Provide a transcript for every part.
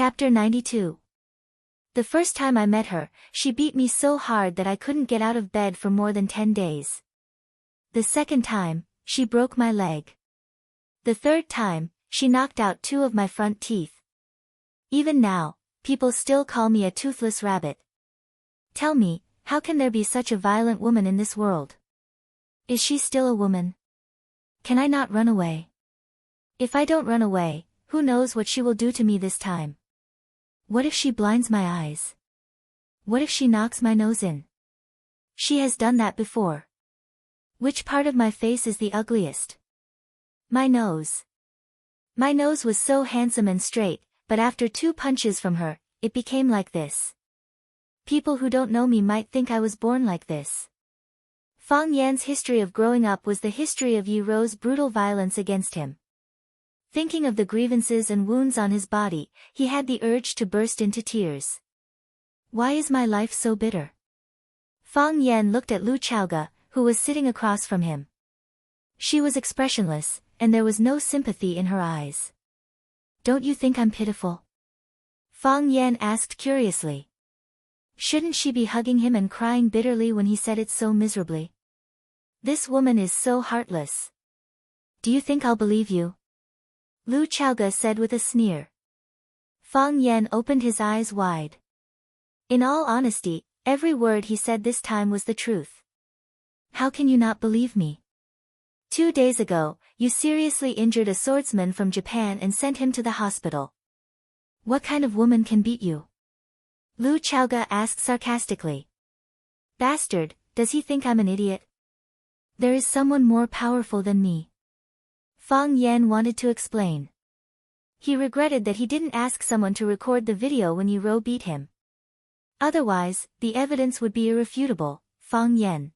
Chapter 92. The first time I met her, she beat me so hard that I couldn't get out of bed for more than 10 days. The second time, she broke my leg. The third time, she knocked out 2 of my front teeth. Even now, people still call me a toothless rabbit. Tell me, how can there be such a violent woman in this world? Is she still a woman? Can I not run away? If I don't run away, who knows what she will do to me this time? What if she blinds my eyes? What if she knocks my nose in? She has done that before. Which part of my face is the ugliest? My nose. My nose was so handsome and straight, but after 2 punches from her, it became like this. People who don't know me might think I was born like this. Fang Yan's history of growing up was the history of Yi Rou's brutal violence against him. Thinking of the grievances and wounds on his body, he had the urge to burst into tears. Why is my life so bitter? Fang Yan looked at Lu Chaoge, who was sitting across from him. She was expressionless, and there was no sympathy in her eyes. Don't you think I'm pitiful? Fang Yan asked curiously. Shouldn't she be hugging him and crying bitterly when he said it so miserably? This woman is so heartless. Do you think I'll believe you? Lu Chaoge said with a sneer. Fang Yan opened his eyes wide. In all honesty, every word he said this time was the truth. How can you not believe me? 2 days ago, you seriously injured a swordsman from Japan and sent him to the hospital. What kind of woman can beat you? Lu Chaoge asked sarcastically. Bastard, does he think I'm an idiot? There is someone more powerful than me. Fang Yan wanted to explain. He regretted that he didn't ask someone to record the video when Yi Rou beat him. Otherwise, the evidence would be irrefutable. Fang Yan.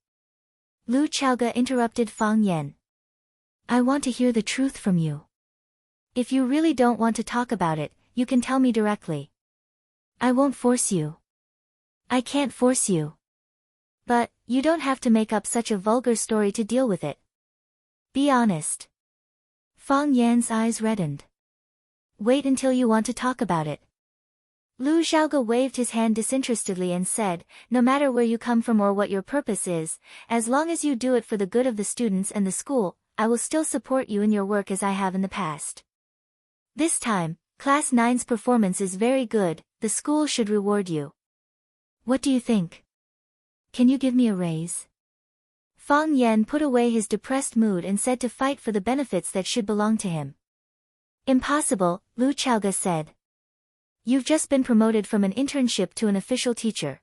Lu Chaoge interrupted Fang Yan. I want to hear the truth from you. If you really don't want to talk about it, you can tell me directly. I won't force you. I can't force you. But, you don't have to make up such a vulgar story to deal with it. Be honest. Fang Yan's eyes reddened. Wait until you want to talk about it. Lu Chaoge waved his hand disinterestedly and said, no matter where you come from or what your purpose is, as long as you do it for the good of the students and the school, I will still support you in your work as I have in the past. This time, Class 9's performance is very good, the school should reward you. What do you think? Can you give me a raise? Fang Yan put away his depressed mood and said to fight for the benefits that should belong to him. Impossible, Lu Chaoge said. You've just been promoted from an internship to an official teacher.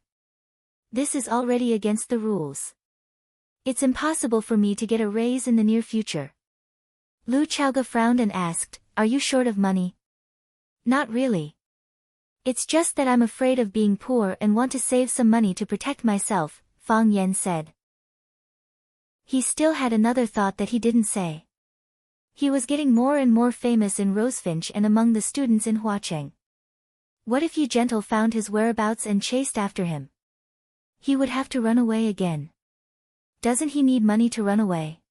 This is already against the rules. It's impossible for me to get a raise in the near future. Lu Chaoge frowned and asked, are you short of money? Not really. It's just that I'm afraid of being poor and want to save some money to protect myself, Fang Yan said. He still had another thought that he didn't say. He was getting more and more famous in Rosefinch and among the students in Huacheng. What if Yi Gentle found his whereabouts and chased after him? He would have to run away again. Doesn't he need money to run away?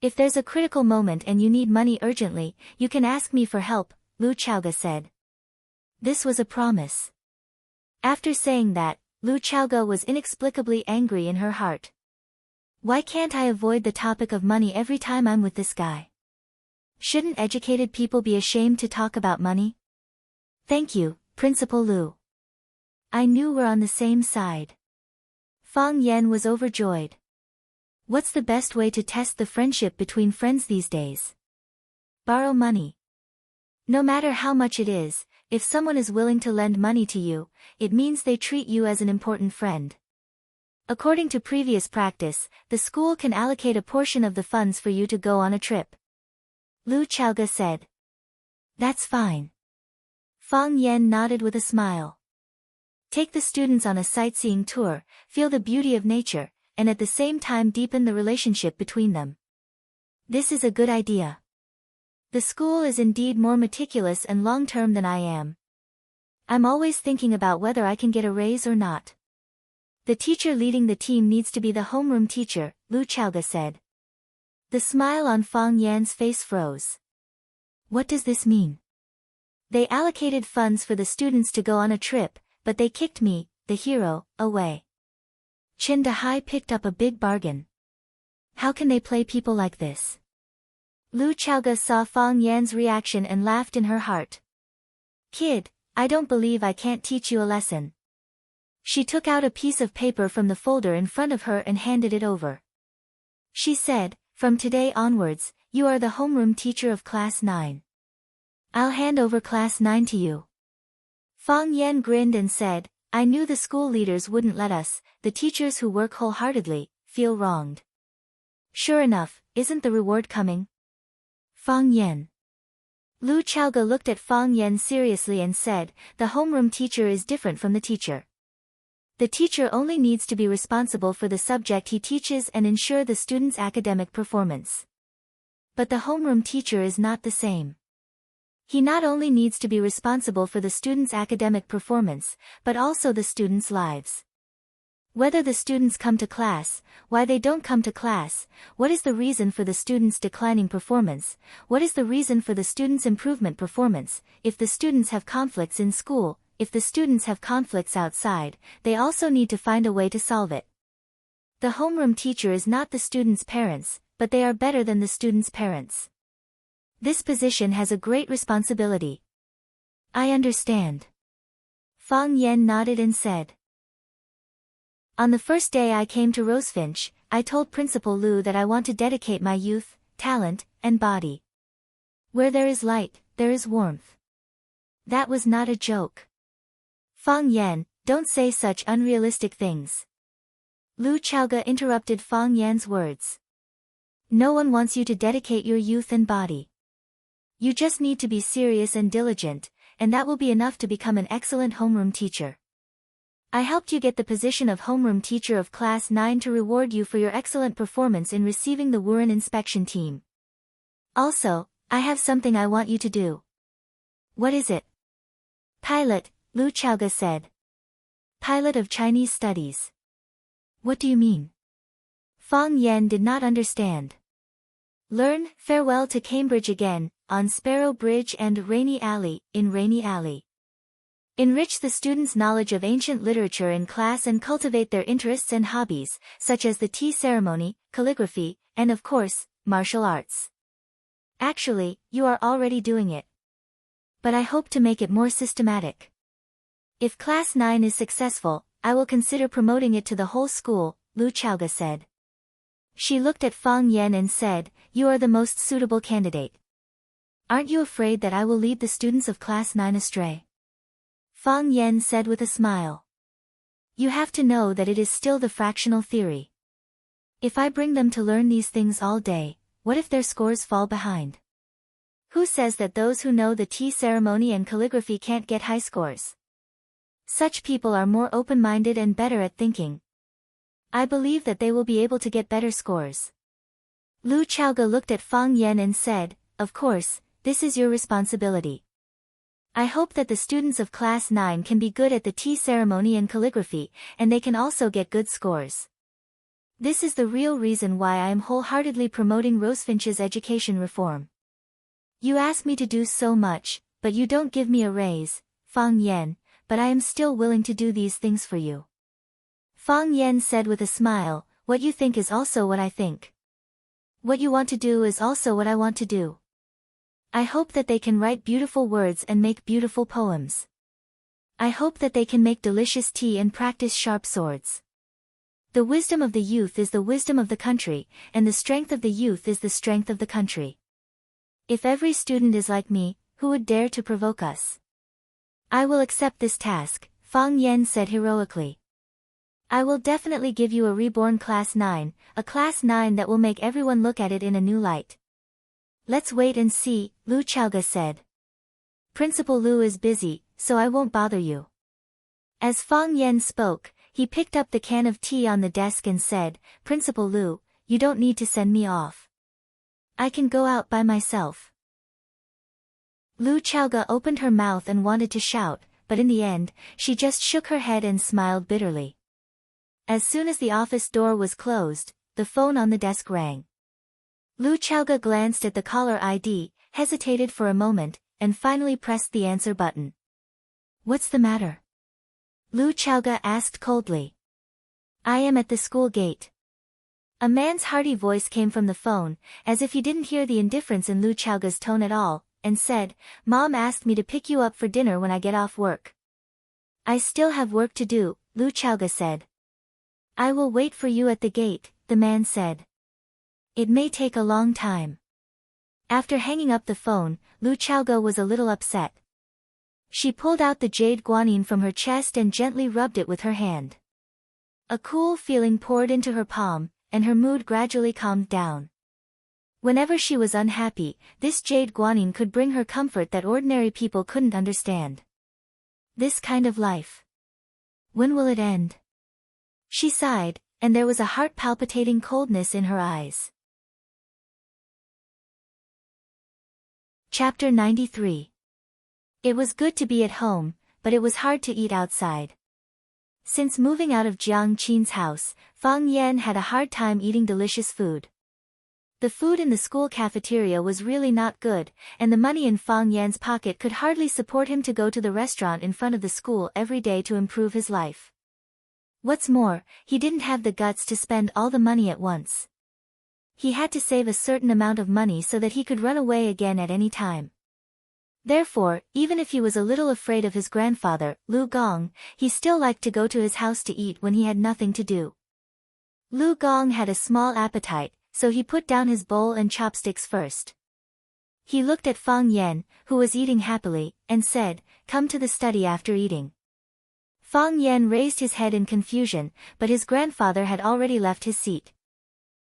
If there's a critical moment and you need money urgently, you can ask me for help, Lu Chaoge said. This was a promise. After saying that, Lu Chaoge was inexplicably angry in her heart. Why can't I avoid the topic of money every time I'm with this guy? Shouldn't educated people be ashamed to talk about money? Thank you, Principal Lu. I knew we're on the same side. Fang Yan was overjoyed. What's the best way to test the friendship between friends these days? Borrow money. No matter how much it is, if someone is willing to lend money to you, it means they treat you as an important friend. According to previous practice, the school can allocate a portion of the funds for you to go on a trip. Lu Chaoge said. That's fine. Fang Yan nodded with a smile. Take the students on a sightseeing tour, feel the beauty of nature, and at the same time deepen the relationship between them. This is a good idea. The school is indeed more meticulous and long-term than I am. I'm always thinking about whether I can get a raise or not. The teacher leading the team needs to be the homeroom teacher, Lu Chaoge said. The smile on Fang Yan's face froze. What does this mean? They allocated funds for the students to go on a trip, but they kicked me, the hero, away. Chin Dahai picked up a big bargain. How can they play people like this? Lu Chaoge saw Fang Yan's reaction and laughed in her heart. Kid, I don't believe I can't teach you a lesson. She took out a piece of paper from the folder in front of her and handed it over. She said, from today onwards, you are the homeroom teacher of Class 9. I'll hand over Class 9 to you. Fang Yan grinned and said, I knew the school leaders wouldn't let us, the teachers who work wholeheartedly, feel wronged. Sure enough, isn't the reward coming? Fang Yan. Lu Chaoge looked at Fang Yan seriously and said, the homeroom teacher is different from the teacher. The teacher only needs to be responsible for the subject he teaches and ensure the student's academic performance. But the homeroom teacher is not the same. He not only needs to be responsible for the student's academic performance, but also the students' lives. Whether the students come to class, why they don't come to class, what is the reason for the students' declining performance, what is the reason for the students' improvement performance, if the students have conflicts in school, if the students have conflicts outside, they also need to find a way to solve it. The homeroom teacher is not the students' parents, but they are better than the students' parents. This position has a great responsibility. I understand. Fang Yan nodded and said. On the first day I came to Rosefinch, I told Principal Lu that I want to dedicate my youth, talent, and body. Where there is light, there is warmth. That was not a joke. Fang Yan, don't say such unrealistic things. Lu Chaoge interrupted Fang Yan's words. No one wants you to dedicate your youth and body. You just need to be serious and diligent, and that will be enough to become an excellent homeroom teacher. I helped you get the position of homeroom teacher of Class 9 to reward you for your excellent performance in receiving the Wuren inspection team. Also, I have something I want you to do. What is it? Pilot, Lu Chaoge said. Pilot of Chinese Studies. What do you mean? Fang Yan did not understand. Learn Farewell to Cambridge Again, on Sparrow Bridge and Rainy Alley, in Rainy Alley. Enrich the students' knowledge of ancient literature in class and cultivate their interests and hobbies, such as the tea ceremony, calligraphy, and of course, martial arts. Actually, you are already doing it. But I hope to make it more systematic. If Class 9 is successful, I will consider promoting it to the whole school, Lu Chaoge said. She looked at Fang Yan and said, you are the most suitable candidate. Aren't you afraid that I will lead the students of Class 9 astray? Fang Yan said with a smile. You have to know that it is still the fractional theory. If I bring them to learn these things all day, what if their scores fall behind? Who says that those who know the tea ceremony and calligraphy can't get high scores? Such people are more open-minded and better at thinking. I believe that they will be able to get better scores. Lu Chaoge looked at Fang Yan and said, of course, this is your responsibility. I hope that the students of Class 9 can be good at the tea ceremony and calligraphy, and they can also get good scores. This is the real reason why I am wholeheartedly promoting Rosefinch's education reform. You ask me to do so much, but you don't give me a raise, Fang Yan, but I am still willing to do these things for you. Fang Yan said with a smile, what you think is also what I think. What you want to do is also what I want to do. I hope that they can write beautiful words and make beautiful poems. I hope that they can make delicious tea and practice sharp swords. The wisdom of the youth is the wisdom of the country, and the strength of the youth is the strength of the country. If every student is like me, who would dare to provoke us? I will accept this task, Fang Yan said heroically. I will definitely give you a reborn Class 9, a Class 9 that will make everyone look at it in a new light. Let's wait and see, Lu Chaoge said. Principal Lu is busy, so I won't bother you. As Fang Yan spoke, he picked up the can of tea on the desk and said, Principal Lu, you don't need to send me off. I can go out by myself. Lu Chaoge opened her mouth and wanted to shout, but in the end, she just shook her head and smiled bitterly. As soon as the office door was closed, the phone on the desk rang. Lu Chaoge glanced at the caller ID, hesitated for a moment, and finally pressed the answer button. "What's the matter?" Lu Chaoga asked coldly. "I am at the school gate." A man's hearty voice came from the phone, as if he didn't hear the indifference in Lu Chaoga's tone at all, and said, "Mom asked me to pick you up for dinner when I get off work." "I still have work to do," Lu Chaoga said. "I will wait for you at the gate," the man said. "It may take a long time." After hanging up the phone, Lu Chaoga was a little upset. She pulled out the jade guanyin from her chest and gently rubbed it with her hand. A cool feeling poured into her palm, and her mood gradually calmed down. Whenever she was unhappy, this jade guanyin could bring her comfort that ordinary people couldn't understand. This kind of life. When will it end? She sighed, and there was a heart-palpitating coldness in her eyes. Chapter 93. It was good to be at home, but it was hard to eat outside. Since moving out of Jiang Qin's house, Fang Yan had a hard time eating delicious food. The food in the school cafeteria was really not good, and the money in Fang Yan's pocket could hardly support him to go to the restaurant in front of the school every day to improve his life. What's more, he didn't have the guts to spend all the money at once. He had to save a certain amount of money so that he could run away again at any time. Therefore, even if he was a little afraid of his grandfather, Lu Gong, he still liked to go to his house to eat when he had nothing to do. Lu Gong had a small appetite, so he put down his bowl and chopsticks first. He looked at Fang Yan, who was eating happily, and said, "Come to the study after eating." Fang Yan raised his head in confusion, but his grandfather had already left his seat.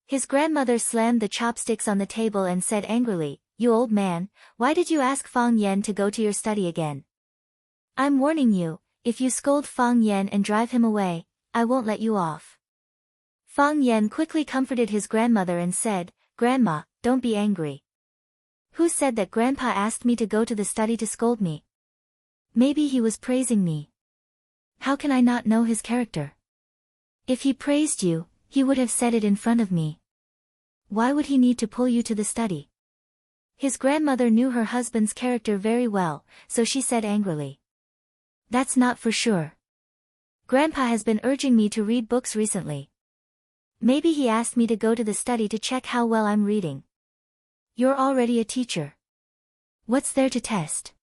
His grandmother slammed the chopsticks on the table and said angrily, "You old man, why did you ask Fang Yan to go to your study again? I'm warning you, if you scold Fang Yan and drive him away, I won't let you off." Fang Yan quickly comforted his grandmother and said, "Grandma, don't be angry. Who said that Grandpa asked me to go to the study to scold me? Maybe he was praising me. How can I not know his character? If he praised you, he would have said it in front of me. Why would he need to pull you to the study?" His grandmother knew her husband's character very well, so she said angrily, "That's not for sure. Grandpa has been urging me to read books recently. Maybe he asked me to go to the study to check how well I'm reading. You're already a teacher. What's there to test?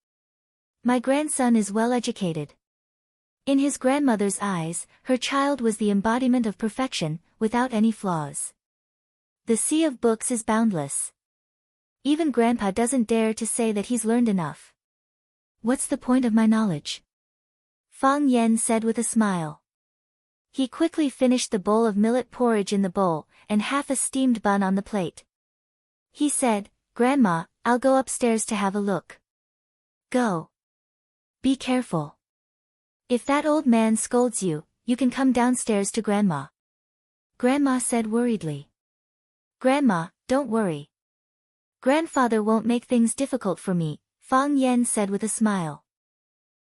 My grandson is well educated." In his grandmother's eyes, her child was the embodiment of perfection, without any flaws. The sea of books is boundless. Even Grandpa doesn't dare to say that he's learned enough. What's the point of my knowledge? Fang Yan said with a smile. He quickly finished the bowl of millet porridge in the bowl, and half a steamed bun on the plate. He said, "Grandma, I'll go upstairs to have a look." "Go. Be careful. If that old man scolds you, you can come downstairs to Grandma." Grandma said worriedly. "Grandma, don't worry. Grandfather won't make things difficult for me," Fang Yan said with a smile.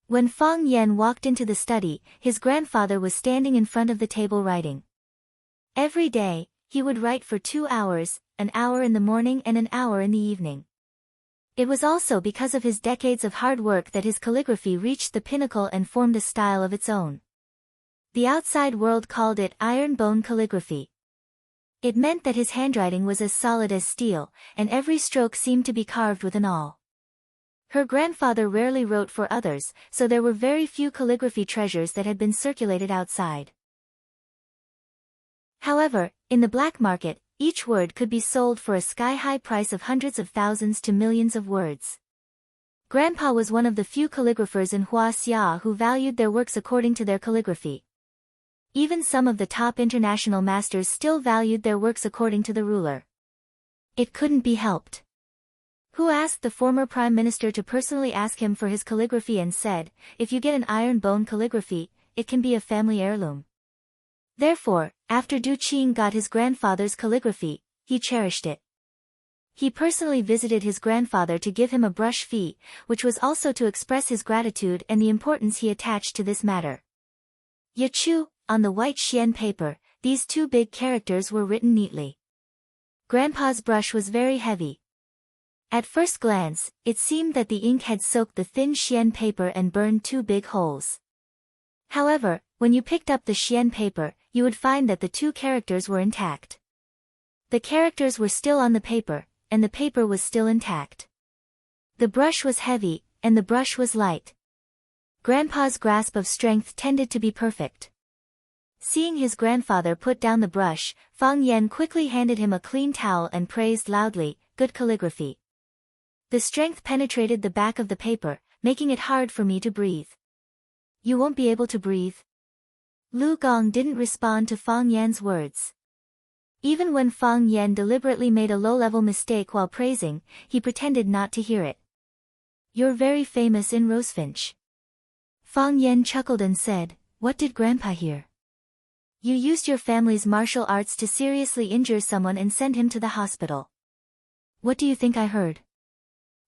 When Fang Yan walked into the study, his grandfather was standing in front of the table writing. Every day, he would write for 2 hours, an hour in the morning and an hour in the evening. It was also because of his decades of hard work that his calligraphy reached the pinnacle and formed a style of its own. The outside world called it iron bone calligraphy. It meant that his handwriting was as solid as steel, and every stroke seemed to be carved with an awl. Her grandfather rarely wrote for others, so there were very few calligraphy treasures that had been circulated outside. However, in the black market, each word could be sold for a sky-high price of hundreds of thousands to millions of words. Grandpa was one of the few calligraphers in Huaxia who valued their works according to their calligraphy. Even some of the top international masters still valued their works according to the ruler. It couldn't be helped. Hu asked the former prime minister to personally ask him for his calligraphy and said, "If you get an iron bone calligraphy, it can be a family heirloom." Therefore, after Du Qing got his grandfather's calligraphy, he cherished it. He personally visited his grandfather to give him a brush fee, which was also to express his gratitude and the importance he attached to this matter. Yachu, on the white xian paper, these 2 big characters were written neatly. Grandpa's brush was very heavy. At first glance, it seemed that the ink had soaked the thin Xian paper and burned 2 big holes. However, when you picked up the Xian paper, you would find that the 2 characters were intact. The characters were still on the paper, and the paper was still intact. The brush was heavy, and the brush was light. Grandpa's grasp of strength tended to be perfect. Seeing his grandfather put down the brush, Fang Yan quickly handed him a clean towel and praised loudly, "Good calligraphy." The strength penetrated the back of the paper, making it hard for me to breathe. "You won't be able to breathe?" Lu Gong didn't respond to Fang Yan's words. Even when Fang Yan deliberately made a low-level mistake while praising, he pretended not to hear it. "You're very famous in Rosefinch." Fang Yan chuckled and said, "What did Grandpa hear?" "You used your family's martial arts to seriously injure someone and send him to the hospital." "What do you think I heard?"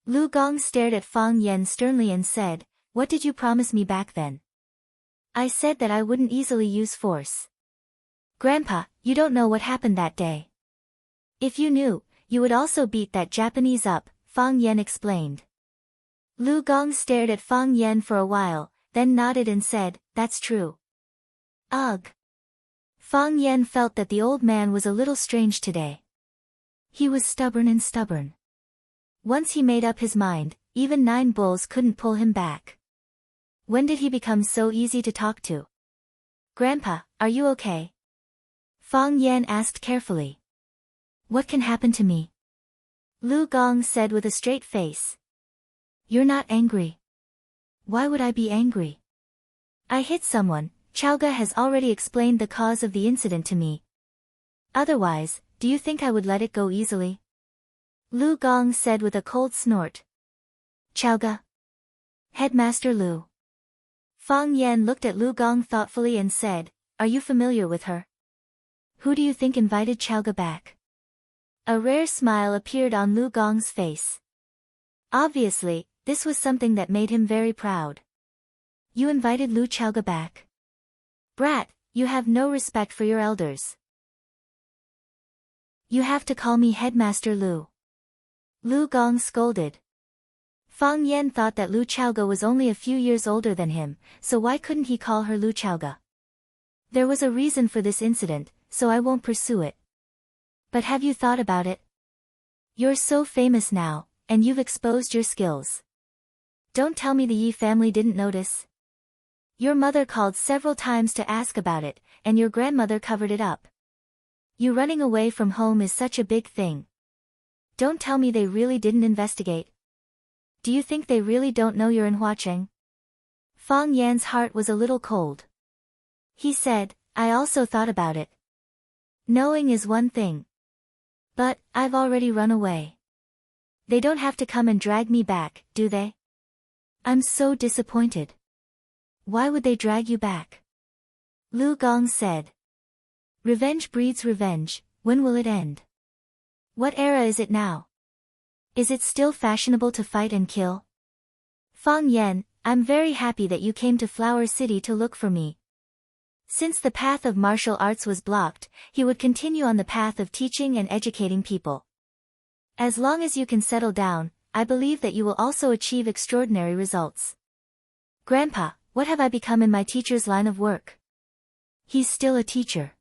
Lu Gong stared at Fang Yan sternly and said, "What did you promise me back then?" "I said that I wouldn't easily use force." "Grandpa, you don't know what happened that day." "If you knew, you would also beat that Japanese up," Fang Yan explained. Lu Gong stared at Fang Yan for a while, then nodded and said, "That's true." "Ugh." Fang Yan felt that the old man was a little strange today. He was stubborn and stubborn. Once he made up his mind, even 9 bulls couldn't pull him back. When did he become so easy to talk to? "Grandpa, are you okay?" Fang Yan asked carefully. "What can happen to me?" Lu Gong said with a straight face. "You're not angry." "Why would I be angry?" "I hit someone. Chowga has already explained the cause of the incident to me. Otherwise, do you think I would let it go easily?" Lu Gong said with a cold snort. "Chowga?" "Headmaster Lu." Fang Yan looked at Lu Gong thoughtfully and said, "Are you familiar with her?" "Who do you think invited Chowga back?" A rare smile appeared on Lu Gong's face. Obviously, this was something that made him very proud. "You invited Lu Chowga back? Brat, you have no respect for your elders. You have to call me Headmaster Lu." Lu Gong scolded. Fang Yan thought that Lu Chowga was only a few years older than him, so why couldn't he call her Lu Chowga? "There was a reason for this incident, so I won't pursue it." "But have you thought about it? You're so famous now, and you've exposed your skills. Don't tell me the Yi family didn't notice. Your mother called several times to ask about it, and your grandmother covered it up. You running away from home is such a big thing. Don't tell me they really didn't investigate. Do you think they really don't know you're in Huacheng?" Fang Yan's heart was a little cold. He said, "I also thought about it. Knowing is one thing. But, I've already run away. They don't have to come and drag me back, do they? I'm so disappointed." "Why would they drag you back?" Lu Gong said. "Revenge breeds revenge, when will it end? What era is it now? Is it still fashionable to fight and kill?" "Fang Yan, I'm very happy that you came to Flower City to look for me." Since the path of martial arts was blocked, he would continue on the path of teaching and educating people. "As long as you can settle down, I believe that you will also achieve extraordinary results." "Grandpa, what have I become in my teacher's line of work?" "He's still a teacher."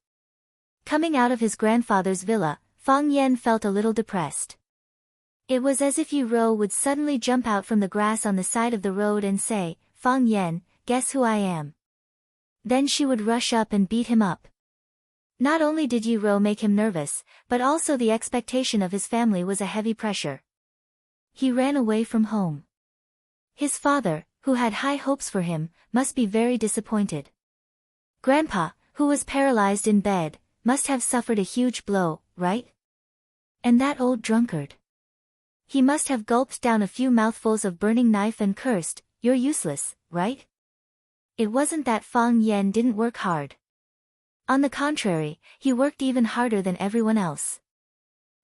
Coming out of his grandfather's villa, Fang Yan felt a little depressed. It was as if Yi Ro would suddenly jump out from the grass on the side of the road and say, "Fang Yan, guess who I am?" Then she would rush up and beat him up. Not only did Yi Ro make him nervous, but also the expectation of his family was a heavy pressure. He ran away from home. His father, who had high hopes for him, must be very disappointed. Grandpa, who was paralyzed in bed, must have suffered a huge blow, right? And that old drunkard. He must have gulped down a few mouthfuls of burning knife and cursed, "You're useless, right?" It wasn't that Fang Yan didn't work hard. On the contrary, he worked even harder than everyone else.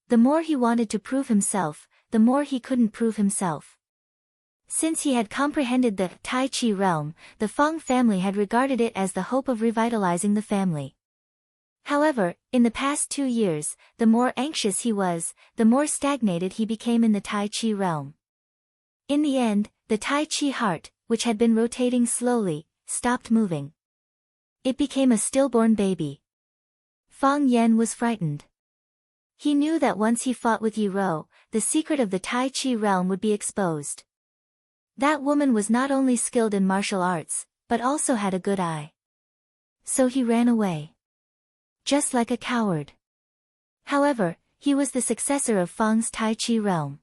The more he wanted to prove himself, the more he couldn't prove himself. Since he had comprehended the Tai Chi realm, the Fang family had regarded it as the hope of revitalizing the family. However, in the past 2 years, the more anxious he was, the more stagnated he became in the Tai Chi realm. In the end, the Tai Chi heart, which had been rotating slowly, stopped moving. It became a stillborn baby. Fang Yan was frightened. He knew that once he fought with Yi Rou, the secret of the Tai Chi realm would be exposed. That woman was not only skilled in martial arts, but also had a good eye. So he ran away. Just like a coward. However, he was the successor of Fang's Tai Chi realm.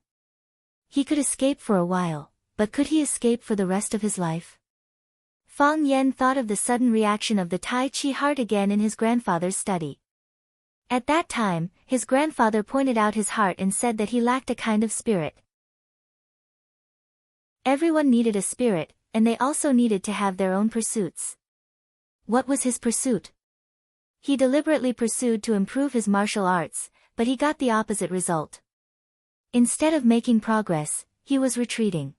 He could escape for a while, but could he escape for the rest of his life? Fang Yan thought of the sudden reaction of the Tai Chi heart again in his grandfather's study. At that time, his grandfather pointed out his heart and said that he lacked a kind of spirit. Everyone needed a spirit, and they also needed to have their own pursuits. What was his pursuit? He deliberately pursued to improve his martial arts, but he got the opposite result. Instead of making progress, he was retreating.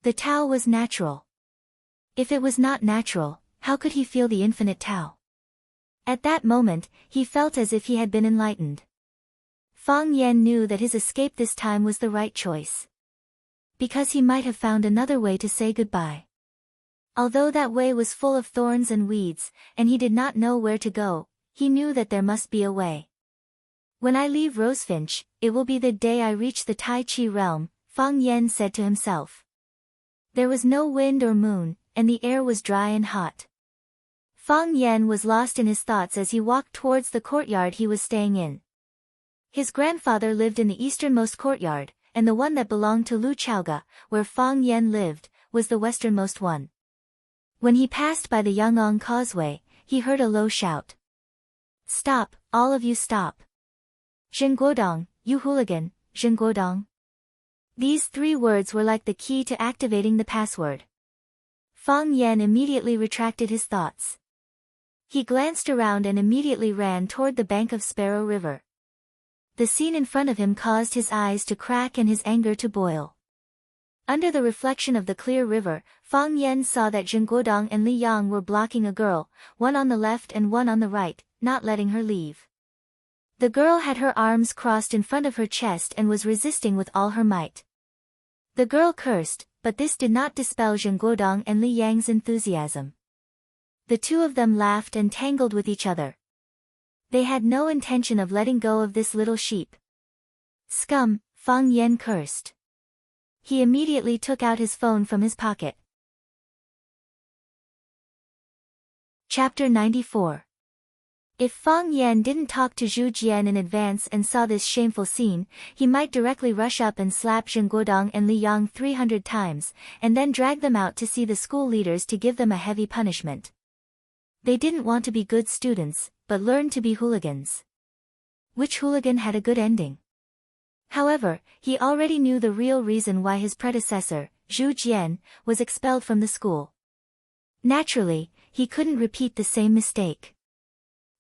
The Tao was natural. If it was not natural, how could he feel the infinite Tao? At that moment, he felt as if he had been enlightened. Fang Yan knew that his escape this time was the right choice. Because he might have found another way to say goodbye. Although that way was full of thorns and weeds, and he did not know where to go, he knew that there must be a way. When I leave Rosefinch, it will be the day I reach the Tai Chi realm, Fang Yan said to himself. There was no wind or moon, and the air was dry and hot. Fang Yan was lost in his thoughts as he walked towards the courtyard he was staying in. His grandfather lived in the easternmost courtyard, and the one that belonged to Lu Chaoga, where Fang Yan lived, was the westernmost one. When he passed by the Yangong Causeway, he heard a low shout. Stop, all of you stop. Zhen Guodong, you hooligan, Zhen Guodong. These 3 words were like the key to activating the password. Fang Yan immediately retracted his thoughts. He glanced around and immediately ran toward the bank of Sparrow River. The scene in front of him caused his eyes to crack and his anger to boil. Under the reflection of the clear river, Fang Yan saw that Zhen Guodong and Li Yang were blocking a girl, one on the left and one on the right, not letting her leave. The girl had her arms crossed in front of her chest and was resisting with all her might. The girl cursed, but this did not dispel Zhen Guodong and Li Yang's enthusiasm. The two of them laughed and tangled with each other. They had no intention of letting go of this little sheep. Scum, Fang Yan cursed. He immediately took out his phone from his pocket. Chapter 94. If Fang Yan didn't talk to Zhu Jian in advance and saw this shameful scene, he might directly rush up and slap Zhen Guodong and Li Yang 300 times, and then drag them out to see the school leaders to give them a heavy punishment. They didn't want to be good students, but learned to be hooligans. Which hooligan had a good ending? However, he already knew the real reason why his predecessor, Zhu Jian, was expelled from the school. Naturally, he couldn't repeat the same mistake.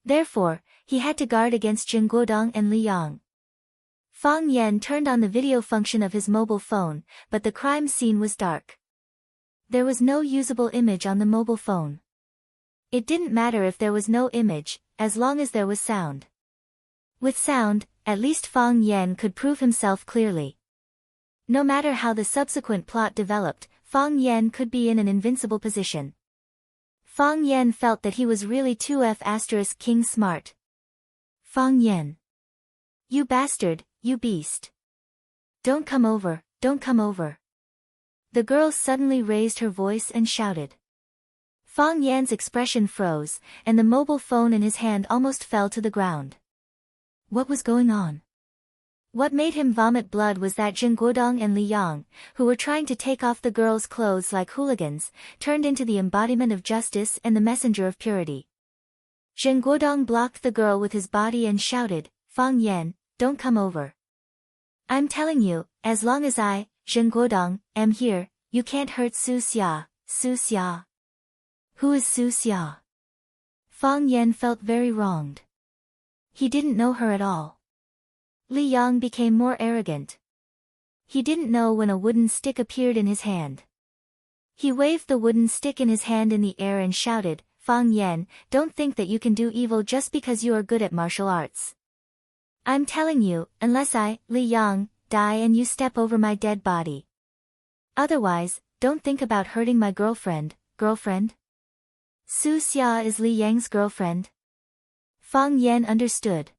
Therefore, he had to guard against Zhen Guodong and Li Yang. Fang Yan turned on the video function of his mobile phone, but the crime scene was dark. There was no usable image on the mobile phone. It didn't matter if there was no image, as long as there was sound. With sound, at least Fang Yan could prove himself clearly. No matter how the subsequent plot developed, Fang Yan could be in an invincible position. Fang Yan felt that he was really 2F** king smart. Fang Yan. You bastard, you beast. Don't come over, don't come over. The girl suddenly raised her voice and shouted. Fang Yan's expression froze, and the mobile phone in his hand almost fell to the ground. What was going on? What made him vomit blood was that Zhen Guodong and Li Yang, who were trying to take off the girls' clothes like hooligans, turned into the embodiment of justice and the messenger of purity. Zhen Guodong blocked the girl with his body and shouted, Fang Yan, don't come over. I'm telling you, as long as I, Zhen Guodong, am here, you can't hurt Su Xia, Su Xia. Who is Su Xia? Fang Yan felt very wronged. He didn't know her at all. Li Yang became more arrogant. He didn't know when a wooden stick appeared in his hand. He waved the wooden stick in his hand in the air and shouted, Fang Yan, don't think that you can do evil just because you are good at martial arts. I'm telling you, unless I, Li Yang, die and you step over my dead body. Otherwise, don't think about hurting my girlfriend. Su Xia is Li Yang's girlfriend. Fang Yan understood.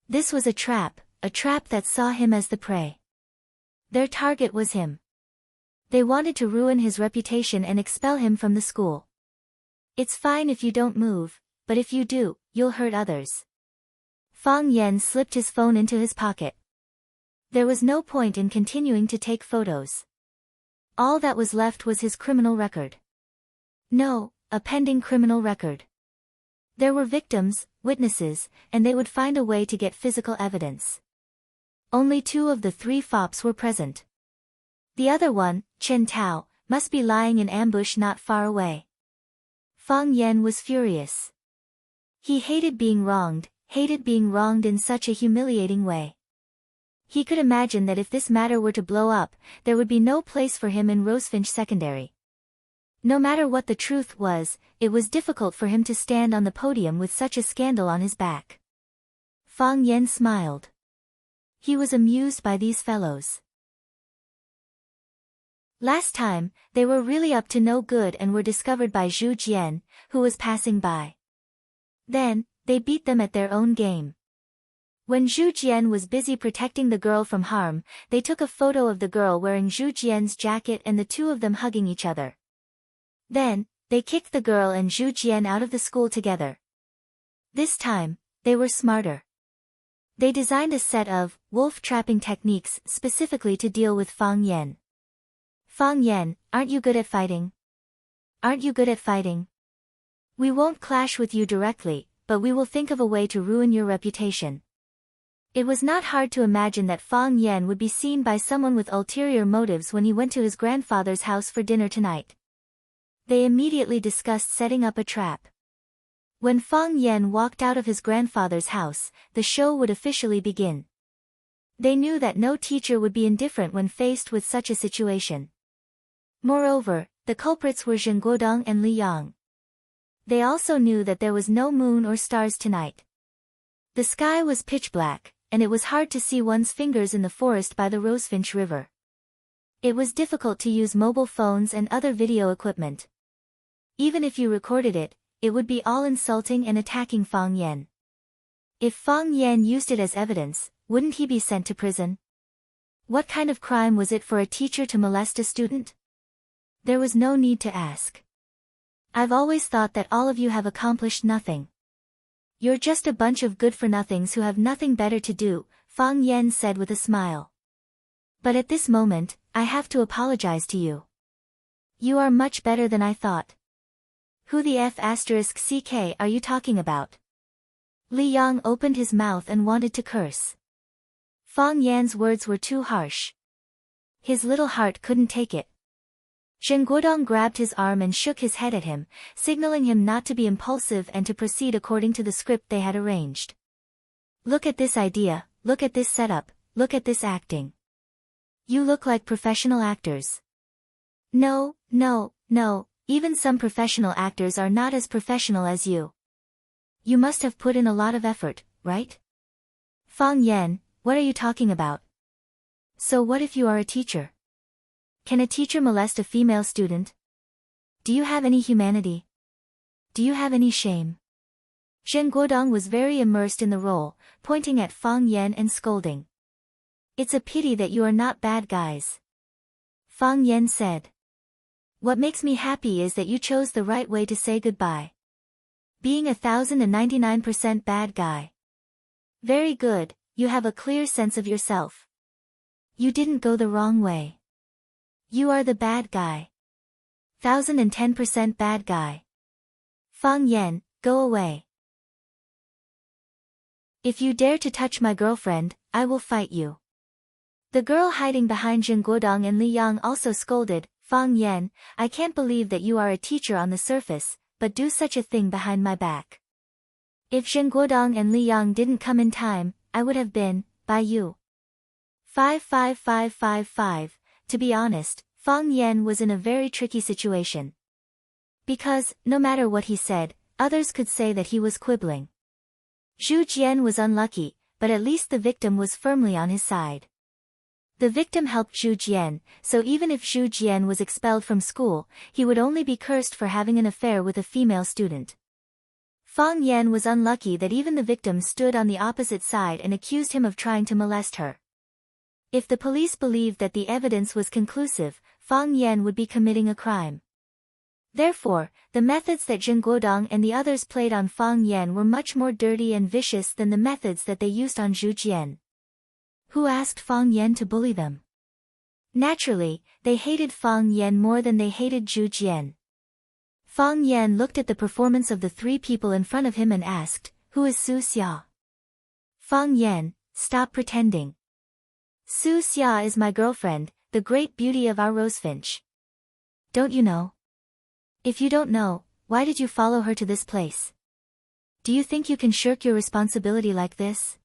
This was a trap that saw him as the prey. Their target was him. They wanted to ruin his reputation and expel him from the school. It's fine if you don't move, but if you do, you'll hurt others. Fang Yan slipped his phone into his pocket. There was no point in continuing to take photos. All that was left was his criminal record. No, a pending criminal record. There were victims, witnesses, and they would find a way to get physical evidence. Only 2 of the 3 fops were present. The other one, Chen Tao, must be lying in ambush not far away. Fang Yan was furious. He hated being wronged in such a humiliating way. He could imagine that if this matter were to blow up, there would be no place for him in Rosefinch Secondary. No matter what the truth was, it was difficult for him to stand on the podium with such a scandal on his back. Fang Yan smiled. He was amused by these fellows. Last time, they were really up to no good and were discovered by Zhu Jian, who was passing by. Then, they beat them at their own game. When Zhu Jian was busy protecting the girl from harm, they took a photo of the girl wearing Zhu Jian's jacket and the 2 of them hugging each other. Then, they kicked the girl and Zhu Jian out of the school together. This time, they were smarter. They designed a set of wolf trapping techniques specifically to deal with Fang Yan. Fang Yan, aren't you good at fighting? We won't clash with you directly, but we will think of a way to ruin your reputation. It was not hard to imagine that Fang Yan would be seen by someone with ulterior motives when he went to his grandfather's house for dinner tonight. They immediately discussed setting up a trap. When Fang Yan walked out of his grandfather's house, the show would officially begin. They knew that no teacher would be indifferent when faced with such a situation. Moreover, the culprits were Zheng Guodong and Li Yang. They also knew that there was no moon or stars tonight. The sky was pitch black, and it was hard to see one's fingers in the forest by the Rosefinch River. It was difficult to use mobile phones and other video equipment. Even if you recorded it, it would be all insulting and attacking Fang Yan. If Fang Yan used it as evidence, wouldn't he be sent to prison? What kind of crime was it for a teacher to molest a student? There was no need to ask. I've always thought that all of you have accomplished nothing. You're just a bunch of good-for-nothings who have nothing better to do, Fang Yan said with a smile. But at this moment, I have to apologize to you. You are much better than I thought. Who the F***ck are you talking about? Li Yang opened his mouth and wanted to curse. Fang Yan's words were too harsh. His little heart couldn't take it. Zheng Guodong grabbed his arm and shook his head at him, signaling him not to be impulsive and to proceed according to the script they had arranged. Look at this idea, look at this setup, look at this acting. You look like professional actors. No, even some professional actors are not as professional as you. You must have put in a lot of effort, right? Fang Yan, what are you talking about? So what if you are a teacher? Can a teacher molest a female student? Do you have any humanity? Do you have any shame? Zheng Guodong was very immersed in the role, pointing at Fang Yan and scolding. It's a pity that you are not bad guys. Fang Yan said. What makes me happy is that you chose the right way to say goodbye. Being 1099% bad guy. Very good, you have a clear sense of yourself. You didn't go the wrong way. You are the bad guy. 1010% bad guy. Fang Yan, go away. If you dare to touch my girlfriend, I will fight you. The girl hiding behind Zheng Guodong and Li Yang also scolded, Fang Yan, I can't believe that you are a teacher on the surface, but do such a thing behind my back. If Zheng Guodong and Li Yang didn't come in time, I would have been, by you. 55555. To be honest, Fang Yan was in a very tricky situation. Because, no matter what he said, others could say that he was quibbling. Zhu Jian was unlucky, but at least the victim was firmly on his side. The victim helped Zhu Jian, so even if Zhu Jian was expelled from school, he would only be cursed for having an affair with a female student. Fang Yan was unlucky that even the victim stood on the opposite side and accused him of trying to molest her. If the police believed that the evidence was conclusive, Fang Yan would be committing a crime. Therefore, the methods that Zheng Guodong and the others played on Fang Yan were much more dirty and vicious than the methods that they used on Zhu Jian. Who asked Fang Yan to bully them? Naturally, they hated Fang Yan more than they hated Zhu Jian. Fang Yan looked at the performance of the three people in front of him and asked, "Who is Su Xia?" Fang Yan, stop pretending. Su Xia is my girlfriend, the great beauty of our rosefinch. Don't you know? If you don't know, why did you follow her to this place? Do you think you can shirk your responsibility like this?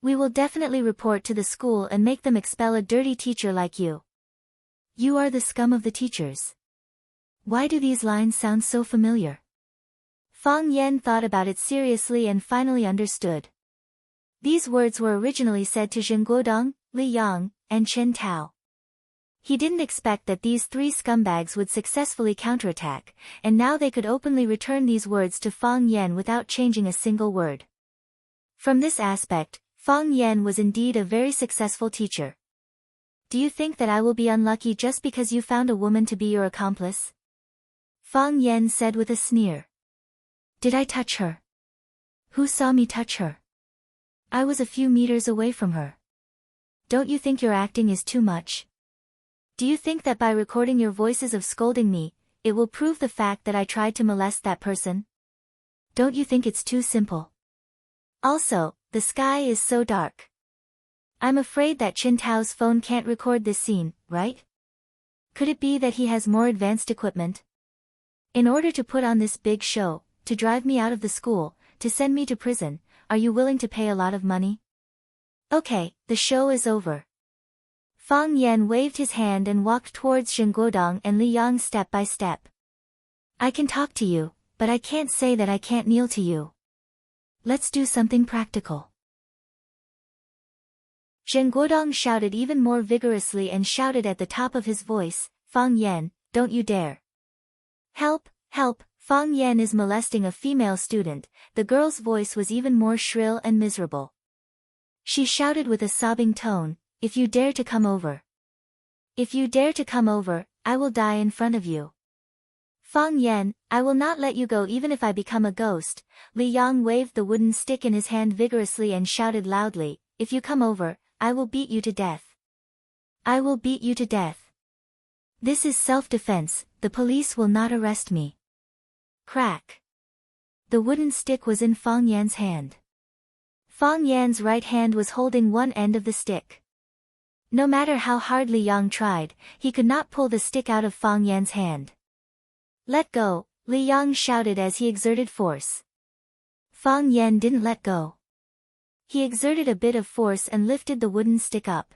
We will definitely report to the school and make them expel a dirty teacher like you. You are the scum of the teachers. Why do these lines sound so familiar? Fang Yan thought about it seriously and finally understood. These words were originally said to Zheng Guodong, Li Yang, and Chen Tao. He didn't expect that these three scumbags would successfully counterattack, and now they could openly return these words to Fang Yan without changing a single word. From this aspect, Fang Yan was indeed a very successful teacher. Do you think that I will be unlucky just because you found a woman to be your accomplice? Fang Yan said with a sneer. Did I touch her? Who saw me touch her? I was a few meters away from her. Don't you think your acting is too much? Do you think that by recording your voices of scolding me, it will prove the fact that I tried to molest that person? Don't you think it's too simple? Also, the sky is so dark. I'm afraid that Qin Tao's phone can't record this scene, right? Could it be that he has more advanced equipment? In order to put on this big show, to drive me out of the school, to send me to prison, are you willing to pay a lot of money? Okay, the show is over. Fang Yan waved his hand and walked towards Zheng Guodong and Li Yang step by step. I can talk to you, but I can't say that I can't kneel to you. Let's do something practical. Zheng Guodong shouted even more vigorously and shouted at the top of his voice, Fang Yan, don't you dare. Help, help, Fang Yan is molesting a female student. The girl's voice was even more shrill and miserable. She shouted with a sobbing tone, if you dare to come over. If you dare to come over, I will die in front of you. Fang Yan, I will not let you go even if I become a ghost. Li Yang waved the wooden stick in his hand vigorously and shouted loudly, if you come over, I will beat you to death. I will beat you to death. This is self-defense, the police will not arrest me. Crack. The wooden stick was in Fang Yan's hand. Fang Yan's right hand was holding one end of the stick. No matter how hard Li Yang tried, he could not pull the stick out of Fang Yan's hand. Let go, Li Yang shouted as he exerted force. Fang Yan didn't let go. He exerted a bit of force and lifted the wooden stick up.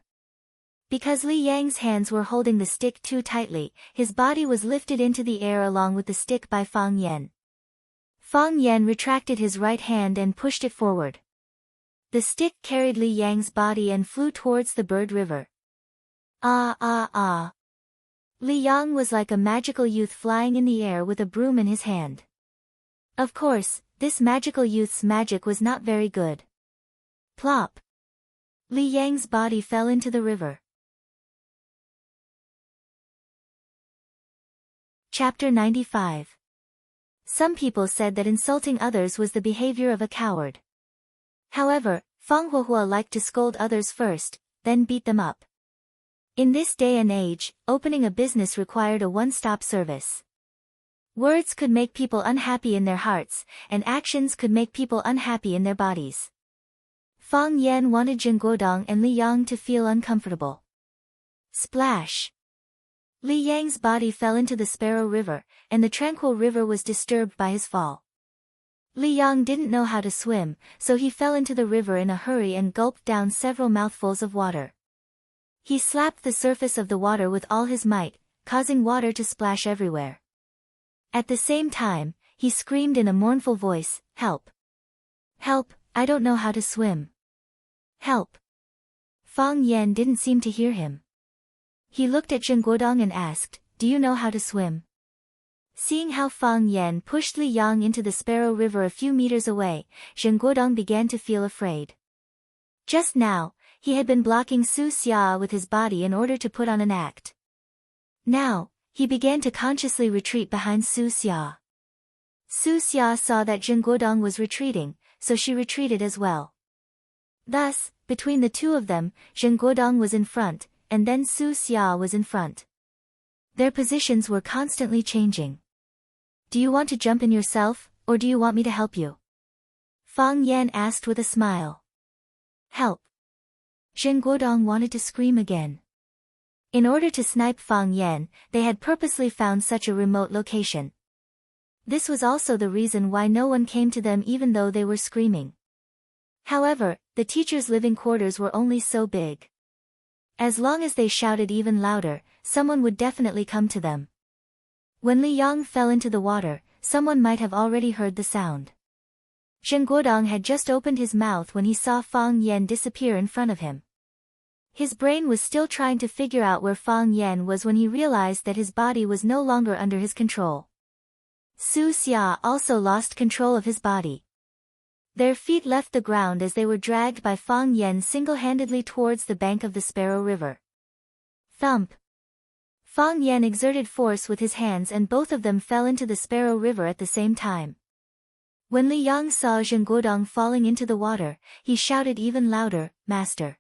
Because Li Yang's hands were holding the stick too tightly, his body was lifted into the air along with the stick by Fang Yan. Fang Yan retracted his right hand and pushed it forward. The stick carried Li Yang's body and flew towards the Bird River. Ah ah ah. Li Yang was like a magical youth flying in the air with a broom in his hand. Of course, this magical youth's magic was not very good. Plop. Li Yang's body fell into the river. Chapter 95. Some people said that insulting others was the behavior of a coward. However, Fang Huohua liked to scold others first, then beat them up. In this day and age, opening a business required a one-stop service. Words could make people unhappy in their hearts, and actions could make people unhappy in their bodies. Fang Yan wanted Zheng Guodong and Li Yang to feel uncomfortable. Splash! Li Yang's body fell into the Sparrow River, and the tranquil river was disturbed by his fall. Li Yang didn't know how to swim, so he fell into the river in a hurry and gulped down several mouthfuls of water. He slapped the surface of the water with all his might, causing water to splash everywhere. At the same time, he screamed in a mournful voice, "Help! Help, I don't know how to swim. Help!" Fang Yan didn't seem to hear him. He looked at Zheng Guodong and asked, "Do you know how to swim?" Seeing how Fang Yan pushed Li Yang into the Sparrow River a few meters away, Zheng Guodong began to feel afraid. Just now, he had been blocking Su Xia with his body in order to put on an act. Now, he began to consciously retreat behind Su Xia. Su Xia saw that Zheng Guodong was retreating, so she retreated as well. Thus, between the two of them, Zheng Guodong was in front, and then Su Xia was in front. Their positions were constantly changing. "Do you want to jump in yourself, or do you want me to help you?" Fang Yan asked with a smile. "Help!" Zheng Guodong wanted to scream again. In order to snipe Fang Yan, they had purposely found such a remote location. This was also the reason why no one came to them even though they were screaming. However, the teacher's living quarters were only so big. As long as they shouted even louder, someone would definitely come to them. When Li Yang fell into the water, someone might have already heard the sound. Zheng Guodong had just opened his mouth when he saw Fang Yan disappear in front of him. His brain was still trying to figure out where Fang Yan was when he realized that his body was no longer under his control. Su Xia also lost control of his body. Their feet left the ground as they were dragged by Fang Yan single-handedly towards the bank of the Sparrow River. Thump! Fang Yan exerted force with his hands and both of them fell into the Sparrow River at the same time. When Li Yang saw Zheng Guodong falling into the water, he shouted even louder, "Master!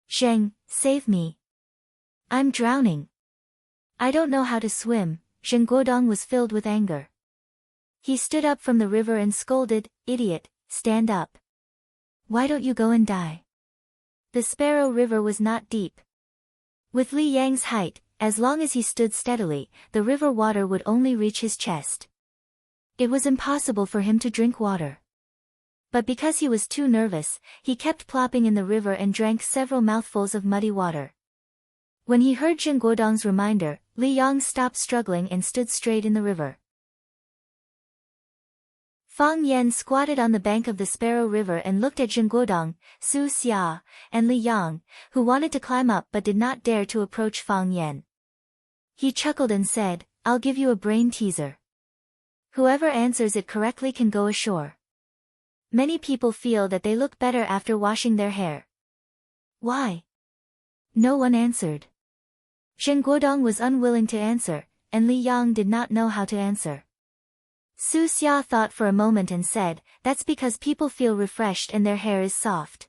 Zheng, save me! I'm drowning! I don't know how to swim." Zheng Guodong was filled with anger. He stood up from the river and scolded, "Idiot, stand up! Why don't you go and die?" The Sparrow River was not deep. With Li Yang's height, as long as he stood steadily, the river water would only reach his chest. It was impossible for him to drink water. But because he was too nervous, he kept plopping in the river and drank several mouthfuls of muddy water. When he heard Zheng Guodong's reminder, Li Yang stopped struggling and stood straight in the river. Fang Yan squatted on the bank of the Sparrow River and looked at Zheng Guodong, Su Xia, and Li Yang, who wanted to climb up but did not dare to approach Fang Yan. He chuckled and said, "I'll give you a brain teaser. Whoever answers it correctly can go ashore." Many people feel that they look better after washing their hair. Why? No one answered. Zheng Guodong was unwilling to answer, and Li Yang did not know how to answer. Su Xia thought for a moment and said, "That's because people feel refreshed and their hair is soft.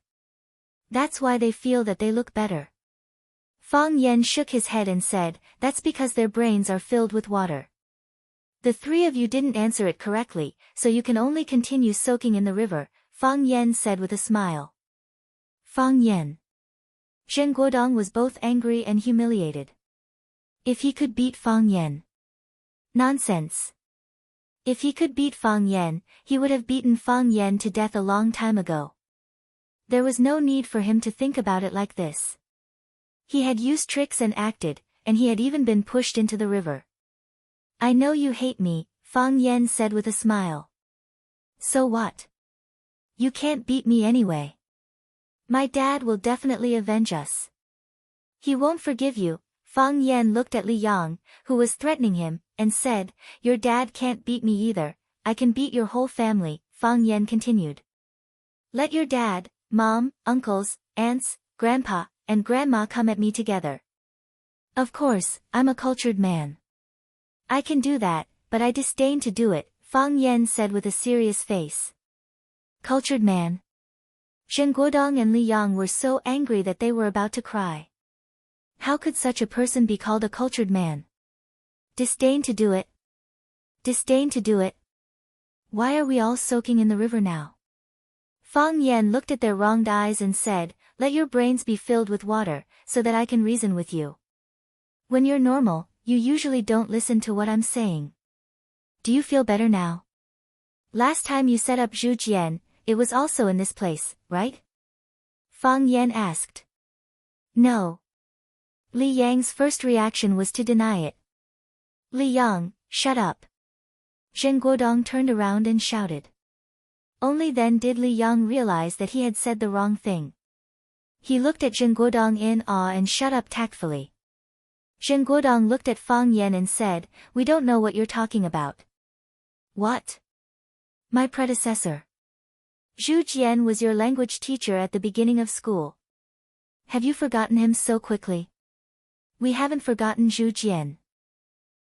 That's why they feel that they look better." Fang Yan shook his head and said, "That's because their brains are filled with water. The three of you didn't answer it correctly, so you can only continue soaking in the river," Fang Yan said with a smile. Fang Yan. Zheng Guodong was both angry and humiliated. If he could beat Fang Yan. Nonsense. If he could beat Fang Yan, he would have beaten Fang Yan to death a long time ago. There was no need for him to think about it like this. He had used tricks and acted, and he had even been pushed into the river. "I know you hate me," Fang Yan said with a smile. "So what? You can't beat me anyway. My dad will definitely avenge us. He won't forgive you." Fang Yan looked at Li Yang, who was threatening him, and said, "Your dad can't beat me either. I can beat your whole family," Fang Yan continued. "Let your dad, mom, uncles, aunts, grandpa, and grandma come at me together. Of course, I'm a cultured man. I can do that, but I disdain to do it," Fang Yan said with a serious face. Cultured man. Zheng Guodong and Li Yang were so angry that they were about to cry. How could such a person be called a cultured man? Disdain to do it. Disdain to do it. Why are we all soaking in the river now? Fang Yan looked at their wronged eyes and said, "Let your brains be filled with water, so that I can reason with you. When you're normal, you usually don't listen to what I'm saying. Do you feel better now? Last time you set up Zhu Jian, it was also in this place, right?" Fang Yan asked. "No." Li Yang's first reaction was to deny it. "Li Yang, shut up. Zheng Guodong turned around and shouted. Only then did Li Yang realize that he had said the wrong thing. He looked at Zheng Guodong in awe and shut up tactfully. Zheng Guodong looked at Fang Yan and said, "We don't know what you're talking about." "What? My predecessor. Zhu Jian was your language teacher at the beginning of school. Have you forgotten him so quickly?" "We haven't forgotten Zhu Jian.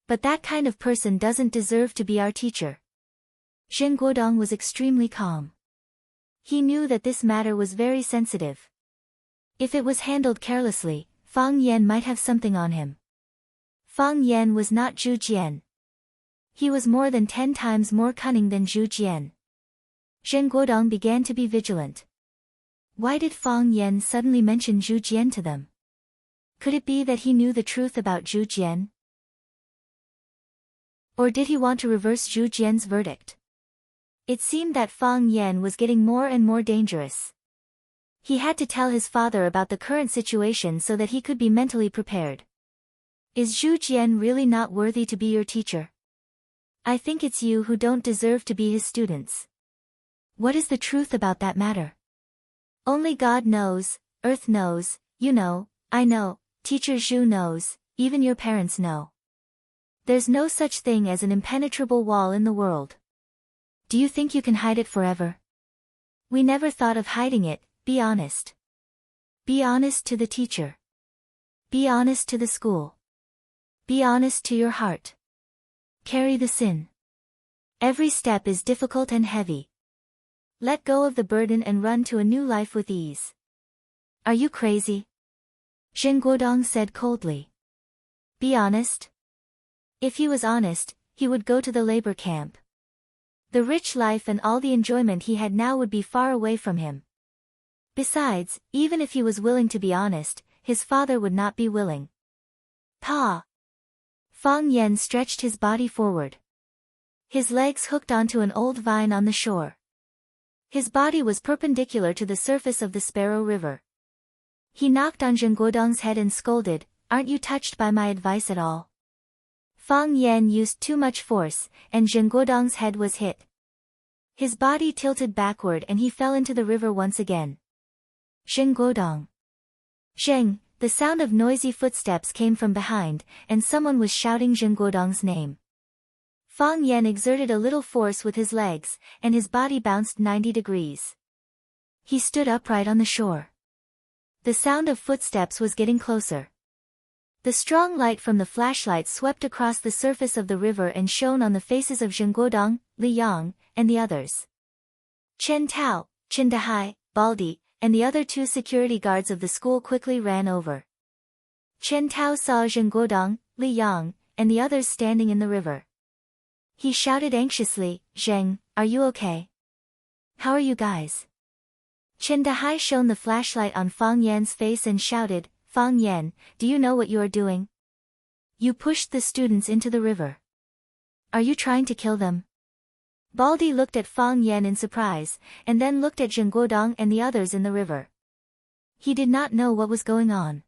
But that kind of person doesn't deserve to be our teacher." Zheng Guodong was extremely calm. He knew that this matter was very sensitive. If it was handled carelessly, Fang Yan might have something on him. Fang Yan was not Zhu Jian. He was more than 10 times more cunning than Zhu Jian. Zheng Guodong began to be vigilant. Why did Fang Yan suddenly mention Zhu Jian to them? Could it be that he knew the truth about Zhu Jian? Or did he want to reverse Zhu Jian's verdict? It seemed that Fang Yan was getting more and more dangerous. He had to tell his father about the current situation so that he could be mentally prepared. "Is Zhu Jian really not worthy to be your teacher? I think it's you who don't deserve to be his students." "What is the truth about that matter?" "Only God knows, Earth knows, you know, I know, Teacher Zhu knows, even your parents know. There's no such thing as an impenetrable wall in the world. Do you think you can hide it forever? We never thought of hiding it. Be honest. Be honest to the teacher. Be honest to the school. Be honest to your heart. Carry the sin. Every step is difficult and heavy. Let go of the burden and run to a new life with ease." "Are you crazy?" Zheng Guodong said coldly. "Be honest?" If he was honest, he would go to the labor camp. The rich life and all the enjoyment he had now would be far away from him. Besides, even if he was willing to be honest, his father would not be willing. "Pa!" Fang Yan stretched his body forward. His legs hooked onto an old vine on the shore. His body was perpendicular to the surface of the Sparrow River. He knocked on Zheng Guodong's head and scolded, "Aren't you touched by my advice at all?" Fang Yan used too much force, and Zheng Guodong's head was hit. His body tilted backward and he fell into the river once again. Zheng Guodong. "Zheng!" The sound of noisy footsteps came from behind, and someone was shouting Zheng Guodong's name. Fang Yan exerted a little force with his legs, and his body bounced 90 degrees. He stood upright on the shore. The sound of footsteps was getting closer. The strong light from the flashlight swept across the surface of the river and shone on the faces of Zheng Guodong, Li Yang, and the others. Chen Tao, Chen Dahai, Baldi, and the other 2 security guards of the school quickly ran over. Chen Tao saw Zheng Guodong, Li Yang, and the others standing in the river. He shouted anxiously, "Zheng, are you okay? How are you guys?" Chen Dahai shone the flashlight on Fang Yan's face and shouted, "Fang Yan, do you know what you are doing? You pushed the students into the river. Are you trying to kill them?" Baldi looked at Fang Yan in surprise, and then looked at Zheng Guodong and the others in the river. He did not know what was going on.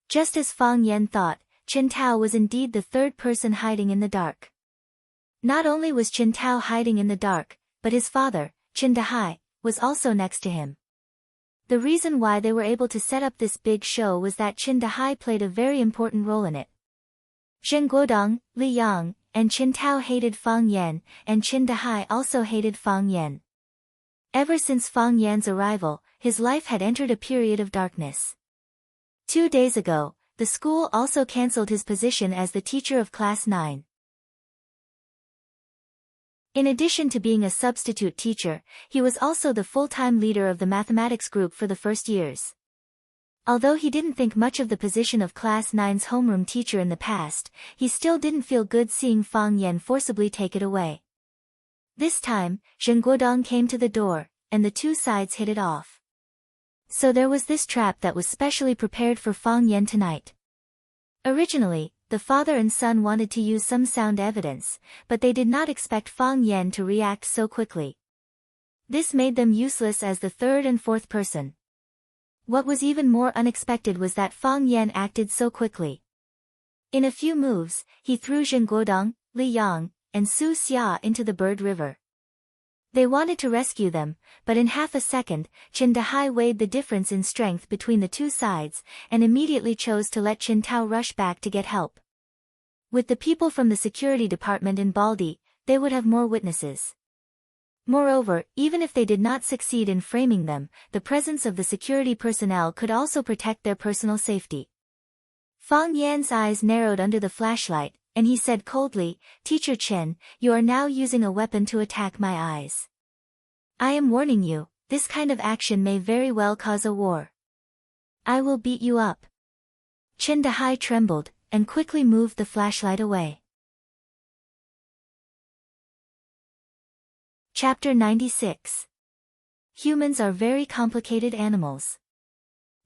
Just as Fang Yan thought, Chen Tao was indeed the third person hiding in the dark. Not only was Chen Tao hiding in the dark, but his father, Chen Dahai, was also next to him. The reason why they were able to set up this big show was that Chen Dahai played a very important role in it. Zheng Guodong, Li Yang, and Chen Tao hated Fang Yan, and Chen Dahai also hated Fang Yan. Ever since Fang Yan's arrival, his life had entered a period of darkness. 2 days ago, the school also cancelled his position as the teacher of Class 9. In addition to being a substitute teacher, he was also the full-time leader of the mathematics group for the first years. Although he didn't think much of the position of Class 9's homeroom teacher in the past, he still didn't feel good seeing Fang Yan forcibly take it away. This time, Zheng Guodong came to the door, and the 2 sides hit it off. So there was this trap that was specially prepared for Fang Yan tonight. Originally, the father and son wanted to use some sound evidence, but they did not expect Fang Yan to react so quickly. This made them useless as the third and fourth person. What was even more unexpected was that Fang Yan acted so quickly. In a few moves, he threw Zheng Guodong, Li Yang, and Su Xia into the Bird River. They wanted to rescue them, but in half a second, Qin Dahai weighed the difference in strength between the two sides, and immediately chose to let Qin Tao rush back to get help. With the people from the security department in Baldi, they would have more witnesses. Moreover, even if they did not succeed in framing them, the presence of the security personnel could also protect their personal safety. Fang Yan's eyes narrowed under the flashlight, and he said coldly, "Teacher Chen, you are now using a weapon to attack my eyes. I am warning you, this kind of action may very well cause a war. I will beat you up." Qin Dahai trembled, and quickly moved the flashlight away. Chapter 96. Humans are very complicated animals.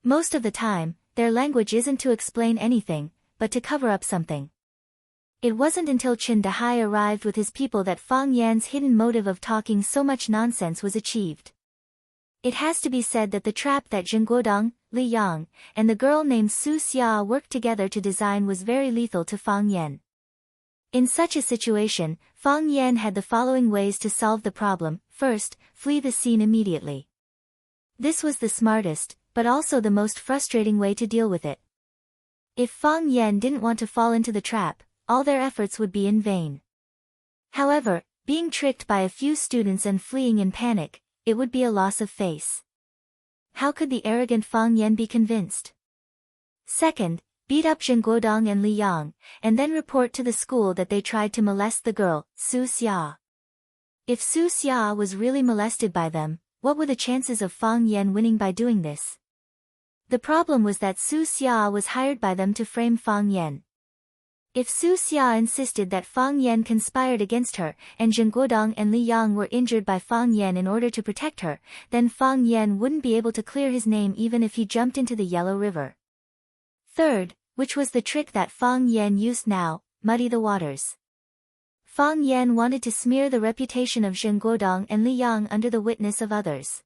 Most of the time, their language isn't to explain anything, but to cover up something. It wasn't until Qin Dahai arrived with his people that Fang Yan's hidden motive of talking so much nonsense was achieved. It has to be said that the trap that Zheng Guodong, Li Yang, and the girl named Su Xia worked together to design was very lethal to Fang Yan. In such a situation, Fang Yan had the following ways to solve the problem. First, flee the scene immediately. This was the smartest, but also the most frustrating way to deal with it. If Fang Yan didn't want to fall into the trap, all their efforts would be in vain. However, being tricked by a few students and fleeing in panic, it would be a loss of face. How could the arrogant Fang Yan be convinced? Second, beat up Zheng Guodong and Li Yang, and then report to the school that they tried to molest the girl, Su Xia. If Su Xia was really molested by them, what were the chances of Fang Yan winning by doing this? The problem was that Su Xia was hired by them to frame Fang Yan. If Su Xia insisted that Fang Yan conspired against her, and Zheng Guodong and Li Yang were injured by Fang Yan in order to protect her, then Fang Yan wouldn't be able to clear his name even if he jumped into the Yellow River. Third, which was the trick that Fang Yan used now, muddy the waters. Fang Yan wanted to smear the reputation of Zheng Guodong and Li Yang under the witness of others.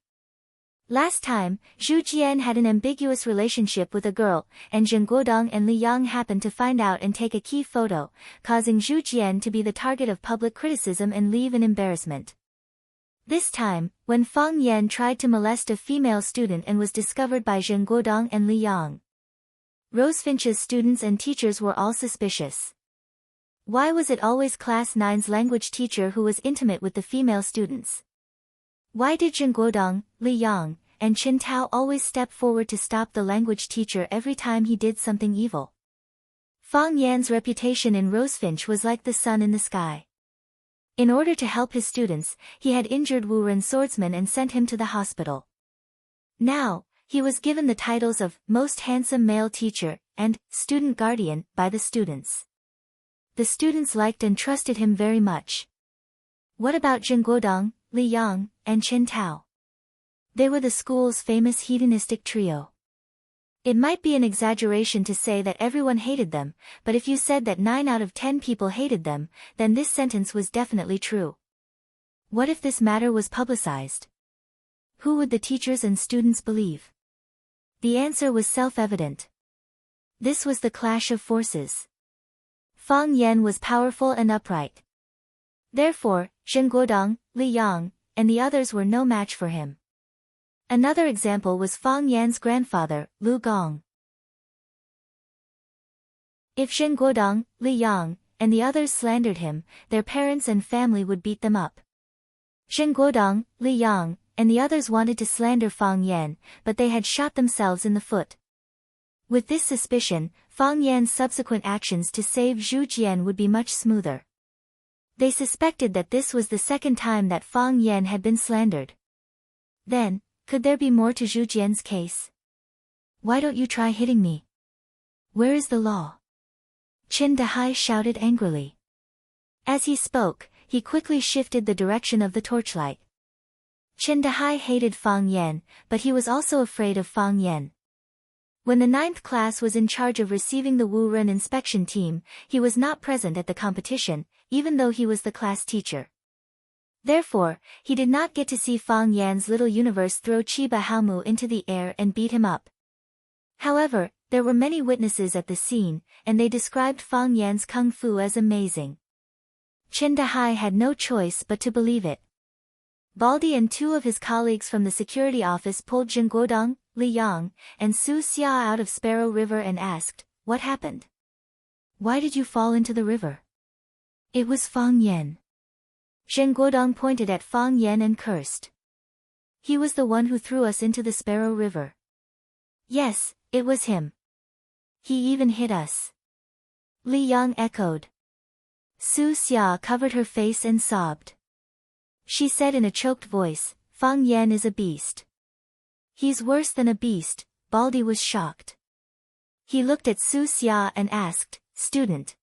Last time, Zhu Jian had an ambiguous relationship with a girl, and Zheng Guodong and Li Yang happened to find out and take a key photo, causing Zhu Jian to be the target of public criticism and leave in embarrassment. This time, when Fang Yan tried to molest a female student and was discovered by Zheng Guodong and Li Yang, Rosefinch's students and teachers were all suspicious. Why was it always Class 9's language teacher who was intimate with the female students? Why did Zheng Guodong, Li Yang, and Qin Tao always step forward to stop the language teacher every time he did something evil? Fang Yan's reputation in Rosefinch was like the sun in the sky. In order to help his students, he had injured Wu Ren's swordsman and sent him to the hospital. Now, he was given the titles of Most Handsome Male Teacher and Student Guardian by the students. The students liked and trusted him very much. What about Zheng Guodong, Li Yang, and Qin Tao? They were the school's famous hedonistic trio. It might be an exaggeration to say that everyone hated them, but if you said that 9 out of 10 people hated them, then this sentence was definitely true. What if this matter was publicized? Who would the teachers and students believe? The answer was self-evident. This was the clash of forces. Fang Yan was powerful and upright. Therefore, Zheng Guodong, Li Yang, and the others were no match for him. Another example was Fang Yan's grandfather, Lu Gong. If Zheng Guodong, Li Yang, and the others slandered him, their parents and family would beat them up. Zheng Guodong, Li Yang, and the others wanted to slander Fang Yan, but they had shot themselves in the foot. With this suspicion, Fang Yan's subsequent actions to save Zhu Jian would be much smoother. They suspected that this was the second time that Fang Yan had been slandered. Then, could there be more to Zhu Jian's case? Why don't you try hitting me? Where is the law? Qin Dahai shouted angrily. As he spoke, he quickly shifted the direction of the torchlight. Qin Dahai hated Fang Yan, but he was also afraid of Fang Yan. When the 9th class was in charge of receiving the Wu Ren inspection team, he was not present at the competition, even though he was the class teacher. Therefore, he did not get to see Fang Yan's little universe throw Chiba Haomu into the air and beat him up. However, there were many witnesses at the scene, and they described Fang Yan's kung fu as amazing. Chen Dahai had no choice but to believe it. Baldi and two of his colleagues from the security office pulled Jin Guodong, Li Yang, and Su Xia out of Sparrow River and asked, "What happened? Why did you fall into the river?" "It was Fang Yan." Zhen Guodong pointed at Fang Yan and cursed. "He was the one who threw us into the Sparrow River." "Yes, it was him. He even hit us." Li Yang echoed. Su Xia covered her face and sobbed. She said in a choked voice, "Fang Yan is a beast." "He's worse than a beast," Baldi was shocked. He looked at Su Xia and asked, "Student,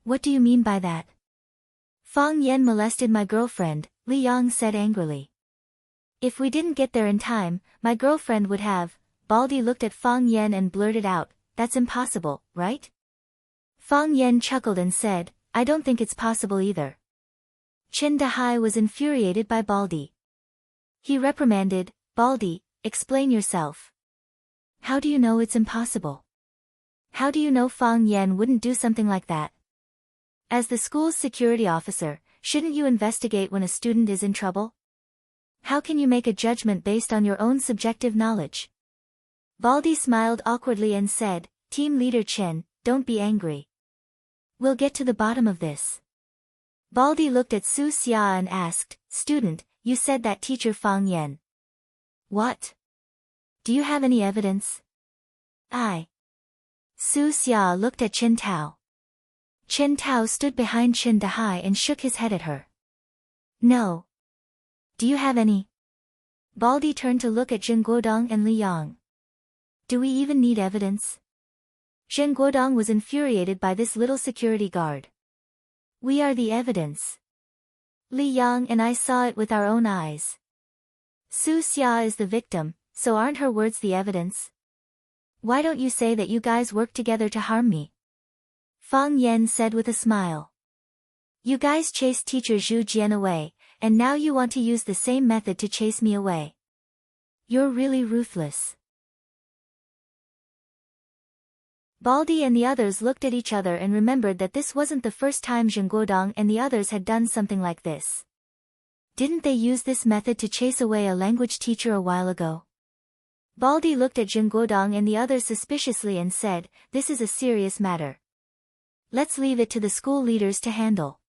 what do you mean by that?" "Fang Yan molested my girlfriend," Li Yang said angrily. "If we didn't get there in time, my girlfriend would have." Baldi looked at Fang Yan and blurted out, "That's impossible, right?" Fang Yan chuckled and said, "I don't think it's possible either." Chen Dahai was infuriated by Baldi. He reprimanded, "Baldi, explain yourself. How do you know it's impossible? How do you know Fang Yan wouldn't do something like that? As the school's security officer, shouldn't you investigate when a student is in trouble? How can you make a judgment based on your own subjective knowledge?" Baldi smiled awkwardly and said, "Team leader Chen, don't be angry. We'll get to the bottom of this." Baldi looked at Su Xia and asked, "Student, you said that teacher Fang Yan. What? Do you have any evidence?" Su Xia looked at Chen Tao. Chen Tao stood behind Chen Dahai and shook his head at her. "No. Do you have any?" Baldi turned to look at Zhen Guodong and Li Yang. "Do we even need evidence?" Zhen Guodong was infuriated by this little security guard. "We are the evidence. Li Yang and I saw it with our own eyes. Su Xia is the victim, so aren't her words the evidence? Why don't you say that you guys worked together to harm me?" Fang Yan said with a smile. "You guys chased teacher Zhu Jian away, and now you want to use the same method to chase me away. You're really ruthless." Baldi and the others looked at each other and remembered that this wasn't the first time Zhen Guodong and the others had done something like this. Didn't they use this method to chase away a language teacher a while ago? Baldi looked at Zhen Guodong and the others suspiciously and said, "This is a serious matter. Let's leave it to the school leaders to handle."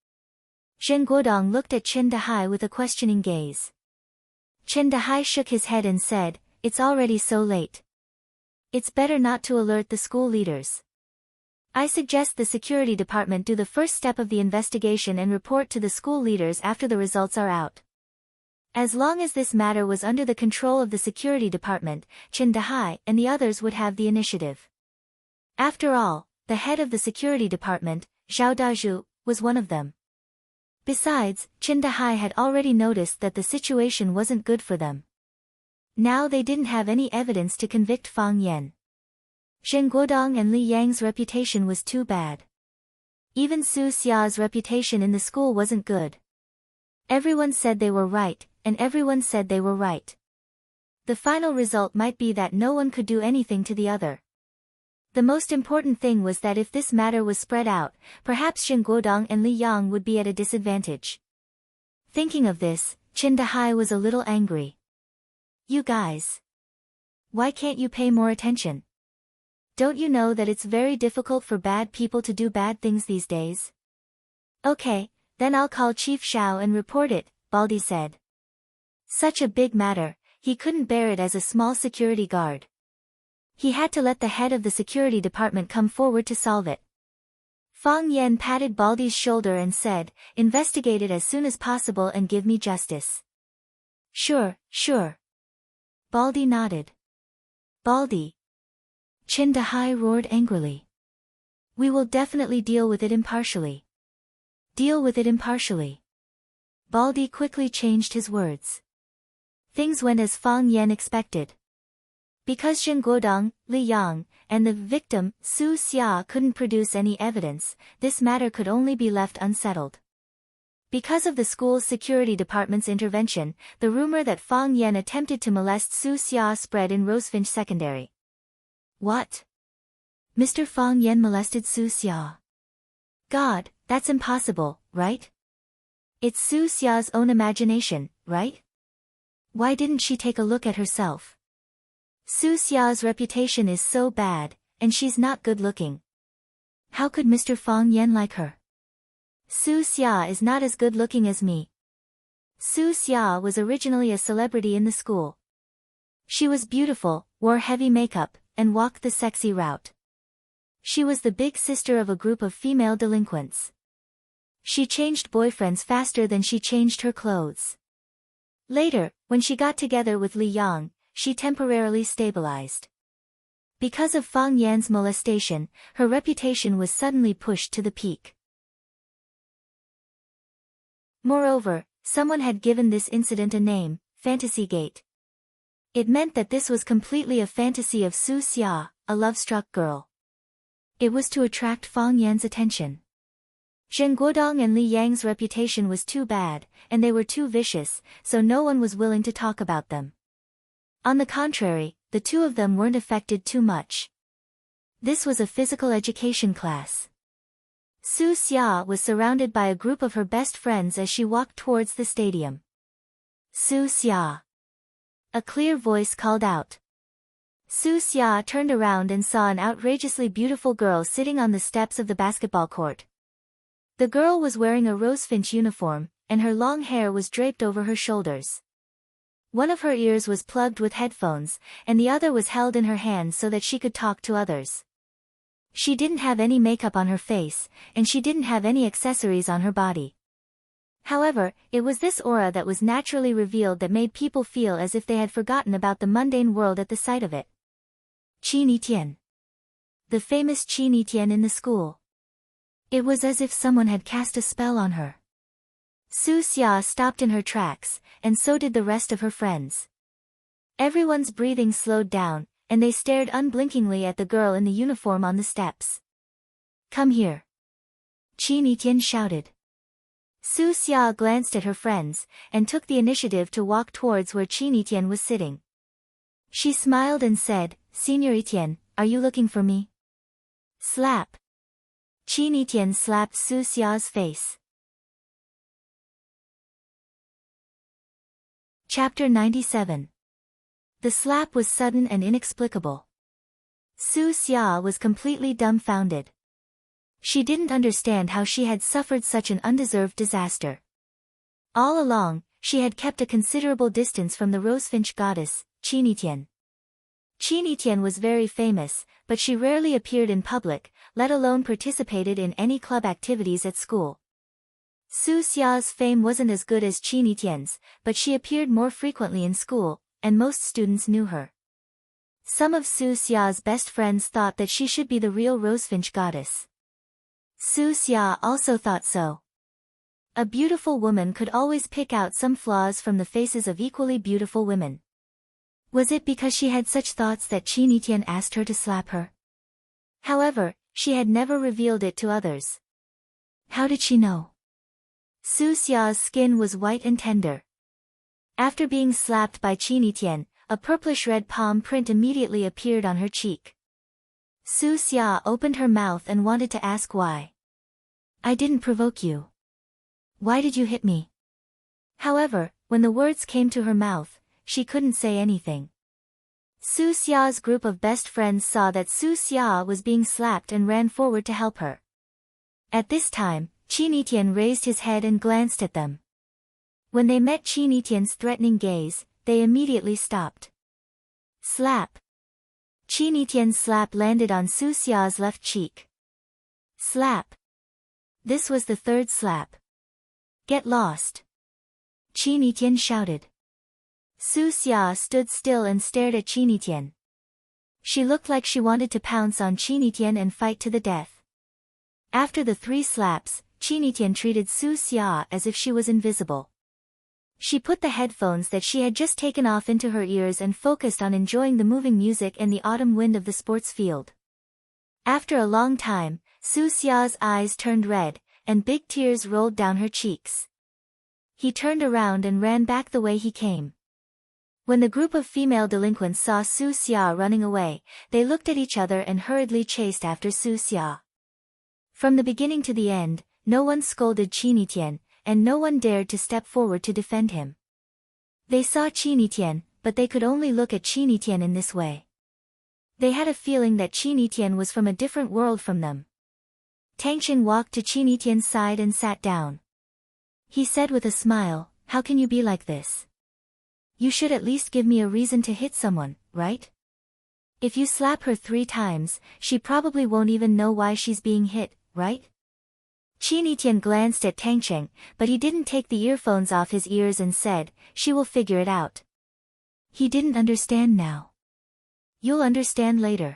Zhen Guodong looked at Chen Dahai with a questioning gaze. Chen Dahai shook his head and said, "It's already so late. It's better not to alert the school leaders. I suggest the security department do the first step of the investigation and report to the school leaders after the results are out." As long as this matter was under the control of the security department, Chen Dahai and the others would have the initiative. After all, the head of the security department, Zhao Dazhu, was one of them. Besides, Chen Dahai had already noticed that the situation wasn't good for them. Now they didn't have any evidence to convict Fang Yan. Zhen Guodong and Li Yang's reputation was too bad. Even Su Xia's reputation in the school wasn't good. Everyone said they were right, and everyone said they were right. The final result might be that no one could do anything to the other. The most important thing was that if this matter was spread out, perhaps Zhen Guodong and Li Yang would be at a disadvantage. Thinking of this, Chen Dahai was a little angry. "You guys. Why can't you pay more attention? Don't you know that it's very difficult for bad people to do bad things these days?" "Okay, then I'll call Chief Xiao and report it," Baldi said. Such a big matter, he couldn't bear it as a small security guard. He had to let the head of the security department come forward to solve it. Fang Yan patted Baldi's shoulder and said, "Investigate it as soon as possible and give me justice." Sure. Baldi nodded. "Baldi!" Chen Dahai roared angrily. "We will definitely deal with it impartially." "Deal with it impartially." Baldi quickly changed his words. Things went as Fang Yan expected. Because Zhen Guodong, Li Yang, and the victim, Su Xia, couldn't produce any evidence, this matter could only be left unsettled. Because of the school's security department's intervention, the rumor that Fang Yan attempted to molest Su Xia spread in Rosefinch Secondary. What? Mr. Fang Yan molested Su Xia? God, that's impossible, right? It's Su Xia's own imagination, right? Why didn't she take a look at herself? Su Xia's reputation is so bad, and she's not good looking. How could Mr. Fang Yan like her? Su Xia is not as good looking as me. Su Xia was originally a celebrity in the school. She was beautiful, wore heavy makeup, and walked the sexy route. She was the big sister of a group of female delinquents. She changed boyfriends faster than she changed her clothes. Later, when she got together with Li Yang, she temporarily stabilized. Because of Fang Yan's molestation, her reputation was suddenly pushed to the peak. Moreover, someone had given this incident a name, Fantasygate. It meant that this was completely a fantasy of Su Xia, a love-struck girl. It was to attract Fang Yan's attention. Zheng Guodong and Li Yang's reputation was too bad, and they were too vicious, so no one was willing to talk about them. On the contrary, the two of them weren't affected too much. This was a physical education class. Su Xia was surrounded by a group of her best friends as she walked towards the stadium. Su Xia. A clear voice called out. Su Xia turned around and saw an outrageously beautiful girl sitting on the steps of the basketball court. The girl was wearing a rosefinch uniform, and her long hair was draped over her shoulders. One of her ears was plugged with headphones, and the other was held in her hand so that she could talk to others. She didn't have any makeup on her face, and she didn't have any accessories on her body. However, it was this aura that was naturally revealed that made people feel as if they had forgotten about the mundane world at the sight of it. Qi Nitian. The famous Qi Nitian in the school. It was as if someone had cast a spell on her. Su Xia stopped in her tracks, and so did the rest of her friends. Everyone's breathing slowed down, and they stared unblinkingly at the girl in the uniform on the steps. Come here. Qi Nitian shouted. Su Xia glanced at her friends, and took the initiative to walk towards where Qi Nitian was sitting. She smiled and said, Senior Etienne, are you looking for me? Slap. Qi Nitian slapped Su Xia's face. Chapter 97. The slap was sudden and inexplicable. Su Xia was completely dumbfounded. She didn't understand how she had suffered such an undeserved disaster. All along, she had kept a considerable distance from the rosefinch goddess, Qi Nitian. Qi Nitian was very famous, but she rarely appeared in public, let alone participated in any club activities at school. Su Xia's fame wasn't as good as Qi Nitian's, but she appeared more frequently in school, and most students knew her. Some of Su Xia's best friends thought that she should be the real rosefinch goddess. Su Xia also thought so. A beautiful woman could always pick out some flaws from the faces of equally beautiful women. Was it because she had such thoughts that Qi Nitian asked her to slap her? However, she had never revealed it to others. How did she know? Su Xia's skin was white and tender. After being slapped by Qi Nitian, a purplish-red palm print immediately appeared on her cheek. Su Xia opened her mouth and wanted to ask why. I didn't provoke you. Why did you hit me? However, when the words came to her mouth, she couldn't say anything. Su Xia's group of best friends saw that Su Xia was being slapped and ran forward to help her. At this time, Qi Nitian raised his head and glanced at them. When they met Qi Nitian's threatening gaze, they immediately stopped. Slap. Qi Nitian's slap landed on Su Xia's left cheek. Slap. This was the third slap. Get lost. Qi Nitian shouted. Su Xia stood still and stared at Qi Nitian. She looked like she wanted to pounce on Qi Nitian and fight to the death. After the 3 slaps, Qi Nitian treated Su Xia as if she was invisible. She put the headphones that she had just taken off into her ears and focused on enjoying the moving music and the autumn wind of the sports field. After a long time, Su Xia's eyes turned red, and big tears rolled down her cheeks. He turned around and ran back the way he came. When the group of female delinquents saw Su Xia running away, they looked at each other and hurriedly chased after Su Xia. From the beginning to the end, no one scolded Qinitian, and no one dared to step forward to defend him. They saw Qinitian, but they could only look at Qinitian in this way. They had a feeling that Qinitian was from a different world from them. Tangqing walked to Qinitian's side and sat down. He said with a smile, "How can you be like this? You should at least give me a reason to hit someone, right? If you slap her 3 times, she probably won't even know why she's being hit, right?" Qinitian glanced at Tangqing, but he didn't take the earphones off his ears and said, "She will figure it out." He didn't understand now. "You'll understand later."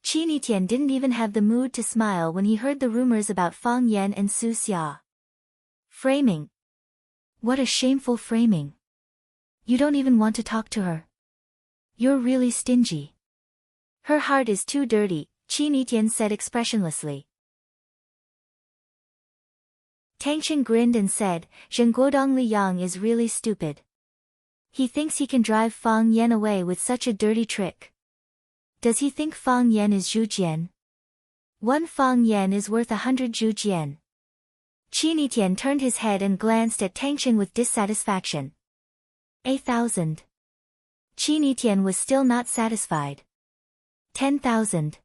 Qinitian didn't even have the mood to smile when he heard the rumors about Fang Yan and Su Xia. Framing. What a shameful framing. You don't even want to talk to her. You're really stingy. Her heart is too dirty, Qinitian said expressionlessly. Tangqing grinned and said, "Zhenguodong Liyang is really stupid. He thinks he can drive Fang Yan away with such a dirty trick. Does he think Fang Yan is Zhujian? 1 Fang Yan is worth 100 Zhujian." Qinitian turned his head and glanced at Tangqing with dissatisfaction. 8,000. Qinitian was still not satisfied. 10,000.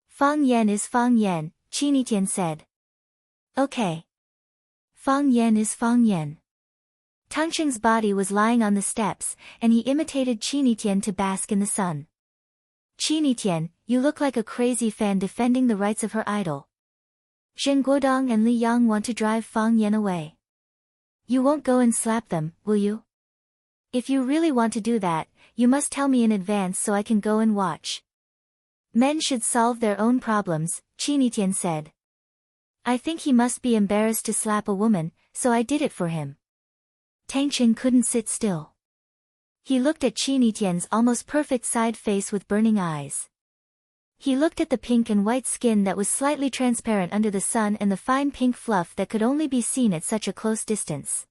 Fang Yan is Fang Yan, Qinitian said. Okay. Fang Yan is Fang Yan. Tangqing's body was lying on the steps, and he imitated Qinitian to bask in the sun. "Qinitian, you look like a crazy fan defending the rights of her idol. Zhenguodong and Li Yang want to drive Fang Yan away. You won't go and slap them, will you? If you really want to do that, you must tell me in advance so I can go and watch." "Men should solve their own problems," Qinitian said. "I think he must be embarrassed to slap a woman, so I did it for him." Tangqing couldn't sit still. He looked at Qinitian's almost perfect side face with burning eyes. He looked at the pink and white skin that was slightly transparent under the sun and the fine pink fluff that could only be seen at such a close distance.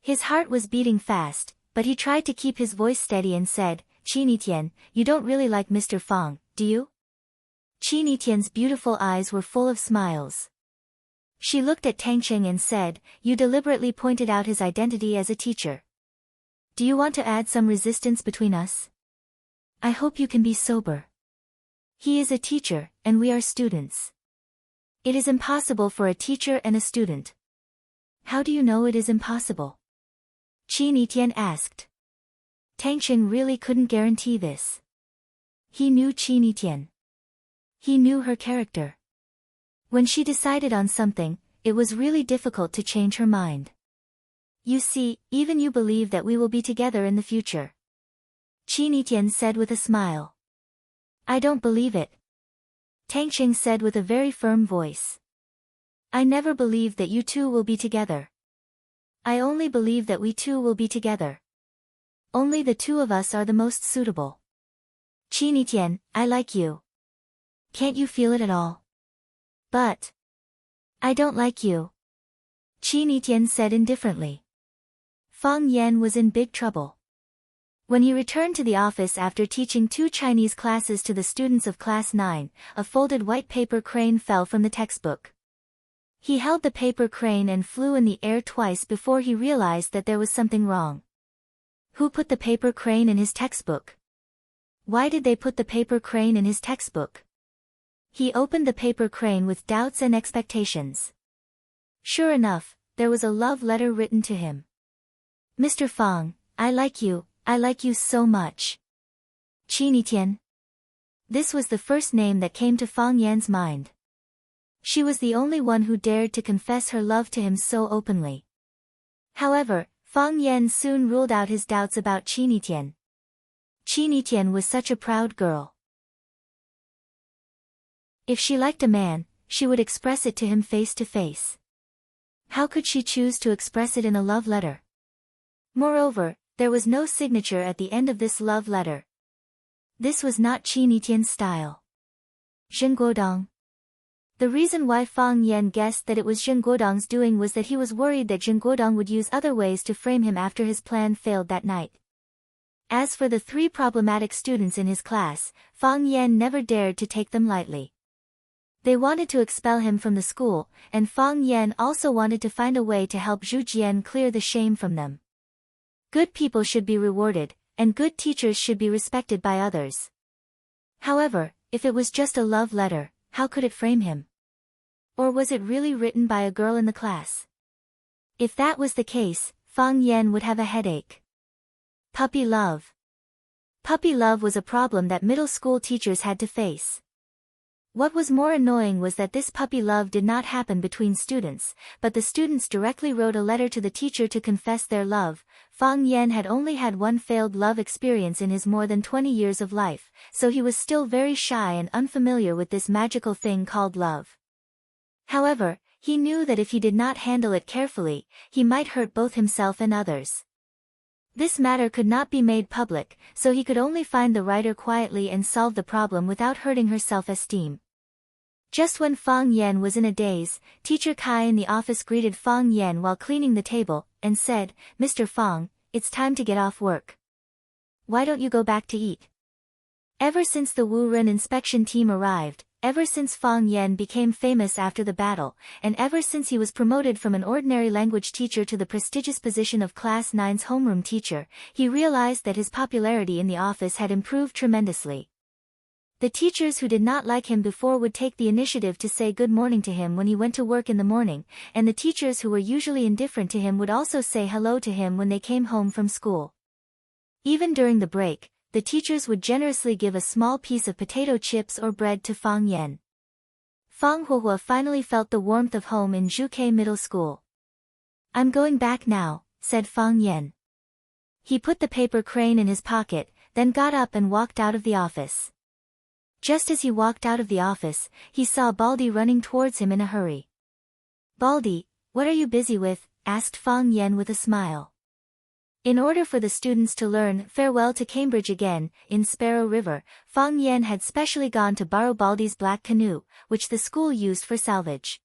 His heart was beating fast, but he tried to keep his voice steady and said, "Qinitian, you don't really like Mr. Fang, do you?" Qinitian's beautiful eyes were full of smiles. She looked at Tangqing and said, "You deliberately pointed out his identity as a teacher. Do you want to add some resistance between us? I hope you can be sober. He is a teacher, and we are students. It is impossible for a teacher and a student." "How do you know it is impossible?" Qinitian asked. Tangqing really couldn't guarantee this. He knew Qinitian. He knew her character. When she decided on something, it was really difficult to change her mind. "You see, even you believe that we will be together in the future," Qinitian said with a smile. "I don't believe it," Tangqing said with a very firm voice. "I never believed that you two will be together. I only believe that we two will be together. Only the two of us are the most suitable. Qinitian, I like you. Can't you feel it at all?" "But I don't like you," Qinitian said indifferently. Fang Yan was in big trouble. When he returned to the office after teaching 2 Chinese classes to the students of Class 9, a folded white paper crane fell from the textbook. He held the paper crane and flew in the air twice before he realized that there was something wrong. Who put the paper crane in his textbook? Why did they put the paper crane in his textbook? He opened the paper crane with doubts and expectations. Sure enough, there was a love letter written to him. "Mr. Fang, I like you so much. Qinitian." This was the first name that came to Fang Yan's mind. She was the only one who dared to confess her love to him so openly. However, Fang Yan soon ruled out his doubts about Qinitian. Qinitian was such a proud girl. If she liked a man, she would express it to him face to face. How could she choose to express it in a love letter? Moreover, there was no signature at the end of this love letter. This was not Qinitian's style. Zhenguodong. The reason why Fang Yan guessed that it was Zhenguodong's doing was that he was worried that Zhenguodong would use other ways to frame him after his plan failed that night. As for the 3 problematic students in his class, Fang Yan never dared to take them lightly. They wanted to expel him from the school, and Fang Yan also wanted to find a way to help Zhu Jian clear the shame from them. Good people should be rewarded, and good teachers should be respected by others. However, if it was just a love letter, how could it frame him? Or was it really written by a girl in the class? If that was the case, Fang Yan would have a headache. Puppy love. Puppy love was a problem that middle school teachers had to face. What was more annoying was that this puppy love did not happen between students, but the students directly wrote a letter to the teacher to confess their love. Fang Yan had only had one failed love experience in his more than 20 years of life, so he was still very shy and unfamiliar with this magical thing called love. However, he knew that if he did not handle it carefully, he might hurt both himself and others. This matter could not be made public, so he could only find the writer quietly and solve the problem without hurting her self-esteem. Just when Fang Yan was in a daze, Teacher Kai in the office greeted Fang Yan while cleaning the table, and said, "Mr. Fang, it's time to get off work. Why don't you go back to eat?" Ever since the Wu Ren inspection team arrived, ever since Fang Yan became famous after the battle, and ever since he was promoted from an ordinary language teacher to the prestigious position of Class 9's homeroom teacher, he realized that his popularity in the office had improved tremendously. The teachers who did not like him before would take the initiative to say good morning to him when he went to work in the morning, and the teachers who were usually indifferent to him would also say hello to him when they came home from school. Even during the break, the teachers would generously give a small piece of potato chips or bread to Fang Yan. Fang Huohua finally felt the warmth of home in Zhuke Middle School. "I'm going back now," said Fang Yan. He put the paper crane in his pocket, then got up and walked out of the office. Just as he walked out of the office, he saw Baldy running towards him in a hurry. "Baldy, what are you busy with?" asked Fang Yan with a smile. In order for the students to learn Farewell to Cambridge again, in Sparrow River, Fang Yan had specially gone to borrow Baldy's black canoe, which the school used for salvage.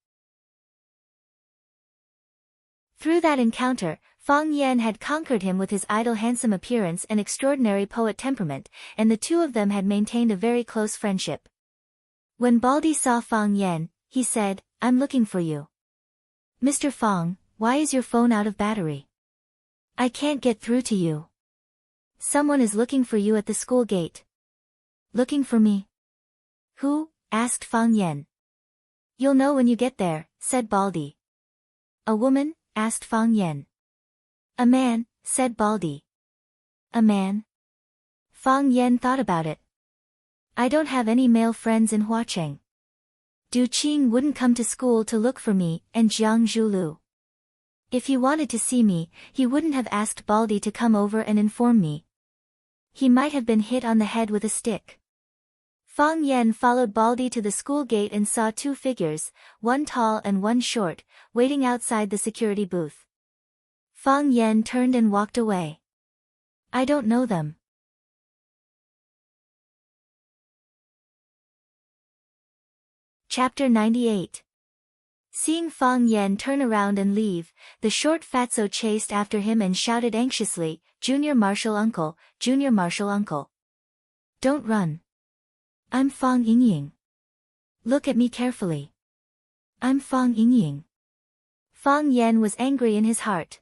Through that encounter, Fang Yan had conquered him with his idle handsome appearance and extraordinary poet temperament, and the two of them had maintained a very close friendship. When Baldy saw Fang Yan, he said, "I'm looking for you." "Mr. Fang, why is your phone out of battery? I can't get through to you. Someone is looking for you at the school gate." "Looking for me? Who?" asked Fang Yan. "You'll know when you get there," said Baldy. "A woman?" asked Fang Yan. "A man," said Baldy. "A man?" Fang Yan thought about it. "I don't have any male friends in Huacheng. Du Qing wouldn't come to school to look for me, and Jiang Zhulu. If he wanted to see me, he wouldn't have asked Baldy to come over and inform me. He might have been hit on the head with a stick." Fang Yan followed Baldy to the school gate and saw two figures, one tall and one short, waiting outside the security booth. Fang Yan turned and walked away. "I don't know them." Chapter 98. Seeing Fang Yan turn around and leave, the short fatso chased after him and shouted anxiously, "Junior Marshal Uncle, Junior Marshal Uncle. Don't run. I'm Fang Yingying. Look at me carefully. I'm Fang Yingying." Fang Yan was angry in his heart.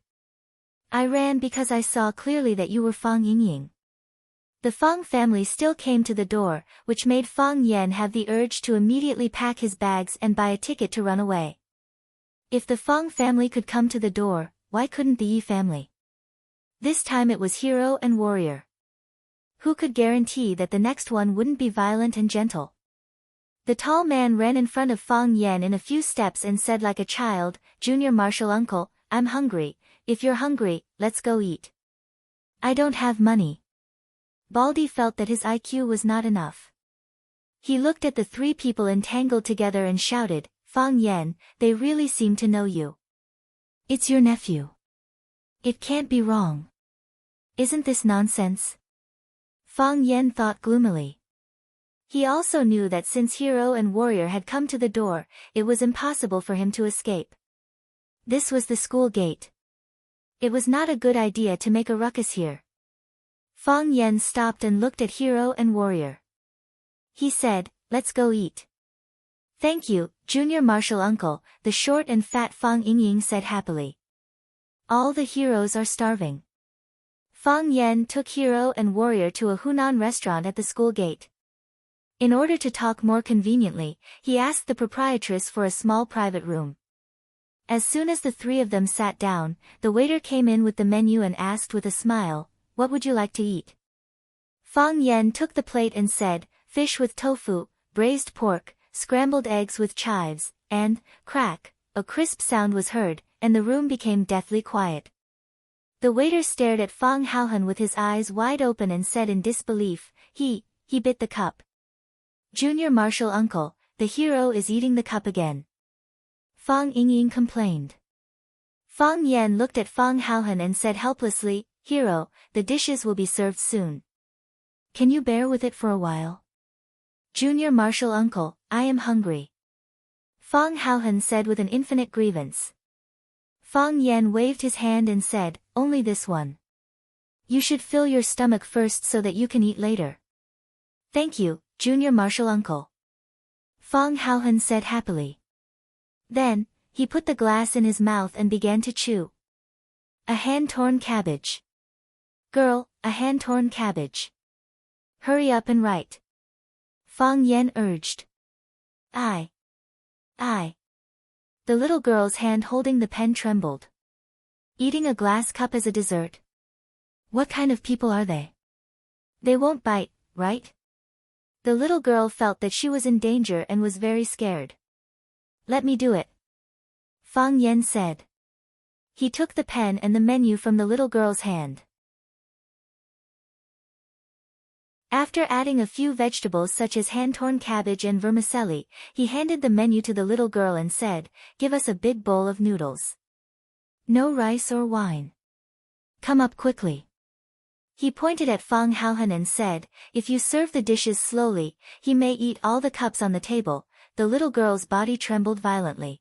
"I ran because I saw clearly that you were Fang Yingying." The Fang family still came to the door, which made Fang Yan have the urge to immediately pack his bags and buy a ticket to run away. If the Fang family could come to the door, why couldn't the Yi family? This time it was hero and warrior. Who could guarantee that the next one wouldn't be violent and gentle? The tall man ran in front of Fang Yan in a few steps and said like a child, "Junior Marshal Uncle, I'm hungry. If you're hungry, let's go eat." "I don't have money." Baldy felt that his IQ was not enough. He looked at the three people entangled together and shouted, "Fang Yan, they really seem to know you. It's your nephew. It can't be wrong. Isn't this nonsense?" Fang Yan thought gloomily. He also knew that since hero and warrior had come to the door, it was impossible for him to escape. This was the school gate. It was not a good idea to make a ruckus here. Fang Yan stopped and looked at hero and warrior. He said, "Let's go eat." Thank you, junior martial uncle, the short and fat Fang Yingying said happily. All the heroes are starving. Fang Yen took hero and warrior to a Hunan restaurant at the school gate. In order to talk more conveniently, he asked the proprietress for a small private room. As soon as the three of them sat down, the waiter came in with the menu and asked with a smile, "What would you like to eat?" Fang Yen took the plate and said, "Fish with tofu, braised pork, scrambled eggs with chives," and, crack, a crisp sound was heard, and the room became deathly quiet. The waiter stared at Fang Haohan with his eyes wide open and said in disbelief, He bit the cup. Junior martial uncle, the hero is eating the cup again. Fang Yingying complained. Fang Yen looked at Fang Haohan and said helplessly, "Hero, the dishes will be served soon. Can you bear with it for a while?" "Junior martial uncle, I am hungry," Fang Haohan said with an infinite grievance. Fang Yen waved his hand and said, "Only this one. You should fill your stomach first so that you can eat later." "Thank you, junior martial uncle," Fang Haohan said happily. Then, he put the glass in his mouth and began to chew. A hand-torn cabbage. "Girl, a hand-torn cabbage. Hurry up and write," Fang Yen urged. I. The little girl's hand holding the pen trembled. Eating a glass cup as a dessert? What kind of people are they? They won't bite, right? The little girl felt that she was in danger and was very scared. "Let me do it," Fang Yen said. He took the pen and the menu from the little girl's hand. After adding a few vegetables such as hand-torn cabbage and vermicelli, he handed the menu to the little girl and said, "Give us a big bowl of noodles. No rice or wine. Come up quickly." He pointed at Fang Haohan and said, "If you serve the dishes slowly, he may eat all the cups on the table." The little girl's body trembled violently.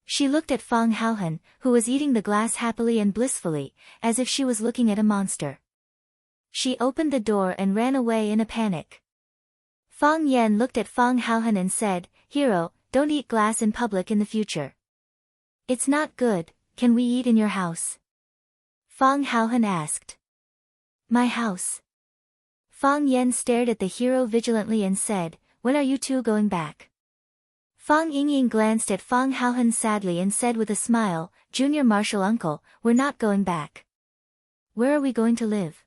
She looked at Fang Haohan, who was eating the glass happily and blissfully, as if she was looking at a monster. She opened the door and ran away in a panic. Fang Yen looked at Fang Haohan and said, "Hero, don't eat glass in public in the future. It's not good. Can we eat in your house?" Fang Haohan asked. "My house?" Fang Yen stared at the hero vigilantly and said, "When are you two going back?" Fang Yingying glanced at Fang Haohan sadly and said with a smile, "Junior martial uncle, we're not going back." "Where are we going to live?"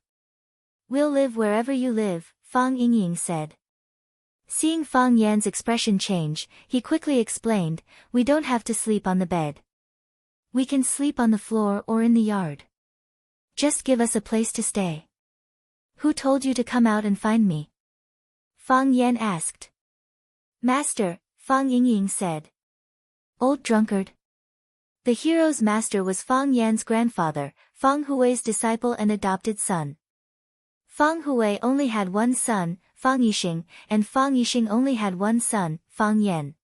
"We'll live wherever you live," Fang Yingying said. Seeing Fang Yan's expression change, he quickly explained, "We don't have to sleep on the bed. We can sleep on the floor or in the yard. Just give us a place to stay." "Who told you to come out and find me?" Fang Yan asked. "Master," Fang Yingying said. "Old drunkard." The hero's master was Fang Yan's grandfather, Fang Hui's disciple and adopted son. Fang Hui only had one son, Fang Yixing, and Fang Yixing only had one son, Fang Yan.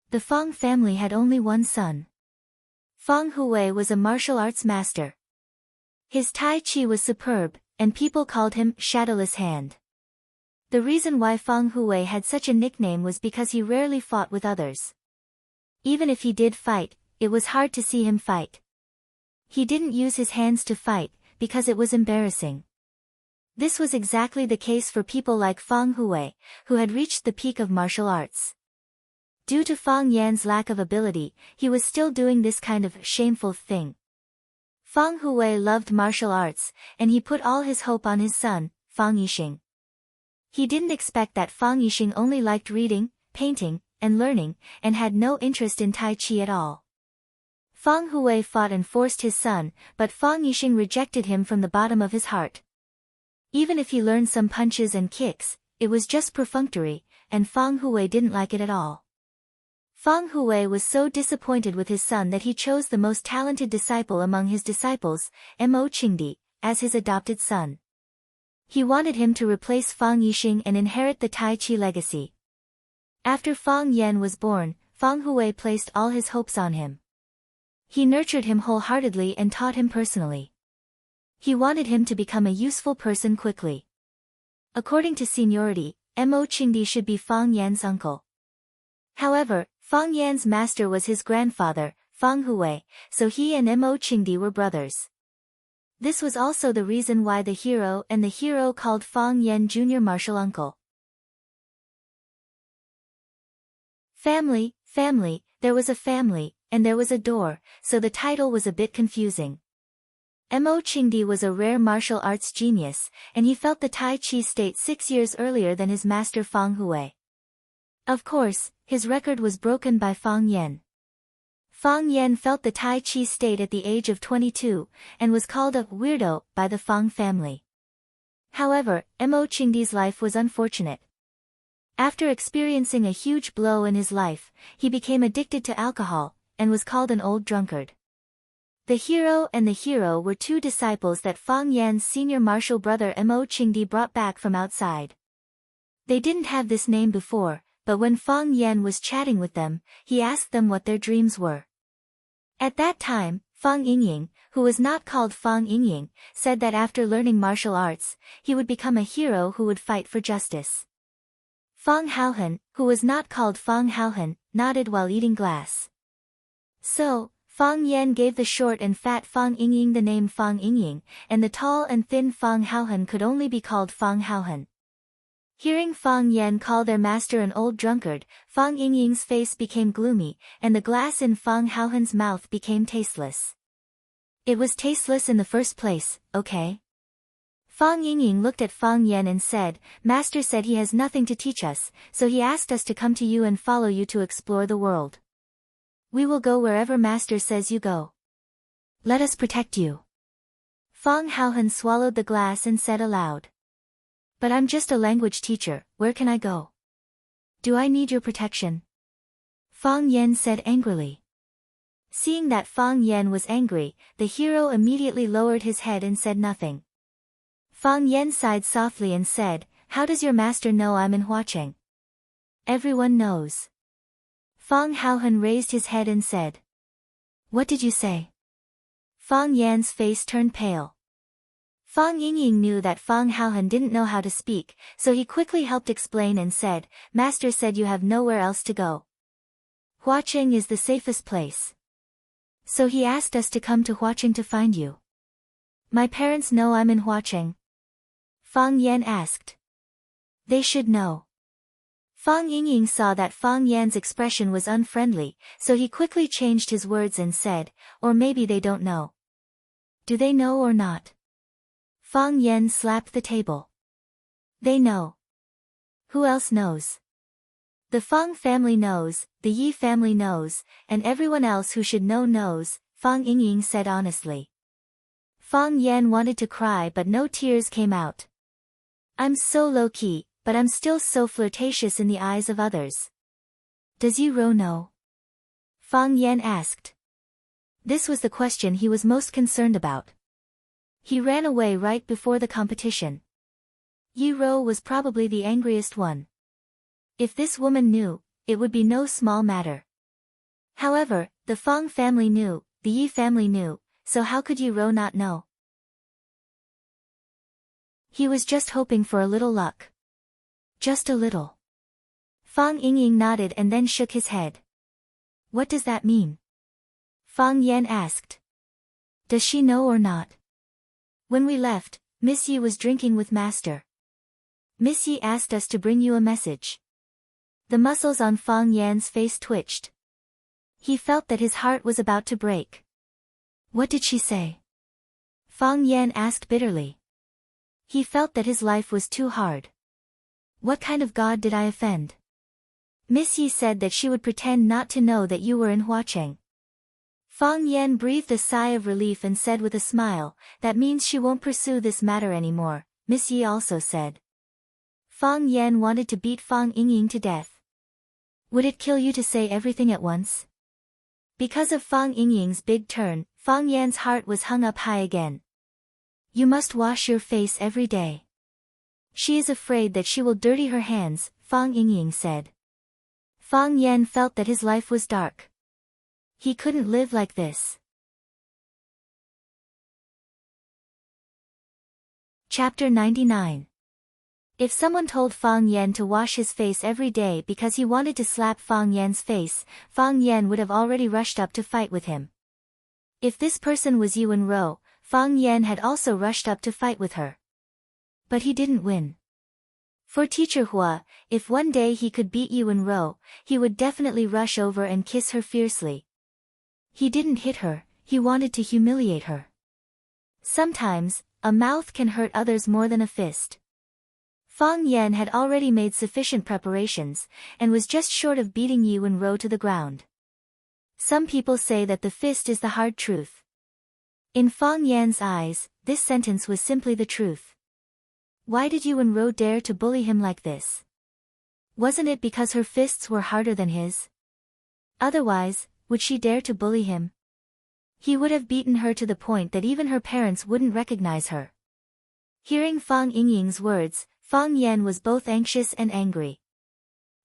The Fang family had only one son. Fang Hui was a martial arts master. His Tai Chi was superb, and people called him Shadowless Hand. The reason why Fang Hui had such a nickname was because he rarely fought with others. Even if he did fight, it was hard to see him fight. He didn't use his hands to fight, because it was embarrassing. This was exactly the case for people like Fang Hui, who had reached the peak of martial arts. Due to Fang Yan's lack of ability, he was still doing this kind of shameful thing. Fang Hui loved martial arts, and he put all his hope on his son, Fang Yixing. He didn't expect that Fang Yixing only liked reading, painting, and learning, and had no interest in Tai Chi at all. Fang Hui fought and forced his son, but Fang Yixing rejected him from the bottom of his heart. Even if he learned some punches and kicks, it was just perfunctory, and Fang Hui didn't like it at all. Fang Hui was so disappointed with his son that he chose the most talented disciple among his disciples, Mo Qingdi, as his adopted son. He wanted him to replace Fang Yixing and inherit the Tai Chi legacy. After Fang Yan was born, Fang Hui placed all his hopes on him. He nurtured him wholeheartedly and taught him personally. He wanted him to become a useful person quickly. According to seniority, Mo Qingdi should be Fang Yan's uncle. However, Fang Yan's master was his grandfather, Fang Hui, so he and Mo Qingdi were brothers. This was also the reason why the hero called Fang Yan Jr. martial uncle. Family, there was a family, and there was a door, so the title was a bit confusing. Mo Qingdi was a rare martial arts genius, and he felt the Tai Chi state 6 years earlier than his master Fang Hui. Of course, his record was broken by Fang Yan. Fang Yan felt the Tai Chi state at the age of 22, and was called a weirdo by the Fang family. However, Mo Qingdi's life was unfortunate. After experiencing a huge blow in his life, he became addicted to alcohol, and was called an old drunkard. The hero were two disciples that Fang Yan's senior martial brother Mo Qingdi brought back from outside. They didn't have this name before, but when Fang Yan was chatting with them, he asked them what their dreams were. At that time, Fang Yingying, who was not called Fang Yingying, said that after learning martial arts, he would become a hero who would fight for justice. Fang Haohan, who was not called Fang Haohan, nodded while eating glass. So, Fang Yan gave the short and fat Fang Yingying the name Fang Yingying, and the tall and thin Fang Haohan could only be called Fang Haohan. Hearing Fang Yan call their master an old drunkard, Fang Yingying's face became gloomy, and the glass in Fang Haohan's mouth became tasteless. It was tasteless in the first place, okay? Fang Yingying looked at Fang Yan and said, "Master said he has nothing to teach us, so he asked us to come to you and follow you to explore the world. We will go wherever Master says you go. Let us protect you." Fang Haohan swallowed the glass and said aloud, "But I'm just a language teacher, where can I go? Do I need your protection?" Fang Yan said angrily. Seeing that Fang Yan was angry, the hero immediately lowered his head and said nothing. Fang Yan sighed softly and said, "How does your master know I'm in Huaqing?" "Everyone knows." Fang Haohan raised his head and said, "What did you say?" Fang Yan's face turned pale. Fang Yingying knew that Fang Haohan didn't know how to speak, so he quickly helped explain and said, "Master said you have nowhere else to go. Huaqing is the safest place. So he asked us to come to Huaqing to find you." "My parents know I'm in Huaqing?" Fang Yan asked. "They should know." Fang Yingying saw that Fang Yan's expression was unfriendly, so he quickly changed his words and said, "Or maybe they don't know." "Do they know or not?" Fang Yan slapped the table. "They know." "Who else knows?" "The Fang family knows, the Yi family knows, and everyone else who should know knows," Fang Yingying said honestly. Fang Yan wanted to cry but no tears came out. "I'm so low-key, but I'm still so flirtatious in the eyes of others." "Does Yi Ro know?" Fang Yan asked. This was the question he was most concerned about. He ran away right before the competition. Yi Ro was probably the angriest one. If this woman knew, it would be no small matter. However, the Fang family knew, the Yi family knew, so how could Yi Ro not know? He was just hoping for a little luck. Just a little. Fang Yingying nodded and then shook his head. "What does that mean?" Fang Yan asked. "Does she know or not?" "When we left, Miss Yi was drinking with Master. Miss Yi asked us to bring you a message." The muscles on Fang Yan's face twitched. He felt that his heart was about to break. "What did she say?" Fang Yan asked bitterly. He felt that his life was too hard. "What kind of god did I offend?" "Miss Yi said that she would pretend not to know that you were in Huaqing." Fang Yan breathed a sigh of relief and said with a smile, "That means she won't pursue this matter anymore," Miss Yi also said. Fang Yan wanted to beat Fang Yingying to death. "Would it kill you to say everything at once?" Because of Fang Yingying's big turn, Fang Yan's heart was hung up high again. "You must wash your face every day. She is afraid that she will dirty her hands," Fang Yingying said. Fang Yan felt that his life was dark. He couldn't live like this. Chapter 99. If someone told Fang Yan to wash his face every day because he wanted to slap Fang Yan's face, Fang Yan would have already rushed up to fight with him. If this person was Yuan Rou, Fang Yan had also rushed up to fight with her. But he didn't win. For Teacher Hua, if one day he could beat Yuan Rou, he would definitely rush over and kiss her fiercely. He didn't hit her, he wanted to humiliate her. Sometimes, a mouth can hurt others more than a fist. Fang Yan had already made sufficient preparations, and was just short of beating Yuan Rou to the ground. Some people say that the fist is the hard truth. In Fang Yan's eyes, this sentence was simply the truth. Why did Yuan Rou dare to bully him like this? Wasn't it because her fists were harder than his? Otherwise, would she dare to bully him? He would have beaten her to the point that even her parents wouldn't recognize her. Hearing Fang Yingying's words, Fang Yan was both anxious and angry.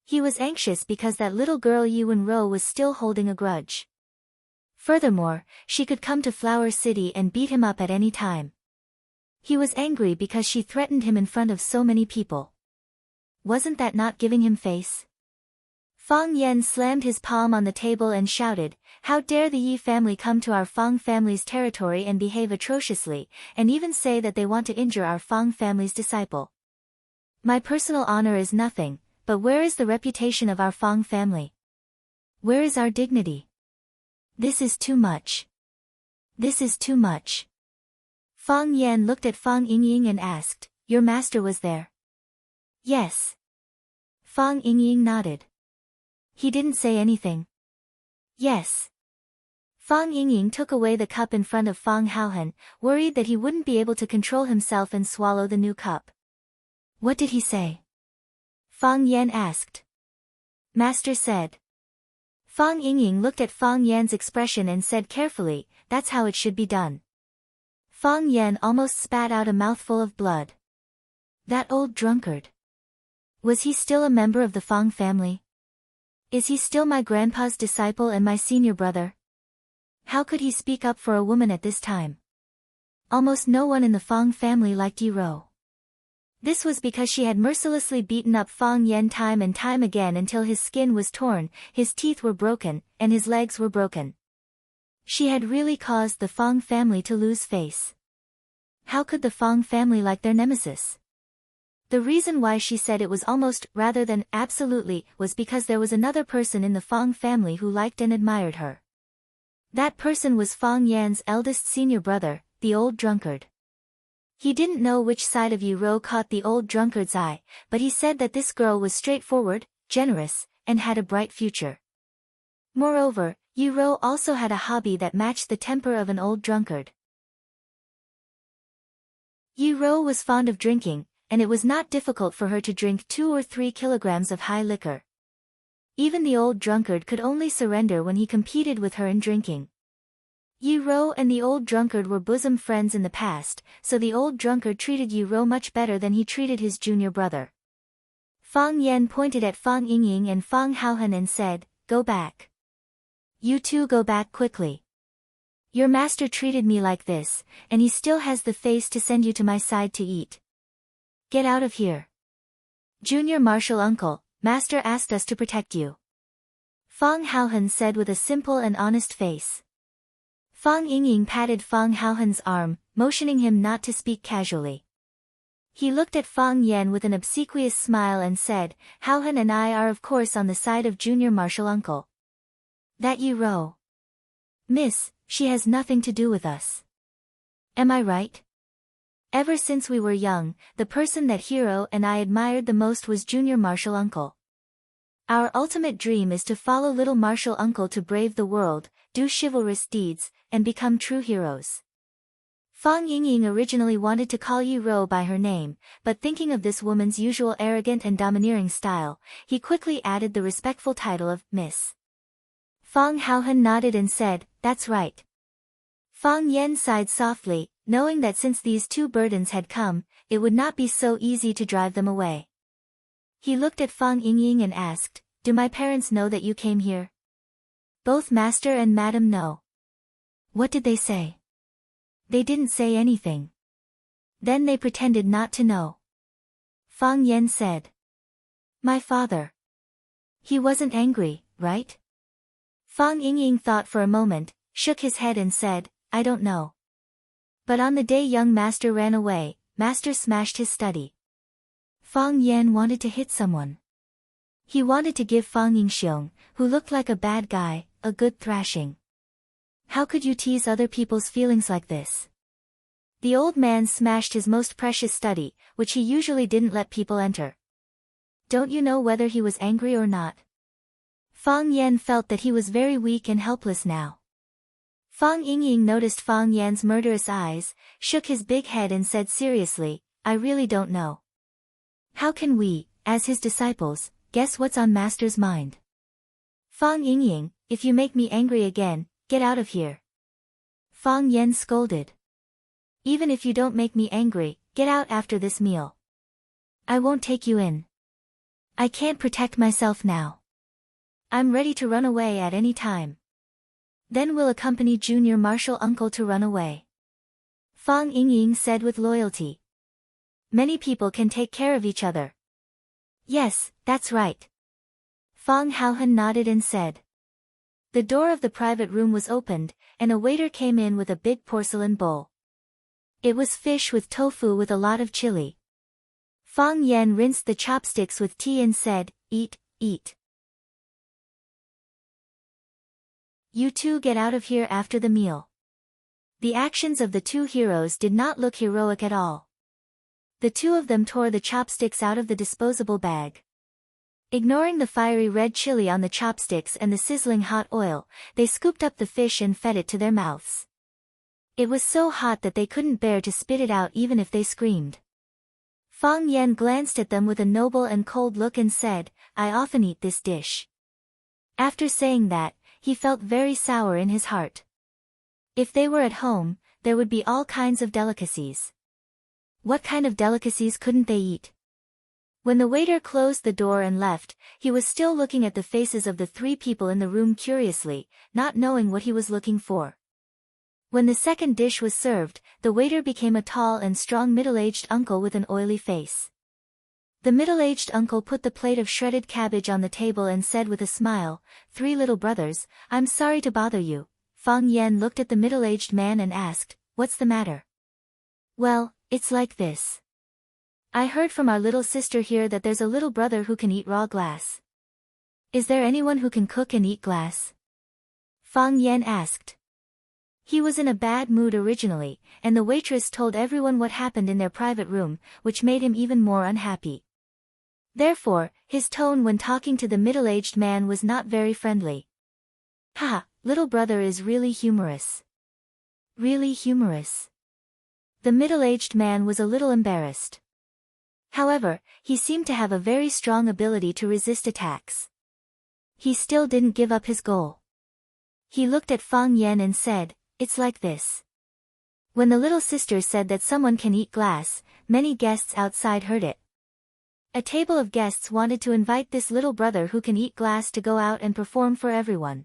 He was anxious because that little girl Yuan Rou was still holding a grudge. Furthermore, she could come to Flower City and beat him up at any time. He was angry because she threatened him in front of so many people. Wasn't that not giving him face? Fang Yan slammed his palm on the table and shouted, "How dare the Yi family come to our Fang family's territory and behave atrociously, and even say that they want to injure our Fang family's disciple? My personal honor is nothing, but where is the reputation of our Fang family? Where is our dignity? This is too much. This is too much." Fang Yan looked at Fang Yingying and asked, "Your master was there?" "Yes." Fang Yingying nodded. "He didn't say anything?" "Yes." Fang Yingying took away the cup in front of Fang Haohan, worried that he wouldn't be able to control himself and swallow the new cup. "What did he say?" Fang Yan asked. "Master said." Fang Yingying looked at Fang Yan's expression and said carefully, "That's how it should be done." Fang Yan almost spat out a mouthful of blood. That old drunkard. Was he still a member of the Fang family? Is he still my grandpa's disciple and my senior brother? How could he speak up for a woman at this time? Almost no one in the Fang family liked Yi Rou. This was because she had mercilessly beaten up Fang Yan time and time again until his skin was torn, his teeth were broken, and his legs were broken. She had really caused the Fang family to lose face. How could the Fang family like their nemesis? The reason why she said it was almost, rather than absolutely, was because there was another person in the Fang family who liked and admired her. That person was Fang Yan's eldest senior brother, the old drunkard. He didn't know which side of Yi Rou caught the old drunkard's eye, but he said that this girl was straightforward, generous, and had a bright future. Moreover, Yi Rou also had a hobby that matched the temper of an old drunkard. Yi Rou was fond of drinking, and it was not difficult for her to drink 2 or 3 kilograms of high liquor. Even the old drunkard could only surrender when he competed with her in drinking. Yi Rou and the old drunkard were bosom friends in the past, so the old drunkard treated Yi Rou much better than he treated his junior brother. Fang Yan pointed at Fang Yingying and Fang Haohan and said, "Go back. You two go back quickly. Your master treated me like this, and he still has the face to send you to my side to eat. Get out of here. Junior martial uncle, master asked us to protect you." Fang Haohan said with a simple and honest face. Fang Yingying patted Fang Haohan's arm, motioning him not to speak casually. He looked at Fang Yan with an obsequious smile and said, "Haohan and I are of course on the side of junior martial uncle. That Yi Rou. Miss, she has nothing to do with us. Am I right? Ever since we were young, the person that Hero and I admired the most was junior martial uncle. Our ultimate dream is to follow little martial uncle to brave the world, do chivalrous deeds, and become true heroes." Fang Yingying originally wanted to call Yi Rou by her name, but thinking of this woman's usual arrogant and domineering style, he quickly added the respectful title of Miss. Fang Haohan nodded and said, "That's right." Fang Yan sighed softly, knowing that since these two burdens had come, it would not be so easy to drive them away. He looked at Fang Yingying and asked, "Do my parents know that you came here?" "Both master and madam know." "What did they say?" "They didn't say anything." "Then they pretended not to know." Fang Yan said. My father. He wasn't angry, right? Fang Yingying thought for a moment, shook his head and said, I don't know. But on the day young master ran away, master smashed his study. Fang Yan wanted to hit someone. He wanted to give Fang Yingxiong, who looked like a bad guy, a good thrashing. How could you tease other people's feelings like this? The old man smashed his most precious study, which he usually didn't let people enter. Don't you know whether he was angry or not? Fang Yan felt that he was very weak and helpless now. Fang Yingying noticed Fang Yan's murderous eyes, shook his big head and said seriously, I really don't know. How can we, as his disciples, guess what's on master's mind? Fang Yingying, if you make me angry again, get out of here. Fang Yan scolded. Even if you don't make me angry, get out after this meal. I won't take you in. I can't protect myself now. I'm ready to run away at any time. Then we'll accompany Junior Marshal Uncle to run away. Fang Yingying said with loyalty. Many people can take care of each other. Yes, that's right. Fang Haohan nodded and said. The door of the private room was opened, and a waiter came in with a big porcelain bowl. It was fish with tofu with a lot of chili. Fang Yan rinsed the chopsticks with tea and said, eat, eat. You two get out of here after the meal. The actions of the two heroes did not look heroic at all. The two of them tore the chopsticks out of the disposable bag. Ignoring the fiery red chili on the chopsticks and the sizzling hot oil, they scooped up the fish and fed it to their mouths. It was so hot that they couldn't bear to spit it out even if they screamed. Fang Yan glanced at them with a noble and cold look and said, I often eat this dish. After saying that, he felt very sour in his heart. If they were at home, there would be all kinds of delicacies. What kind of delicacies couldn't they eat? When the waiter closed the door and left, he was still looking at the faces of the three people in the room curiously, not knowing what he was looking for. When the second dish was served, the waiter became a tall and strong middle-aged uncle with an oily face. The middle-aged uncle put the plate of shredded cabbage on the table and said with a smile, 3 little brothers, I'm sorry to bother you. Fang Yan looked at the middle-aged man and asked, what's the matter? Well, it's like this. I heard from our little sister here that there's a little brother who can eat raw glass. Is there anyone who can cook and eat glass? Fang Yan asked. He was in a bad mood originally, and the waitress told everyone what happened in their private room, which made him even more unhappy. Therefore, his tone when talking to the middle-aged man was not very friendly. Ha, little brother is really humorous. Really humorous. The middle-aged man was a little embarrassed. However, he seemed to have a very strong ability to resist attacks. He still didn't give up his goal. He looked at Fang Yan and said, it's like this. When the little sister said that someone can eat glass, many guests outside heard it. A table of guests wanted to invite this little brother who can eat glass to go out and perform for everyone.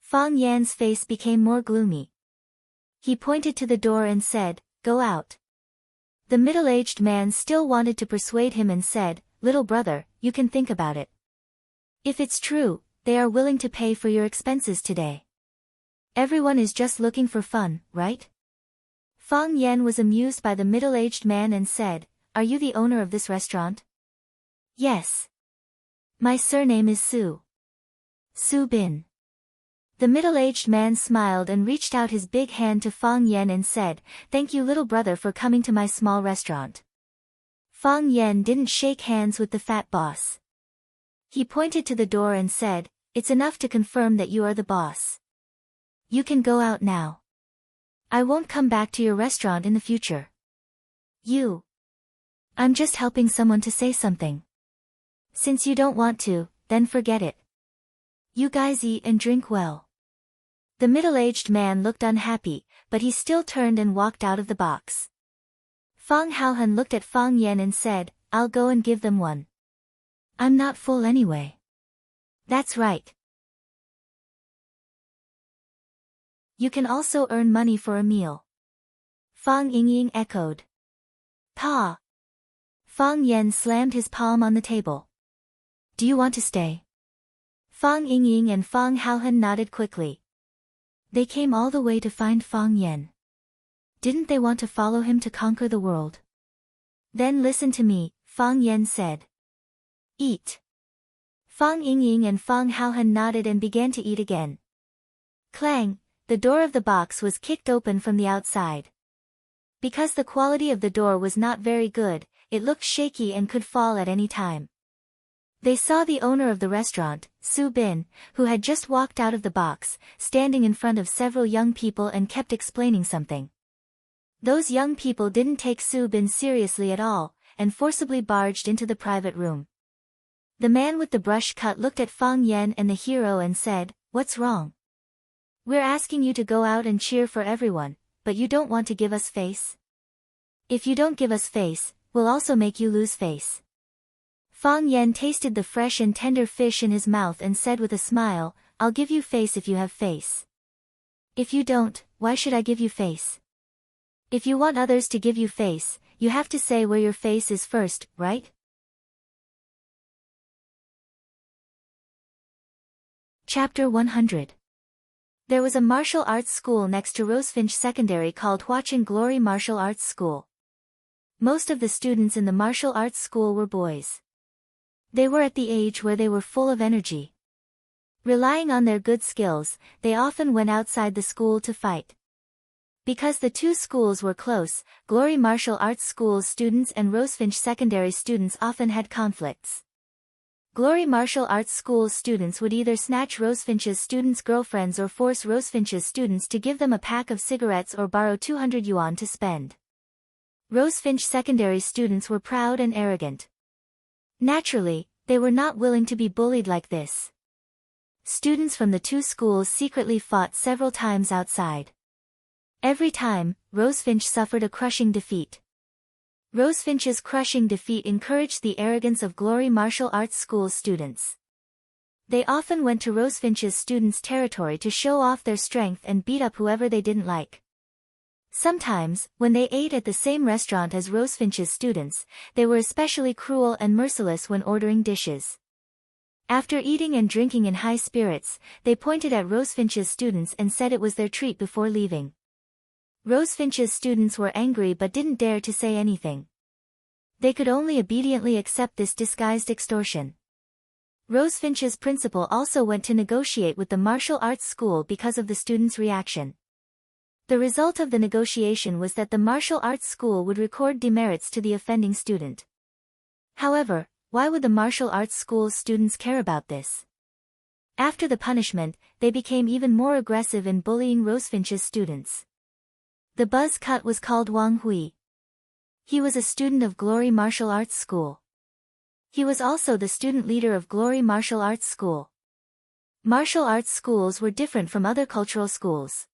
Fang Yan's face became more gloomy. He pointed to the door and said, go out. The middle-aged man still wanted to persuade him and said, little brother, you can think about it. If it's true, they are willing to pay for your expenses today. Everyone is just looking for fun, right? Fang Yan was amused by the middle-aged man and said, are you the owner of this restaurant? Yes. My surname is Su. Su Bin. The middle-aged man smiled and reached out his big hand to Fang Yan and said, thank you little brother for coming to my small restaurant. Fang Yan didn't shake hands with the fat boss. He pointed to the door and said, it's enough to confirm that you are the boss. You can go out now. I won't come back to your restaurant in the future. I'm just helping someone to say something. Since you don't want to, then forget it. You guys eat and drink well. The middle-aged man looked unhappy, but he still turned and walked out of the box. Fang Haohan looked at Fang Yan and said, I'll go and give them one. I'm not full anyway. That's right. You can also earn money for a meal. Fang Yingying echoed. Pa. Fang Yan slammed his palm on the table. Do you want to stay? Fang Yingying and Fang Haohan nodded quickly. They came all the way to find Fang Yan. Didn't they want to follow him to conquer the world? Then listen to me, Fang Yan said. Eat. Fang Yingying and Fang Haohan nodded and began to eat again. Clang, the door of the box was kicked open from the outside. Because the quality of the door was not very good, it looked shaky and could fall at any time. They saw the owner of the restaurant, Su Bin, who had just walked out of the box, standing in front of several young people and kept explaining something. Those young people didn't take Su Bin seriously at all, and forcibly barged into the private room. The man with the brush cut looked at Fang Yan and the hero and said, "What's wrong? We're asking you to go out and cheer for everyone, but you don't want to give us face? If you don't give us face, we'll also make you lose face." Fang Yan tasted the fresh and tender fish in his mouth and said with a smile, "I'll give you face if you have face. If you don't, why should I give you face? If you want others to give you face, you have to say where your face is first, right?" Chapter 100. There was a martial arts school next to Rosefinch Secondary called Huachin Glory Martial Arts School. Most of the students in the martial arts school were boys. They were at the age where they were full of energy. Relying on their good skills, they often went outside the school to fight. Because the two schools were close, Glory Martial Arts School's students and Rosefinch Secondary students often had conflicts. Glory Martial Arts School's students would either snatch Rosefinch's students' girlfriends or force Rosefinch's students to give them a pack of cigarettes or borrow 200 yuan to spend. Rosefinch Secondary students were proud and arrogant. Naturally, they were not willing to be bullied like this. Students from the two schools secretly fought several times outside. Every time, Rosefinch suffered a crushing defeat. Rosefinch's crushing defeat encouraged the arrogance of Glory Martial Arts School's students. They often went to Rosefinch's students' territory to show off their strength and beat up whoever they didn't like. Sometimes, when they ate at the same restaurant as Rosefinch's students, they were especially cruel and merciless when ordering dishes. After eating and drinking in high spirits, they pointed at Rosefinch's students and said it was their treat before leaving. Rosefinch's students were angry but didn't dare to say anything. They could only obediently accept this disguised extortion. Rosefinch's principal also went to negotiate with the martial arts school because of the students' reaction. The result of the negotiation was that the martial arts school would record demerits to the offending student. However, why would the martial arts school's students care about this? After the punishment, they became even more aggressive in bullying Rosefinch's students. The buzz cut was called Wang Hui. He was a student of Glory Martial Arts School. He was also the student leader of Glory Martial Arts School. Martial arts schools were different from other cultural schools.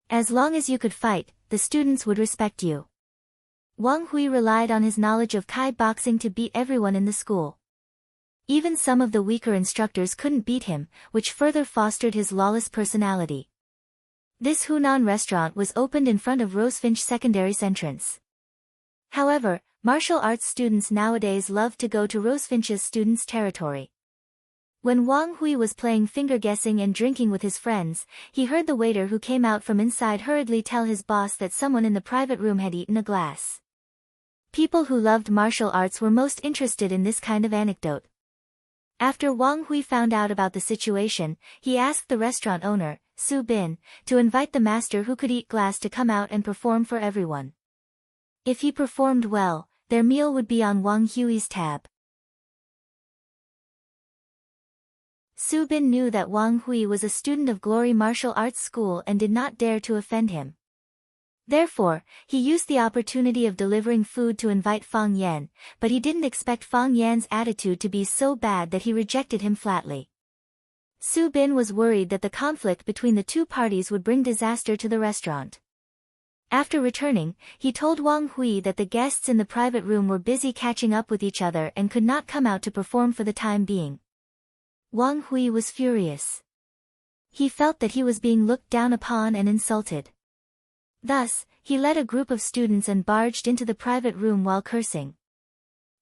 As long as you could fight, the students would respect you. Wang Hui relied on his knowledge of Kai boxing to beat everyone in the school. Even some of the weaker instructors couldn't beat him, which further fostered his lawless personality. This Hunan restaurant was opened in front of Rosefinch Secondary's entrance. However, martial arts students nowadays love to go to Rosefinch's students' territory. When Wang Hui was playing finger-guessing and drinking with his friends, he heard the waiter who came out from inside hurriedly tell his boss that someone in the private room had eaten a glass. People who loved martial arts were most interested in this kind of anecdote. After Wang Hui found out about the situation, he asked the restaurant owner, Su Bin, to invite the master who could eat glass to come out and perform for everyone. If he performed well, their meal would be on Wang Hui's tab. Su Bin knew that Wang Hui was a student of Glory Martial Arts School and did not dare to offend him. Therefore, he used the opportunity of delivering food to invite Fang Yan, but he didn't expect Fang Yan's attitude to be so bad that he rejected him flatly. Su Bin was worried that the conflict between the two parties would bring disaster to the restaurant. After returning, he told Wang Hui that the guests in the private room were busy catching up with each other and could not come out to perform for the time being. Wang Hui was furious. He felt that he was being looked down upon and insulted. Thus, he led a group of students and barged into the private room while cursing.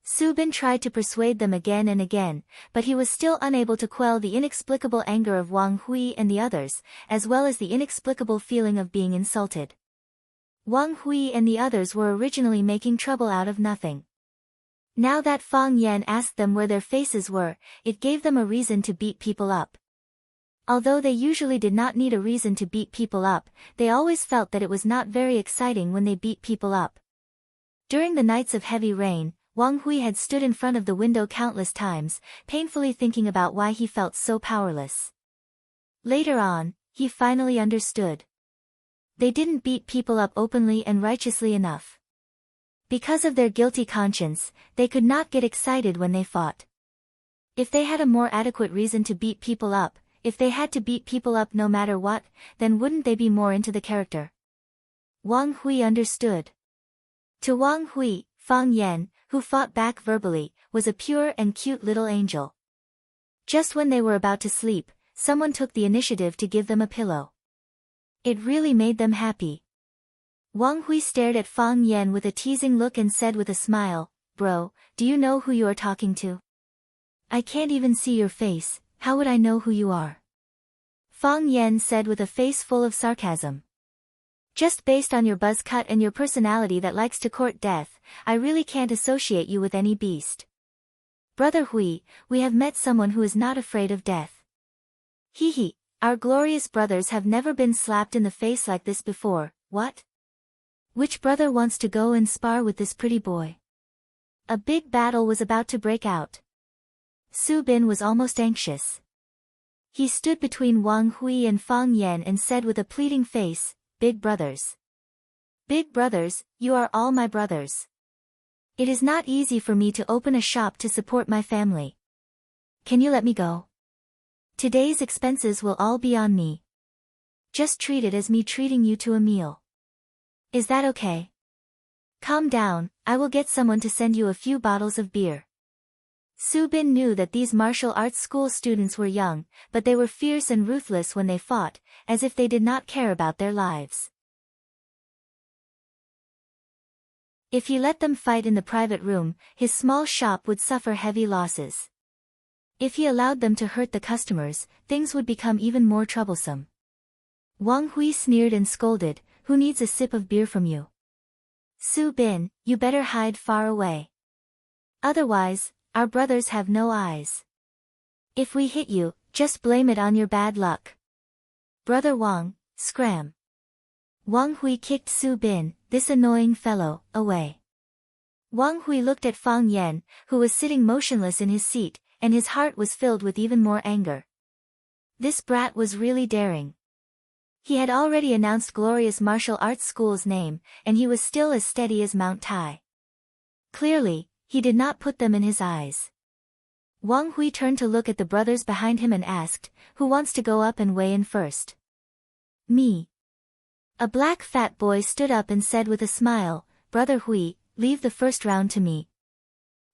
Su Bin tried to persuade them again and again, but he was still unable to quell the inexplicable anger of Wang Hui and the others, as well as the inexplicable feeling of being insulted. Wang Hui and the others were originally making trouble out of nothing. Now that Fang Yan asked them where their faces were, it gave them a reason to beat people up. Although they usually did not need a reason to beat people up, they always felt that it was not very exciting when they beat people up. During the nights of heavy rain, Wang Hui had stood in front of the window countless times, painfully thinking about why he felt so powerless. Later on, he finally understood. They didn't beat people up openly and righteously enough. Because of their guilty conscience, they could not get excited when they fought. If they had a more adequate reason to beat people up, if they had to beat people up no matter what, then wouldn't they be more into the character? Wang Hui understood. To Wang Hui, Fang Yan, who fought back verbally, was a pure and cute little angel. Just when they were about to sleep, someone took the initiative to give them a pillow. It really made them happy. Wang Hui stared at Fang Yan with a teasing look and said with a smile, "Bro, do you know who you are talking to? I can't even see your face, how would I know who you are?" Fang Yan said with a face full of sarcasm. "Just based on your buzz cut and your personality that likes to court death, I really can't associate you with any beast. Brother Hui, we have met someone who is not afraid of death. Hee, our glorious brothers have never been slapped in the face like this before, what? Which brother wants to go and spar with this pretty boy?" A big battle was about to break out. Su Bin was almost anxious. He stood between Wang Hui and Fang Yan and said with a pleading face, "Big brothers. Big brothers, you are all my brothers. It is not easy for me to open a shop to support my family. Can you let me go? Today's expenses will all be on me. Just treat it as me treating you to a meal. Is that okay? Calm down, I will get someone to send you a few bottles of beer." Su Bin knew that these martial arts school students were young, but they were fierce and ruthless when they fought, as if they did not care about their lives. If he let them fight in the private room, his small shop would suffer heavy losses. If he allowed them to hurt the customers, things would become even more troublesome. Wang Hui sneered and scolded, "Who needs a sip of beer from you? Su Bin, you better hide far away. Otherwise, our brothers have no eyes. If we hit you, just blame it on your bad luck. Brother Wang, scram." Wang Hui kicked Su Bin, this annoying fellow, away. Wang Hui looked at Fang Yan, who was sitting motionless in his seat, and his heart was filled with even more anger. This brat was really daring. He had already announced Glorious Martial Arts School's name, and he was still as steady as Mount Tai. Clearly, he did not put them in his eyes. Wang Hui turned to look at the brothers behind him and asked, "Who wants to go up and weigh in first?" "Me." A black fat boy stood up and said with a smile, "Brother Hui, leave the first round to me.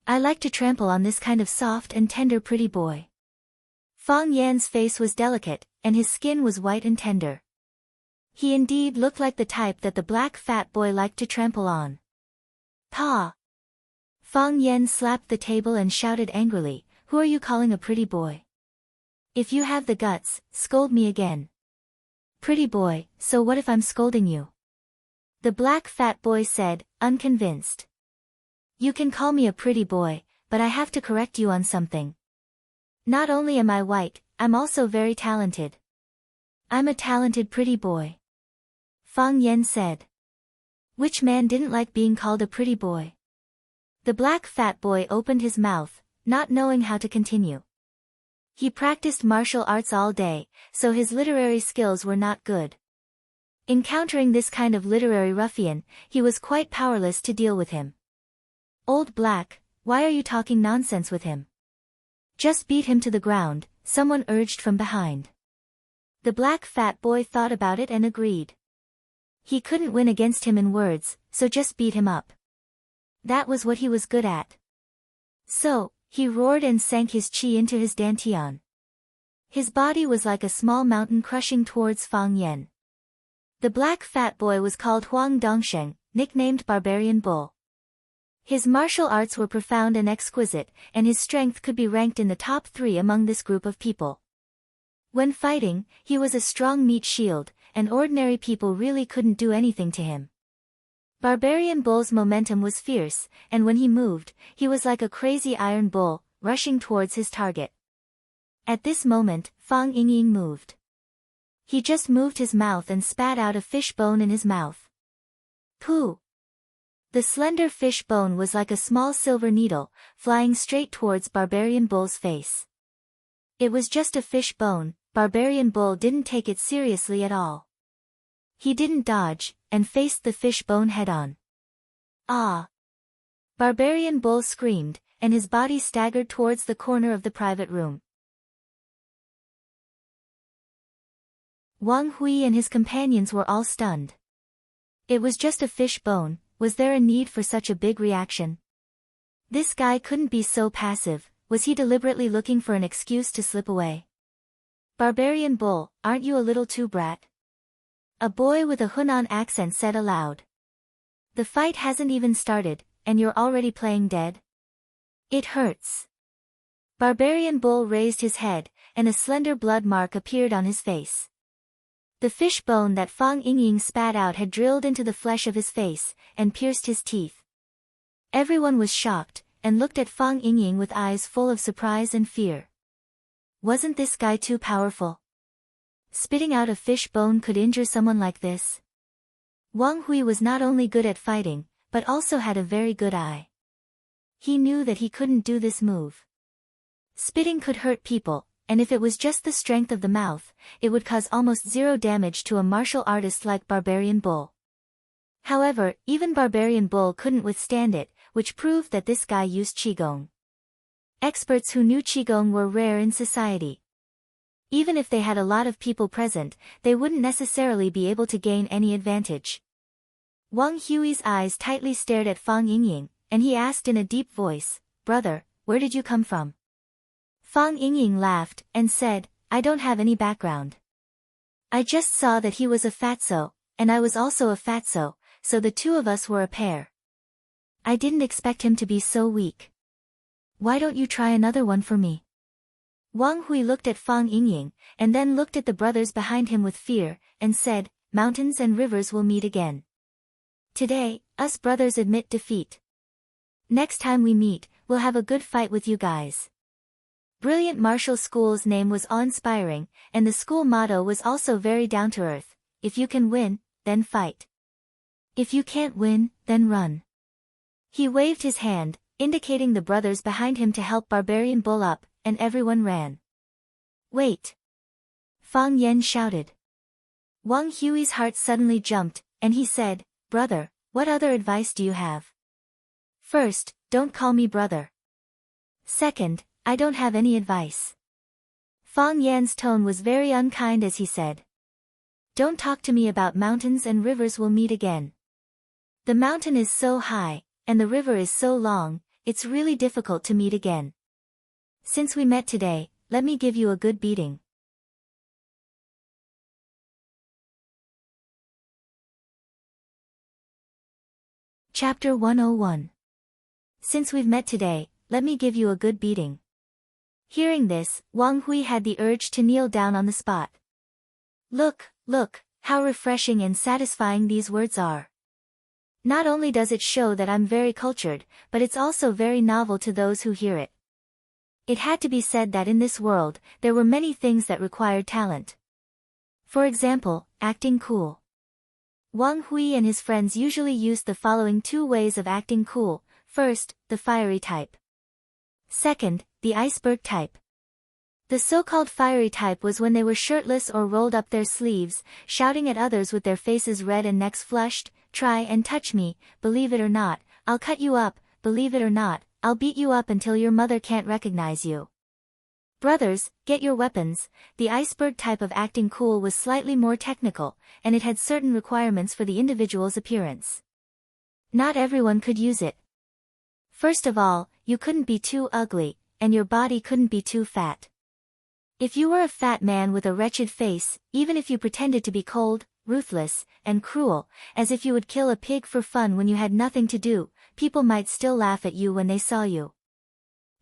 I like to trample on this kind of soft and tender pretty boy." Fang Yan's face was delicate, and his skin was white and tender. He indeed looked like the type that the black fat boy liked to trample on. "Pa!" Fang Yan slapped the table and shouted angrily, "Who are you calling a pretty boy? If you have the guts, scold me again." "Pretty boy, so what if I'm scolding you?" The black fat boy said, unconvinced. "You can call me a pretty boy, but I have to correct you on something. Not only am I white, I'm also very talented." "I'm a talented pretty boy," Fang Yan said. Which man didn't like being called a pretty boy? The black fat boy opened his mouth, not knowing how to continue. He practiced martial arts all day, so his literary skills were not good. Encountering this kind of literary ruffian, he was quite powerless to deal with him. "Old Black, why are you talking nonsense with him? Just beat him to the ground," someone urged from behind. The black fat boy thought about it and agreed. He couldn't win against him in words, so just beat him up. That was what he was good at. So, he roared and sank his chi into his dantian. His body was like a small mountain crushing towards Fang Yan. The black fat boy was called Huang Dongsheng, nicknamed Barbarian Bull. His martial arts were profound and exquisite, and his strength could be ranked in the top 3 among this group of people. When fighting, he was a strong meat shield, and ordinary people really couldn't do anything to him. Barbarian Bull's momentum was fierce, and when he moved, he was like a crazy iron bull, rushing towards his target. At this moment, Fang Yingying moved. He just moved his mouth and spat out a fish bone in his mouth. Pooh! The slender fish bone was like a small silver needle, flying straight towards Barbarian Bull's face. It was just a fish bone, Barbarian Bull didn't take it seriously at all. He didn't dodge, and faced the fish bone head-on. Ah! Barbarian Bull screamed, and his body staggered towards the corner of the private room. Wang Hui and his companions were all stunned. It was just a fish bone. Was there a need for such a big reaction? This guy couldn't be so passive. Was he deliberately looking for an excuse to slip away? Barbarian Bull, aren't you a little too brat? A boy with a Hunan accent said aloud. The fight hasn't even started, and you're already playing dead? It hurts. Barbarian Bull raised his head, and a slender blood mark appeared on his face. The fish bone that Fang Yingying spat out had drilled into the flesh of his face, and pierced his teeth. Everyone was shocked, and looked at Fang Yingying with eyes full of surprise and fear. Wasn't this guy too powerful? Spitting out a fish bone could injure someone like this? Wang Hui was not only good at fighting, but also had a very good eye. He knew that he couldn't do this move. Spitting could hurt people, and if it was just the strength of the mouth, it would cause almost zero damage to a martial artist like Barbarian Bull. However, even Barbarian Bull couldn't withstand it, which proved that this guy used Qigong. Experts who knew Qigong were rare in society. Even if they had a lot of people present, they wouldn't necessarily be able to gain any advantage. Wang Hui's eyes tightly stared at Fang Yingying, and he asked in a deep voice, "Brother, where did you come from?" Fang Yingying laughed, and said, "I don't have any background. I just saw that he was a fatso, and I was also a fatso, so the two of us were a pair. I didn't expect him to be so weak. Why don't you try another one for me?" Wang Hui looked at Fang Yingying, and then looked at the brothers behind him with fear, and said, "Mountains and rivers will meet again. Today, us brothers admit defeat. Next time we meet, we'll have a good fight with you guys." Brilliant Martial School's name was awe-inspiring, and the school motto was also very down-to-earth: if you can win, then fight. If you can't win, then run. He waved his hand, indicating the brothers behind him to help Barbarian Bull up, and everyone ran. "Wait!" Fang Yan shouted. Wang Hui's heart suddenly jumped, and he said, "Brother, what other advice do you have? First, don't call me brother. Second, I don't have any advice." Fang Yan's tone was very unkind as he said, "Don't talk to me about mountains and rivers will meet again. The mountain is so high, and the river is so long, it's really difficult to meet again. Since we met today, let me give you a good beating." Chapter 101. Since we've met today, let me give you a good beating. Hearing this, Wang Hui had the urge to kneel down on the spot. Look, how refreshing and satisfying these words are. Not only does it show that I'm very cultured, but it's also very novel to those who hear it. It had to be said that in this world, there were many things that required talent. For example, acting cool. Wang Hui and his friends usually used the following 2 ways of acting cool: first, the fiery type. Second, the iceberg type. The so-called fiery type was when they were shirtless or rolled up their sleeves, shouting at others with their faces red and necks flushed, "Try and touch me, believe it or not, I'll cut you up, believe it or not, I'll beat you up until your mother can't recognize you. Brothers, get your weapons." The iceberg type of acting cool was slightly more technical, and it had certain requirements for the individual's appearance. Not everyone could use it. First of all, you couldn't be too ugly, and your body couldn't be too fat. If you were a fat man with a wretched face, even if you pretended to be cold, ruthless, and cruel, as if you would kill a pig for fun when you had nothing to do. People might still laugh at you when they saw you.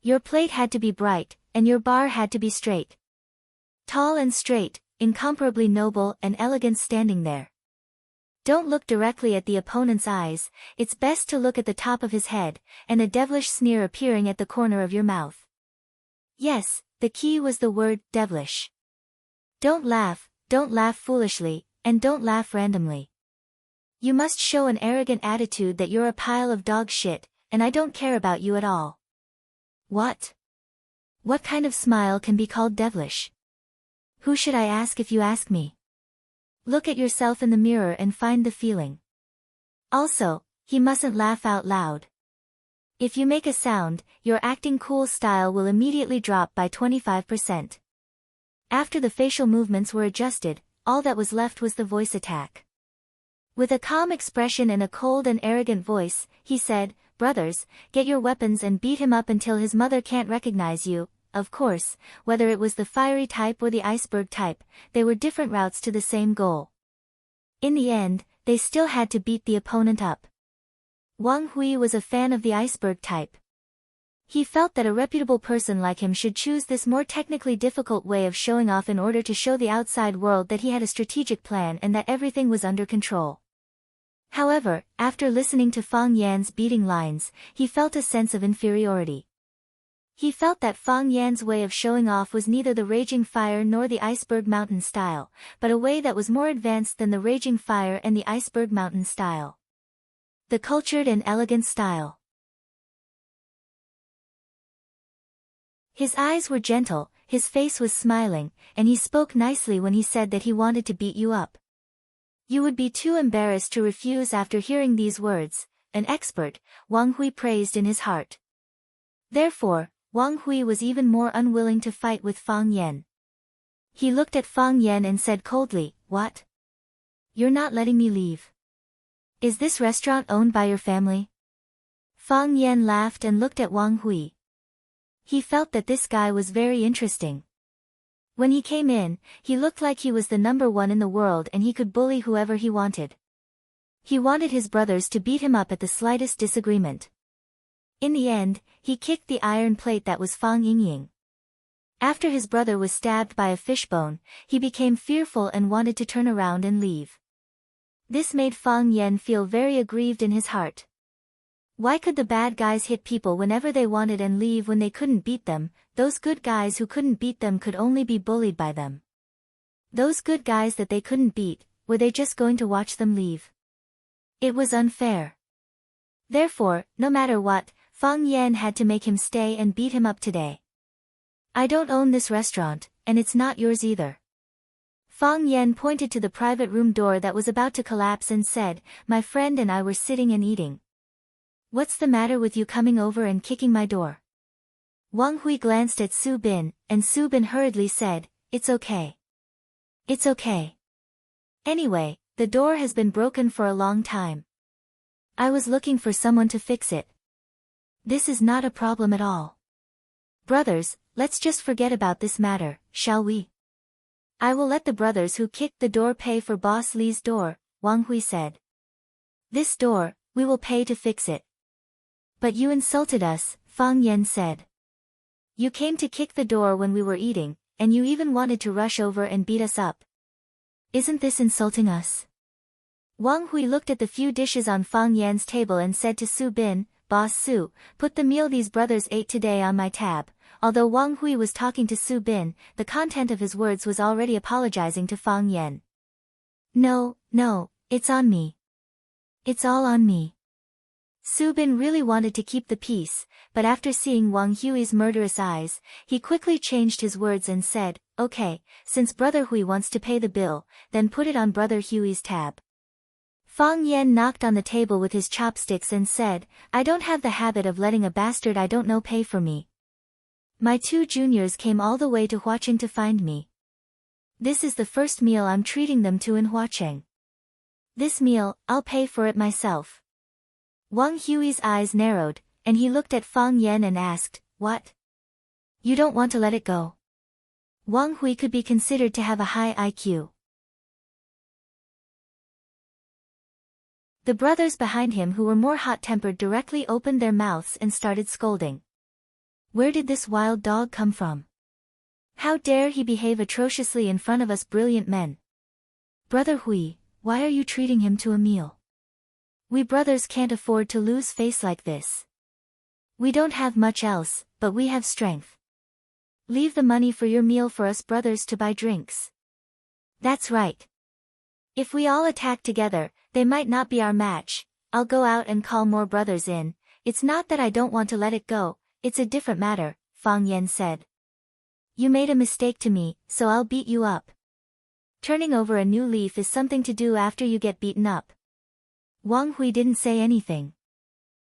Your plate had to be bright, and your bar had to be straight. Tall and straight, incomparably noble and elegant standing there. Don't look directly at the opponent's eyes, it's best to look at the top of his head, and a devilish sneer appearing at the corner of your mouth. Yes, the key was the word, devilish. Don't laugh foolishly, and don't laugh randomly. You must show an arrogant attitude that you're a pile of dog shit, and I don't care about you at all. What? What kind of smile can be called devilish? Who should I ask if you ask me? Look at yourself in the mirror and find the feeling. Also, he mustn't laugh out loud. If you make a sound, your acting cool style will immediately drop by 25%. After the facial movements were adjusted, all that was left was the voice attack. With a calm expression and a cold and arrogant voice, he said, "Brothers, get your weapons and beat him up until his mother can't recognize you." Of course, whether it was the fiery type or the iceberg type, they were different routes to the same goal. In the end, they still had to beat the opponent up. Wang Hui was a fan of the iceberg type. He felt that a reputable person like him should choose this more technically difficult way of showing off in order to show the outside world that he had a strategic plan and that everything was under control. However, after listening to Fang Yan's beating lines, he felt a sense of inferiority. He felt that Fang Yan's way of showing off was neither the Raging Fire nor the Iceberg Mountain style, but a way that was more advanced than the Raging Fire and the Iceberg Mountain style. The cultured and elegant style. His eyes were gentle, his face was smiling, and he spoke nicely when he said that he wanted to beat you up. You would be too embarrassed to refuse after hearing these words, an expert, Wang Hui praised in his heart. Therefore, Wang Hui was even more unwilling to fight with Fang Yan. He looked at Fang Yan and said coldly, "What? You're not letting me leave. Is this restaurant owned by your family?" Fang Yan laughed and looked at Wang Hui. He felt that this guy was very interesting. When he came in, he looked like he was the number one in the world and he could bully whoever he wanted. He wanted his brothers to beat him up at the slightest disagreement. In the end, he kicked the iron plate that was Fang Yingying. After his brother was stabbed by a fishbone, he became fearful and wanted to turn around and leave. This made Fang Yan feel very aggrieved in his heart. Why could the bad guys hit people whenever they wanted and leave when they couldn't beat them? Those good guys who couldn't beat them could only be bullied by them. Those good guys that they couldn't beat, were they just going to watch them leave? It was unfair. Therefore, no matter what, Fang Yan had to make him stay and beat him up today. I don't own this restaurant, and it's not yours either. Fang Yan pointed to the private room door that was about to collapse and said, "My friend and I were sitting and eating. What's the matter with you coming over and kicking my door?" Wang Hui glanced at Su Bin, and Su Bin hurriedly said, "It's okay. It's okay. Anyway, the door has been broken for a long time. I was looking for someone to fix it. This is not a problem at all. Brothers, let's just forget about this matter, shall we? I will let the brothers who kicked the door pay for Boss Li's door," Wang Hui said. "This door, we will pay to fix it." "But you insulted us," Fang Yan said. "You came to kick the door when we were eating, and you even wanted to rush over and beat us up. Isn't this insulting us?" Wang Hui looked at the few dishes on Fang Yan's table and said to Su Bin, "Boss Su, put the meal these brothers ate today on my tab." Although Wang Hui was talking to Su Bin, the content of his words was already apologizing to Fang Yan. No, it's on me. It's all on me." Su Bin really wanted to keep the peace, but after seeing Wang Hui's murderous eyes, he quickly changed his words and said, "Okay, since Brother Hui wants to pay the bill, then put it on Brother Hui's tab." Fang Yan knocked on the table with his chopsticks and said, "I don't have the habit of letting a bastard I don't know pay for me. My 2 juniors came all the way to Huacheng to find me. This is the first meal I'm treating them to in Huacheng. This meal, I'll pay for it myself." Wang Hui's eyes narrowed, and he looked at Fang Yan and asked, "What? You don't want to let it go?" Wang Hui could be considered to have a high IQ. The brothers behind him who were more hot-tempered directly opened their mouths and started scolding. Where did this wild dog come from? How dare he behave atrociously in front of us brilliant men? Brother Hui, why are you treating him to a meal? We brothers can't afford to lose face like this. We don't have much else, but we have strength. Leave the money for your meal for us brothers to buy drinks. That's right. If we all attack together, they might not be our match. I'll go out and call more brothers in. It's not that I don't want to let it go, it's a different matter, Fang Yan said. You made a mistake to me, so I'll beat you up. Turning over a new leaf is something to do after you get beaten up. Wang Hui didn't say anything.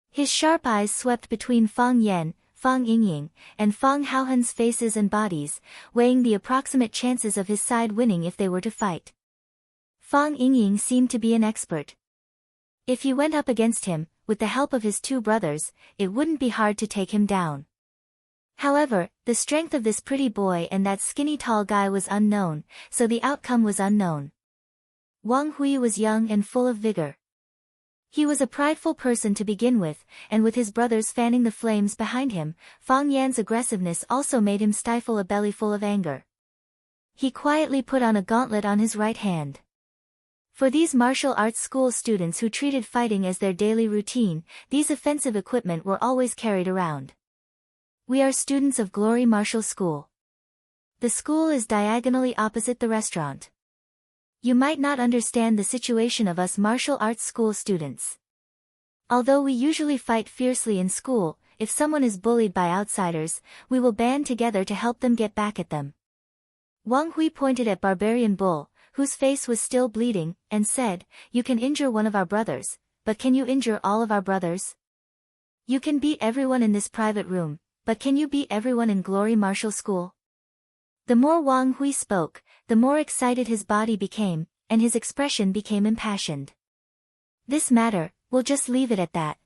His sharp eyes swept between Fang Yan, Fang Yingying, and Fang Haohen's faces and bodies, weighing the approximate chances of his side winning if they were to fight. Fang Yingying seemed to be an expert. If he went up against him, with the help of his two brothers, it wouldn't be hard to take him down. However, the strength of this pretty boy and that skinny tall guy was unknown, so the outcome was unknown. Wang Hui was young and full of vigor. He was a prideful person to begin with, and with his brothers fanning the flames behind him, Fang Yan's aggressiveness also made him stifle a bellyful of anger. He quietly put on a gauntlet on his right hand. For these martial arts school students who treated fighting as their daily routine, these offensive equipment were always carried around. We are students of Glory Martial School. The school is diagonally opposite the restaurant. You might not understand the situation of us martial arts school students. Although we usually fight fiercely in school, if someone is bullied by outsiders, we will band together to help them get back at them. Wang Hui pointed at Barbarian Bull, whose face was still bleeding, and said, You can injure one of our brothers, but can you injure all of our brothers? You can beat everyone in this private room, but can you beat everyone in Glory Martial School? The more Wang Hui spoke, the more excited his body became, and his expression became impassioned. This matter, we'll just leave it at that.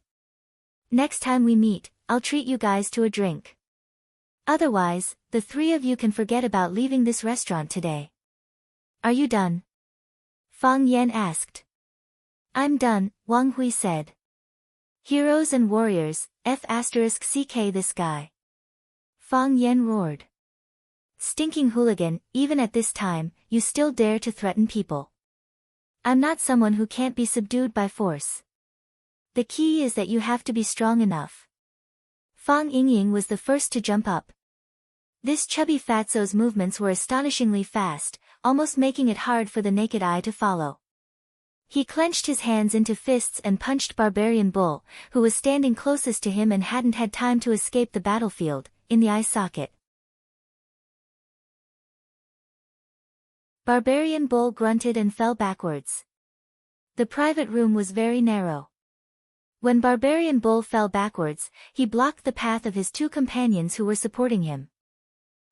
Next time we meet, I'll treat you guys to a drink. Otherwise, the three of you can forget about leaving this restaurant today. Are you done? Fang Yan asked. I'm done, Wang Hui said. Heroes and warriors, F***ck this guy. Fang Yan roared. Stinking hooligan, even at this time, you still dare to threaten people. I'm not someone who can't be subdued by force. The key is that you have to be strong enough. Fang Yingying was the first to jump up. This chubby fatso's movements were astonishingly fast, almost making it hard for the naked eye to follow. He clenched his hands into fists and punched Barbarian Bull, who was standing closest to him and hadn't had time to escape the battlefield, in the eye socket. Barbarian Bull grunted and fell backwards. The private room was very narrow. When Barbarian Bull fell backwards, he blocked the path of his two companions who were supporting him.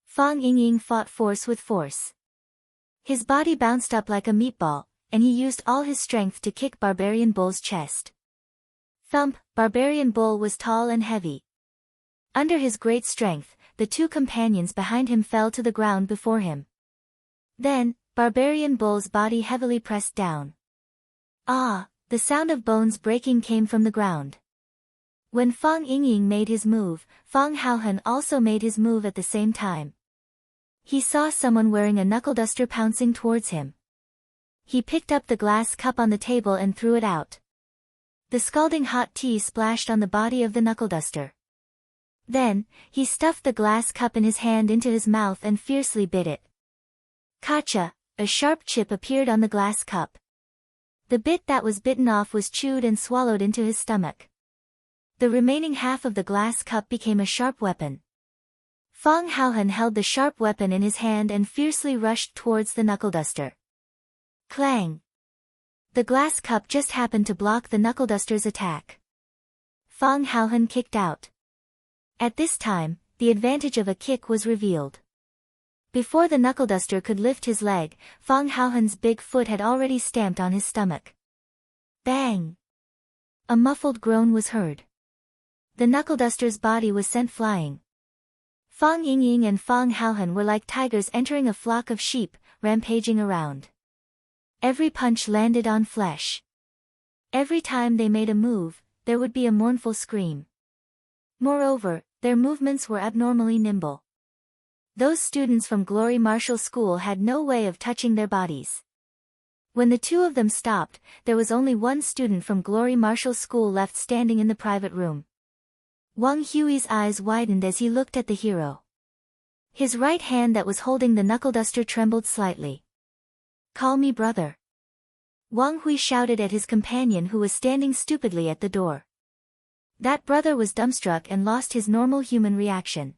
Fang Yingying fought force with force. His body bounced up like a meatball, and he used all his strength to kick Barbarian Bull's chest. Thump! Barbarian Bull was tall and heavy. Under his great strength, the two companions behind him fell to the ground before him. Then, Barbarian Bull's body heavily pressed down. Ah! The sound of bones breaking came from the ground. When Fang Yingying made his move, Fang Haohen also made his move at the same time. He saw someone wearing a knuckle duster pouncing towards him. He picked up the glass cup on the table and threw it out. The scalding hot tea splashed on the body of the knuckle duster. Then, he stuffed the glass cup in his hand into his mouth and fiercely bit it. Kacha! A sharp chip appeared on the glass cup. The bit that was bitten off was chewed and swallowed into his stomach. The remaining half of the glass cup became a sharp weapon. Fang Haohen held the sharp weapon in his hand and fiercely rushed towards the knuckle duster. Clang! The glass cup just happened to block the knuckle duster's attack. Fang Haohen kicked out. At this time, the advantage of a kick was revealed. Before the knuckle duster could lift his leg, Fang Haohen's big foot had already stamped on his stomach. Bang! A muffled groan was heard. The knuckle duster's body was sent flying. Fang Yingying and Fang Haohen were like tigers entering a flock of sheep, rampaging around. Every punch landed on flesh. Every time they made a move, there would be a mournful scream. Moreover, their movements were abnormally nimble. Those students from Glory Marshall School had no way of touching their bodies. When the two of them stopped, there was only one student from Glory Marshall School left standing in the private room. Wang Hui's eyes widened as he looked at the hero. His right hand that was holding the knuckle duster trembled slightly. "Call me brother." Wang Hui shouted at his companion who was standing stupidly at the door. That brother was dumbstruck and lost his normal human reaction.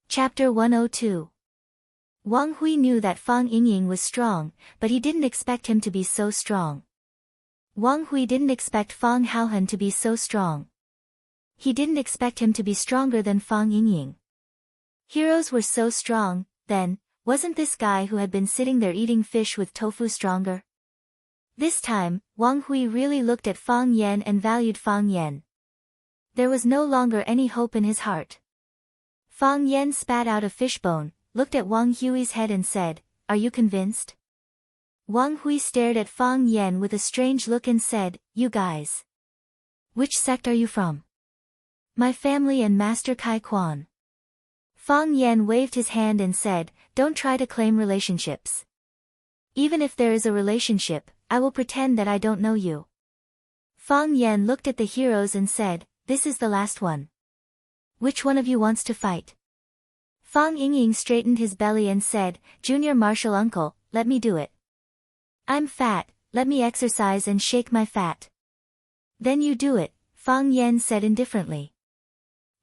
Chapter 102. Wang Hui knew that Fang Yingying was strong, but he didn't expect him to be so strong. Wang Hui didn't expect Fang Haohan to be so strong. He didn't expect him to be stronger than Fang Yingying. Heroes were so strong, then, wasn't this guy who had been sitting there eating fish with tofu stronger? This time, Wang Hui really looked at Fang Yan and valued Fang Yan. There was no longer any hope in his heart. Fang Yan spat out a fishbone, looked at Wang Hui's head and said, "Are you convinced?" Wang Hui stared at Fang Yan with a strange look and said, "You guys. Which sect are you from?" "My family and Master Kai Quan." Fang Yan waved his hand and said, "Don't try to claim relationships. Even if there is a relationship, I will pretend that I don't know you." Fang Yan looked at the heroes and said, "This is the last one. Which one of you wants to fight?" Fang Yingying straightened his belly and said, "Junior Marshal Uncle, let me do it. I'm fat, let me exercise and shake my fat." "Then you do it," Fang Yan said indifferently.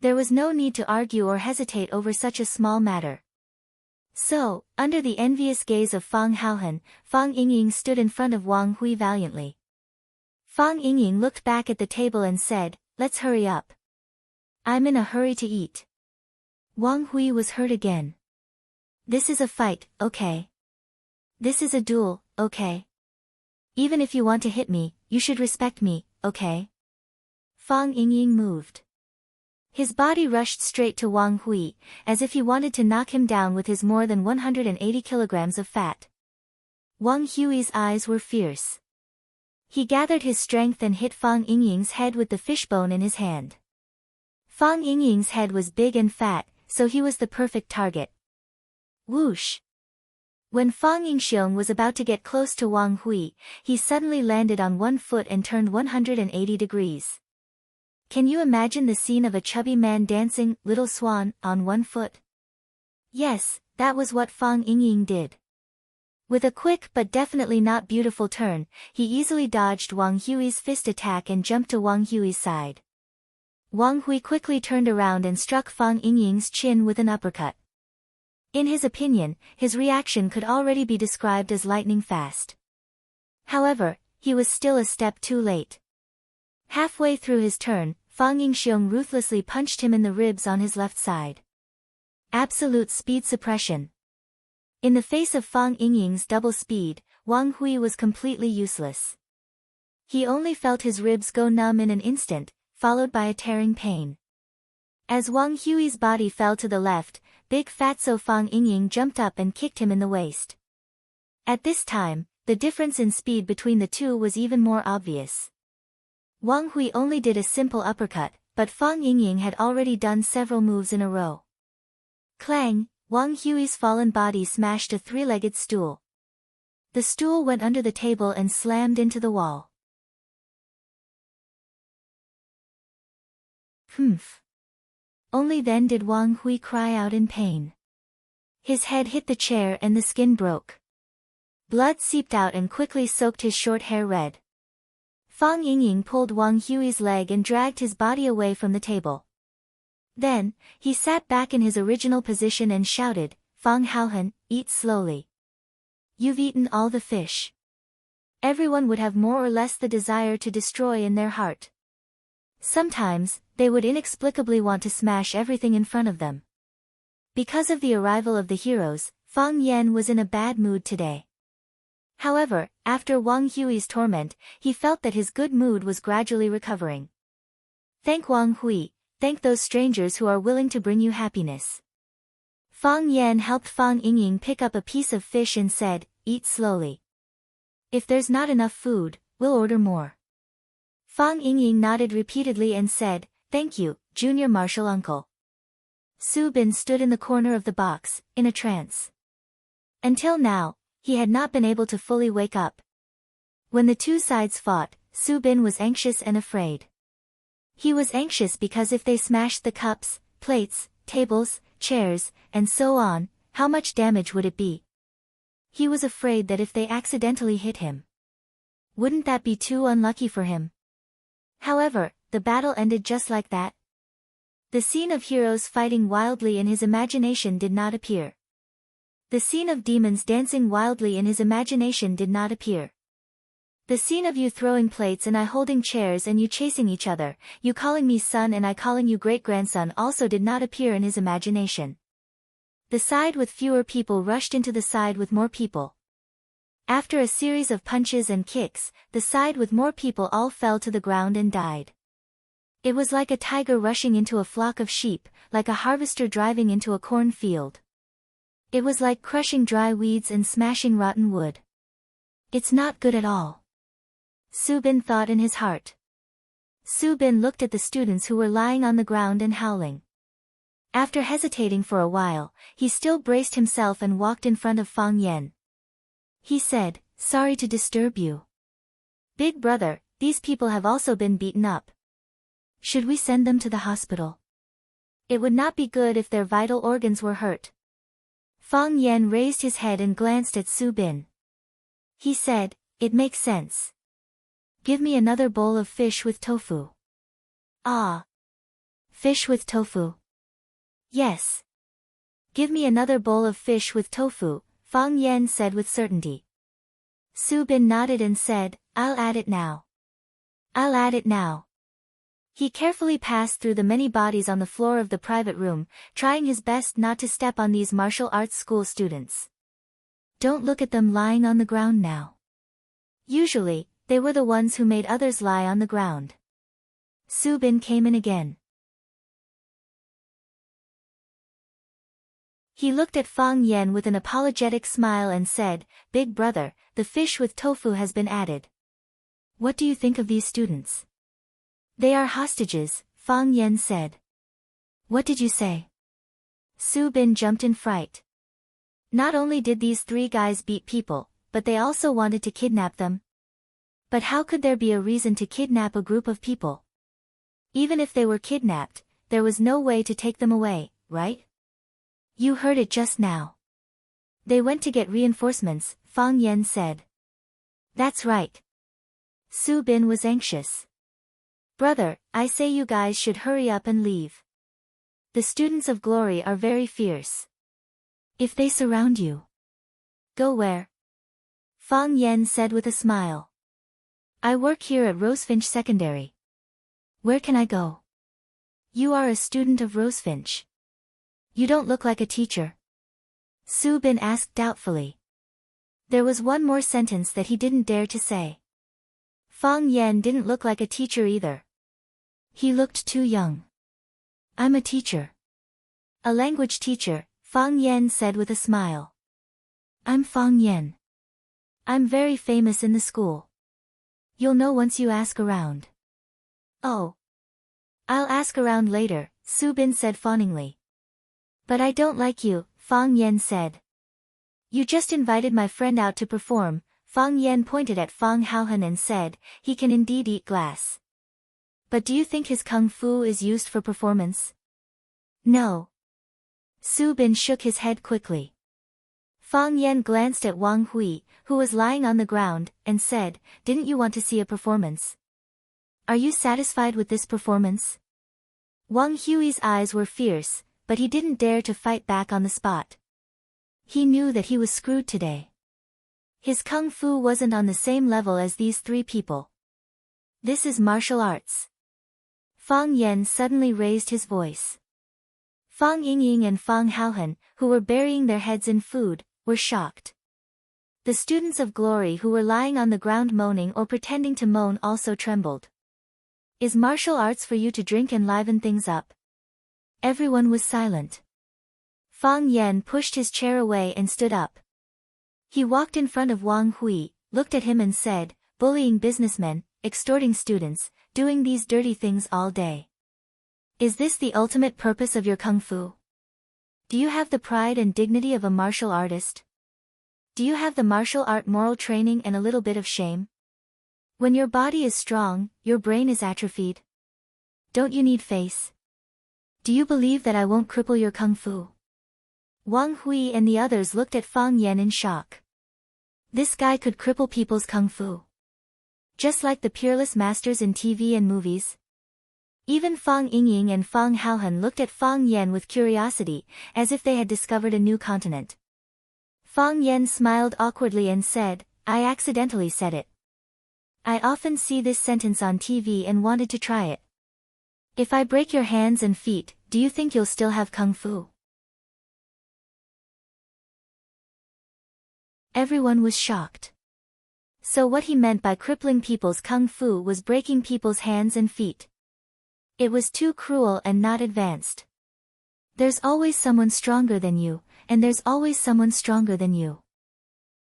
There was no need to argue or hesitate over such a small matter. So, under the envious gaze of Fang Haohan, Fang Yingying stood in front of Wang Hui valiantly. Fang Yingying looked back at the table and said, "Let's hurry up. I'm in a hurry to eat." Wang Hui was hurt again. "This is a fight, okay? This is a duel, okay? Even if you want to hit me, you should respect me, okay?" Fang Yingying moved. His body rushed straight to Wang Hui, as if he wanted to knock him down with his more than 180 kilograms of fat. Wang Hui's eyes were fierce. He gathered his strength and hit Fang Yingying's head with the fishbone in his hand. Fang Yingying's head was big and fat, so he was the perfect target. Whoosh! When Fang Yingxiong was about to get close to Wang Hui, he suddenly landed on one foot and turned 180 degrees. Can you imagine the scene of a chubby man dancing Little Swan on one foot? Yes, that was what Fang Yingying did. With a quick but definitely not beautiful turn, he easily dodged Wang Hui's fist attack and jumped to Wang Hui's side. Wang Hui quickly turned around and struck Fang Yingying's chin with an uppercut. In his opinion, his reaction could already be described as lightning fast. However, he was still a step too late. Halfway through his turn, Fang Yingxiong ruthlessly punched him in the ribs on his left side. Absolute speed suppression. In the face of Fang Yingying's double speed, Wang Hui was completely useless. He only felt his ribs go numb in an instant, followed by a tearing pain. As Wang Hui's body fell to the left, big fatso Fang Yingying jumped up and kicked him in the waist. At this time, the difference in speed between the two was even more obvious. Wang Hui only did a simple uppercut, but Fang Yingying had already done several moves in a row. Clang! Wang Hui's fallen body smashed a three-legged stool. The stool went under the table and slammed into the wall. Humph! Only then did Wang Hui cry out in pain. His head hit the chair and the skin broke. Blood seeped out and quickly soaked his short hair red. Fang Yingying pulled Wang Hui's leg and dragged his body away from the table. Then, he sat back in his original position and shouted, "Fang Haohan, eat slowly. You've eaten all the fish." Everyone would have more or less the desire to destroy in their heart. Sometimes, they would inexplicably want to smash everything in front of them. Because of the arrival of the heroes, Fang Yan was in a bad mood today. However, after Wang Hui's torment, he felt that his good mood was gradually recovering. Thank Wang Hui, thank those strangers who are willing to bring you happiness. Fang Yan helped Fang Yingying pick up a piece of fish and said, "Eat slowly. If there's not enough food, we'll order more." Fang Yingying nodded repeatedly and said, "Thank you, junior martial uncle." Su Bin stood in the corner of the box, in a trance. Until now, he had not been able to fully wake up. When the two sides fought, Su Bin was anxious and afraid. He was anxious because if they smashed the cups, plates, tables, chairs, and so on, how much damage would it be? He was afraid that if they accidentally hit him, wouldn't that be too unlucky for him? However, the battle ended just like that. The scene of heroes fighting wildly in his imagination did not appear. The scene of demons dancing wildly in his imagination did not appear. The scene of you throwing plates and I holding chairs and you chasing each other, you calling me son and I calling you great-grandson also did not appear in his imagination. The side with fewer people rushed into the side with more people. After a series of punches and kicks, the side with more people all fell to the ground and died. It was like a tiger rushing into a flock of sheep, like a harvester driving into a cornfield. It was like crushing dry weeds and smashing rotten wood. It's not good at all. Su Bin thought in his heart. Su Bin looked at the students who were lying on the ground and howling. After hesitating for a while, he still braced himself and walked in front of Fang Yan. He said, "Sorry to disturb you. Big brother, these people have also been beaten up. Should we send them to the hospital? It would not be good if their vital organs were hurt." Fang Yan raised his head and glanced at Su Bin. He said, "It makes sense. Give me another bowl of fish with tofu." "Ah. Fish with tofu? Yes. Give me another bowl of fish with tofu," Fang Yan said with certainty. Su Bin nodded and said, "I'll add it now. I'll add it now." He carefully passed through the many bodies on the floor of the private room, trying his best not to step on these martial arts school students. Don't look at them lying on the ground now. Usually, they were the ones who made others lie on the ground. Su Bin came in again. He looked at Fang Yan with an apologetic smile and said, "Big brother, the fish with tofu has been added. What do you think of these students?" "They are hostages," Fang Yan said. "What did you say?" Su Bin jumped in fright. Not only did these three guys beat people, but they also wanted to kidnap them. But how could there be a reason to kidnap a group of people? Even if they were kidnapped, there was no way to take them away, right? You heard it just now. They went to get reinforcements, Fang Yan said. That's right. Su Bin was anxious. Brother, I say you guys should hurry up and leave. The students of glory are very fierce. If they surround you, go where? Fang Yan said with a smile. I work here at Rosefinch Secondary. Where can I go? You are a student of Rosefinch. You don't look like a teacher. Su Bin asked doubtfully. There was one more sentence that he didn't dare to say. Fang Yan didn't look like a teacher either. He looked too young. I'm a teacher. A language teacher, Fang Yan said with a smile. I'm Fang Yan. I'm very famous in the school. You'll know once you ask around. Oh. I'll ask around later, Su Bin said fawningly. But I don't like you, Fang Yan said. You just invited my friend out to perform, Fang Yan pointed at Fang Haohan and said, he can indeed eat glass. But do you think his kung fu is used for performance? No. Su Bin shook his head quickly. Fang Yan glanced at Wang Hui, who was lying on the ground, and said, didn't you want to see a performance? Are you satisfied with this performance? Wang Hui's eyes were fierce, but he didn't dare to fight back on the spot. He knew that he was screwed today. His kung fu wasn't on the same level as these three people. This is martial arts. Fang Yan suddenly raised his voice. Fang Yingying and Fang Haohan, who were burying their heads in food, were shocked. The students of glory who were lying on the ground moaning or pretending to moan also trembled. Is martial arts for you to drink and liven things up? Everyone was silent. Fang Yan pushed his chair away and stood up. He walked in front of Wang Hui, looked at him and said, bullying businessmen, extorting students, doing these dirty things all day. Is this the ultimate purpose of your kung fu? Do you have the pride and dignity of a martial artist? Do you have the martial art moral training and a little bit of shame? When your body is strong, your brain is atrophied. Don't you need face? Do you believe that I won't cripple your kung fu? Wang Hui and the others looked at Fang Yan in shock. This guy could cripple people's kung fu. Just like the peerless masters in TV and movies. Even Fang Yingying and Fang Haohan looked at Fang Yan with curiosity, as if they had discovered a new continent. Fang Yan smiled awkwardly and said, I accidentally said it. I often see this sentence on TV and wanted to try it. If I break your hands and feet, do you think you'll still have kung fu? Everyone was shocked. So what he meant by crippling people's kung fu was breaking people's hands and feet. It was too cruel and not advanced. There's always someone stronger than you, and there's always someone stronger than you.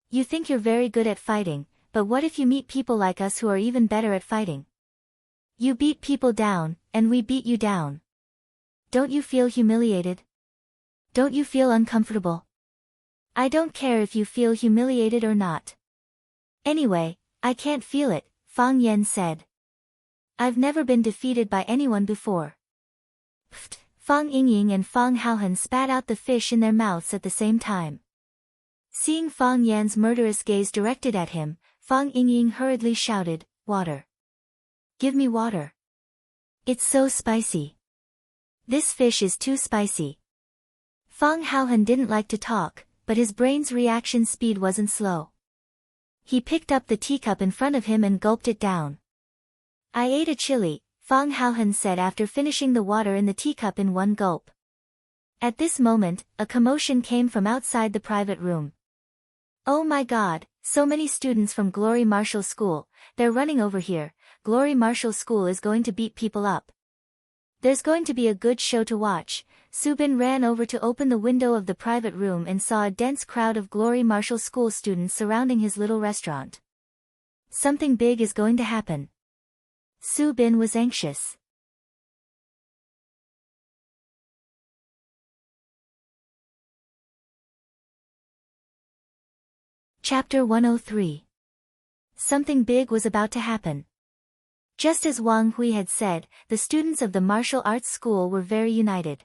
You think you're very good at fighting, but what if you meet people like us who are even better at fighting? You beat people down, and we beat you down. Don't you feel humiliated? Don't you feel uncomfortable? I don't care if you feel humiliated or not. Anyway, I can't feel it, Fang Yan said. I've never been defeated by anyone before. Pfft, Fang Yingying and Fang Haohan spat out the fish in their mouths at the same time. Seeing Fang Yan's murderous gaze directed at him, Fang Yingying hurriedly shouted, water. Give me water. It's so spicy. This fish is too spicy. Fang Haohan didn't like to talk, but his brain's reaction speed wasn't slow. He picked up the teacup in front of him and gulped it down. I ate a chili, Fang Haohan said after finishing the water in the teacup in one gulp. At this moment, a commotion came from outside the private room. Oh my God, so many students from Glory Martial School, they're running over here. Glory Martial School is going to beat people up. There's going to be a good show to watch. Subin ran over to open the window of the private room and saw a dense crowd of Glory Martial School students surrounding his little restaurant. Something big is going to happen. Subin was anxious. Chapter 103. Something big was about to happen. Just as Wang Hui had said, the students of the martial arts school were very united.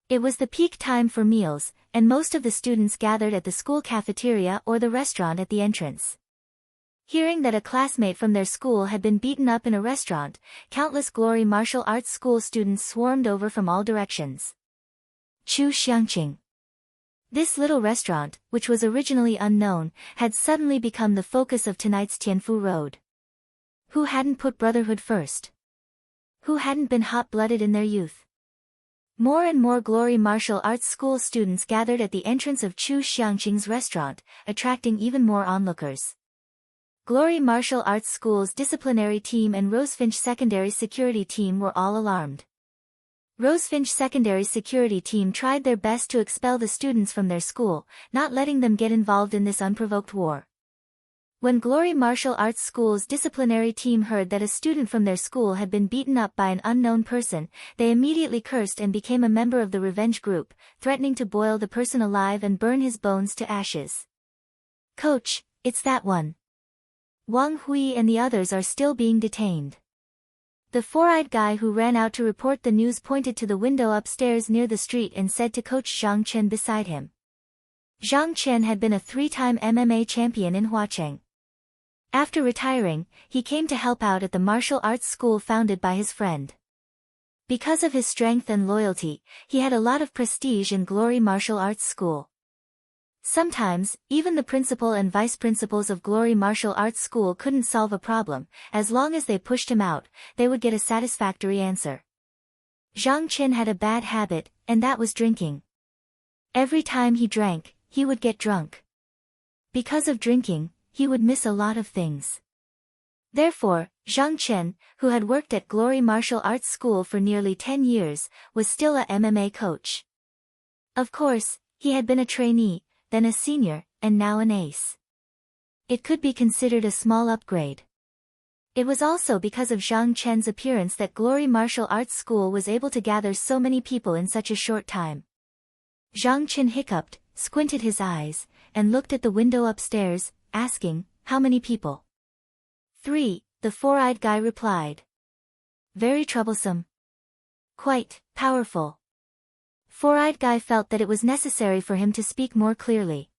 It was the peak time for meals, and most of the students gathered at the school cafeteria or the restaurant at the entrance. Hearing that a classmate from their school had been beaten up in a restaurant, countless Glory Martial Arts School students swarmed over from all directions. Chu Xiangqing. This little restaurant, which was originally unknown, had suddenly become the focus of tonight's Tianfu Road. Who hadn't put brotherhood first? Who hadn't been hot-blooded in their youth? More and more Glory Martial Arts School students gathered at the entrance of Chu Xiangqing's restaurant, attracting even more onlookers. Glory Martial Arts School's disciplinary team and Rosefinch Secondary Security Team were all alarmed. Rosefinch Secondary Security Team tried their best to expel the students from their school, not letting them get involved in this unprovoked war. When Glory Martial Arts School's disciplinary team heard that a student from their school had been beaten up by an unknown person, they immediately cursed and became a member of the revenge group, threatening to boil the person alive and burn his bones to ashes. Coach, it's that one. Wang Hui and the others are still being detained. The four-eyed guy who ran out to report the news pointed to the window upstairs near the street and said to Coach Zhang Chen beside him. Zhang Chen had been a 3-time MMA champion in Huacheng. After retiring, he came to help out at the martial arts school founded by his friend. Because of his strength and loyalty, he had a lot of prestige in Glory Martial Arts School. Sometimes, even the principal and vice principals of Glory Martial Arts School couldn't solve a problem. As long as they pushed him out, they would get a satisfactory answer. Zhang Chen had a bad habit, and that was drinking. Every time he drank, he would get drunk. Because of drinking, he would miss a lot of things. Therefore, Zhang Chen, who had worked at Glory Martial Arts School for nearly 10 years, was still a MMA coach. Of course, he had been a trainee, then a senior, and now an ace. It could be considered a small upgrade. It was also because of Zhang Chen's appearance that Glory Martial Arts School was able to gather so many people in such a short time. Zhang Chen hiccuped, squinted his eyes, and looked at the window upstairs, asking, "How many people?" "3," the four-eyed guy replied. "Very troublesome." "Quite powerful." Four-eyed guy felt that it was necessary for him to speak more clearly.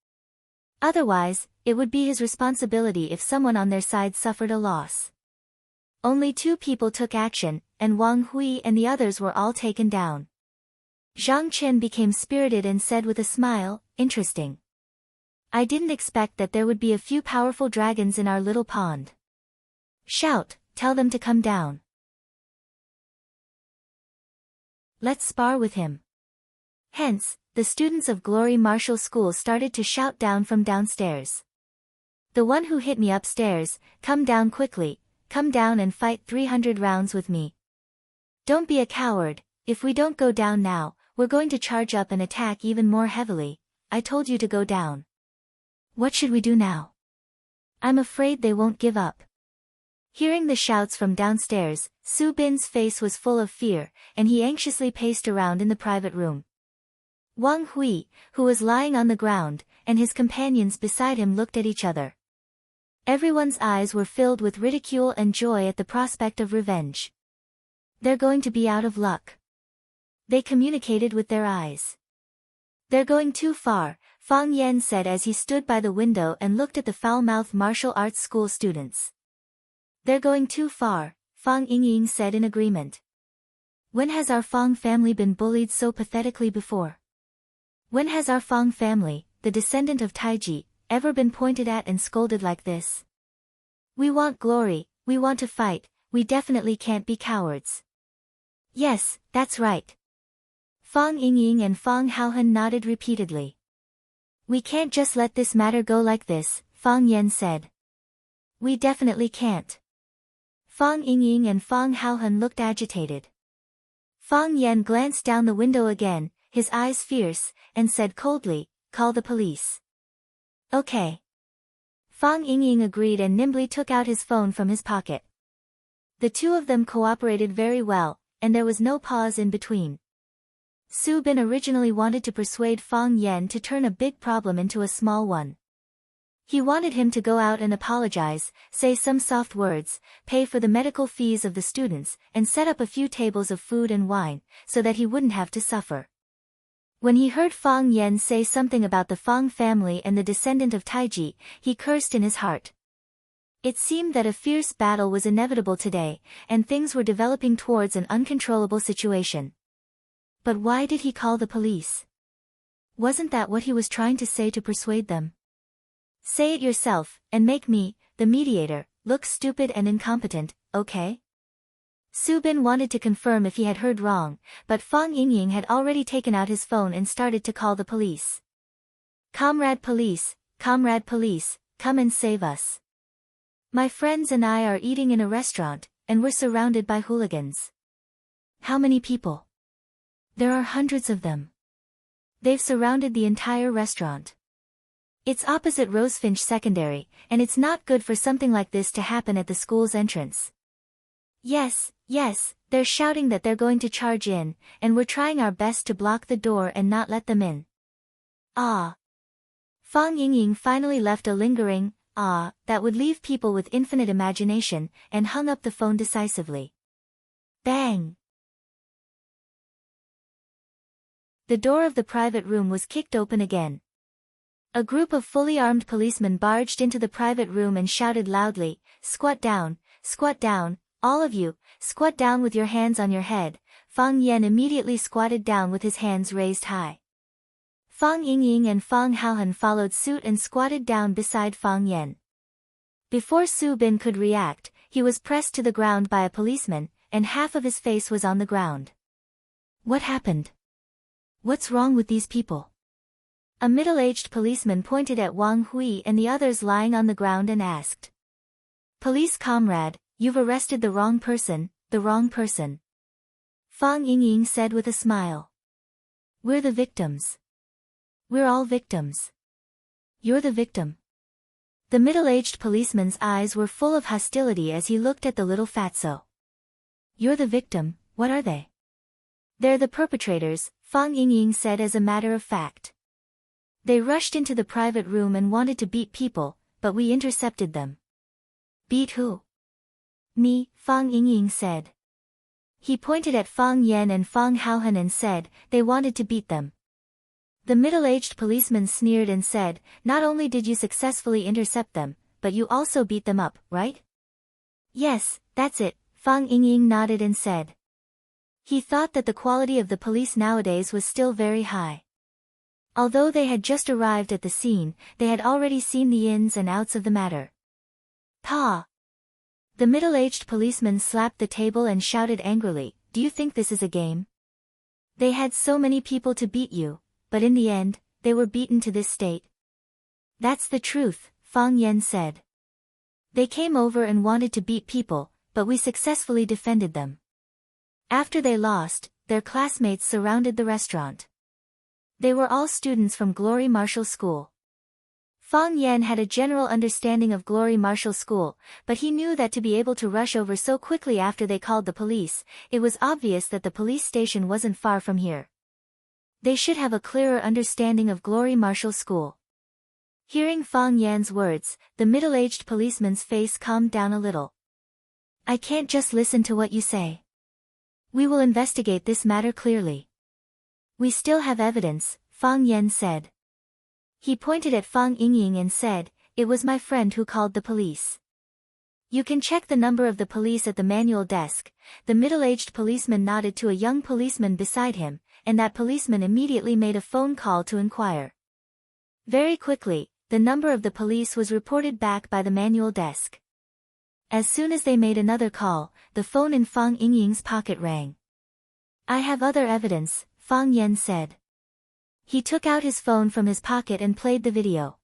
Otherwise, it would be his responsibility if someone on their side suffered a loss. Only 2 people took action, and Wang Hui and the others were all taken down. Zhang Chen became spirited and said with a smile, "Interesting. I didn't expect that there would be a few powerful dragons in our little pond. Shout, tell them to come down. Let's spar with him." Hence, the students of Glory Martial School started to shout down from downstairs. "The one who hit me upstairs, come down quickly, come down and fight 300 rounds with me. Don't be a coward, if we don't go down now, we're going to charge up and attack even more heavily. I told you to go down. What should we do now? I'm afraid they won't give up." Hearing the shouts from downstairs, Su Bin's face was full of fear, and he anxiously paced around in the private room. Wang Hui, who was lying on the ground, and his companions beside him looked at each other. Everyone's eyes were filled with ridicule and joy at the prospect of revenge. "They're going to be out of luck." They communicated with their eyes. "They're going too far," Fang Yan said as he stood by the window and looked at the foul-mouthed martial arts school students. "They're going too far," Fang Yingying said in agreement. "When has our Fang family been bullied so pathetically before? When has our Fang family, the descendant of Taiji, ever been pointed at and scolded like this? We want glory, we want to fight, we definitely can't be cowards." "Yes, that's right." Fang Yingying and Fang Haohan nodded repeatedly. "We can't just let this matter go like this," Fang Yan said. "We definitely can't." Fang Yingying and Fang Haohan looked agitated. Fang Yan glanced down the window again, his eyes fierce, and said coldly, "Call the police." "Okay." Fang Yingying agreed and nimbly took out his phone from his pocket. The two of them cooperated very well, and there was no pause in between. Su Bin originally wanted to persuade Fang Yan to turn a big problem into a small one. He wanted him to go out and apologize, say some soft words, pay for the medical fees of the students, and set up a few tables of food and wine, so that he wouldn't have to suffer. When he heard Fang Yan say something about the Fang family and the descendant of Taiji, he cursed in his heart. It seemed that a fierce battle was inevitable today, and things were developing towards an uncontrollable situation. But why did he call the police? Wasn't that what he was trying to say to persuade them? Say it yourself, and make me, the mediator, look stupid and incompetent, okay? Su Bin wanted to confirm if he had heard wrong, but Fang Yingying had already taken out his phone and started to call the police. Comrade police, come and save us. My friends and I are eating in a restaurant, and we're surrounded by hooligans. How many people? There are hundreds of them. They've surrounded the entire restaurant. It's opposite Rosefinch Secondary, and it's not good for something like this to happen at the school's entrance. Yes, they're shouting that they're going to charge in, and we're trying our best to block the door and not let them in. Ah. Fang Yingying finally left a lingering, ah, that would leave people with infinite imagination, and hung up the phone decisively. Bang! The door of the private room was kicked open again. A group of fully armed policemen barged into the private room and shouted loudly, squat down, all of you, squat down with your hands on your head." Fang Yan immediately squatted down with his hands raised high. Fang Yingying and Fang Haohan followed suit and squatted down beside Fang Yan. Before Su Bin could react, he was pressed to the ground by a policeman, and half of his face was on the ground. What happened? What's wrong with these people? A middle-aged policeman pointed at Wang Hui and the others lying on the ground and asked. "Police comrade, you've arrested the wrong person. Fang Yingying said with a smile. "We're the victims." We're all victims. You're the victim. The middle-aged policeman's eyes were full of hostility as he looked at the little fatso. You're the victim, what are they? They're the perpetrators, Fang Yingying said as a matter of fact. They rushed into the private room and wanted to beat people, but we intercepted them. Beat who? Me, Fang Yingying said. He pointed at Fang Yan and Fang Haohan and said, they wanted to beat them. The middle-aged policeman sneered and said, not only did you successfully intercept them, but you also beat them up, right? Yes, that's it, Fang Yingying nodded and said. He thought that the quality of the police nowadays was still very high. Although they had just arrived at the scene, they had already seen the ins and outs of the matter. Ta! The middle-aged policeman slapped the table and shouted angrily, do you think this is a game? They had so many people to beat you, but in the end, they were beaten to this state. That's the truth, Fang Yan said. They came over and wanted to beat people, but we successfully defended them. After they lost, their classmates surrounded the restaurant. They were all students from Glory Martial School. Fang Yan had a general understanding of Glory Martial School, but he knew that to be able to rush over so quickly after they called the police, it was obvious that the police station wasn't far from here. They should have a clearer understanding of Glory Martial School. Hearing Fang Yan's words, the middle-aged policeman's face calmed down a little. I can't just listen to what you say. We will investigate this matter clearly. We still have evidence, Fang Yan said. He pointed at Fang Yingying and said, it was my friend who called the police. You can check the number of the police at the manual desk. The middle-aged policeman nodded to a young policeman beside him, and that policeman immediately made a phone call to inquire. Very quickly, the number of the police was reported back by the manual desk. As soon as they made another call, the phone in Fang Yingying's pocket rang. I have other evidence, Fang Yan said. He took out his phone from his pocket and played the video.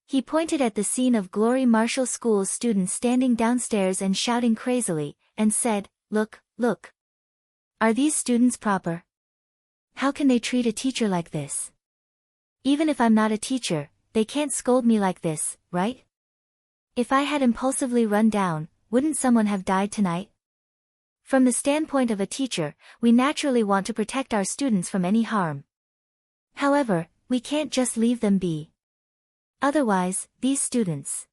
He pointed at the scene of Glory Martial School's students standing downstairs and shouting crazily, and said, look, look. Are these students proper? How can they treat a teacher like this? Even if I'm not a teacher, they can't scold me like this, right? If I had impulsively run down, wouldn't someone have died tonight? From the standpoint of a teacher, we naturally want to protect our students from any harm. However, we can't just leave them be. Otherwise, these students.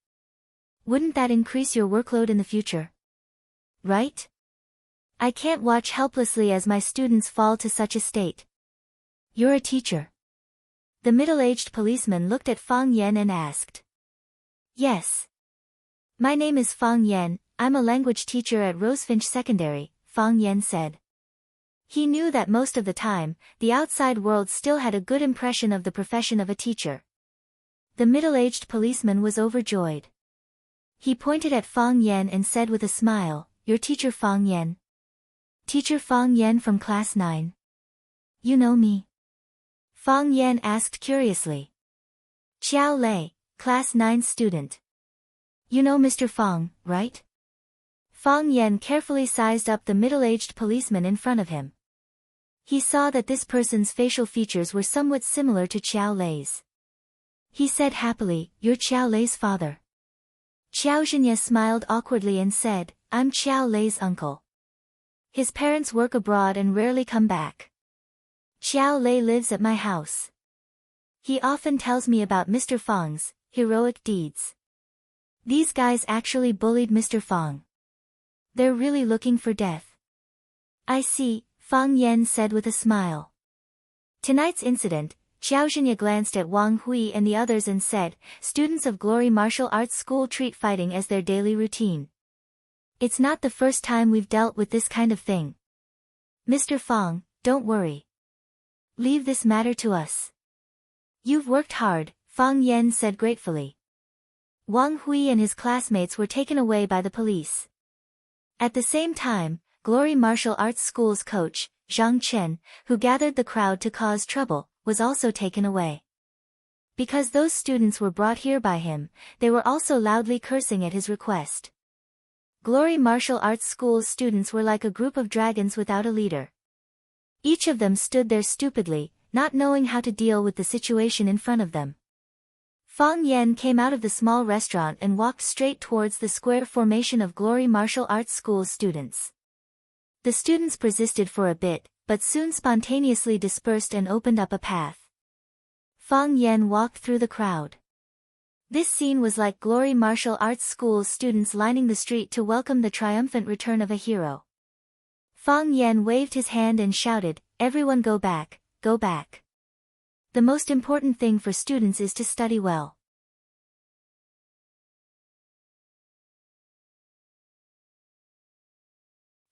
Wouldn't that increase your workload in the future? Right? I can't watch helplessly as my students fall to such a state. You're a teacher. The middle-aged policeman looked at Fang Yan and asked. Yes. My name is Fang Yan. I'm a language teacher at Rosefinch Secondary, Fang Yan said. He knew that most of the time, the outside world still had a good impression of the profession of a teacher. The middle-aged policeman was overjoyed. He pointed at Fang Yan and said with a smile, your teacher Fang Yan. Teacher Fang Yan from class 9. You know me? Fang Yan asked curiously. Qiao Lei, class 9 student. You know Mr. Fang, right? Fang Yan carefully sized up the middle-aged policeman in front of him. He saw that this person's facial features were somewhat similar to Qiao Lei's. He said happily, you're Qiao Lei's father. Qiao Zhenya smiled awkwardly and said, I'm Qiao Lei's uncle. His parents work abroad and rarely come back. Qiao Lei lives at my house. He often tells me about Mr. Fang's heroic deeds. These guys actually bullied Mr. Fang. They're really looking for death. I see, Fang Yan said with a smile. Tonight's incident, Xiao Zhenya glanced at Wang Hui and the others and said, students of Glory Martial Arts School treat fighting as their daily routine. It's not the first time we've dealt with this kind of thing. Mr. Fang, don't worry. Leave this matter to us. You've worked hard, Fang Yan said gratefully. Wang Hui and his classmates were taken away by the police. At the same time, Glory Martial Arts School's coach, Zhang Chen, who gathered the crowd to cause trouble, was also taken away. Because those students were brought here by him, they were also loudly cursing at his request. Glory Martial Arts School's students were like a group of dragons without a leader. Each of them stood there stupidly, not knowing how to deal with the situation in front of them. Fang Yan came out of the small restaurant and walked straight towards the square formation of Glory Martial Arts School's students. The students persisted for a bit, but soon spontaneously dispersed and opened up a path. Fang Yan walked through the crowd. This scene was like Glory Martial Arts School's students lining the street to welcome the triumphant return of a hero. Fang Yan waved his hand and shouted, "Everyone go back, go back. The most important thing for students is to study well."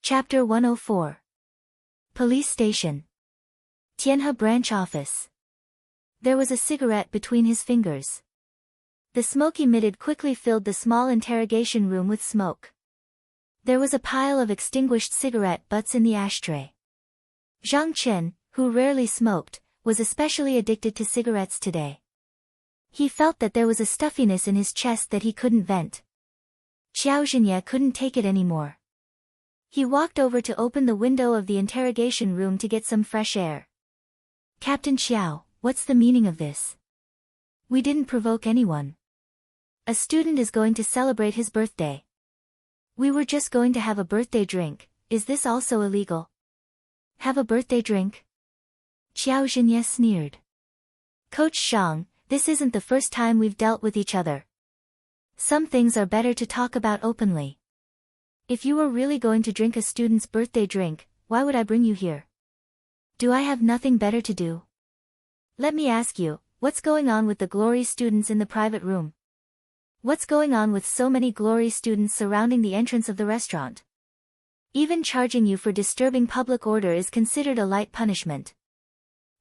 Chapter 104. Police Station. Tianhe Branch Office. There was a cigarette between his fingers. The smoke emitted quickly filled the small interrogation room with smoke. There was a pile of extinguished cigarette butts in the ashtray. Zhang Chen, who rarely smoked, was especially addicted to cigarettes today. He felt that there was a stuffiness in his chest that he couldn't vent. Xiao Zhenye couldn't take it anymore. He walked over to open the window of the interrogation room to get some fresh air. "Captain Xiao, what's the meaning of this? We didn't provoke anyone. A student is going to celebrate his birthday. We were just going to have a birthday drink. Is this also illegal?" "Have a birthday drink?" Xiao Zhenye sneered. "Coach Shang, this isn't the first time we've dealt with each other. Some things are better to talk about openly. If you were really going to drink a student's birthday drink, why would I bring you here? Do I have nothing better to do? Let me ask you, what's going on with the Glory students in the private room? What's going on with so many Glory students surrounding the entrance of the restaurant? Even charging you for disturbing public order is considered a light punishment.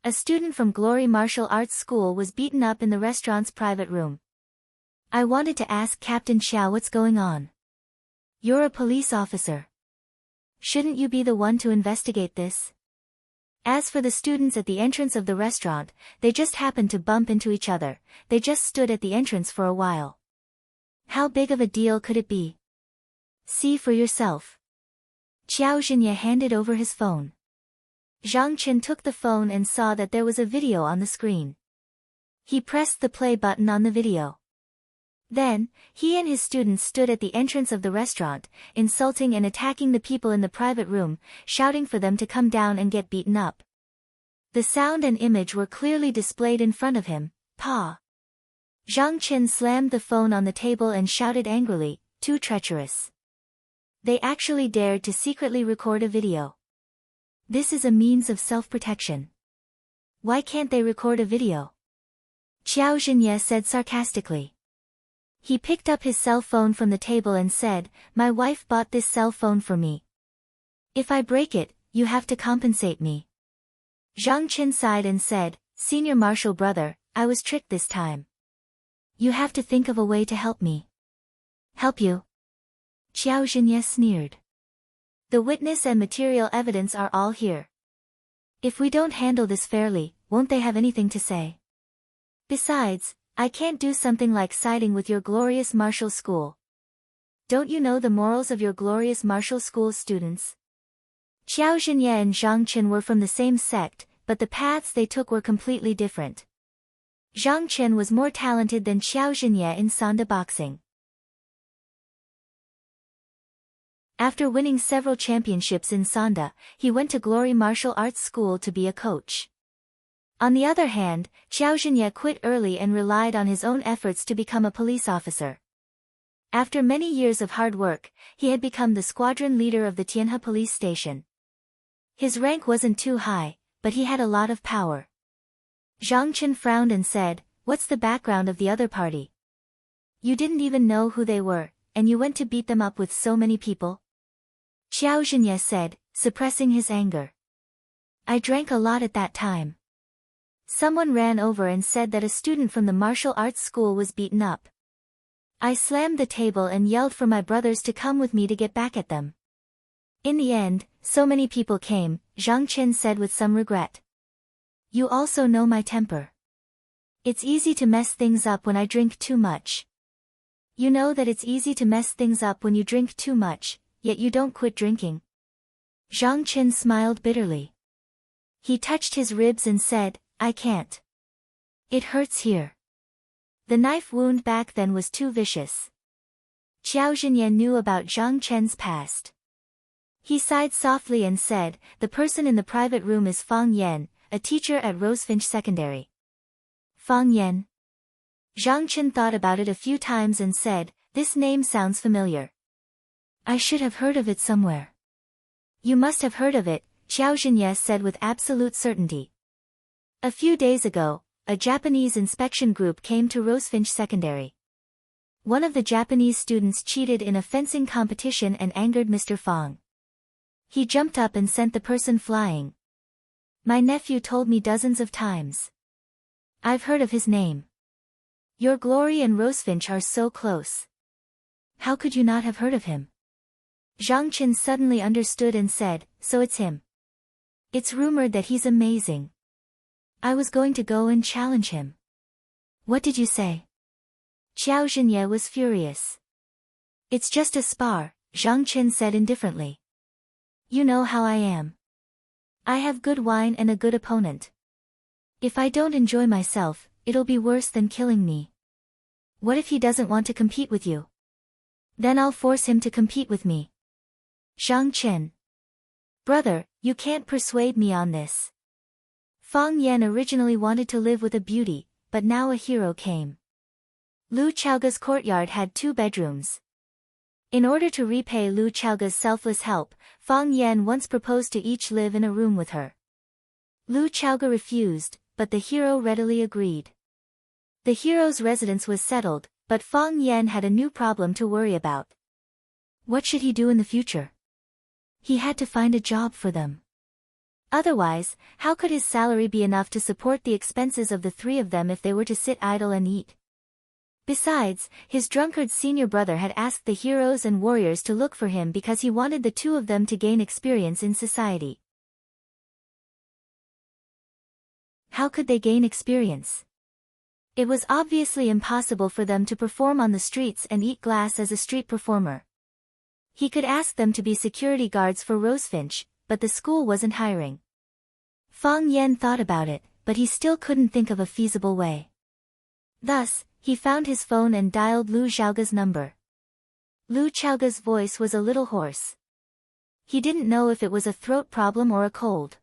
A student from Glory Martial Arts School was beaten up in the restaurant's private room. I wanted to ask Captain Xiao what's going on. You're a police officer. Shouldn't you be the one to investigate this? As for the students at the entrance of the restaurant, they just happened to bump into each other. They just stood at the entrance for a while. How big of a deal could it be? See for yourself." Xiao Zhenye handed over his phone. Zhang Chen took the phone and saw that there was a video on the screen. He pressed the play button on the video. Then, he and his students stood at the entrance of the restaurant, insulting and attacking the people in the private room, shouting for them to come down and get beaten up. The sound and image were clearly displayed in front of him. "Pa!" Zhang Chen slammed the phone on the table and shouted angrily, "Too treacherous. They actually dared to secretly record a video. This is a means of self-protection. Why can't they record a video?" Xiao Zhenye said sarcastically. He picked up his cell phone from the table and said, "My wife bought this cell phone for me. If I break it, you have to compensate me." Zhang Chen sighed and said, "Senior Marshal brother, I was tricked this time. You have to think of a way to help me." "Help you?" Xiao Zhenye sneered. "The witness and material evidence are all here. If we don't handle this fairly, won't they have anything to say? Besides, I can't do something like siding with your glorious martial school. Don't you know the morals of your glorious martial school students?" Xiao Zhenye and Zhang Chen were from the same sect, but the paths they took were completely different. Zhang Chen was more talented than Xiao Zhenye in Sanda boxing. After winning several championships in Sanda, he went to Glory Martial Arts School to be a coach. On the other hand, Xiao Zhenye quit early and relied on his own efforts to become a police officer. After many years of hard work, he had become the squadron leader of the Tianhe police station. His rank wasn't too high, but he had a lot of power. Zhang Chen frowned and said, "What's the background of the other party? You didn't even know who they were, and you went to beat them up with so many people?" Xiao Zhenye said, suppressing his anger. "I drank a lot at that time. Someone ran over and said that a student from the martial arts school was beaten up. I slammed the table and yelled for my brothers to come with me to get back at them. In the end, so many people came," Zhang Chen said with some regret. "You also know my temper. It's easy to mess things up when I drink too much. You know that it's easy to mess things up when you drink too much, yet you don't quit drinking." Zhang Chen smiled bitterly. He touched his ribs and said, I can't. It hurts here. The knife wound back then was too vicious. Xiao Zhenye knew about Zhang Chen's past. He sighed softly and said, the person in the private room is Fang Yan, a teacher at Rosefinch Secondary. Fang Yan. Zhang Chen thought about it a few times and said, this name sounds familiar. I should have heard of it somewhere. You must have heard of it, Xiao Zhenye said with absolute certainty. A few days ago, a Japanese inspection group came to Rosefinch Secondary. One of the Japanese students cheated in a fencing competition and angered Mr. Fang. He jumped up and sent the person flying. My nephew told me dozens of times. I've heard of his name. Your Glory and Rosefinch are so close. How could you not have heard of him? Zhang Chen suddenly understood and said, so it's him. It's rumored that he's amazing. I was going to go and challenge him. What did you say? Xiao Zhenye was furious. It's just a spar, Zhang Chen said indifferently. You know how I am. I have good wine and a good opponent. If I don't enjoy myself, it'll be worse than killing me. What if he doesn't want to compete with you? Then I'll force him to compete with me. Zhang Chen. Brother, you can't persuade me on this. Fang Yan originally wanted to live with a beauty, but now a hero came. Lu Chaoga's courtyard had 2 bedrooms. In order to repay Lu Chaoga's selfless help, Fang Yan once proposed to each live in a room with her. Lu Chaoga refused, but the hero readily agreed. The hero's residence was settled, but Fang Yan had a new problem to worry about. What should he do in the future? He had to find a job for them. Otherwise, how could his salary be enough to support the expenses of the 3 of them if they were to sit idle and eat? Besides, his drunkard senior brother had asked the heroes and warriors to look for him because he wanted the 2 of them to gain experience in society. How could they gain experience? It was obviously impossible for them to perform on the streets and eat glass as a street performer. He could ask them to be security guards for Rosefinch, but the school wasn't hiring. Fang Yan thought about it, but he still couldn't think of a feasible way. Thus, he found his phone and dialed Lu Xiaoga's number. Lu Xiaoga's voice was a little hoarse. He didn't know if it was a throat problem or a cold.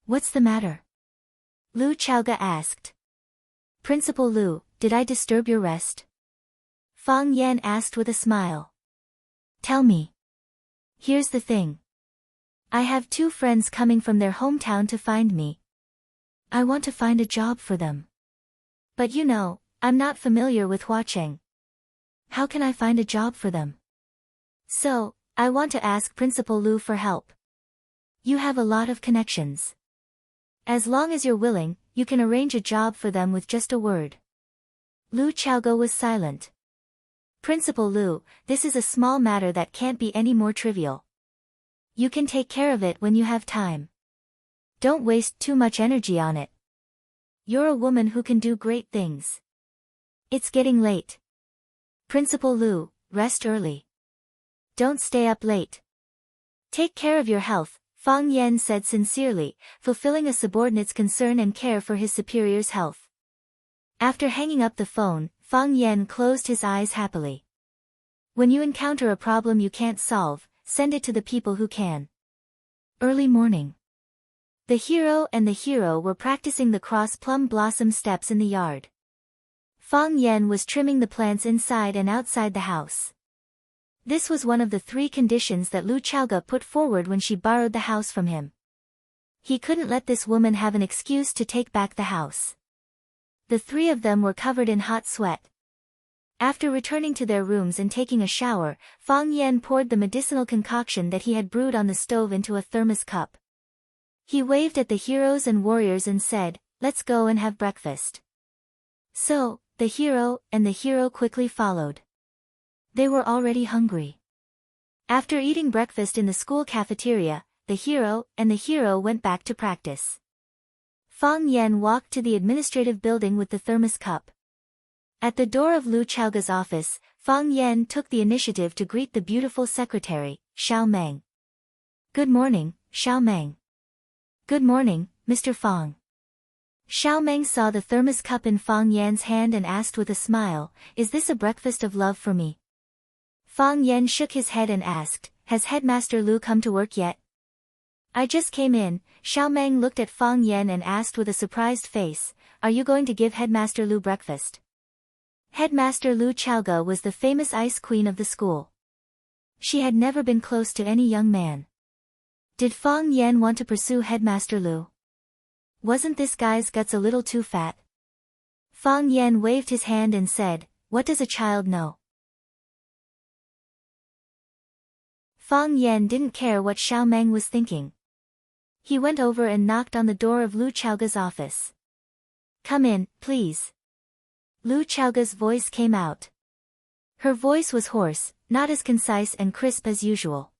What's the matter? Lu Xiaoga asked. Principal Lu, did I disturb your rest? Fang Yan asked with a smile. Tell me. Here's the thing. I have 2 friends coming from their hometown to find me. I want to find a job for them. But you know, I'm not familiar with Huacheng. How can I find a job for them? So, I want to ask Principal Lu for help. You have a lot of connections. As long as you're willing, you can arrange a job for them with just a word. Lu Chaoga was silent. Principal Lu, this is a small matter that can't be any more trivial. You can take care of it when you have time. Don't waste too much energy on it. You're a woman who can do great things. It's getting late. Principal Lu, rest early. Don't stay up late. Take care of your health, Fang Yan said sincerely, fulfilling a subordinate's concern and care for his superior's health. After hanging up the phone, Fang Yan closed his eyes happily. When you encounter a problem you can't solve, send it to the people who can. Early morning. The hero and the hero were practicing the cross plum blossom steps in the yard. Fang Yan was trimming the plants inside and outside the house. This was one of the 3 conditions that Lu Chaoga put forward when she borrowed the house from him. He couldn't let this woman have an excuse to take back the house. The 3 of them were covered in hot sweat. After returning to their rooms and taking a shower, Fang Yan poured the medicinal concoction that he had brewed on the stove into a thermos cup. He waved at the heroes and warriors and said, let's go and have breakfast. So, the hero and the hero quickly followed. They were already hungry. After eating breakfast in the school cafeteria, the hero and the hero went back to practice. Fang Yan walked to the administrative building with the thermos cup. At the door of Lu Chaoga's office, Fang Yan took the initiative to greet the beautiful secretary, Xiao Meng. Good morning, Xiao Meng. Good morning, Mr. Fong. Xiao Meng saw the thermos cup in Fang Yan's hand and asked with a smile, is this a breakfast of love for me? Fang Yan shook his head and asked, has Headmaster Lu come to work yet? I just came in. Xiao Meng looked at Fang Yan and asked with a surprised face, are you going to give Headmaster Lu breakfast? Headmaster Lu Chaoge was the famous ice queen of the school. She had never been close to any young man. Did Fang Yan want to pursue Headmaster Lu? Wasn't this guy's guts a little too fat? Fang Yan waved his hand and said, what does a child know? Fang Yan didn't care what Xiao Meng was thinking. He went over and knocked on the door of Lu Chaoge's office. Come in, please. Lu Chaoge's voice came out. Her voice was hoarse, not as concise and crisp as usual.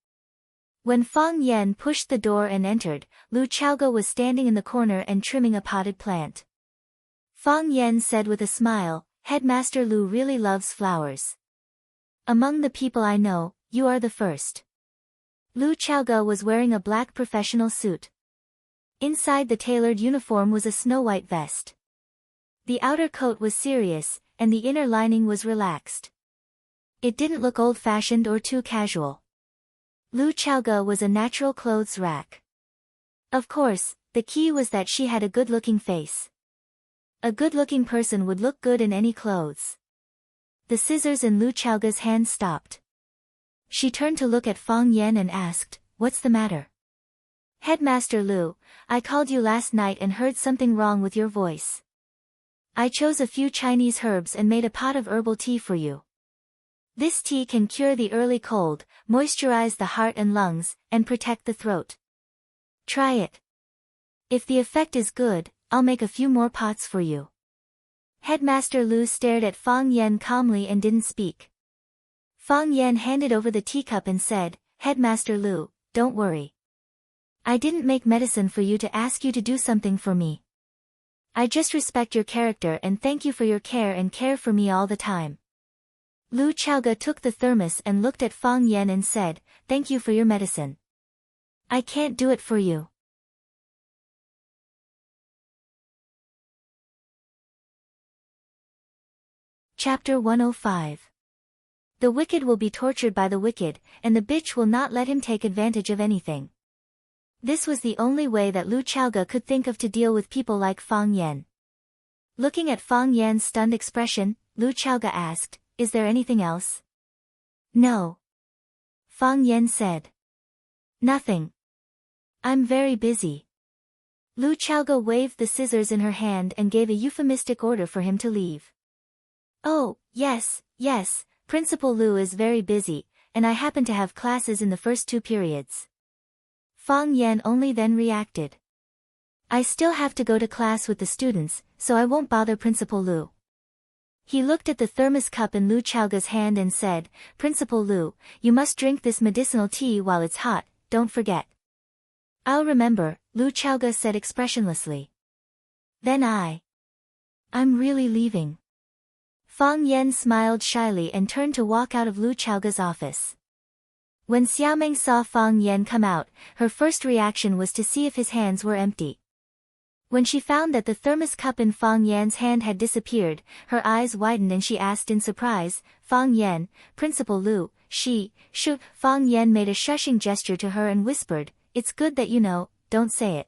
When Fang Yan pushed the door and entered, Lu Chaoge was standing in the corner and trimming a potted plant. Fang Yan said with a smile, Headmaster Lu really loves flowers. Among the people I know, you are the first. Lu Chaoge was wearing a black professional suit. Inside the tailored uniform was a snow-white vest. The outer coat was serious, and the inner lining was relaxed. It didn't look old-fashioned or too casual. Lu Chaoge was a natural clothes rack. Of course, the key was that she had a good-looking face. A good-looking person would look good in any clothes. The scissors in Lu Chaoge's hand stopped. She turned to look at Fang Yan and asked, what's the matter? Headmaster Lu, I called you last night and heard something wrong with your voice. I chose a few Chinese herbs and made a pot of herbal tea for you. This tea can cure the early cold, moisturize the heart and lungs, and protect the throat. Try it. If the effect is good, I'll make a few more pots for you. Headmaster Lu stared at Fang Yan calmly and didn't speak. Fang Yan handed over the teacup and said, Headmaster Lu, don't worry. I didn't make medicine for you to ask you to do something for me. I just respect your character and thank you for your care for me all the time. Lu Chaoge took the thermos and looked at Fang Yan and said, thank you for your medicine. I can't do it for you. Chapter 105. The wicked will be tortured by the wicked, and the bitch will not let him take advantage of anything. This was the only way that Lu Chaoge could think of to deal with people like Fang Yan. Looking at Fang Yan's stunned expression, Lu Chaoge asked, is there anything else? No. Fang Yan said. Nothing. I'm very busy. Lu Chaoge waved the scissors in her hand and gave a euphemistic order for him to leave. Oh, yes, Principal Lu is very busy, and I happen to have classes in the first 2 periods. Fang Yan only then reacted. I still have to go to class with the students, so I won't bother Principal Lu. He looked at the thermos cup in Lu Chaoge's hand and said, Principal Lu, you must drink this medicinal tea while it's hot, don't forget. I'll remember, Lu Chaoge said expressionlessly. Then I'm really leaving. Fang Yan smiled shyly and turned to walk out of Lu Chaoge's office. When Xiaomeng saw Fang Yan come out, her first reaction was to see if his hands were empty. When she found that the thermos cup in Fang Yan's hand had disappeared, her eyes widened and she asked in surprise, Fang Yan, Principal Lu, shoot. Fang Yan made a shushing gesture to her and whispered, it's good that you know, don't say it.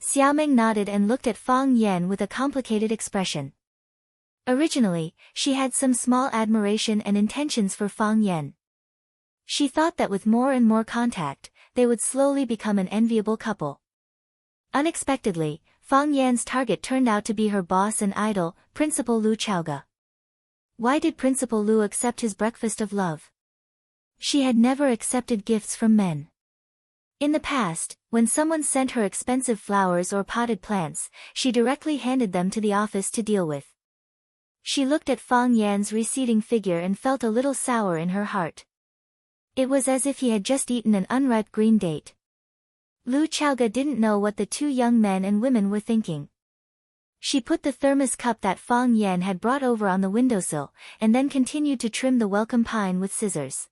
Xiaomeng nodded and looked at Fang Yan with a complicated expression. Originally, she had some small admiration and intentions for Fang Yan. She thought that with more and more contact, they would slowly become an enviable couple. Unexpectedly, Fang Yan's target turned out to be her boss and idol, Principal Lu Chaoge. Why did Principal Lu accept his breakfast of love? She had never accepted gifts from men. In the past, when someone sent her expensive flowers or potted plants, she directly handed them to the office to deal with. She looked at Fang Yan's receding figure and felt a little sour in her heart. It was as if he had just eaten an unripe green date. Lu Chaoge didn't know what the 2 young men and women were thinking. She put the thermos cup that Fang Yan had brought over on the windowsill, and then continued to trim the welcome pine with scissors.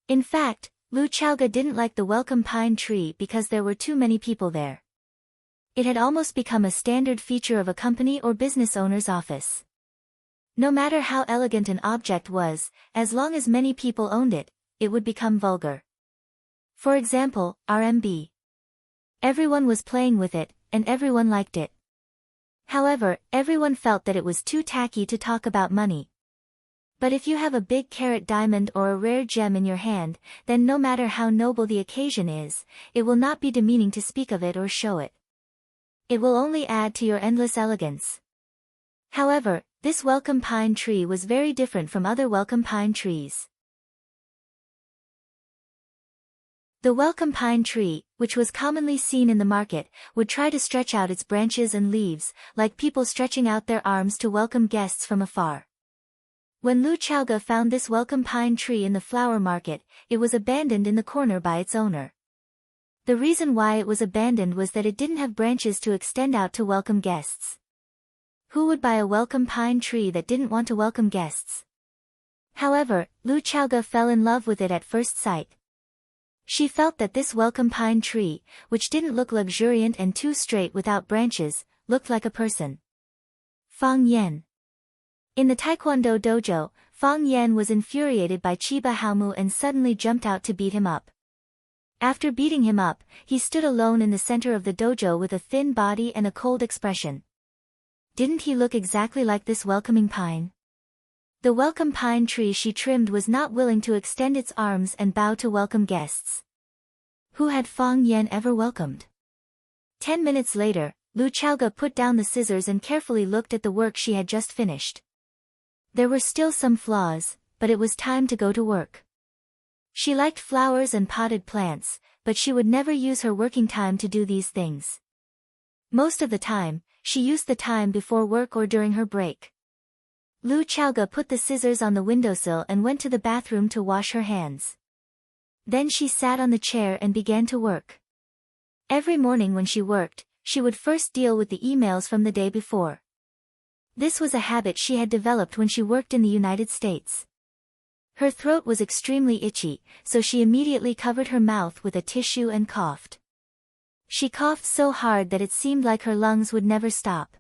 In fact, Lu Chaoge didn't like the welcome pine tree because there were too many people there. It had almost become a standard feature of a company or business owner's office. No matter how elegant an object was, as long as many people owned it, it would become vulgar. For example, RMB. Everyone was playing with it, and everyone liked it. However, everyone felt that it was too tacky to talk about money. But if you have a big carat diamond or a rare gem in your hand, then no matter how noble the occasion is, it will not be demeaning to speak of it or show it. It will only add to your endless elegance. However, this welcome pine tree was very different from other welcome pine trees. The welcome pine tree, which was commonly seen in the market, would try to stretch out its branches and leaves, like people stretching out their arms to welcome guests from afar. When Lu Chaoge found this welcome pine tree in the flower market, it was abandoned in the corner by its owner. The reason why it was abandoned was that it didn't have branches to extend out to welcome guests. Who would buy a welcome pine tree that didn't want to welcome guests? However, Lu Chaoge fell in love with it at first sight. She felt that this welcome pine tree, which didn't look luxuriant and too straight without branches, looked like a person. Fang Yan. In the Taekwondo dojo, Fang Yan was infuriated by Chiba Haomu and suddenly jumped out to beat him up. After beating him up, he stood alone in the center of the dojo with a thin body and a cold expression. Didn't he look exactly like this welcoming pine? The welcome pine tree she trimmed was not willing to extend its arms and bow to welcome guests. Who had Fang Yan ever welcomed? 10 minutes later, Lu Chaoge put down the scissors and carefully looked at the work she had just finished. There were still some flaws, but it was time to go to work. She liked flowers and potted plants, but she would never use her working time to do these things. Most of the time, she used the time before work or during her break. Lu Chaoge put the scissors on the windowsill and went to the bathroom to wash her hands. Then she sat on the chair and began to work. Every morning when she worked, she would first deal with the emails from the day before. This was a habit she had developed when she worked in the United States. Her throat was extremely itchy, so she immediately covered her mouth with a tissue and coughed. She coughed so hard that it seemed like her lungs would never stop.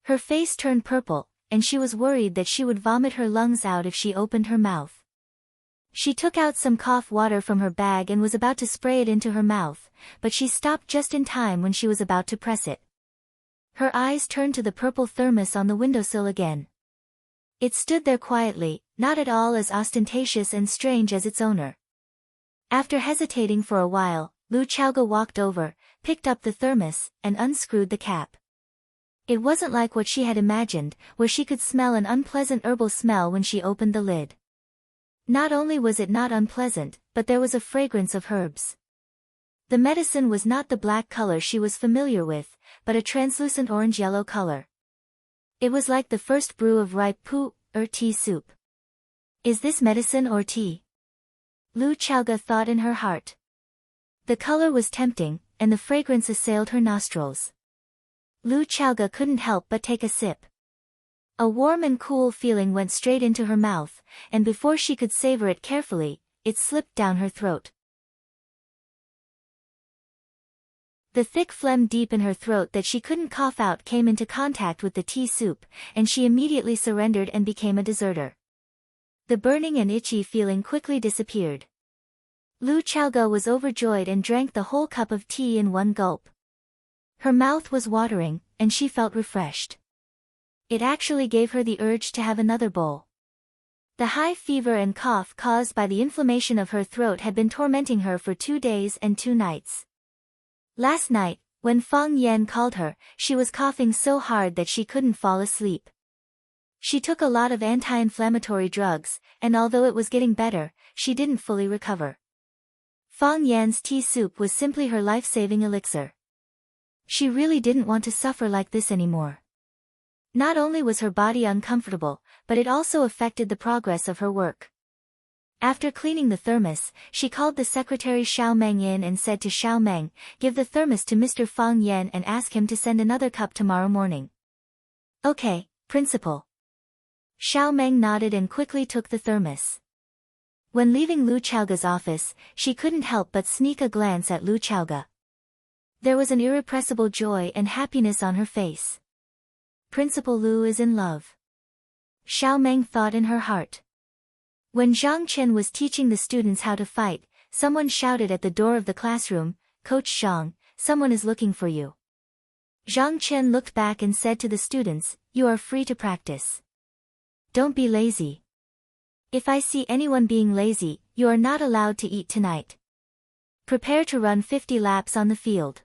Her face turned purple, and she was worried that she would vomit her lungs out if she opened her mouth. She took out some cough water from her bag and was about to spray it into her mouth, but she stopped just in time when she was about to press it. Her eyes turned to the purple thermos on the windowsill again. It stood there quietly, not at all as ostentatious and strange as its owner. After hesitating for a while, Lu Chaoge walked over, picked up the thermos, and unscrewed the cap. It wasn't like what she had imagined, where she could smell an unpleasant herbal smell when she opened the lid. Not only was it not unpleasant, but there was a fragrance of herbs. The medicine was not the black color she was familiar with, but a translucent orange-yellow color. It was like the first brew of ripe pu, or tea soup. Is this medicine or tea? Lu Chaoge thought in her heart. The color was tempting, and the fragrance assailed her nostrils. Lu Chaoge couldn't help but take a sip. A warm and cool feeling went straight into her mouth, and before she could savor it carefully, it slipped down her throat. The thick phlegm deep in her throat that she couldn't cough out came into contact with the tea soup, and she immediately surrendered and became a deserter. The burning and itchy feeling quickly disappeared. Lu Chaoge was overjoyed and drank the whole cup of tea in one gulp. Her mouth was watering, and she felt refreshed. It actually gave her the urge to have another bowl. The high fever and cough caused by the inflammation of her throat had been tormenting her for 2 days and 2 nights. Last night, when Fang Yan called her, she was coughing so hard that she couldn't fall asleep. She took a lot of anti-inflammatory drugs, and although it was getting better, she didn't fully recover. Fang Yan's tea soup was simply her life-saving elixir. She really didn't want to suffer like this anymore. Not only was her body uncomfortable, but it also affected the progress of her work. After cleaning the thermos, she called the secretary Xiao Meng in and said to Xiao Meng, "Give the thermos to Mr. Fang Yan and ask him to send another cup tomorrow morning." "Okay, principal." Xiao Meng nodded and quickly took the thermos. When leaving Lu Chaoge's office, she couldn't help but sneak a glance at Lu Chaoge. There was an irrepressible joy and happiness on her face. Principal Lu is in love. Xiao Meng thought in her heart. When Zhang Chen was teaching the students how to fight, someone shouted at the door of the classroom, "Coach Zhang, someone is looking for you." Zhang Chen looked back and said to the students, "You are free to practice. Don't be lazy. If I see anyone being lazy, you are not allowed to eat tonight. Prepare to run 50 laps on the field."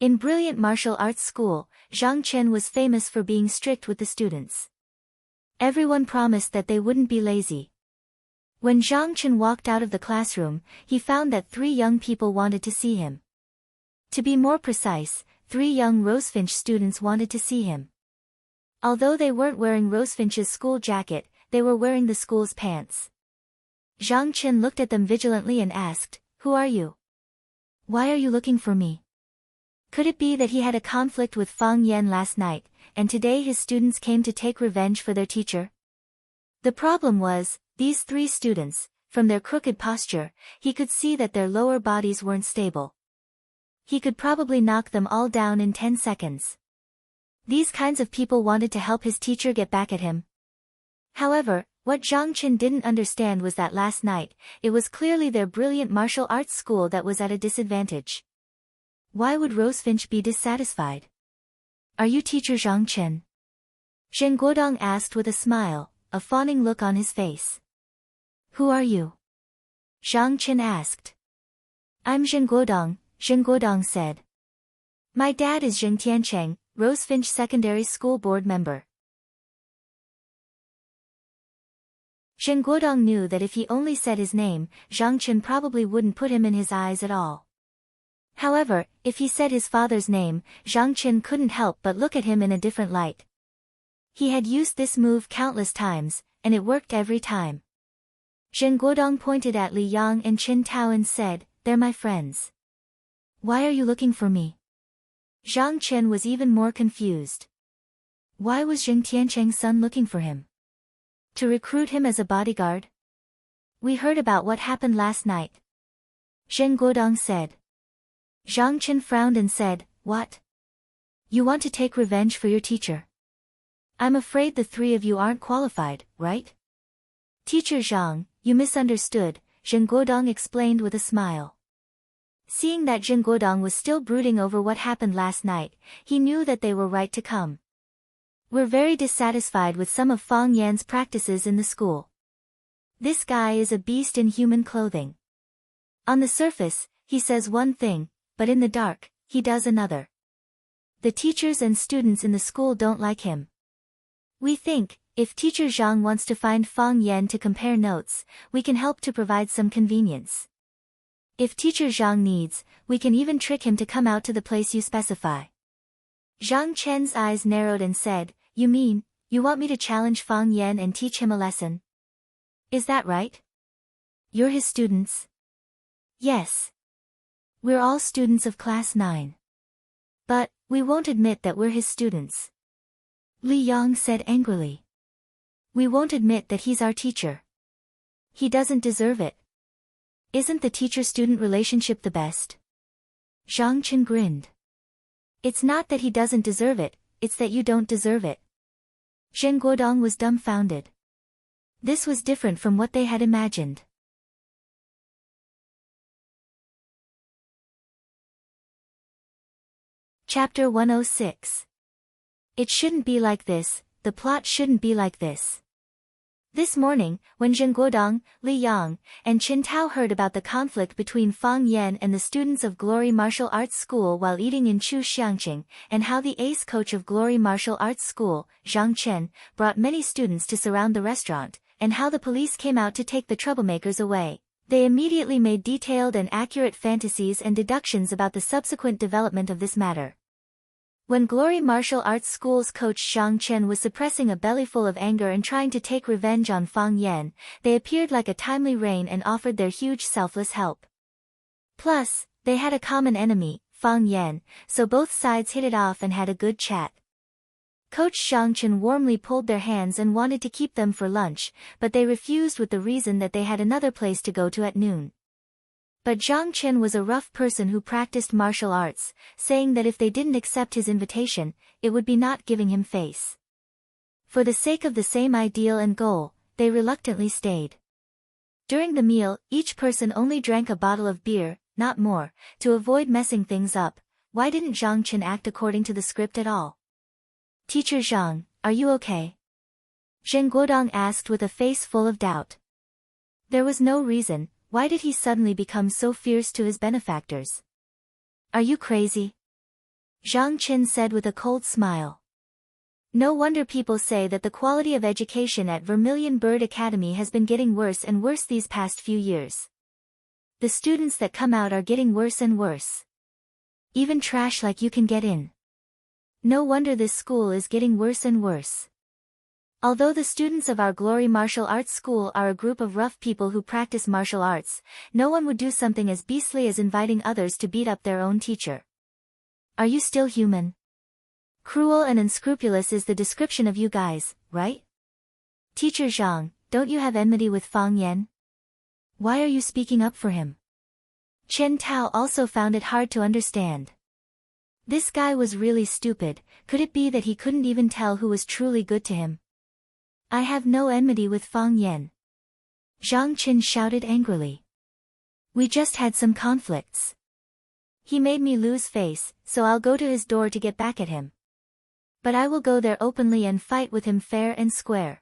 In brilliant martial arts school, Zhang Chen was famous for being strict with the students. Everyone promised that they wouldn't be lazy. When Zhang Chen walked out of the classroom, he found that 3 young people wanted to see him. To be more precise, 3 young Rosefinch students wanted to see him. Although they weren't wearing Rosefinch's school jacket, they were wearing the school's pants. Zhang Chen looked at them vigilantly and asked, "Who are you? Why are you looking for me?" Could it be that he had a conflict with Fang Yan last night, and today his students came to take revenge for their teacher? The problem was, these 3 students, from their crooked posture, he could see that their lower bodies weren't stable. He could probably knock them all down in 10 seconds. These kinds of people wanted to help his teacher get back at him. However, what Zhang Chen didn't understand was that last night, it was clearly their brilliant martial arts school that was at a disadvantage. Why would Rosefinch be dissatisfied? "Are you teacher Zhang Chen?" Zheng Guodong asked with a smile, a fawning look on his face. "Who are you?" Zhang Chen asked. "I'm Zheng Guodong," Zheng Guodong said. "My dad is Zheng Tiancheng, Rosefinch Secondary School Board member." Zheng Guodong knew that if he only said his name, Zhang Chen probably wouldn't put him in his eyes at all. However, if he said his father's name, Zhang Chen couldn't help but look at him in a different light. He had used this move countless times, and it worked every time. Zheng Guodong pointed at Li Yang and Qin Tao and said, "They're my friends. Why are you looking for me?" Zhang Chen was even more confused. Why was Zheng Tiancheng's son looking for him? To recruit him as a bodyguard? "We heard about what happened last night," Zheng Guodong said. Zhang Chen frowned and said, "What? You want to take revenge for your teacher? I'm afraid the 3 of you aren't qualified, right?" "Teacher Zhang, you misunderstood," Zheng Guodong explained with a smile. Seeing that Zheng Guodong was still brooding over what happened last night, he knew that they were right to come. "We're very dissatisfied with some of Fang Yan's practices in the school. This guy is a beast in human clothing. On the surface, he says one thing, but in the dark, he does another. The teachers and students in the school don't like him. We think, if Teacher Zhang wants to find Fang Yan to compare notes, we can help to provide some convenience. If Teacher Zhang needs, we can even trick him to come out to the place you specify." Zhang Chen's eyes narrowed and said, "You mean, you want me to challenge Fang Yan and teach him a lesson? Is that right? You're his students?" "Yes. We're all students of Class 9. But, we won't admit that we're his students," Li Yang said angrily. "We won't admit that he's our teacher. He doesn't deserve it. Isn't the teacher-student relationship the best?" Zhang Chen grinned. "It's not that he doesn't deserve it, it's that you don't deserve it." Zheng Guodong was dumbfounded. This was different from what they had imagined. Chapter 106. It shouldn't be like this, the plot shouldn't be like this. This morning, when Zheng Guodong, Li Yang, and Qin Tao heard about the conflict between Fang Yan and the students of Glory Martial Arts School while eating in Chu Xiangqing, and how the ace coach of Glory Martial Arts School, Zhang Chen, brought many students to surround the restaurant, and how the police came out to take the troublemakers away, they immediately made detailed and accurate fantasies and deductions about the subsequent development of this matter. When Glory Martial Arts School's coach Zhang Chen was suppressing a bellyful of anger and trying to take revenge on Fang Yan, they appeared like a timely rain and offered their huge selfless help. Plus, they had a common enemy, Fang Yan, so both sides hit it off and had a good chat. Coach Zhang Chen warmly pulled their hands and wanted to keep them for lunch, but they refused with the reason that they had another place to go to at noon. But Zhang Chen was a rough person who practiced martial arts, saying that if they didn't accept his invitation, it would be not giving him face. For the sake of the same ideal and goal, they reluctantly stayed. During the meal, each person only drank a bottle of beer, not more, to avoid messing things up. Why didn't Zhang Chen act according to the script at all? Teacher Zhang, are you okay? Zheng Guodong asked with a face full of doubt. There was no reason. Why did he suddenly become so fierce to his benefactors? Are you crazy? Zhang Chen said with a cold smile. No wonder people say that the quality of education at Vermilion Bird Academy has been getting worse and worse these past few years. The students that come out are getting worse and worse. Even trash like you can get in. No wonder this school is getting worse and worse. Although the students of our Glory Martial Arts School are a group of rough people who practice martial arts, no one would do something as beastly as inviting others to beat up their own teacher. Are you still human? Cruel and unscrupulous is the description of you guys, right? Teacher Zhang, don't you have enmity with Fang Yan? Why are you speaking up for him? Chen Tao also found it hard to understand. This guy was really stupid. Could it be that he couldn't even tell who was truly good to him? I have no enmity with Fang Yan. Zhang Chen shouted angrily. We just had some conflicts. He made me lose face, so I'll go to his door to get back at him. But I will go there openly and fight with him fair and square.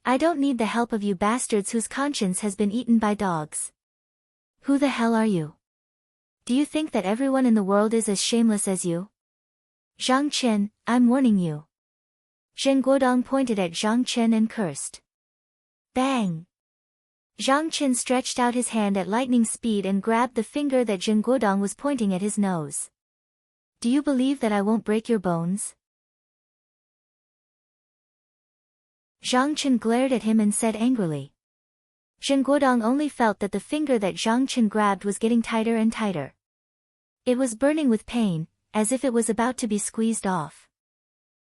I don't need the help of you bastards whose conscience has been eaten by dogs. Who the hell are you? Do you think that everyone in the world is as shameless as you? Zhang Chen, I'm warning you. Zheng Guodong pointed at Zhang Chen and cursed. Bang! Zhang Chen stretched out his hand at lightning speed and grabbed the finger that Zheng Guodong was pointing at his nose. Do you believe that I won't break your bones? Zhang Chen glared at him and said angrily. Zheng Guodong only felt that the finger that Zhang Chen grabbed was getting tighter and tighter. It was burning with pain, as if it was about to be squeezed off.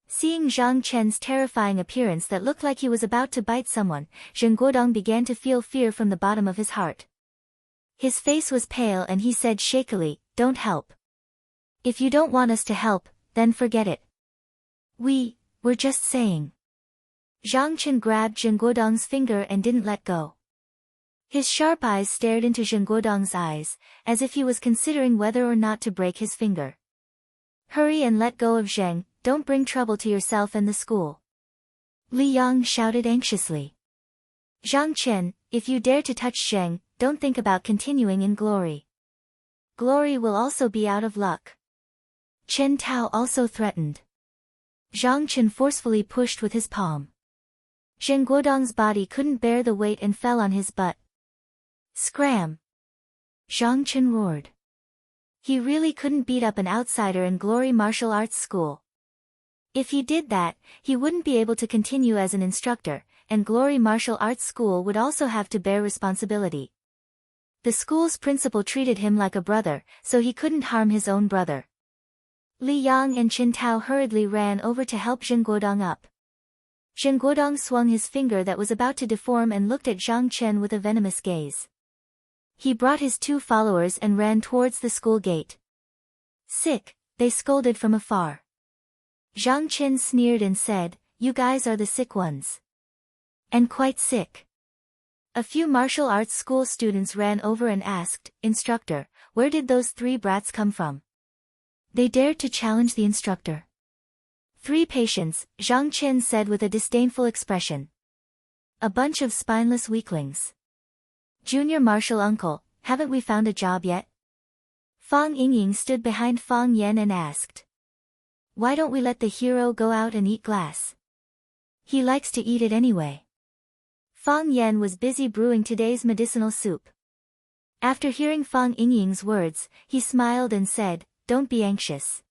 Seeing Zhang Chen's terrifying appearance that looked like he was about to bite someone, Zheng Guodong began to feel fear from the bottom of his heart. His face was pale and he said shakily, "Don't help. If you don't want us to help, then forget it. We're just saying." Zhang Chen grabbed Zheng Guodong's finger and didn't let go. His sharp eyes stared into Zheng Guodong's eyes, as if he was considering whether or not to break his finger. Hurry and let go of Zheng, don't bring trouble to yourself and the school. Li Yang shouted anxiously. Zhang Chen, if you dare to touch Zheng, don't think about continuing in glory. Glory will also be out of luck. Chen Tao also threatened. Zhang Chen forcefully pushed with his palm. Zheng Guodong's body couldn't bear the weight and fell on his butt. Scram! Zhang Chen roared. He really couldn't beat up an outsider in Glory Martial Arts School. If he did that, he wouldn't be able to continue as an instructor, and Glory Martial Arts School would also have to bear responsibility. The school's principal treated him like a brother, so he couldn't harm his own brother. Li Yang and Chen Tao hurriedly ran over to help Zheng Guodong up. Zheng Guodong swung his finger that was about to deform and looked at Zhang Chen with a venomous gaze. He brought his two followers and ran towards the school gate. Sick, they scolded from afar. Zhang Chen sneered and said, "You guys are the sick ones. And quite sick." A few martial arts school students ran over and asked, "Instructor, where did those three brats come from? They dared to challenge the instructor." "Three patients," Zhang Chen said with a disdainful expression. "A bunch of spineless weaklings. Junior martial uncle, haven't we found a job yet?" Fang Yingying stood behind Fang Yan and asked. "Why don't we let the hero go out and eat glass? He likes to eat it anyway." Fang Yan was busy brewing today's medicinal soup. After hearing Fang Yingying's words, he smiled and said, "Don't be anxious.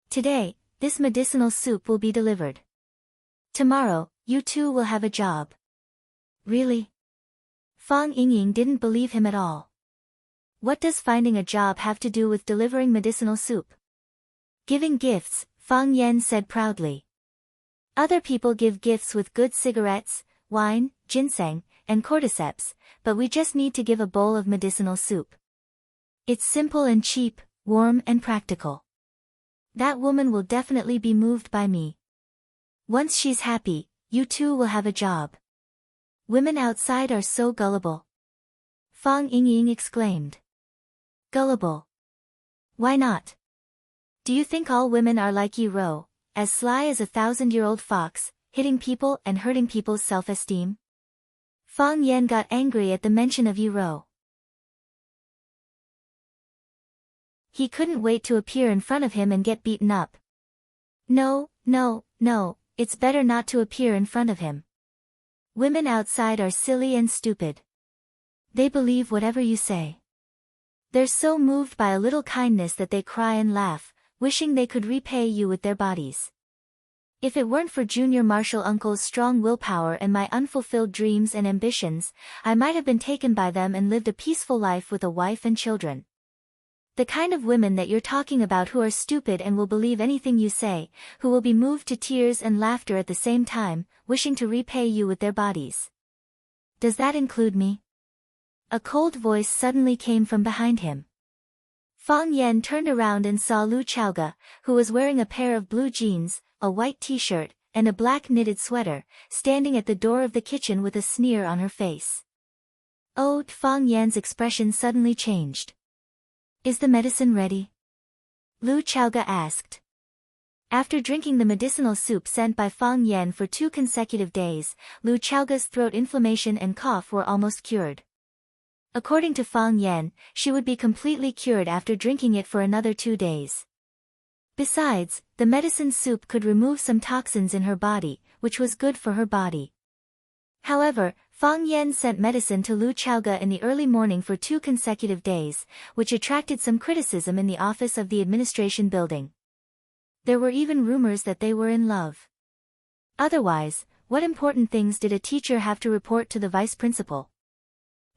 Today, this medicinal soup will be delivered. Tomorrow, you two will have a job." "Really?" Fang Yingying didn't believe him at all. What does finding a job have to do with delivering medicinal soup? "Giving gifts," Fang Yan said proudly. "Other people give gifts with good cigarettes, wine, ginseng, and cordyceps, but we just need to give a bowl of medicinal soup. It's simple and cheap, warm and practical. That woman will definitely be moved by me. Once she's happy, you too will have a job. Women outside are so gullible. Fang Yingying exclaimed. Gullible? Why not? Do you think all women are like Yi Ro, as sly as a 1,000-year-old fox, hitting people and hurting people's self-esteem? Fang Yan got angry at the mention of Yi Ro. He couldn't wait to appear in front of him and get beaten up. No, it's better not to appear in front of him. Women outside are silly and stupid. They believe whatever you say. They're so moved by a little kindness that they cry and laugh, wishing they could repay you with their bodies. If it weren't for Junior Marshall Uncle's strong willpower and my unfulfilled dreams and ambitions, I might have been taken by them and lived a peaceful life with a wife and children. The kind of women that you're talking about who are stupid and will believe anything you say, who will be moved to tears and laughter at the same time, wishing to repay you with their bodies. Does that include me? A cold voice suddenly came from behind him. Fang Yan turned around and saw Lu Chaoga, who was wearing a pair of blue jeans, a white t-shirt, and a black knitted sweater, standing at the door of the kitchen with a sneer on her face. Oh, Fang Yan's expression suddenly changed. Is the medicine ready? Lu Chaoga asked. After drinking the medicinal soup sent by Fang Yan for 2 consecutive days, Lu Chaoga's throat inflammation and cough were almost cured. According to Fang Yan, she would be completely cured after drinking it for another 2 days. Besides, the medicine soup could remove some toxins in her body, which was good for her body. However, Fang Yan sent medicine to Lu Chaoga in the early morning for 2 consecutive days, which attracted some criticism in the office of the administration building. There were even rumors that they were in love. Otherwise, what important things did a teacher have to report to the vice principal?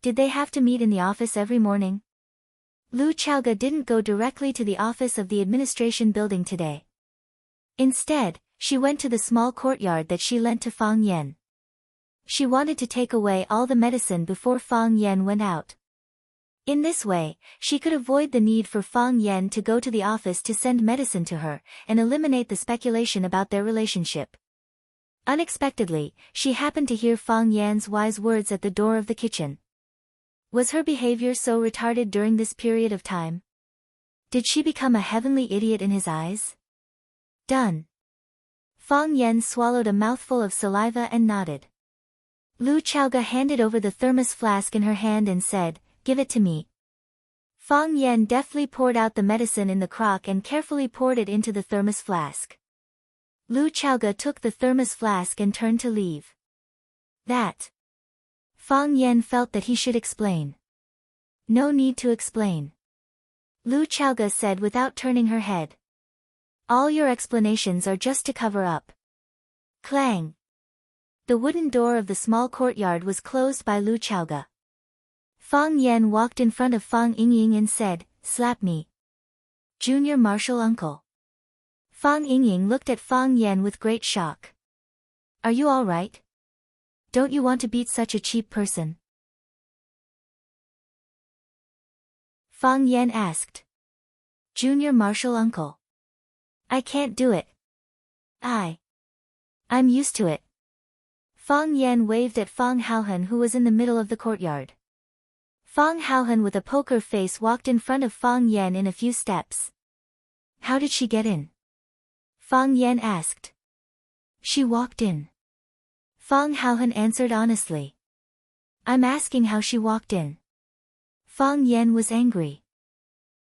Did they have to meet in the office every morning? Lu Chaoga didn't go directly to the office of the administration building today. Instead, she went to the small courtyard that she lent to Fang Yan. She wanted to take away all the medicine before Fang Yan went out. In this way, she could avoid the need for Fang Yan to go to the office to send medicine to her, and eliminate the speculation about their relationship. Unexpectedly, she happened to hear Fang Yan's wise words at the door of the kitchen. Was her behavior so retarded during this period of time? Did she become a heavenly idiot in his eyes? Done. Fang Yan swallowed a mouthful of saliva and nodded. Lu Chaoga handed over the thermos flask in her hand and said, "Give it to me." Fang Yan deftly poured out the medicine in the crock and carefully poured it into the thermos flask. Lu Chaoga took the thermos flask and turned to leave. That. Fang Yan felt that he should explain. No need to explain. Lu Chaoga said without turning her head. All your explanations are just to cover up. Clang. The wooden door of the small courtyard was closed by Lu Chaoga. Fang Yan walked in front of Fang Yingying and said, "Slap me." Junior Marshall Uncle. Fang Yingying looked at Fang Yan with great shock. Are you all right? Don't you want to beat such a cheap person? Fang Yan asked. Junior Marshall Uncle. I can't do it. I'm used to it. Fang Yan waved at Fang Haohan, who was in the middle of the courtyard. Fang Haohan with a poker face walked in front of Fang Yan in a few steps. How did she get in? Fang Yan asked. She walked in. Fang Haohan answered honestly. I'm asking how she walked in. Fang Yan was angry.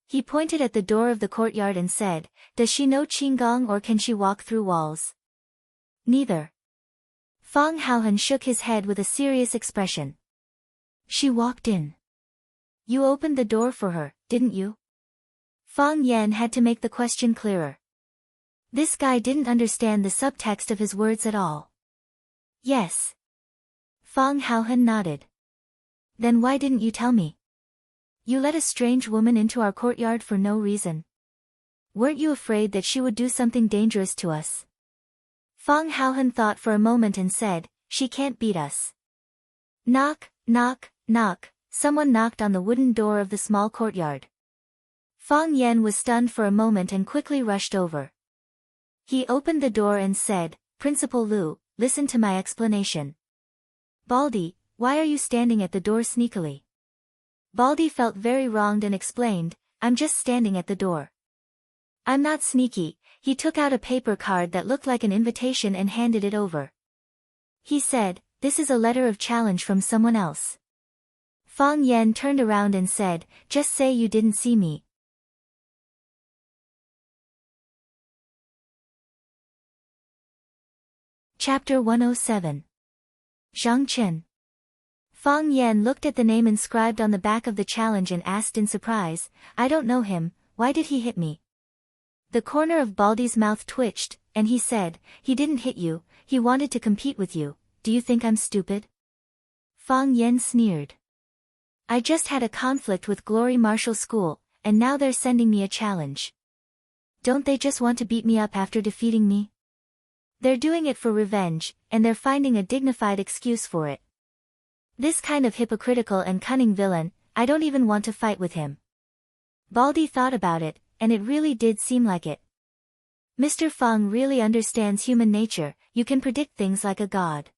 He pointed at the door of the courtyard and said, Does she know Qigong or can she walk through walls? Neither. Fang Haohan shook his head with a serious expression. She walked in. You opened the door for her, didn't you? Fang Yan had to make the question clearer. This guy didn't understand the subtext of his words at all. Yes. Fang Haohan nodded. Then why didn't you tell me? You let a strange woman into our courtyard for no reason. Weren't you afraid that she would do something dangerous to us? Fang Haohan thought for a moment and said, She can't beat us. Knock, knock, knock, someone knocked on the wooden door of the small courtyard. Fang Yan was stunned for a moment and quickly rushed over. He opened the door and said, "Principal Lu, listen to my explanation." "Baldy, why are you standing at the door sneakily?" Baldy felt very wronged and explained, "I'm just standing at the door." "I'm not sneaky." He took out a paper card that looked like an invitation and handed it over. He said, "This is a letter of challenge from someone else." Fang Yan turned around and said, "Just say you didn't see me." Chapter 107. Zhang Chen. Fang Yan looked at the name inscribed on the back of the challenge and asked in surprise, "I don't know him, why did he hit me?" The corner of Baldy's mouth twitched, and he said, "He didn't hit you, he wanted to compete with you. Do you think I'm stupid?" Fang Yan sneered. "I just had a conflict with Glory Martial School, and now they're sending me a challenge. Don't they just want to beat me up after defeating me? They're doing it for revenge, and they're finding a dignified excuse for it. This kind of hypocritical and cunning villain, I don't even want to fight with him." Baldy thought about it, and it really did seem like it. Mr. Fang really understands human nature, you can predict things like a god.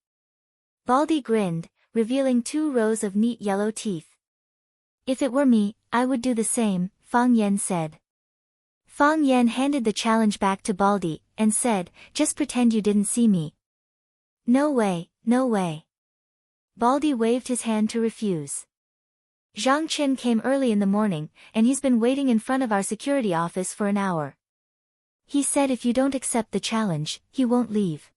Baldy grinned, revealing 2 rows of neat yellow teeth. "If it were me, I would do the same," Fang Yan said. Fang Yan handed the challenge back to Baldy, and said, "Just pretend you didn't see me." "No way, no way." Baldy waved his hand to refuse. "Zhang Chen came early in the morning, and he's been waiting in front of our security office for an hour. He said if you don't accept the challenge, he won't leave."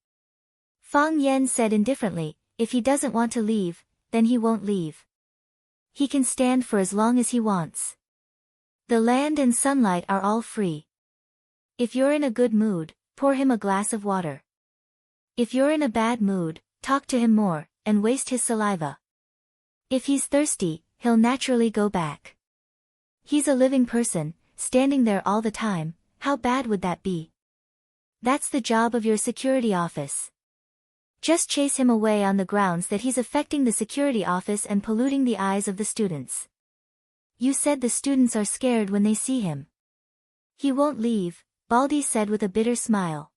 Fang Yan said indifferently, "If he doesn't want to leave, then he won't leave. He can stand for as long as he wants. The land and sunlight are all free. If you're in a good mood, pour him a glass of water. If you're in a bad mood, talk to him more, and waste his saliva. If he's thirsty, he'll naturally go back. He's a living person, standing there all the time, how bad would that be? That's the job of your security office. Just chase him away on the grounds that he's affecting the security office and polluting the eyes of the students. You said the students are scared when they see him." "He won't leave," Baldy said with a bitter smile.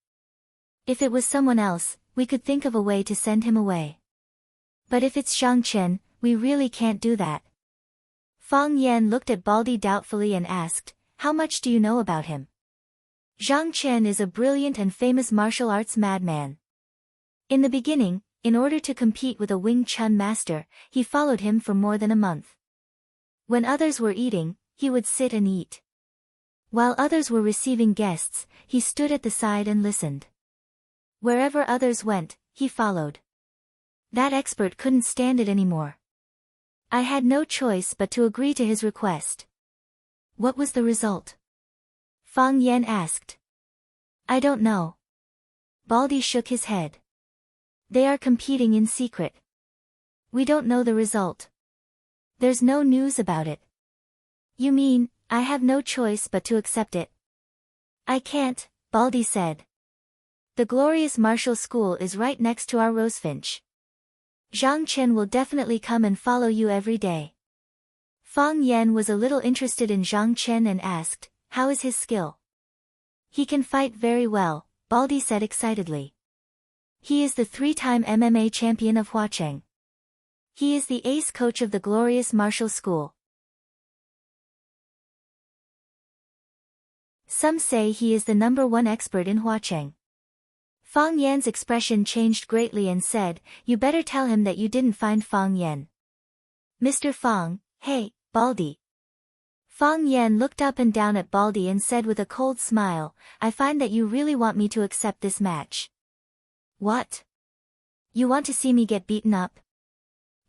"If it was someone else, we could think of a way to send him away. But if it's Zhang Chen, we really can't do that." Fang Yan looked at Baldy doubtfully and asked, "How much do you know about him?" "Zhang Chen is a brilliant and famous martial arts madman. In the beginning, in order to compete with a Wing Chun master, he followed him for more than a month. When others were eating, he would sit and eat. While others were receiving guests, he stood at the side and listened. Wherever others went, he followed. That expert couldn't stand it anymore. I had no choice but to agree to his request." "What was the result?" Fang Yan asked. "I don't know." Baldy shook his head. "They are competing in secret. We don't know the result. There's no news about it." "You mean, I have no choice but to accept it?" "I can't," Baldy said. "The glorious martial school is right next to our rosefinch. Zhang Chen will definitely come and follow you every day." Fang Yan was a little interested in Zhang Chen and asked, "How is his skill?" "He can fight very well," Baldy said excitedly. "He is the 3-time MMA champion of Huacheng. He is the ace coach of the glorious martial school. Some say he is the #1 expert in Huacheng." Fang Yan's expression changed greatly and said, "You better tell him that you didn't find Fang Yan." "Mr. Fang, hey, Baldy." Fang Yan looked up and down at Baldy and said with a cold smile, "I find that you really want me to accept this match." "What? You want to see me get beaten up?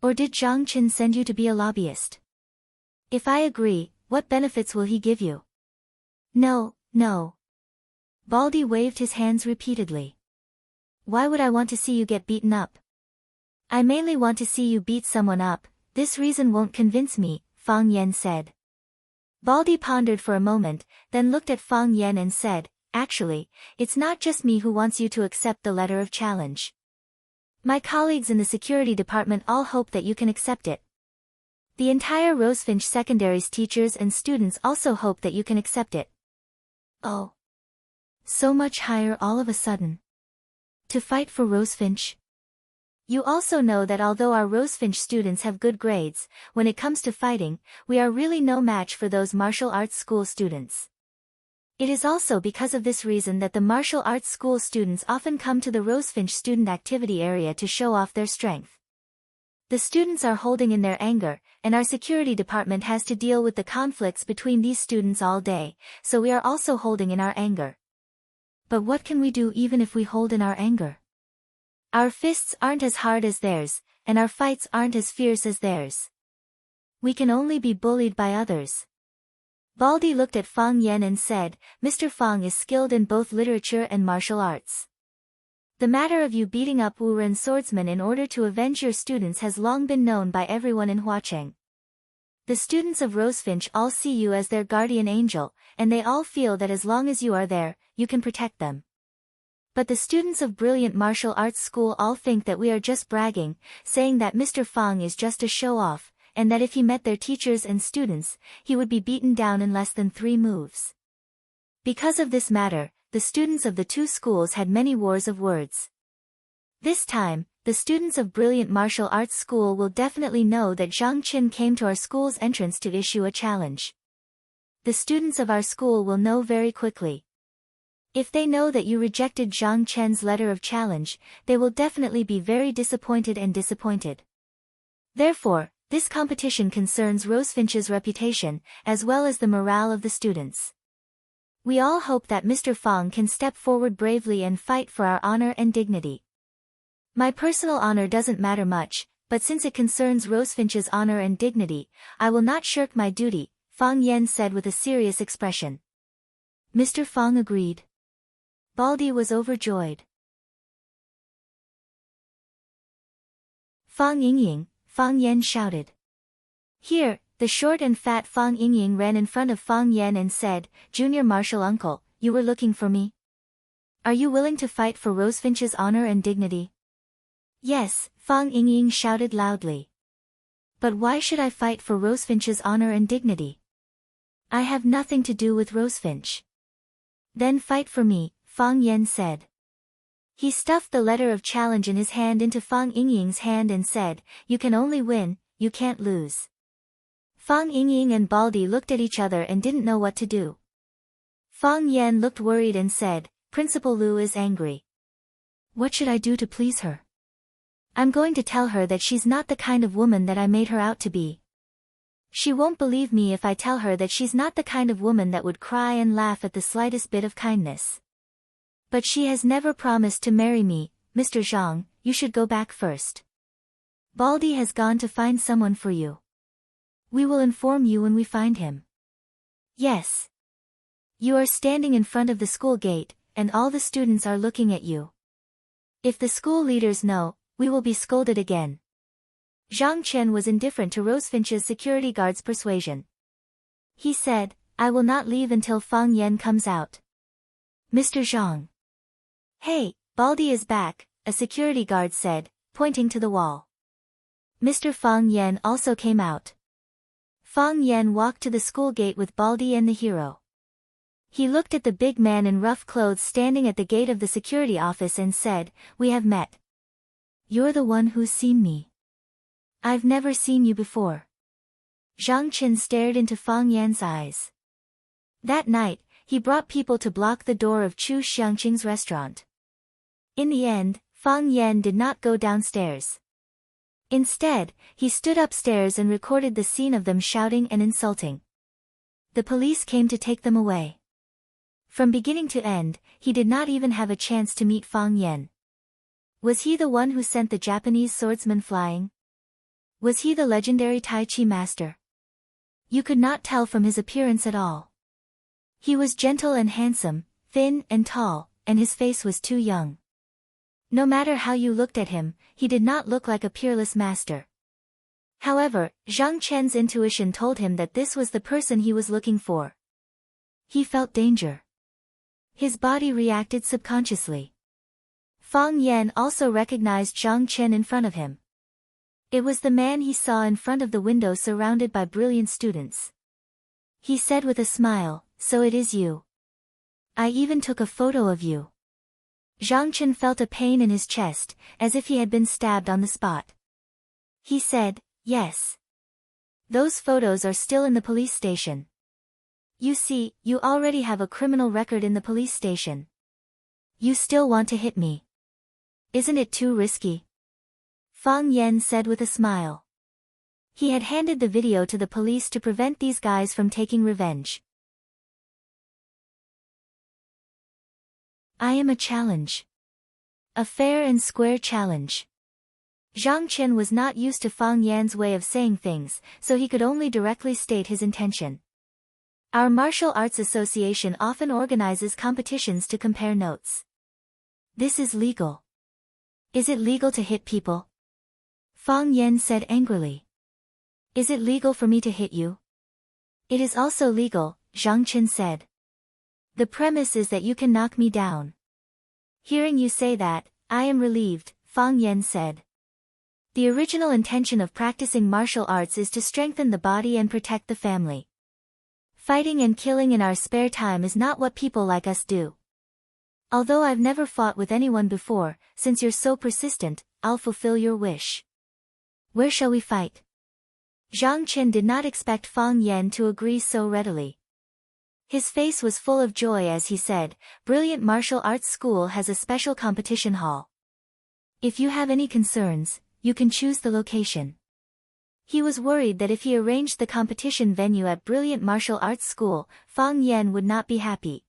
Or did Zhang Chen send you to be a lobbyist? If I agree, what benefits will he give you?" "No, no." Baldy waved his hands repeatedly. "Why would I want to see you get beaten up?" "I mainly want to see you beat someone up, this reason won't convince me," Fang Yan said. Baldy pondered for a moment, then looked at Fang Yan and said, "Actually, it's not just me who wants you to accept the letter of challenge. My colleagues in the security department all hope that you can accept it. The entire Rosefinch Secondary's teachers and students also hope that you can accept it. Oh. So much higher all of a sudden. To fight for Rosefinch? You also know that although our Rosefinch students have good grades, when it comes to fighting, we are really no match for those martial arts school students. It is also because of this reason that the martial arts school students often come to the Rosefinch student activity area to show off their strength. The students are holding in their anger, and our security department has to deal with the conflicts between these students all day, so we are also holding in our anger. But what can we do even if we hold in our anger? Our fists aren't as hard as theirs, and our fights aren't as fierce as theirs. We can only be bullied by others. Baldy looked at Fang Yen and said, Mr. Fang is skilled in both literature and martial arts. The matter of you beating up Wu Ren swordsmen in order to avenge your students has long been known by everyone in Huacheng. The students of Rosefinch all see you as their guardian angel, and they all feel that as long as you are there, you can protect them. But the students of Brilliant Martial Arts School all think that we are just bragging, saying that Mr. Fang is just a show-off, and that if he met their teachers and students, he would be beaten down in less than 3 moves. Because of this matter, the students of the two schools had many wars of words. This time, the students of Brilliant Martial Arts School will definitely know that Zhang Qin came to our school's entrance to issue a challenge. The students of our school will know very quickly. If they know that you rejected Zhang Chen's letter of challenge, they will definitely be very disappointed and disappointed. Therefore, this competition concerns Rosefinch's reputation, as well as the morale of the students. We all hope that Mr. Fang can step forward bravely and fight for our honor and dignity. My personal honor doesn't matter much, but since it concerns Rosefinch's honor and dignity, I will not shirk my duty, Fang Yen said with a serious expression. Mr. Fang agreed. Baldy was overjoyed. Fang Yingying, Fang Yen shouted. Here, the short and fat Fang Yingying ran in front of Fang Yen and said, Junior Martial Uncle, you were looking for me? Are you willing to fight for Rosefinch's honor and dignity? Yes, Fang Yingying shouted loudly. But why should I fight for Rosefinch's honor and dignity? I have nothing to do with Rosefinch. Then fight for me, Fang Yen said. He stuffed the letter of challenge in his hand into Fang Yingying's hand and said, You can only win, you can't lose. Fang Yingying and Baldy looked at each other and didn't know what to do. Fang Yen looked worried and said, Principal Lu is angry. What should I do to please her? I'm going to tell her that she's not the kind of woman that I made her out to be. She won't believe me if I tell her that she's not the kind of woman that would cry and laugh at the slightest bit of kindness. But she has never promised to marry me. Mr. Zhang, you should go back first. Baldy has gone to find someone for you. We will inform you when we find him. Yes. You are standing in front of the school gate, and all the students are looking at you. If the school leaders know, we will be scolded again. Zhang Chen was indifferent to Rosefinch's security guard's persuasion. He said, I will not leave until Fang Yen comes out. Mr. Zhang. Hey, Baldy is back, a security guard said, pointing to the wall. Mr. Fang Yen also came out. Fang Yen walked to the school gate with Baldy and the hero. He looked at the big man in rough clothes standing at the gate of the security office and said, We have met. You're the one who's seen me. I've never seen you before. Zhang Chen stared into Fang Yan's eyes. That night, he brought people to block the door of Chu Xiangqing's restaurant. In the end, Fang Yan did not go downstairs. Instead, he stood upstairs and recorded the scene of them shouting and insulting. The police came to take them away. From beginning to end, he did not even have a chance to meet Fang Yan. Was he the one who sent the Japanese swordsman flying? Was he the legendary Tai Chi master? You could not tell from his appearance at all. He was gentle and handsome, thin and tall, and his face was too young. No matter how you looked at him, he did not look like a peerless master. However, Zhang Chen's intuition told him that this was the person he was looking for. He felt danger. His body reacted subconsciously. Fang Yan also recognized Zhang Chen in front of him. It was the man he saw in front of the window surrounded by brilliant students. He said with a smile, "So it is you. I even took a photo of you." Zhang Chen felt a pain in his chest, as if he had been stabbed on the spot. He said, "Yes. Those photos are still in the police station. You see, you already have a criminal record in the police station. You still want to hit me. Isn't it too risky?" Fang Yan said with a smile. He had handed the video to the police to prevent these guys from taking revenge. I am a challenge. A fair and square challenge. Zhang Chen was not used to Fang Yan's way of saying things, so he could only directly state his intention. Our martial arts association often organizes competitions to compare notes. This is legal. Is it legal to hit people? Fang Yan said angrily. Is it legal for me to hit you? It is also legal, Zhang Chen said. The premise is that you can knock me down. Hearing you say that, I am relieved, Fang Yan said. The original intention of practicing martial arts is to strengthen the body and protect the family. Fighting and killing in our spare time is not what people like us do. Although I've never fought with anyone before, since you're so persistent, I'll fulfill your wish. Where shall we fight? Zhang Chen did not expect Fang Yan to agree so readily. His face was full of joy as he said, "Brilliant Martial Arts School has a special competition hall. If you have any concerns, you can choose the location." He was worried that if he arranged the competition venue at Brilliant Martial Arts School, Fang Yan would not be happy.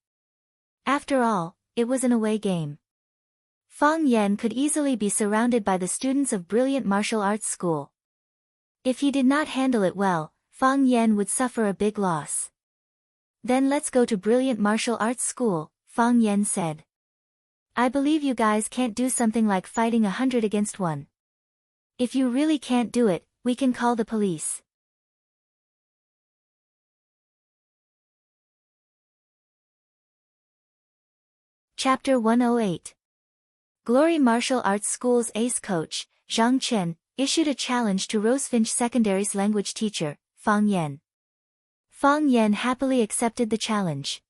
After all, it was an away game. Fang Yan could easily be surrounded by the students of Brilliant Martial Arts School. If he did not handle it well, Fang Yan would suffer a big loss. Then let's go to Brilliant Martial Arts School, Fang Yan said. I believe you guys can't do something like fighting 100 against 1. If you really can't do it, we can call the police. Chapter 108. Glory Martial Arts School's ace coach, Zhang Chen, issued a challenge to Rosefinch Secondary's language teacher, Fang Yan. Fang Yan happily accepted the challenge.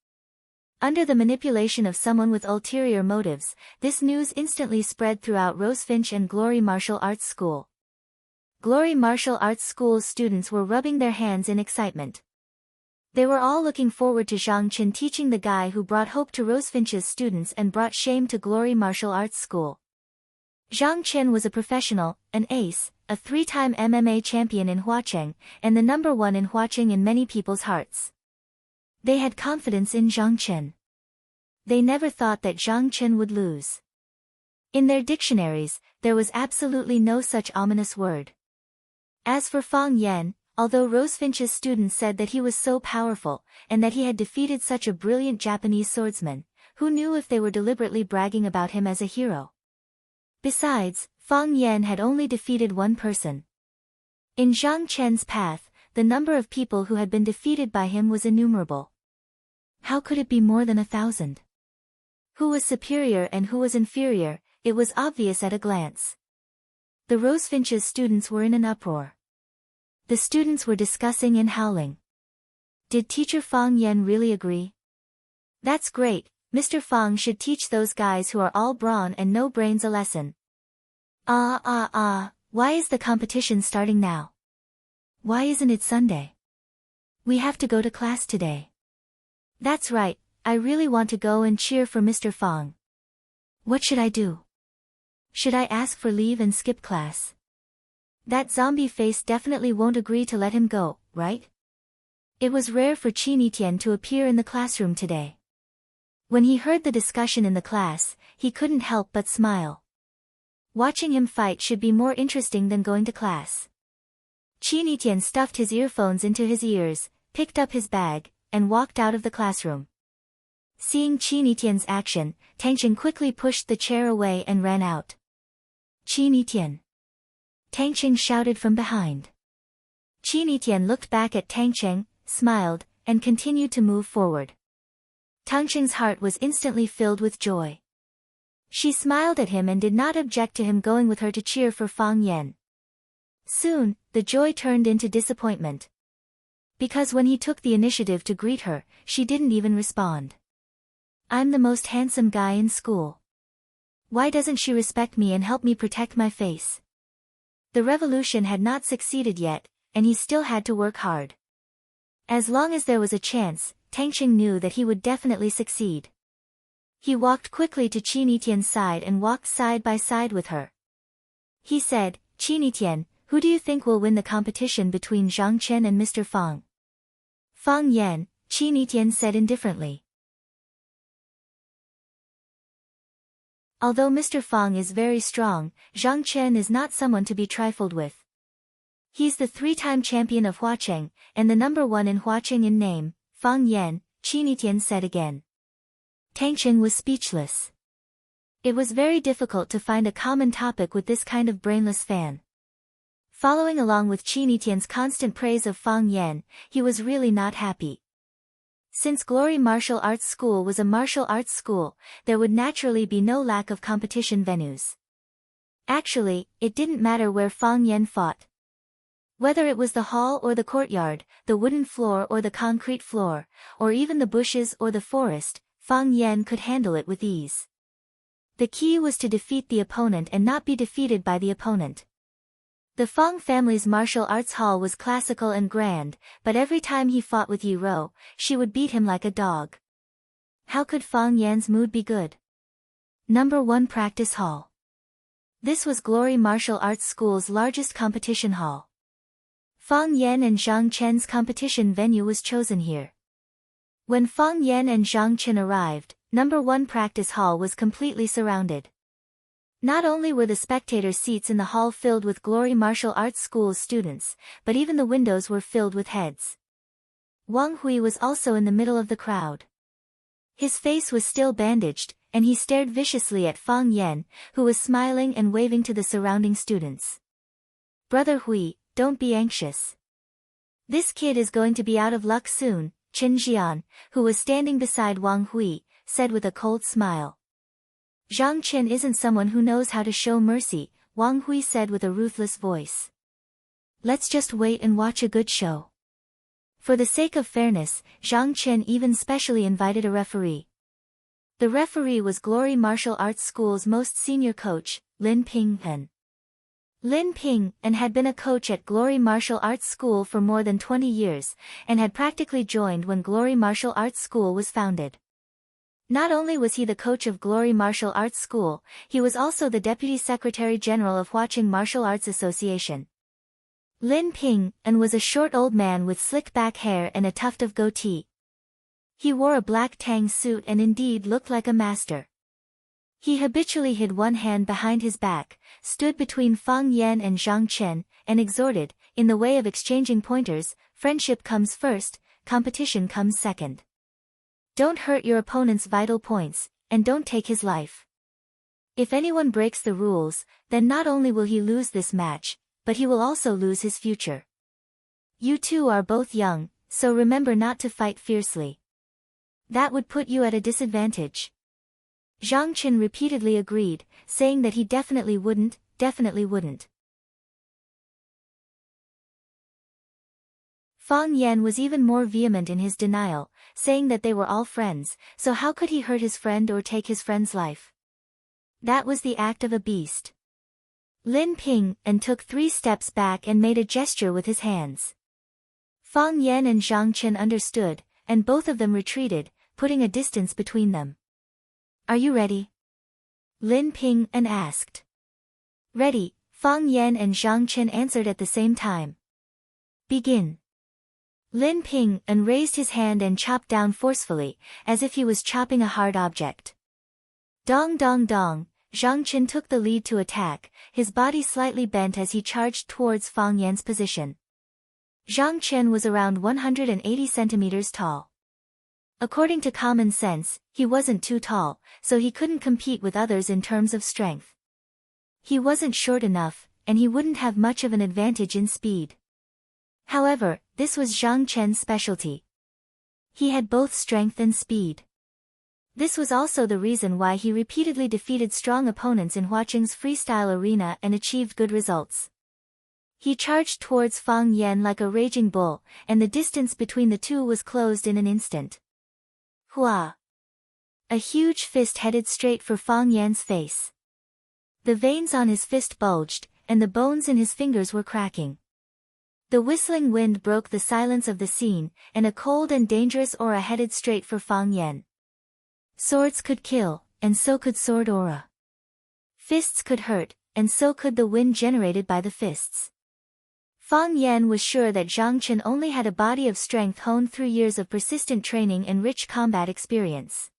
Under the manipulation of someone with ulterior motives, this news instantly spread throughout Rosefinch and Glory Martial Arts School. Glory Martial Arts School's students were rubbing their hands in excitement. They were all looking forward to Zhang Chen teaching the guy who brought hope to Rosefinch's students and brought shame to Glory Martial Arts School. Zhang Chen was a professional, an ace, a 3-time MMA champion in Huacheng, and the number 1 in Huacheng in many people's hearts. They had confidence in Zhang Chen. They never thought that Zhang Chen would lose. In their dictionaries, there was absolutely no such ominous word. As for Fang Yan, although Rosefinch's students said that he was so powerful, and that he had defeated such a brilliant Japanese swordsman, who knew if they were deliberately bragging about him as a hero? Besides, Fang Yan had only defeated one person. In Zhang Chen's path, the number of people who had been defeated by him was innumerable. How could it be more than 1,000? Who was superior and who was inferior, it was obvious at a glance. The Rosefinch's students were in an uproar. The students were discussing and howling. Did teacher Fang Yan really agree? That's great, Mr. Fang should teach those guys who are all brawn and no brains a lesson. Why is the competition starting now? Why isn't it Sunday? We have to go to class today. That's right, I really want to go and cheer for Mr. Fang. What should I do? Should I ask for leave and skip class? That zombie face definitely won't agree to let him go, right? It was rare for Qin Yitian to appear in the classroom today. When he heard the discussion in the class, he couldn't help but smile. Watching him fight should be more interesting than going to class. Qin Yitian stuffed his earphones into his ears, picked up his bag, and walked out of the classroom. Seeing Qin Yitian's action, Tang Cheng quickly pushed the chair away and ran out. Qin Yitian! Tang Cheng shouted from behind. Qin Yitian looked back at Tang Cheng, smiled, and continued to move forward. Tang Cheng's heart was instantly filled with joy. She smiled at him and did not object to him going with her to cheer for Fang Yan. Soon, the joy turned into disappointment. Because when he took the initiative to greet her, she didn't even respond. I'm the most handsome guy in school. Why doesn't she respect me and help me protect my face? The revolution had not succeeded yet, and he still had to work hard. As long as there was a chance, Tangxing knew that he would definitely succeed. He walked quickly to Qin Yitian's side and walked side by side with her. He said, Qin Yitian, who do you think will win the competition between Zhang Chen and Mr. Fang? Fang Yan, Qin Yitian said indifferently. Although Mr. Fang is very strong, Zhang Chen is not someone to be trifled with. He's the 3-time champion of Huacheng, and the number 1 in Huacheng in name, Fang Yan, Qin Yitian said again. Tangxing was speechless. It was very difficult to find a common topic with this kind of brainless fan. Following along with Qin Yitian's constant praise of Fang Yan, he was really not happy. Since Glory Martial Arts School was a martial arts school, there would naturally be no lack of competition venues. Actually, it didn't matter where Fang Yan fought. Whether it was the hall or the courtyard, the wooden floor or the concrete floor, or even the bushes or the forest, Fang Yan could handle it with ease. The key was to defeat the opponent and not be defeated by the opponent. The Fang family's martial arts hall was classical and grand, but every time he fought with Yi Rou, she would beat him like a dog. How could Fang Yan's mood be good? Number 1 Practice Hall. This was Glory Martial Arts School's largest competition hall. Fang Yan and Zhang Chen's competition venue was chosen here. When Fang Yan and Zhang Chen arrived, number 1 Practice Hall was completely surrounded. Not only were the spectator seats in the hall filled with Glory Martial Arts School's students, but even the windows were filled with heads. Wang Hui was also in the middle of the crowd. His face was still bandaged, and he stared viciously at Fang Yan, who was smiling and waving to the surrounding students. Brother Hui, don't be anxious. This kid is going to be out of luck soon, Chen Jian, who was standing beside Wang Hui, said with a cold smile. Zhang Chen isn't someone who knows how to show mercy, Wang Hui said with a ruthless voice. Let's just wait and watch a good show. For the sake of fairness, Zhang Chen even specially invited a referee. The referee was Glory Martial Arts School's most senior coach, Lin Ping-en. Lin Ping-en had been a coach at Glory Martial Arts School for more than 20 years, and had practically joined when Glory Martial Arts School was founded. Not only was he the coach of Glory Martial Arts School, he was also the Deputy Secretary General of Huacheng Martial Arts Association. Lin Ping-en was a short old man with slick back hair and a tuft of goatee. He wore a black tang suit and indeed looked like a master. He habitually hid one hand behind his back, stood between Fang Yan and Zhang Chen, and exhorted, in the way of exchanging pointers, friendship comes first, competition comes second. Don't hurt your opponent's vital points, and don't take his life. If anyone breaks the rules, then not only will he lose this match, but he will also lose his future. You two are both young, so remember not to fight fiercely. That would put you at a disadvantage. Zhang Chen repeatedly agreed, saying that he definitely wouldn't. Fang Yan was even more vehement in his denial, saying that they were all friends, so how could he hurt his friend or take his friend's life? That was the act of a beast. Lin Ping-en took 3 steps back and made a gesture with his hands. Fang Yan and Zhang Chen understood, and both of them retreated, putting a distance between them. Are you ready? Lin Ping-en asked. Ready, Fang Yan and Zhang Chen answered at the same time. Begin. Lin Ping-en raised his hand and chopped down forcefully, as if he was chopping a hard object. Dong dong dong, Zhang Chen took the lead to attack, his body slightly bent as he charged towards Fang Yan's position. Zhang Chen was around 180 centimeters tall. According to common sense, he wasn't too tall, so he couldn't compete with others in terms of strength. He wasn't short enough, and he wouldn't have much of an advantage in speed. However, this was Zhang Chen's specialty. He had both strength and speed. This was also the reason why he repeatedly defeated strong opponents in Huaqing's freestyle arena and achieved good results. He charged towards Fang Yan like a raging bull, and the distance between the two was closed in an instant. Hua! A huge fist headed straight for Fang Yan's face. The veins on his fist bulged, and the bones in his fingers were cracking. The whistling wind broke the silence of the scene, and a cold and dangerous aura headed straight for Fang Yan. Swords could kill, and so could sword aura. Fists could hurt, and so could the wind generated by the fists. Fang Yan was sure that Zhang Chen only had a body of strength honed through years of persistent training and rich combat experience.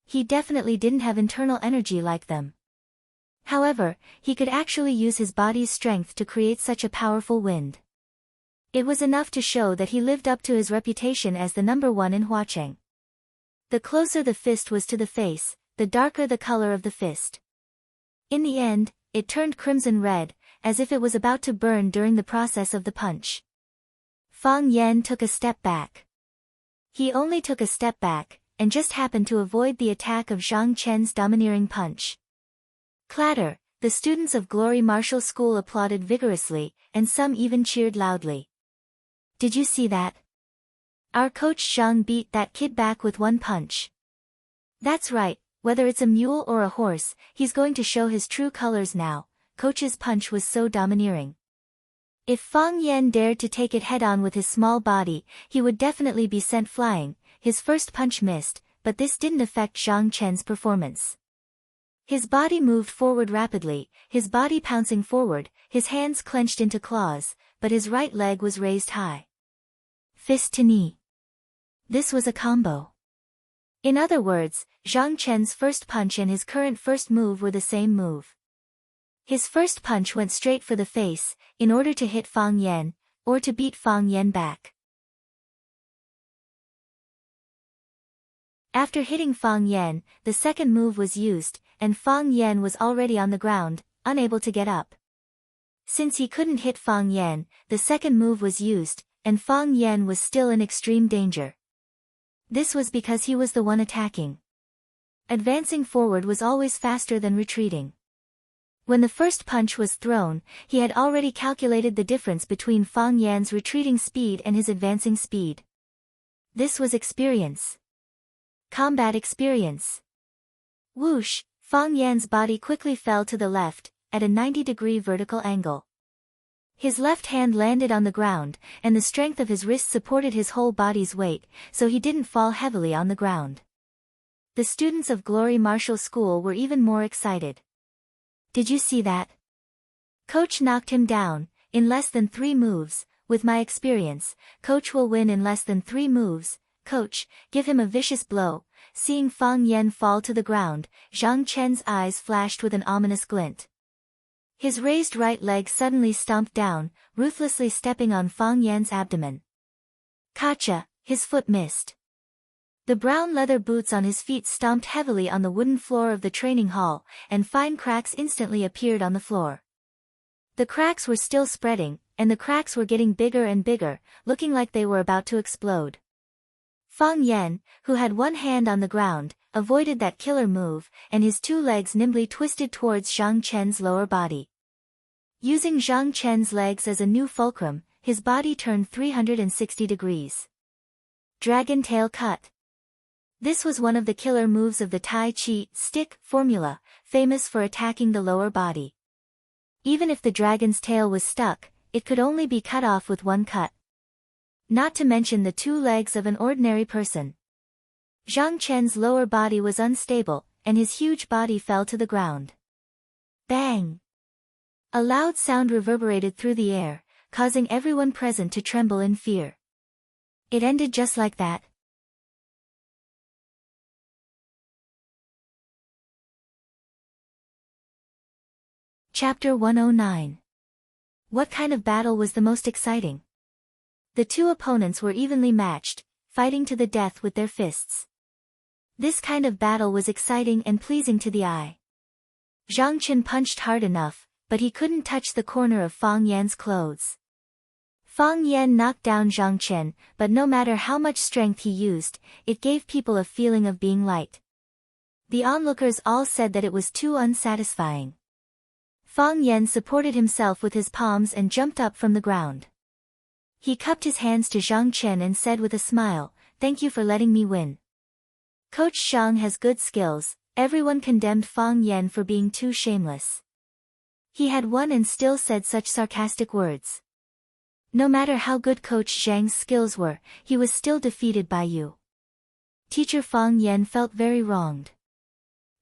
He definitely didn't have internal energy like them. However, he could actually use his body's strength to create such a powerful wind. It was enough to show that he lived up to his reputation as the number one in Huaqing. The closer the fist was to the face, the darker the color of the fist. In the end, it turned crimson red, as if it was about to burn during the process of the punch. Fang Yan took a step back. He only took a step back, and just happened to avoid the attack of Zhang Chen's domineering punch. Clatter, the students of Glory Martial School applauded vigorously, and some even cheered loudly. Did you see that? Our coach Zhang beat that kid back with one punch. That's right, whether it's a mule or a horse, he's going to show his true colors now. Coach's punch was so domineering. If Fang Yan dared to take it head-on with his small body, he would definitely be sent flying. His first punch missed, but this didn't affect Zhang Chen's performance. His body moved forward rapidly, his body pouncing forward, his hands clenched into claws, but his right leg was raised high. Fist to knee. This was a combo. In other words, Zhang Chen's first punch and his current first move were the same move. His first punch went straight for the face, in order to hit Fang Yan, or to beat Fang Yan back. After hitting Fang Yan, the second move was used, and Fang Yan was already on the ground, unable to get up. Since he couldn't hit Fang Yan, the second move was used, and Fang Yan was still in extreme danger. This was because he was the one attacking. Advancing forward was always faster than retreating. When the first punch was thrown, he had already calculated the difference between Fang Yan's retreating speed and his advancing speed. This was experience. Combat experience. Whoosh, Fang Yan's body quickly fell to the left, at a 90-degree vertical angle. His left hand landed on the ground, and the strength of his wrist supported his whole body's weight, so he didn't fall heavily on the ground. The students of Glory Martial School were even more excited. Did you see that? Coach knocked him down, in less than 3 moves. With my experience, Coach will win in less than 3 moves. Coach, give him a vicious blow. Seeing Fang Yan fall to the ground, Zhang Chen's eyes flashed with an ominous glint. His raised right leg suddenly stomped down, ruthlessly stepping on Fang Yan's abdomen. Kacha, his foot missed. The brown leather boots on his feet stomped heavily on the wooden floor of the training hall, and fine cracks instantly appeared on the floor. The cracks were still spreading, and the cracks were getting bigger and bigger, looking like they were about to explode. Fang Yan, who had one hand on the ground, avoided that killer move, and his 2 legs nimbly twisted towards Zhang Chen's lower body. Using Zhang Chen's legs as a new fulcrum, his body turned 360 degrees. Dragon tail cut. This was one of the killer moves of the Tai Chi stick formula, famous for attacking the lower body. Even if the dragon's tail was stuck, it could only be cut off with one cut. Not to mention the 2 legs of an ordinary person. Zhang Chen's lower body was unstable, and his huge body fell to the ground. Bang! A loud sound reverberated through the air, causing everyone present to tremble in fear. It ended just like that. Chapter 109. What kind of battle was the most exciting? The 2 opponents were evenly matched, fighting to the death with their fists. This kind of battle was exciting and pleasing to the eye. Zhang Chen punched hard enough, but he couldn't touch the corner of Fang Yan's clothes. Fang Yan knocked down Zhang Chen, but no matter how much strength he used, it gave people a feeling of being light. The onlookers all said that it was too unsatisfying. Fang Yan supported himself with his palms and jumped up from the ground. He cupped his hands to Zhang Chen and said with a smile, "Thank you for letting me win." Coach Zhang has good skills. Everyone condemned Fang Yan for being too shameless. He had won and still said such sarcastic words. No matter how good Coach Zhang's skills were, he was still defeated by you. Teacher Fang Yan felt very wronged.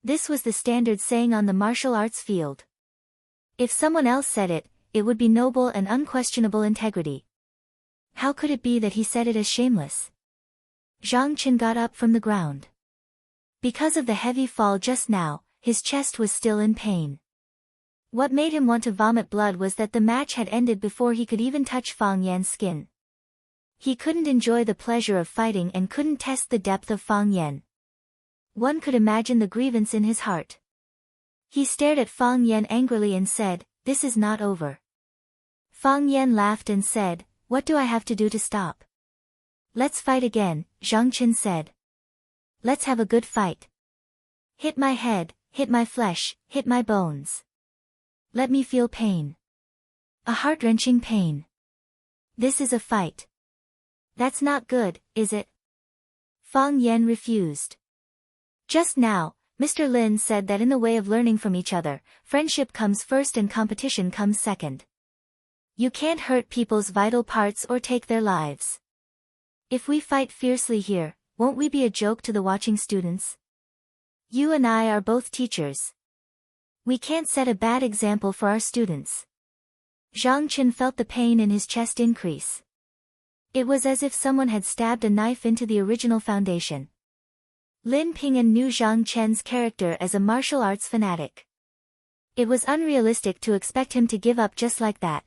This was the standard saying on the martial arts field. If someone else said it, it would be noble and unquestionable integrity. How could it be that he said it as shameless? Zhang Chen got up from the ground. Because of the heavy fall just now, his chest was still in pain. What made him want to vomit blood was that the match had ended before he could even touch Fang Yan's skin. He couldn't enjoy the pleasure of fighting and couldn't test the depth of Fang Yan. One could imagine the grievance in his heart. He stared at Fang Yan angrily and said, "This is not over." Fang Yan laughed and said, "What do I have to do to stop?" "Let's fight again," Zhang Chen said. "Let's have a good fight. Hit my head, hit my flesh, hit my bones. Let me feel pain. A heart-wrenching pain. This is a fight." "That's not good, is it?" Fang Yan refused. Just now, Mr. Lin said that in the way of learning from each other, friendship comes first and competition comes second. You can't hurt people's vital parts or take their lives. If we fight fiercely here, won't we be a joke to the watching students? You and I are both teachers. We can't set a bad example for our students. Zhang Chen felt the pain in his chest increase. It was as if someone had stabbed a knife into the original foundation. Lin Ping'an knew Zhang Chen's character as a martial arts fanatic. It was unrealistic to expect him to give up just like that.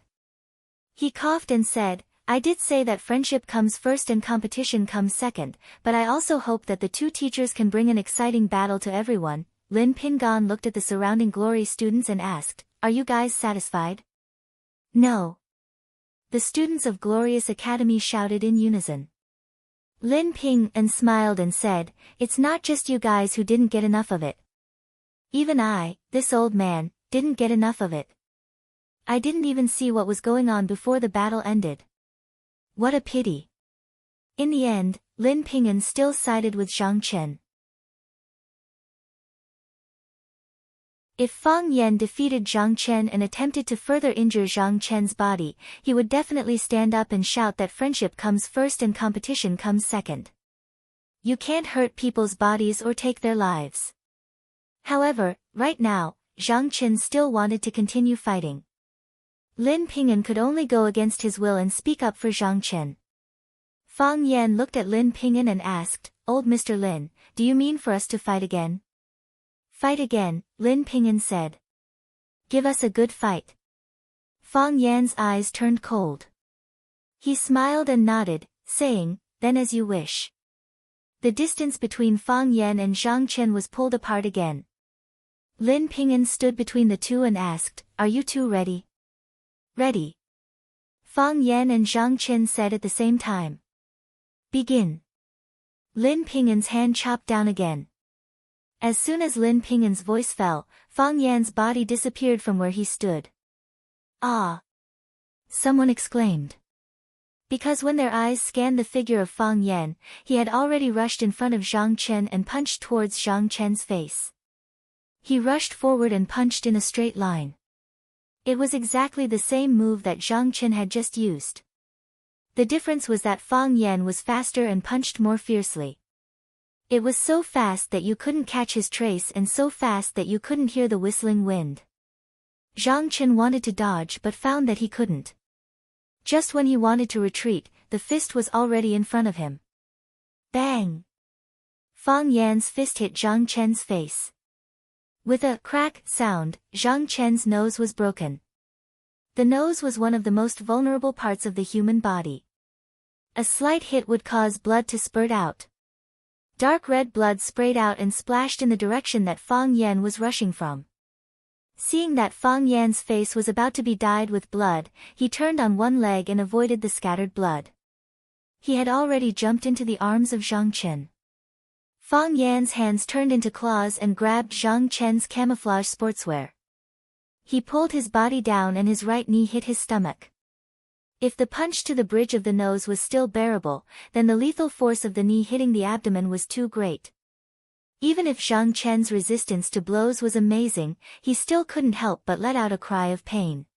He coughed and said, "I did say that friendship comes first and competition comes second, but I also hope that the two teachers can bring an exciting battle to everyone." Lin Ping'an looked at the surrounding Glory students and asked, "Are you guys satisfied?" "No." The students of Glorious Academy shouted in unison. Lin Ping'an smiled and said, "It's not just you guys who didn't get enough of it. Even I, this old man, didn't get enough of it. I didn't even see what was going on before the battle ended. What a pity." In the end, Lin Ping'an still sided with Zhang Chen. If Fang Yan defeated Zhang Chen and attempted to further injure Zhang Chen's body, he would definitely stand up and shout that friendship comes first and competition comes second. You can't hurt people's bodies or take their lives. However, right now, Zhang Chen still wanted to continue fighting. Lin Ping'an could only go against his will and speak up for Zhang Chen. Fang Yan looked at Lin Ping'an and asked, "Old Mr. Lin, do you mean for us to fight again?" "Fight again," Lin Ping'an said. "Give us a good fight." Fang Yan's eyes turned cold. He smiled and nodded, saying, "Then as you wish." The distance between Fang Yan and Zhang Chen was pulled apart again. Lin Ping'an stood between the two and asked, "Are you two ready?" "Ready." Fang Yan and Zhang Chen said at the same time. "Begin." Lin Ping'an's hand chopped down again. As soon as Lin Ping'an's voice fell, Fang Yan's body disappeared from where he stood. "Ah!" someone exclaimed. Because when their eyes scanned the figure of Fang Yan, he had already rushed in front of Zhang Chen and punched towards Zhang Chen's face. He rushed forward and punched in a straight line. It was exactly the same move that Zhang Chen had just used. The difference was that Fang Yan was faster and punched more fiercely. It was so fast that you couldn't catch his trace and so fast that you couldn't hear the whistling wind. Zhang Chen wanted to dodge but found that he couldn't. Just when he wanted to retreat, the fist was already in front of him. Bang! Fang Yan's fist hit Zhang Chen's face. With a crack sound, Zhang Chen's nose was broken. The nose was one of the most vulnerable parts of the human body. A slight hit would cause blood to spurt out. Dark red blood sprayed out and splashed in the direction that Fang Yan was rushing from. Seeing that Fang Yan's face was about to be dyed with blood, he turned on one leg and avoided the scattered blood. He had already jumped into the arms of Zhang Chen. Fang Yan's hands turned into claws and grabbed Zhang Chen's camouflage sportswear. He pulled his body down and his right knee hit his stomach. If the punch to the bridge of the nose was still bearable, then the lethal force of the knee hitting the abdomen was too great. Even if Zhang Chen's resistance to blows was amazing, he still couldn't help but let out a cry of pain.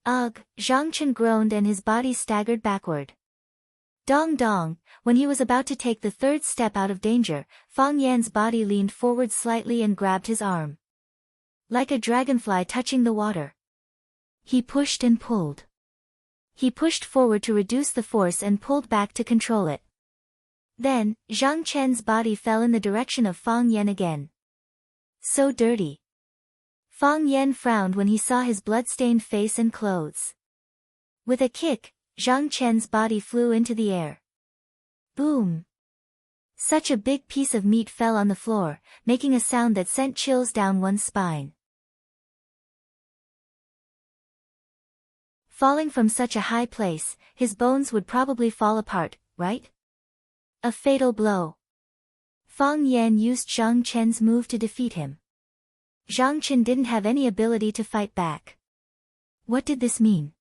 Ugh, Zhang Chen groaned and his body staggered backward. Dong dong, when he was about to take the third step out of danger, Fang Yan's body leaned forward slightly and grabbed his arm. Like a dragonfly touching the water. He pushed and pulled. He pushed forward to reduce the force and pulled back to control it. Then, Zhang Chen's body fell in the direction of Fang Yan again. So dirty. Fang Yan frowned when he saw his blood-stained face and clothes. With a kick, Zhang Chen's body flew into the air. Boom! Such a big piece of meat fell on the floor, making a sound that sent chills down one's spine. Falling from such a high place, his bones would probably fall apart, right? A fatal blow. Fang Yan used Zhang Chen's move to defeat him. Zhang Chen didn't have any ability to fight back. What did this mean?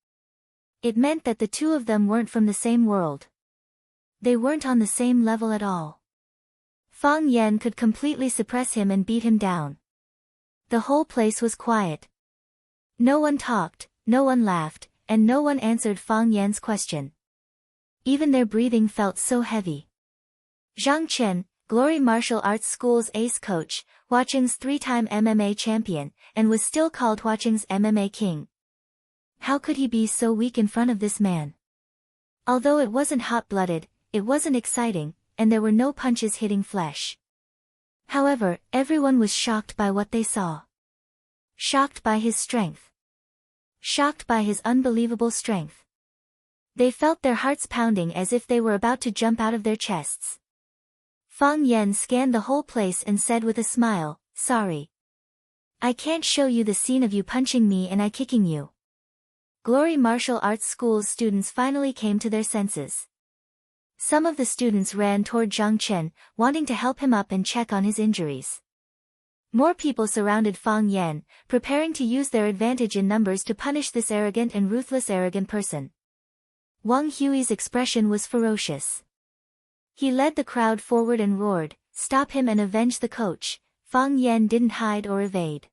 It meant that the two of them weren't from the same world. They weren't on the same level at all. Fang Yan could completely suppress him and beat him down. The whole place was quiet. No one talked, no one laughed, and no one answered Fang Yan's question. Even their breathing felt so heavy. Zhang Chen, Glory Martial Arts School's ace coach, Huaqing's 3-time MMA champion, and was still called Huaqing's MMA king. How could he be so weak in front of this man? Although it wasn't hot-blooded, it wasn't exciting, and there were no punches hitting flesh. However, everyone was shocked by what they saw. Shocked by his strength. Shocked by his unbelievable strength. They felt their hearts pounding as if they were about to jump out of their chests. Fang Yan scanned the whole place and said with a smile, "Sorry. I can't show you the scene of you punching me and I kicking you." Glory Martial Arts School's students finally came to their senses. Some of the students ran toward Zhang Chen, wanting to help him up and check on his injuries. More people surrounded Fang Yan, preparing to use their advantage in numbers to punish this arrogant and ruthless arrogant person. Wang Hui's expression was ferocious. He led the crowd forward and roared, "Stop him and avenge the coach." Fang Yan didn't hide or evade.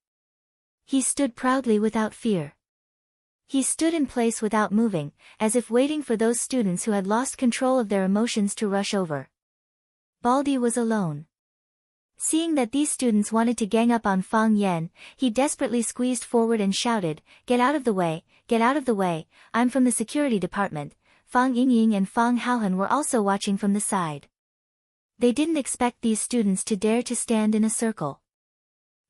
He stood proudly without fear. He stood in place without moving, as if waiting for those students who had lost control of their emotions to rush over. Baldy was alone. Seeing that these students wanted to gang up on Fang Yan, he desperately squeezed forward and shouted, "Get out of the way, get out of the way, I'm from the security department." Fang Yingying and Fang Haohan were also watching from the side. They didn't expect these students to dare to stand in a circle.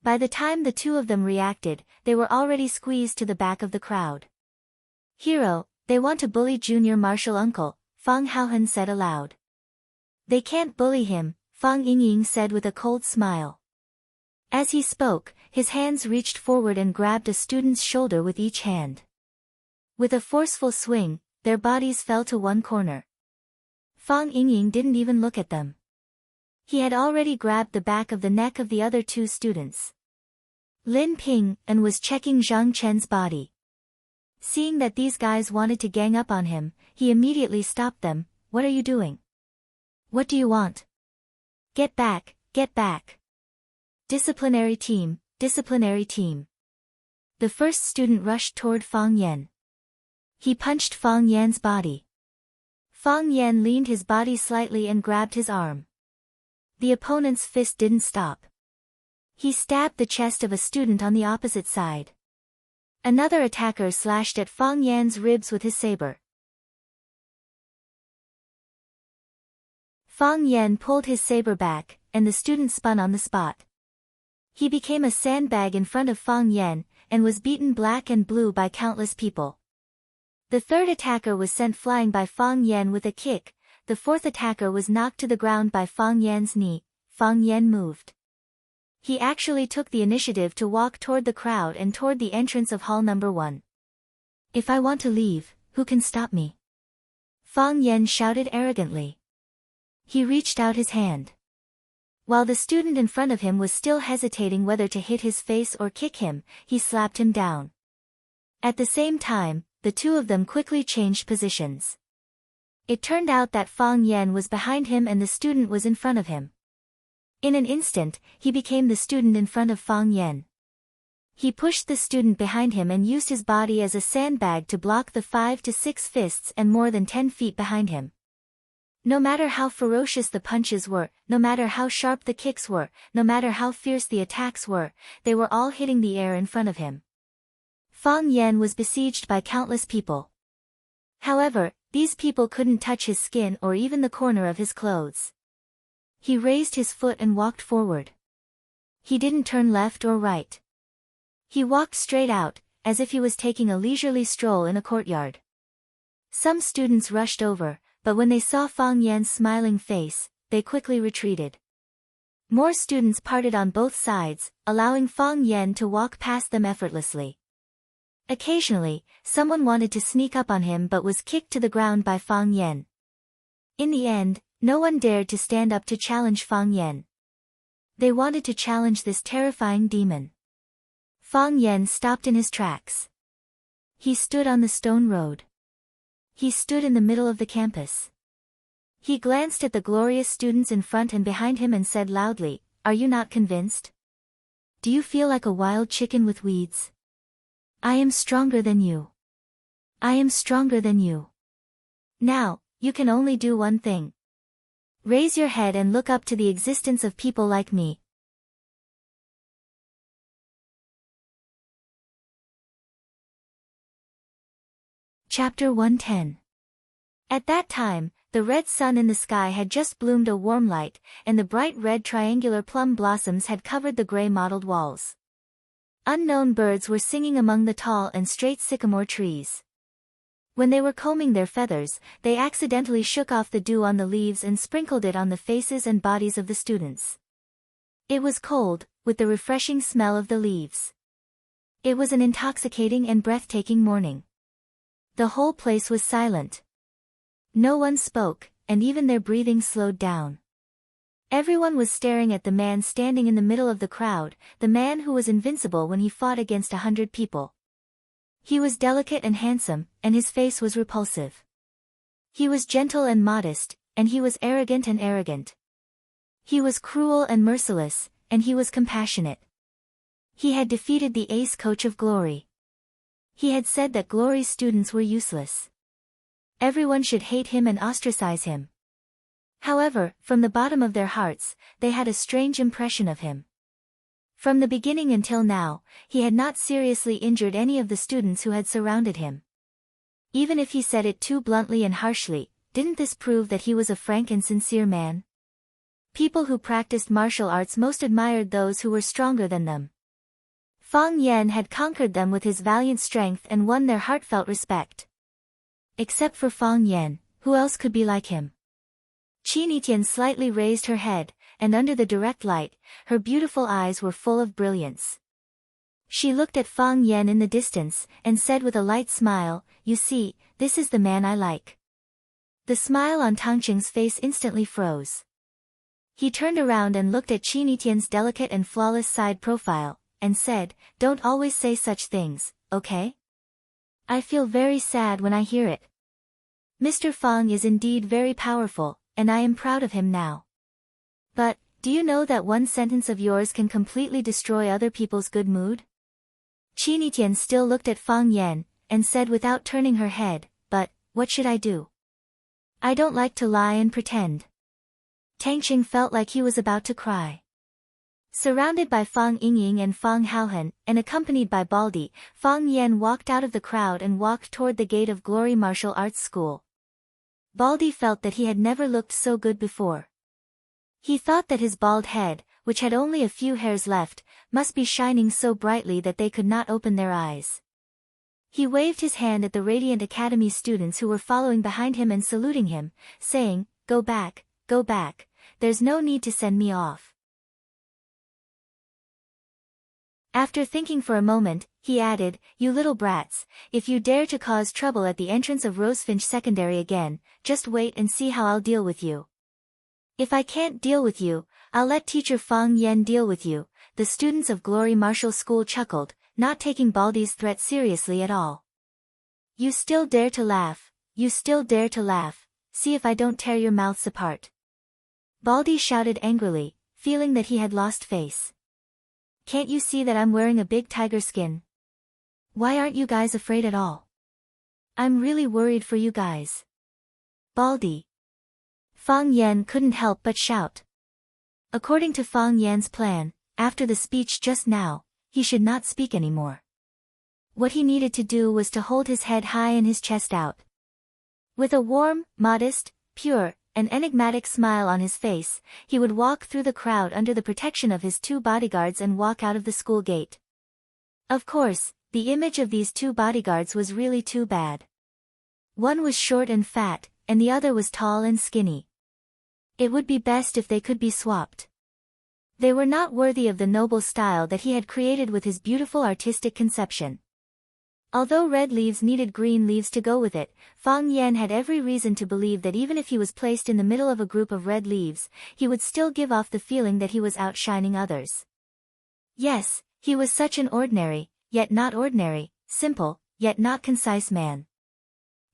By the time the two of them reacted, they were already squeezed to the back of the crowd. "Hero, they want to bully junior martial uncle," Fang Haohan said aloud. "They can't bully him," Fang Yingying said with a cold smile. As he spoke, his hands reached forward and grabbed a student's shoulder with each hand. With a forceful swing, their bodies fell to one corner. Fang Yingying didn't even look at them. He had already grabbed the back of the neck of the other two students. Lin Ping and was checking Zhang Chen's body. Seeing that these guys wanted to gang up on him, he immediately stopped them. "What are you doing? What do you want? Get back, get back. Disciplinary team, disciplinary team." The first student rushed toward Fang Yan. He punched Fang Yan's body. Fang Yan leaned his body slightly and grabbed his arm. The opponent's fist didn't stop. He stabbed the chest of a student on the opposite side. Another attacker slashed at Fang Yan's ribs with his saber. Fang Yan pulled his saber back, and the student spun on the spot. He became a sandbag in front of Fang Yan, and was beaten black and blue by countless people. The third attacker was sent flying by Fang Yan with a kick. The fourth attacker was knocked to the ground by Fang Yan's knee. Fang Yan moved. He actually took the initiative to walk toward the crowd and toward the entrance of hall number 1. "If I want to leave, who can stop me?" Fang Yan shouted arrogantly. He reached out his hand. While the student in front of him was still hesitating whether to hit his face or kick him, he slapped him down. At the same time, the two of them quickly changed positions. It turned out that Fang Yan was behind him and the student was in front of him. In an instant, he became the student in front of Fang Yan. He pushed the student behind him and used his body as a sandbag to block the 5 to 6 fists and more than 10 feet behind him. No matter how ferocious the punches were, no matter how sharp the kicks were, no matter how fierce the attacks were, they were all hitting the air in front of him. Fang Yan was besieged by countless people. However, these people couldn't touch his skin or even the corner of his clothes. He raised his foot and walked forward. He didn't turn left or right. He walked straight out, as if he was taking a leisurely stroll in a courtyard. Some students rushed over, but when they saw Fang Yan's smiling face, they quickly retreated. More students parted on both sides, allowing Fang Yan to walk past them effortlessly. Occasionally, someone wanted to sneak up on him but was kicked to the ground by Fang Yan. In the end, no one dared to stand up to challenge Fang Yan. They wanted to challenge this terrifying demon. Fang Yan stopped in his tracks. He stood on the stone road. He stood in the middle of the campus. He glanced at the glorious students in front and behind him and said loudly, "Are you not convinced? Do you feel like a wild chicken with weeds? I am stronger than you. I am stronger than you. Now, you can only do one thing. Raise your head and look up to the existence of people like me." Chapter 110. At that time, the red sun in the sky had just bloomed a warm light, and the bright red triangular plum blossoms had covered the gray mottled walls. Unknown birds were singing among the tall and straight sycamore trees. When they were combing their feathers, they accidentally shook off the dew on the leaves and sprinkled it on the faces and bodies of the students. It was cold, with the refreshing smell of the leaves. It was an intoxicating and breathtaking morning. The whole place was silent. No one spoke, and even their breathing slowed down. Everyone was staring at the man standing in the middle of the crowd, the man who was invincible when he fought against 100 people. He was delicate and handsome, and his face was repulsive. He was gentle and modest, and he was arrogant and arrogant. He was cruel and merciless, and he was compassionate. He had defeated the ace coach of Glory. He had said that Glory's students were useless. Everyone should hate him and ostracize him. However, from the bottom of their hearts, they had a strange impression of him. From the beginning until now, he had not seriously injured any of the students who had surrounded him. Even if he said it too bluntly and harshly, didn't this prove that he was a frank and sincere man? People who practiced martial arts most admired those who were stronger than them. Fang Yan had conquered them with his valiant strength and won their heartfelt respect. Except for Fang Yan, who else could be like him? Qinitian slightly raised her head, and under the direct light, her beautiful eyes were full of brilliance. She looked at Fang Yan in the distance, and said with a light smile, "You see, this is the man I like." The smile on Tangqing's face instantly froze. He turned around and looked at Qinitian's delicate and flawless side profile, and said, "Don't always say such things, okay? I feel very sad when I hear it. Mr. Fang is indeed very powerful, and I am proud of him now. But, do you know that one sentence of yours can completely destroy other people's good mood?" Qinitian still looked at Fang Yan, and said without turning her head, "But, what should I do? I don't like to lie and pretend." Tangqing felt like he was about to cry. Surrounded by Fang Yingying and Fang Haohan, and accompanied by Baldi, Fang Yan walked out of the crowd and walked toward the gate of Glory Martial Arts School. Baldi felt that he had never looked so good before. He thought that his bald head, which had only a few hairs left, must be shining so brightly that they could not open their eyes. He waved his hand at the Radiant Academy students who were following behind him and saluting him, saying, go back, there's no need to send me off." After thinking for a moment, he added, "You little brats, if you dare to cause trouble at the entrance of Rosefinch Secondary again, just wait and see how I'll deal with you. If I can't deal with you, I'll let teacher Fang Yan deal with you, the students of Glory Martial School chuckled, not taking Baldy's threat seriously at all. You still dare to laugh, you still dare to laugh, see if I don't tear your mouths apart. Baldy shouted angrily, feeling that he had lost face. Can't you see that I'm wearing a big tiger skin? Why aren't you guys afraid at all? I'm really worried for you guys. Baldy. Fang Yan couldn't help but shout. According to Fang Yan's plan, after the speech just now, he should not speak anymore. What he needed to do was to hold his head high and his chest out. With a warm, modest, pure, and enigmatic smile on his face, he would walk through the crowd under the protection of his 2 bodyguards and walk out of the school gate. Of course, the image of these 2 bodyguards was really too bad. One was short and fat, and the other was tall and skinny. It would be best if they could be swapped. They were not worthy of the noble style that he had created with his beautiful artistic conception. Although red leaves needed green leaves to go with it, Fang Yan had every reason to believe that even if he was placed in the middle of a group of red leaves, he would still give off the feeling that he was outshining others. Yes, he was such an ordinary, yet not ordinary, simple, yet not concise man.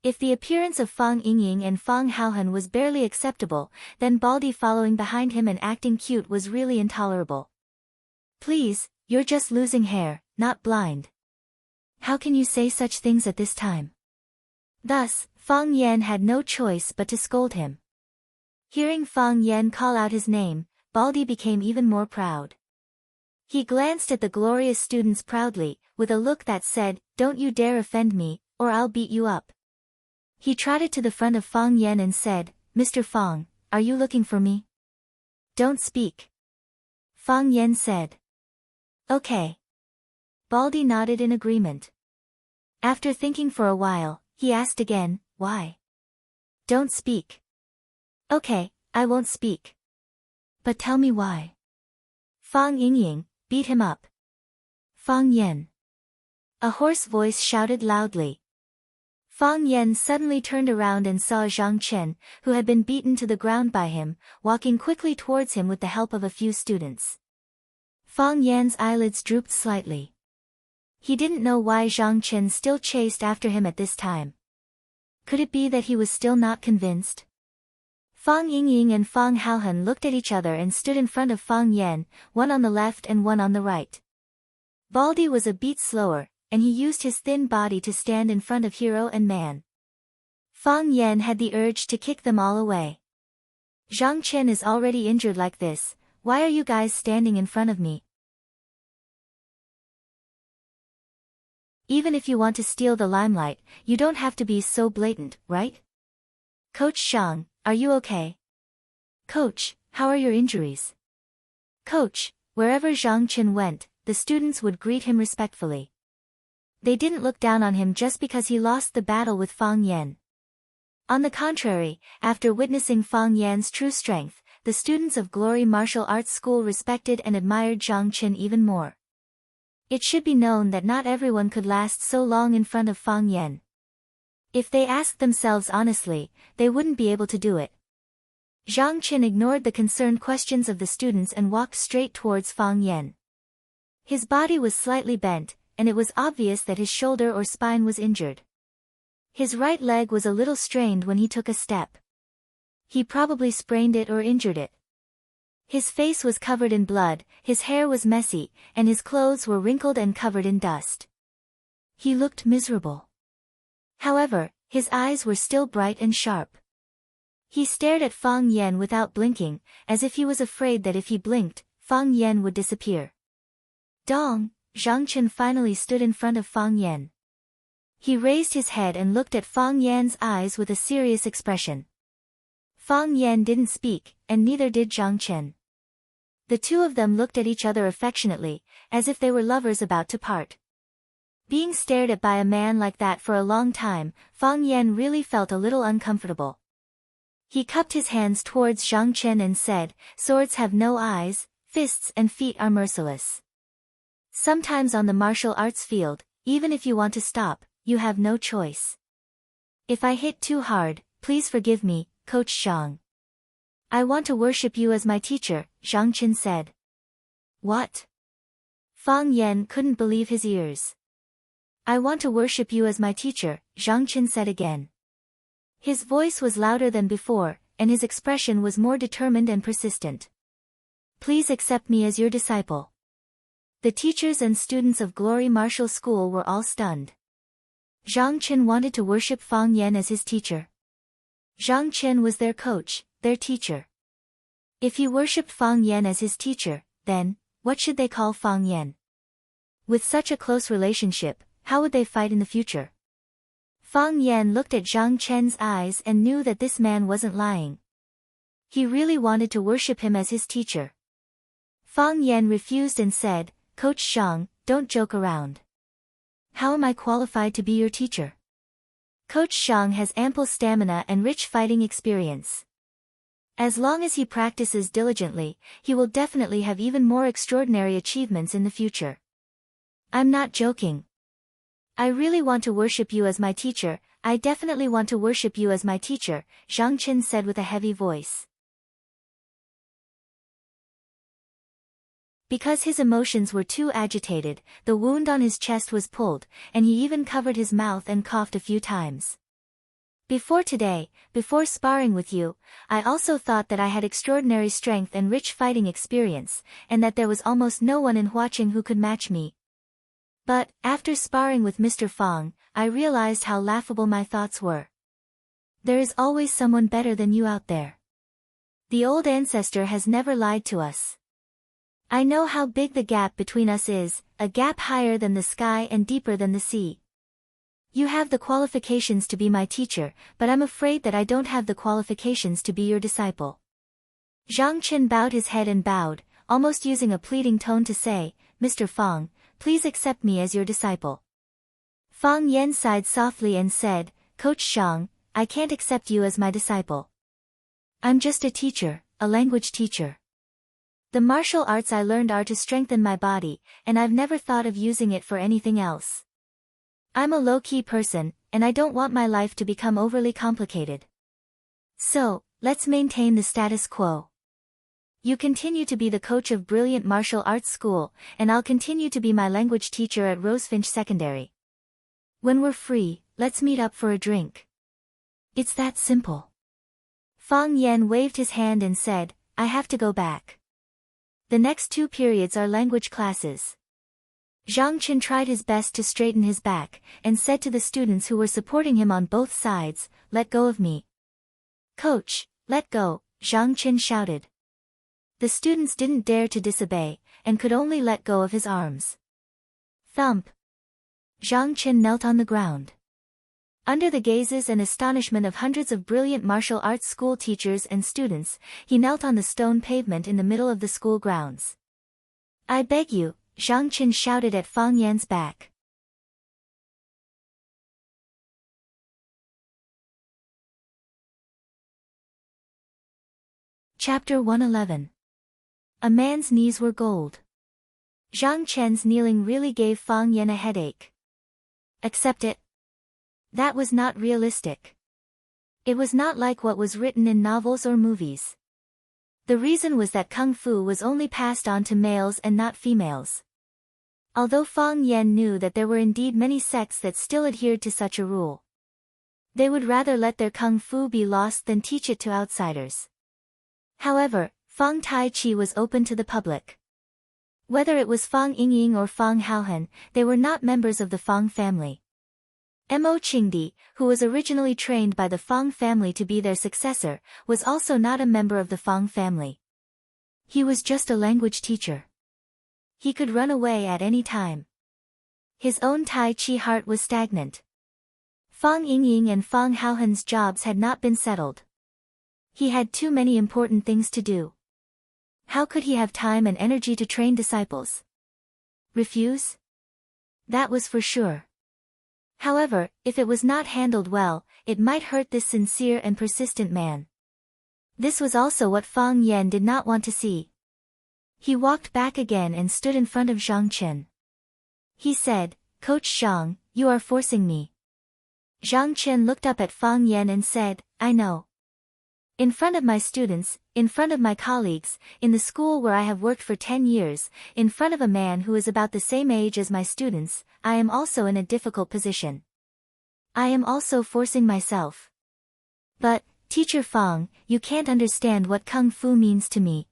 If the appearance of Fang Yingying and Fang Haohan was barely acceptable, then Baldy following behind him and acting cute was really intolerable. Please, you're just losing hair, not blind. How can you say such things at this time? Thus, Fang Yan had no choice but to scold him. Hearing Fang Yan call out his name, Baldy became even more proud. He glanced at the glorious students proudly, with a look that said, "Don't you dare offend me, or I'll beat you up." He trotted to the front of Fang Yan and said, "Mr. Fang, are you looking for me?" "Don't speak." Fang Yan said. "Okay." Baldy nodded in agreement. After thinking for a while, he asked again, "Why?" "Don't speak." "Okay, I won't speak. But tell me why." Fang Yingying, beat him up. Fang Yan. A hoarse voice shouted loudly. Fang Yan suddenly turned around and saw Zhang Chen, who had been beaten to the ground by him, walking quickly towards him with the help of a few students. Fang Yan's eyelids drooped slightly. He didn't know why Zhang Chen still chased after him at this time. Could it be that he was still not convinced? Fang Yingying and Fang Haohan looked at each other and stood in front of Fang Yan, one on the left and one on the right. Baldy was a beat slower, and he used his thin body to stand in front of hero and man. Fang Yan had the urge to kick them all away. "Zhang Chen is already injured like this, why are you guys standing in front of me?" Even if you want to steal the limelight, you don't have to be so blatant, right? Coach Zhang, are you okay? Coach, how are your injuries? Coach, wherever Zhang Chen went, the students would greet him respectfully. They didn't look down on him just because he lost the battle with Fang Yan. On the contrary, after witnessing Fang Yan's true strength, the students of Glory Martial Arts School respected and admired Zhang Chen even more. It should be known that not everyone could last so long in front of Fang Yan. If they asked themselves honestly, they wouldn't be able to do it. Zhang Chen ignored the concerned questions of the students and walked straight towards Fang Yan. His body was slightly bent, and it was obvious that his shoulder or spine was injured. His right leg was a little strained when he took a step. He probably sprained it or injured it. His face was covered in blood, his hair was messy, and his clothes were wrinkled and covered in dust. He looked miserable. However, his eyes were still bright and sharp. He stared at Fang Yan without blinking, as if he was afraid that if he blinked, Fang Yan would disappear. Dong, Zhang Chen finally stood in front of Fang Yan. He raised his head and looked at Fang Yan's eyes with a serious expression. Fang Yan didn't speak, and neither did Zhang Chen. The two of them looked at each other affectionately, as if they were lovers about to part. Being stared at by a man like that for a long time, Fang Yan really felt a little uncomfortable. He cupped his hands towards Zhang Chen and said, "Swords have no eyes, fists and feet are merciless. Sometimes on the martial arts field, even if you want to stop, you have no choice. If I hit too hard, please forgive me, Coach Zhang." I want to worship you as my teacher, Zhang Chen said. What? Fang Yan couldn't believe his ears. I want to worship you as my teacher, Zhang Chen said again. His voice was louder than before, and his expression was more determined and persistent. Please accept me as your disciple. The teachers and students of Glory Martial School were all stunned. Zhang Chen wanted to worship Fang Yan as his teacher. Zhang Chen was their coach, their teacher. If he worshipped Fang Yan as his teacher, then, what should they call Fang Yan? With such a close relationship, how would they fight in the future? Fang Yan looked at Zhang Chen's eyes and knew that this man wasn't lying. He really wanted to worship him as his teacher. Fang Yan refused and said, Coach Zhang, don't joke around. How am I qualified to be your teacher? Coach Zhang has ample stamina and rich fighting experience. As long as he practices diligently, he will definitely have even more extraordinary achievements in the future. I'm not joking. I really want to worship you as my teacher. I definitely want to worship you as my teacher, Zhang Chen said with a heavy voice. Because his emotions were too agitated, the wound on his chest was pulled, and he even covered his mouth and coughed a few times. Before today, before sparring with you, I also thought that I had extraordinary strength and rich fighting experience, and that there was almost no one in Huaqing who could match me. But, after sparring with Mr. Fang, I realized how laughable my thoughts were. There is always someone better than you out there. The old ancestor has never lied to us. I know how big the gap between us is, a gap higher than the sky and deeper than the sea. You have the qualifications to be my teacher, but I'm afraid that I don't have the qualifications to be your disciple. Zhang Chen bowed his head and bowed, almost using a pleading tone to say, Mr. Fang, please accept me as your disciple. Fang Yan sighed softly and said, Coach Zhang, I can't accept you as my disciple. I'm just a teacher, a language teacher. The martial arts I learned are to strengthen my body, and I've never thought of using it for anything else. I'm a low-key person, and I don't want my life to become overly complicated. So, let's maintain the status quo. You continue to be the coach of Brilliant Martial Arts School, and I'll continue to be my language teacher at Rosefinch Secondary. When we're free, let's meet up for a drink. It's that simple. Fang Yan waved his hand and said, I have to go back. The next 2 periods are language classes. Zhang Chen tried his best to straighten his back, and said to the students who were supporting him on both sides, let go of me. Coach, let go, Zhang Chen shouted. The students didn't dare to disobey, and could only let go of his arms. Thump. Zhang Chen knelt on the ground. Under the gazes and astonishment of hundreds of brilliant martial arts school teachers and students, he knelt on the stone pavement in the middle of the school grounds. I beg you, Zhang Chen shouted at Fang Yan's back. Chapter 111. A man's knees were gold. Zhang Chen's kneeling really gave Fang Yan a headache. Accept it. That was not realistic. It was not like what was written in novels or movies. The reason was that Kung Fu was only passed on to males and not females. Although Fang Yan knew that there were indeed many sects that still adhered to such a rule. They would rather let their Kung Fu be lost than teach it to outsiders. However, Fang Tai Chi was open to the public. Whether it was Fang Yingying or Fang Haohan, they were not members of the Fang family. Mo Qingdi, who was originally trained by the Fang family to be their successor, was also not a member of the Fang family. He was just a language teacher. He could run away at any time. His own Tai Chi heart was stagnant. Fang Yingying and Fang Haohan's jobs had not been settled. He had too many important things to do. How could he have time and energy to train disciples? Refuse? That was for sure. However, if it was not handled well, it might hurt this sincere and persistent man. This was also what Fang Yan did not want to see. He walked back again and stood in front of Zhang Chen. He said, Coach Zhang, you are forcing me. Zhang Chen looked up at Fang Yan and said, I know. In front of my students, in front of my colleagues, in the school where I have worked for 10 years, in front of a man who is about the same age as my students, I am also in a difficult position. I am also forcing myself. But, Teacher Fang, you can't understand what Kung Fu means to me.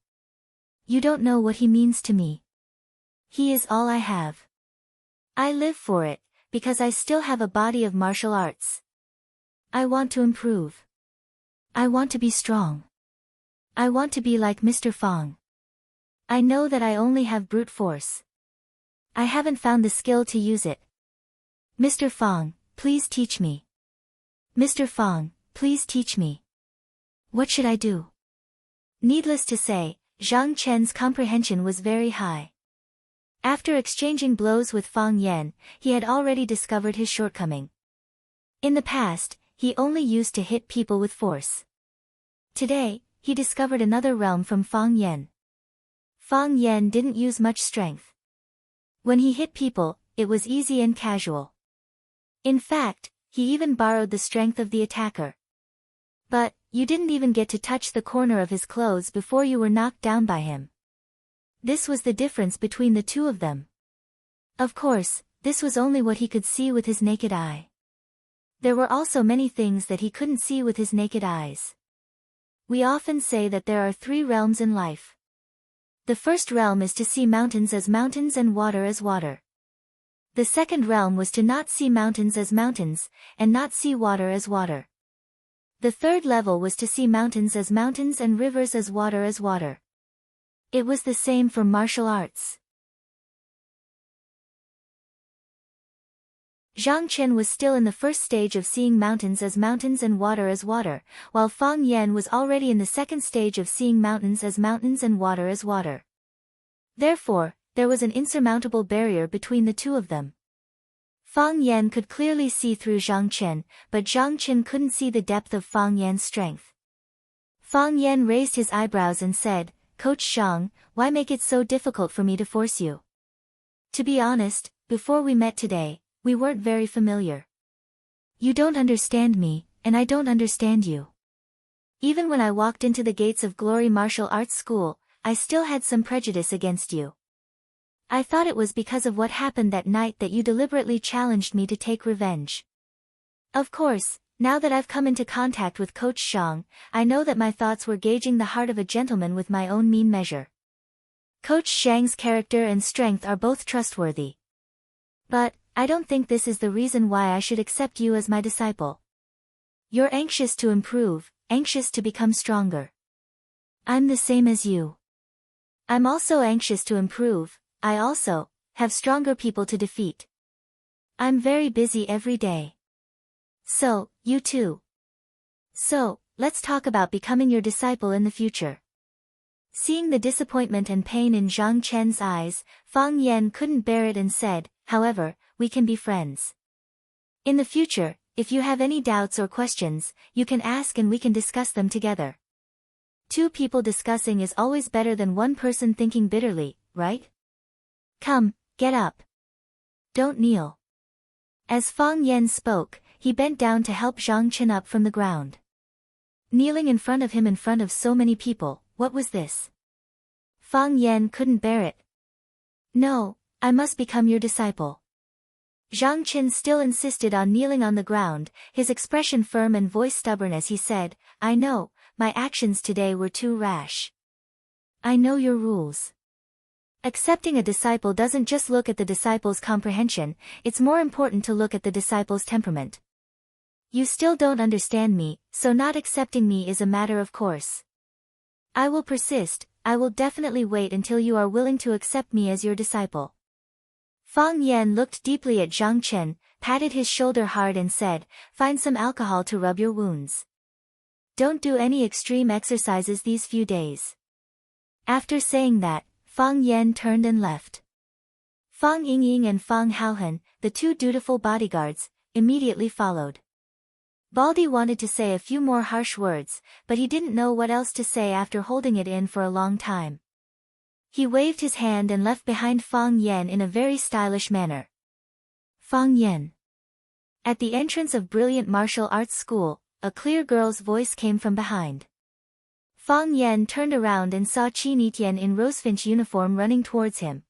You don't know what he means to me. He is all I have. I live for it, because I still have a body of martial arts. I want to improve. I want to be strong. I want to be like Mr. Fang. I know that I only have brute force. I haven't found the skill to use it. Mr. Fang, please teach me. Mr. Fang, please teach me. What should I do? Needless to say, Zhang Chen's comprehension was very high. After exchanging blows with Fang Yan, he had already discovered his shortcoming. In the past, he only used to hit people with force. Today, he discovered another realm from Fang Yan. Fang Yan didn't use much strength. When he hit people, it was easy and casual. In fact, he even borrowed the strength of the attacker. But, you didn't even get to touch the corner of his clothes before you were knocked down by him. This was the difference between the two of them. Of course, this was only what he could see with his naked eye. There were also many things that he couldn't see with his naked eyes. We often say that there are 3 realms in life. The first realm is to see mountains as mountains and water as water. The second realm was to not see mountains as mountains, and not see water as water. The third level was to see mountains as mountains and rivers as water as water. It was the same for martial arts. Zhang Chen was still in the first stage of seeing mountains as mountains and water as water, while Fang Yan was already in the second stage of seeing mountains as mountains and water as water. Therefore, there was an insurmountable barrier between the two of them. Fang Yan could clearly see through Zhang Chen, but Zhang Chen couldn't see the depth of Fang Yan's strength. Fang Yan raised his eyebrows and said, "Coach Zhang, why make it so difficult for me to force you? To be honest, before we met today, we weren't very familiar. You don't understand me, and I don't understand you. Even when I walked into the gates of Glory Martial Arts School, I still had some prejudice against you. I thought it was because of what happened that night that you deliberately challenged me to take revenge. Of course, now that I've come into contact with Coach Zhang, I know that my thoughts were gauging the heart of a gentleman with my own mean measure. Coach Zhang's character and strength are both trustworthy. But, I don't think this is the reason why I should accept you as my disciple. You're anxious to improve, anxious to become stronger. I'm the same as you. I'm also anxious to improve. I also have stronger people to defeat. I'm very busy every day. So, you too. So, let's talk about becoming your disciple in the future." Seeing the disappointment and pain in Zhang Chen's eyes, Fang Yan couldn't bear it and said, "However, we can be friends. In the future, if you have any doubts or questions, you can ask and we can discuss them together. 2 people discussing is always better than 1 person thinking bitterly, right? Come, get up. Don't kneel." As Fang Yan spoke, he bent down to help Zhang Chen up from the ground. Kneeling in front of him in front of so many people, what was this? Fang Yan couldn't bear it. "No, I must become your disciple." Zhang Chen still insisted on kneeling on the ground, his expression firm and voice stubborn as he said, "I know, my actions today were too rash. I know your rules. Accepting a disciple doesn't just look at the disciple's comprehension, it's more important to look at the disciple's temperament. You still don't understand me, so not accepting me is a matter of course. I will persist, I will definitely wait until you are willing to accept me as your disciple." Fang Yan looked deeply at Zhang Chen, patted his shoulder hard and said, "Find some alcohol to rub your wounds. Don't do any extreme exercises these few days." After saying that, Fang Yan turned and left. Fang Yingying and Fang Haohan, the 2 dutiful bodyguards, immediately followed. Baldy wanted to say a few more harsh words, but he didn't know what else to say after holding it in for a long time. He waved his hand and left behind Fang Yan in a very stylish manner. Fang Yan. At the entrance of Brilliant Martial Arts School, a clear girl's voice came from behind. Fang Yan turned around and saw Qi Nitian in rosefinch uniform running towards him.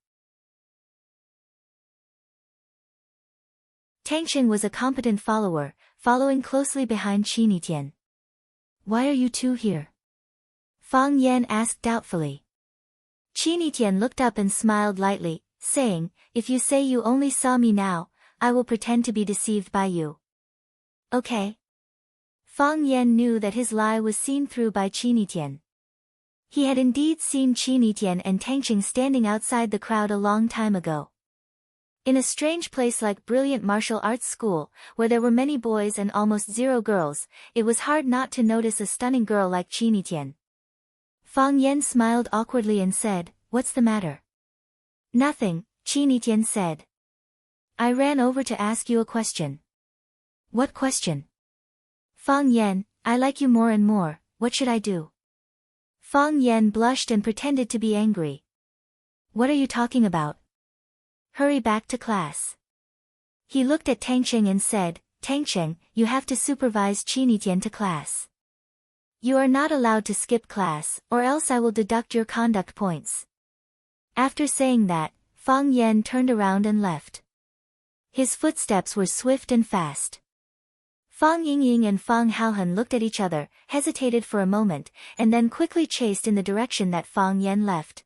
Tang Xing was a competent follower, following closely behind Qi Nitian. Why are you two here? Fang Yan asked doubtfully. Qi Nitian looked up and smiled lightly, saying, if you say you only saw me now, I will pretend to be deceived by you. Okay. Fang Yan knew that his lie was seen through by Qi Nitian. He had indeed seen Qi Nitian and Tang Xing standing outside the crowd a long time ago. In a strange place like brilliant martial arts school, where there were many boys and almost zero girls, it was hard not to notice a stunning girl like Qi Nitian. Fang Yan smiled awkwardly and said, what's the matter? Nothing, Qi Nitian said. I ran over to ask you a question. What question? Fang Yan, I like you more and more, what should I do? Fang Yan blushed and pretended to be angry. What are you talking about? Hurry back to class. He looked at Tang Xing and said, Tang Xing, you have to supervise Qi Nitian to class. You are not allowed to skip class, or else I will deduct your conduct points. After saying that, Fang Yan turned around and left. His footsteps were swift and fast. Fang Yingying and Fang Haohan looked at each other, hesitated for a moment, and then quickly chased in the direction that Fang Yan left.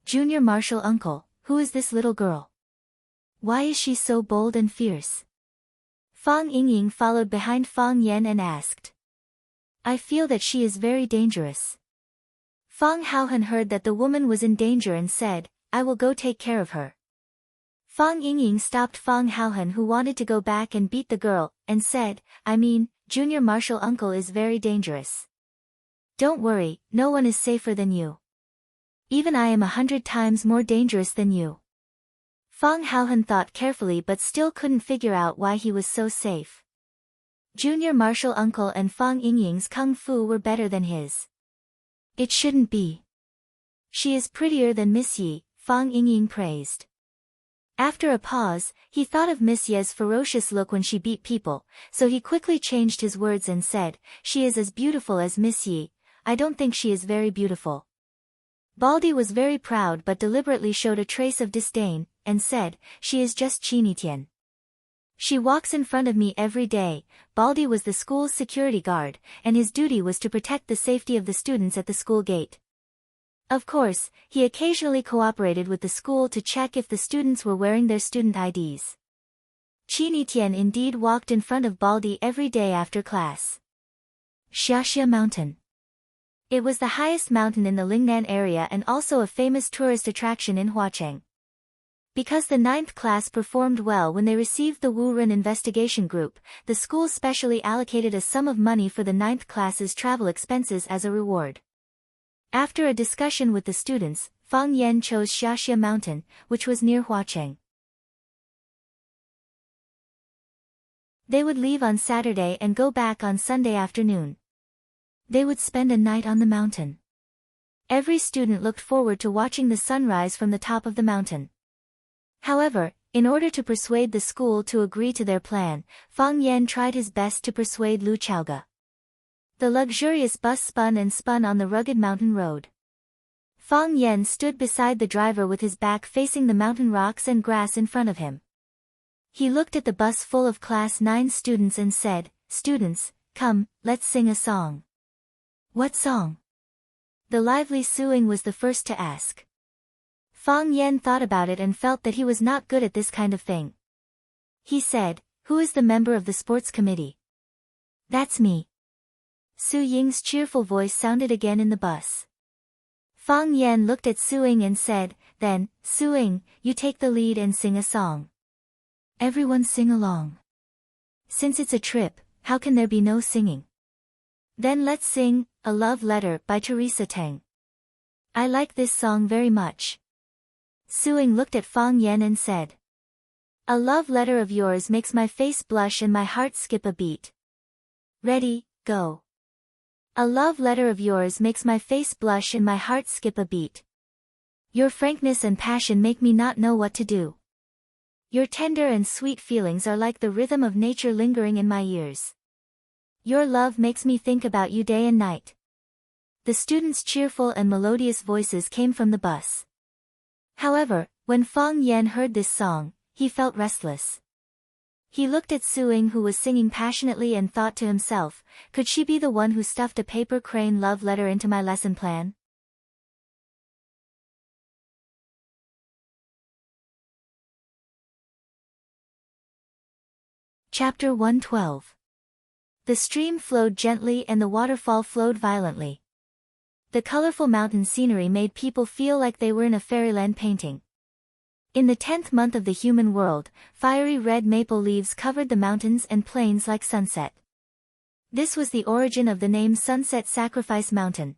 Junior Martial Uncle, who is this little girl? Why is she so bold and fierce? Fang Yingying followed behind Fang Yan and asked. I feel that she is very dangerous. Fang Haohan heard that the woman was in danger and said, I will go take care of her. Fang Yingying stopped Fang Haohan, who wanted to go back and beat the girl, and said, I mean, Junior Martial Uncle is very dangerous. Don't worry, no one is safer than you. Even I am 100 times more dangerous than you. Fang Haohan thought carefully but still couldn't figure out why he was so safe. Junior Martial Uncle and Fang Yingying's kung fu were better than his. It shouldn't be. She is prettier than Miss Yi, Fang Yingying praised. After a pause, he thought of Miss Ye's ferocious look when she beat people, so he quickly changed his words and said, she is as beautiful as Miss Yi, I don't think she is very beautiful. Baldy was very proud but deliberately showed a trace of disdain, and said, she is just Qi Nitian. She walks in front of me every day. Baldy was the school's security guard, and his duty was to protect the safety of the students at the school gate. Of course, he occasionally cooperated with the school to check if the students were wearing their student IDs. Qi Nitian indeed walked in front of Baldy every day after class. Xiaxia Mountain. It was the highest mountain in the Lingnan area and also a famous tourist attraction in Huacheng. Because the 9th class performed well when they received the Wu Ren investigation group, the school specially allocated a sum of money for the 9th class's travel expenses as a reward. After a discussion with the students, Fang Yan chose Xiaxia Mountain, which was near Huacheng. They would leave on Saturday and go back on Sunday afternoon. They would spend a night on the mountain. Every student looked forward to watching the sunrise from the top of the mountain. However, in order to persuade the school to agree to their plan, Fang Yan tried his best to persuade Lu Chaoge. The luxurious bus spun and spun on the rugged mountain road. Fang Yan stood beside the driver with his back facing the mountain rocks and grass in front of him. He looked at the bus full of Class 9 students and said, Students, come, let's sing a song. What song? The lively Suing was the first to ask. Fang Yan thought about it and felt that he was not good at this kind of thing. He said, Who is the member of the sports committee? That's me. Su Ying's cheerful voice sounded again in the bus. Fang Yan looked at Su Ying and said, Then, Su Ying, you take the lead and sing a song. Everyone sing along. Since it's a trip, how can there be no singing? Then let's sing, A Love Letter by Teresa Teng. I like this song very much. Su Ying looked at Fang Yan and said, A love letter of yours makes my face blush and my heart skip a beat. Ready, go. A love letter of yours makes my face blush and my heart skip a beat. Your frankness and passion make me not know what to do. Your tender and sweet feelings are like the rhythm of nature lingering in my ears. Your love makes me think about you day and night. The students' cheerful and melodious voices came from the bus. However, when Feng Yan heard this song, he felt restless. He looked at Suing, who was singing passionately, and thought to himself, could she be the one who stuffed a paper crane love letter into my lesson plan? Chapter 112. The stream flowed gently and the waterfall flowed violently. The colorful mountain scenery made people feel like they were in a fairyland painting. In the 10th month of the human world, fiery red maple leaves covered the mountains and plains like sunset. This was the origin of the name Sunset Sacrifice Mountain.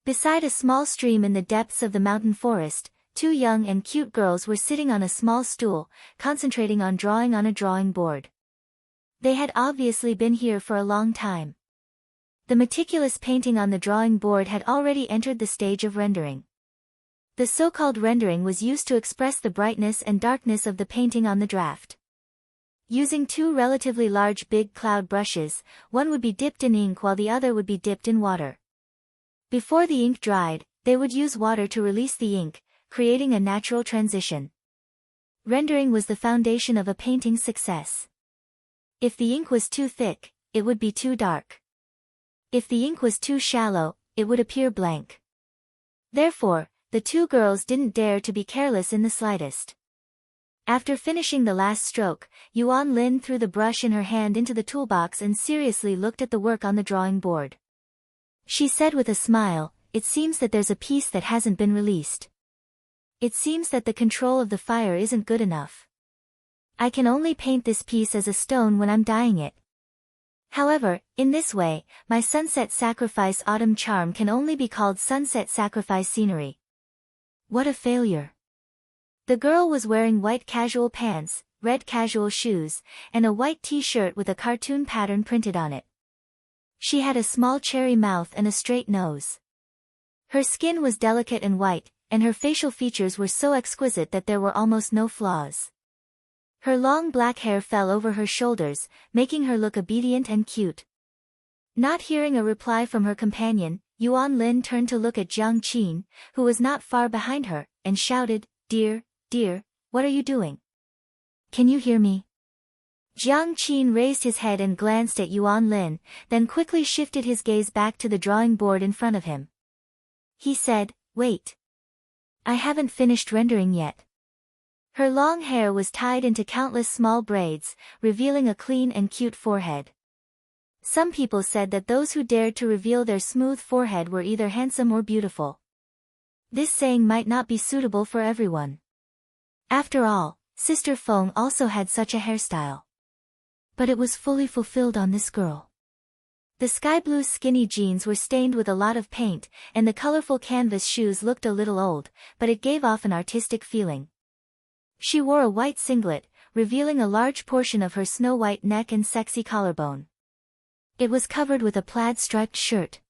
Beside a small stream in the depths of the mountain forest, two young and cute girls were sitting on a small stool, concentrating on drawing on a drawing board. They had obviously been here for a long time. The meticulous painting on the drawing board had already entered the stage of rendering. The so-called rendering was used to express the brightness and darkness of the painting on the draft. Using two relatively large big cloud brushes, one would be dipped in ink while the other would be dipped in water. Before the ink dried, they would use water to release the ink, creating a natural transition. Rendering was the foundation of a painting's success. If the ink was too thick, it would be too dark. If the ink was too shallow, it would appear blank. Therefore, the two girls didn't dare to be careless in the slightest. After finishing the last stroke, Yuan Lin threw the brush in her hand into the toolbox and seriously looked at the work on the drawing board. She said with a smile, "It seems that there's a piece that hasn't been released. It seems that the control of the fire isn't good enough. I can only paint this piece as a stone when I'm dyeing it. However, in this way, my Sunset Sacrifice autumn charm can only be called Sunset Sacrifice scenery." What a failure. The girl was wearing white casual pants, red casual shoes, and a white t-shirt with a cartoon pattern printed on it. She had a small cherry mouth and a straight nose. Her skin was delicate and white, and her facial features were so exquisite that there were almost no flaws. Her long black hair fell over her shoulders, making her look obedient and cute. Not hearing a reply from her companion, Yuan Lin turned to look at Jiang Qin, who was not far behind her, and shouted, Dear, what are you doing? Can you hear me?" Jiang Qin raised his head and glanced at Yuan Lin, then quickly shifted his gaze back to the drawing board in front of him. He said, "Wait. I haven't finished rendering yet." Her long hair was tied into countless small braids, revealing a clean and cute forehead. Some people said that those who dared to reveal their smooth forehead were either handsome or beautiful. This saying might not be suitable for everyone. After all, Sister Feng also had such a hairstyle. But it was fully fulfilled on this girl. The sky blue skinny jeans were stained with a lot of paint, and the colorful canvas shoes looked a little old, but it gave off an artistic feeling. She wore a white singlet, revealing a large portion of her snow-white neck and sexy collarbone. It was covered with a plaid striped shirt.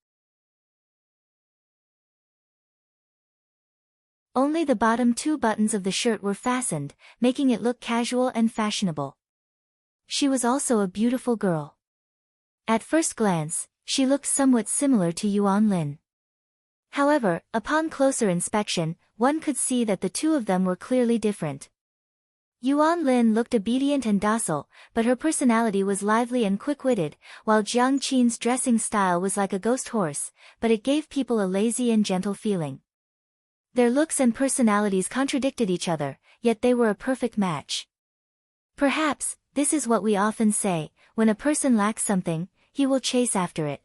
Only the bottom two buttons of the shirt were fastened, making it look casual and fashionable. She was also a beautiful girl. At first glance, she looked somewhat similar to Yuan Lin. However, upon closer inspection, one could see that the two of them were clearly different. Yuan Lin looked obedient and docile, but her personality was lively and quick-witted, while Jiang Qin's dressing style was like a ghost horse, but it gave people a lazy and gentle feeling. Their looks and personalities contradicted each other, yet they were a perfect match. Perhaps, this is what we often say, when a person lacks something, he will chase after it.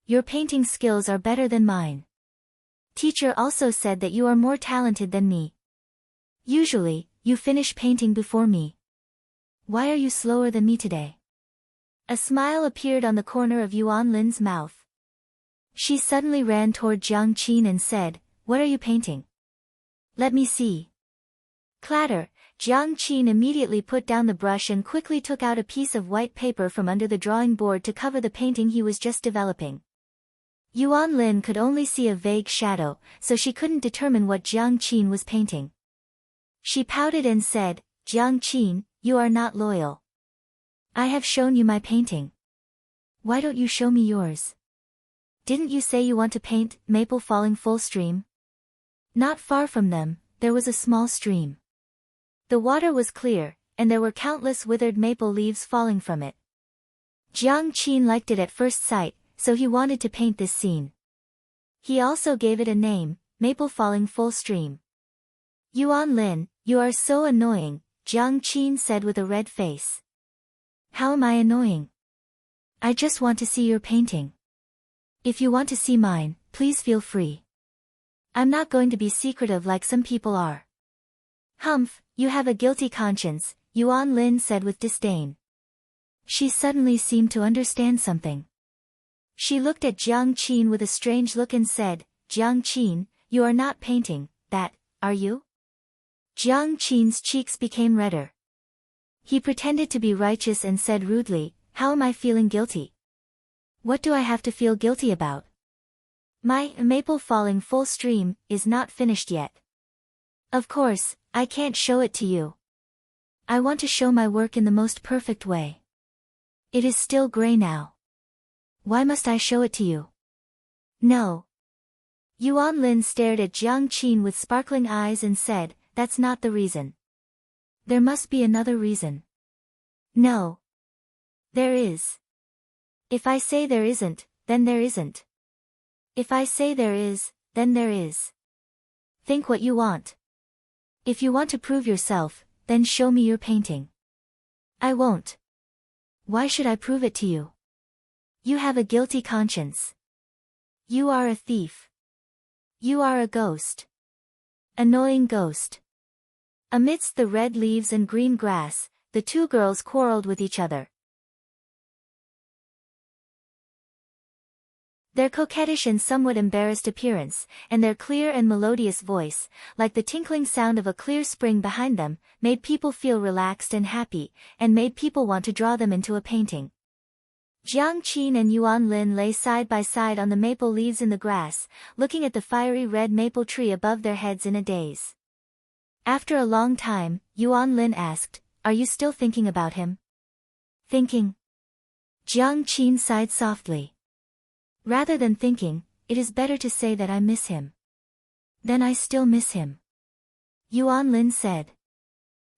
Your painting skills are better than mine. Teacher also said that you are more talented than me. Usually, you finish painting before me. Why are you slower than me today? A smile appeared on the corner of Yuan Lin's mouth. She suddenly ran toward Jiang Qin and said, "What are you painting? Let me see." Clatter, Jiang Qin immediately put down the brush and quickly took out a piece of white paper from under the drawing board to cover the painting he was just developing. Yuan Lin could only see a vague shadow, so she couldn't determine what Jiang Qin was painting. She pouted and said, "Jiang Qin, you are not loyal. I have shown you my painting. Why don't you show me yours?" didn't you say you want to paint maple falling full stream? Not far from them, there was a small stream. The water was clear, and there were countless withered maple leaves falling from it. Jiang Qin liked it at first sight, so he wanted to paint this scene. He also gave it a name, Maple Falling Full Stream. Yuan Lin, you are so annoying, Jiang Qin said with a red face. How am I annoying? I just want to see your painting. If you want to see mine, please feel free. I'm not going to be secretive like some people are. Humph, you have a guilty conscience, Yuan Lin said with disdain. She suddenly seemed to understand something. She looked at Jiang Qin with a strange look and said, Jiang Qin, you are not painting that, are you? Jiang Qin's cheeks became redder. He pretended to be righteous and said rudely, how am I feeling guilty? What do I have to feel guilty about? My maple falling full stream is not finished yet. Of course, I can't show it to you. I want to show my work in the most perfect way. It is still gray now. Why must I show it to you? No. Yuan Lin stared at Jiang Qin with sparkling eyes and said, that's not the reason. There must be another reason. No. There is. If I say there isn't, then there isn't. If I say there is, then there is. Think what you want. If you want to prove yourself, then show me your painting. I won't. Why should I prove it to you? You have a guilty conscience. You are a thief. You are a ghost. Annoying ghost. Amidst the red leaves and green grass, the two girls quarreled with each other. Their coquettish and somewhat embarrassed appearance, and their clear and melodious voice, like the tinkling sound of a clear spring behind them, made people feel relaxed and happy, and made people want to draw them into a painting. Jiang Qin and Yuan Lin lay side by side on the maple leaves in the grass, looking at the fiery red maple tree above their heads in a daze. After a long time, Yuan Lin asked, are you still thinking about him? Thinking? Jiang Qin sighed softly. Rather than thinking, it is better to say that I miss him. Then I still miss him. Yuan Lin said.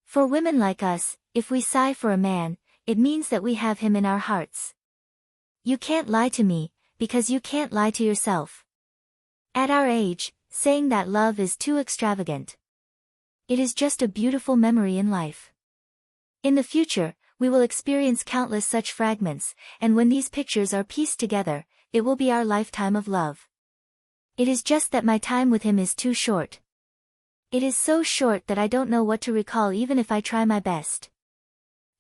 For women like us, if we sigh for a man, it means that we have him in our hearts. You can't lie to me, because you can't lie to yourself. At our age, saying that love is too extravagant. It is just a beautiful memory in life. In the future, we will experience countless such fragments, and when these pictures are pieced together, it will be our lifetime of love. It is just that my time with him is too short. It is so short that I don't know what to recall even if I try my best.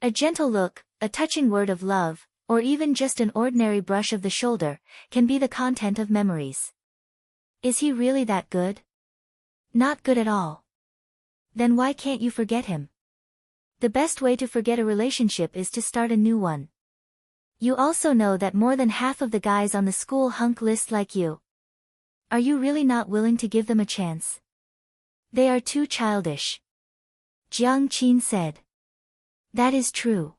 A gentle look, a touching word of love, or even just an ordinary brush of the shoulder, can be the content of memories. Is he really that good? Not good at all. Then why can't you forget him? The best way to forget a relationship is to start a new one. You also know that more than half of the guys on the school hunk list like you. Are you really not willing to give them a chance? They are too childish. Jiang Qin said. That is true.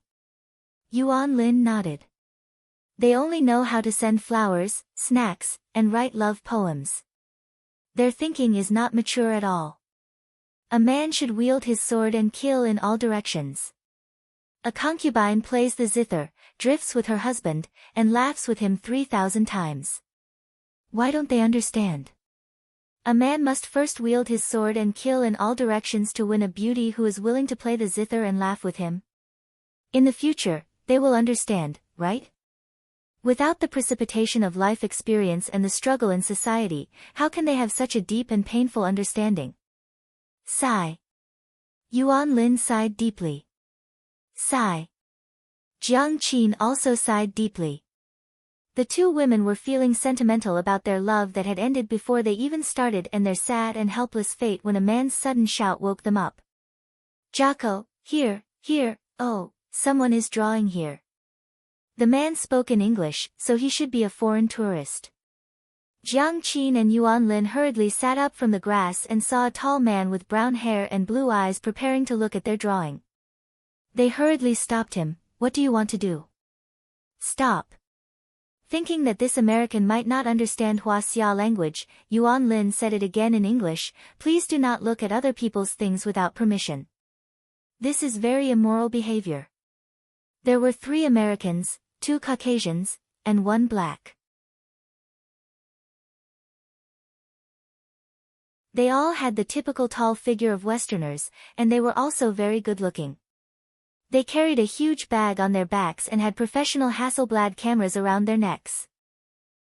Yuan Lin nodded. They only know how to send flowers, snacks, and write love poems. Their thinking is not mature at all. A man should wield his sword and kill in all directions. A concubine plays the zither, drifts with her husband, and laughs with him 3,000 times. Why don't they understand? A man must first wield his sword and kill in all directions to win a beauty who is willing to play the zither and laugh with him. In the future, they will understand, right? Without the precipitation of life experience and the struggle in society, how can they have such a deep and painful understanding? Sigh. Yuan Lin sighed deeply. Sigh. Jiang Qin also sighed deeply. The two women were feeling sentimental about their love that had ended before they even started and their sad and helpless fate when a man's sudden shout woke them up. Jocko, here, oh, someone is drawing here. The man spoke in English, so he should be a foreign tourist. Jiang Qin and Yuan Lin hurriedly sat up from the grass and saw a tall man with brown hair and blue eyes preparing to look at their drawing. They hurriedly stopped him. What do you want to do? Stop. Thinking that this American might not understand Hua language, Yuan Lin said it again in English, "Please do not look at other people's things without permission. This is very immoral behavior." There were 3 Americans, 2 Caucasians, and 1 black. They all had the typical tall figure of Westerners, and they were also very good-looking. They carried a huge bag on their backs and had professional Hasselblad cameras around their necks.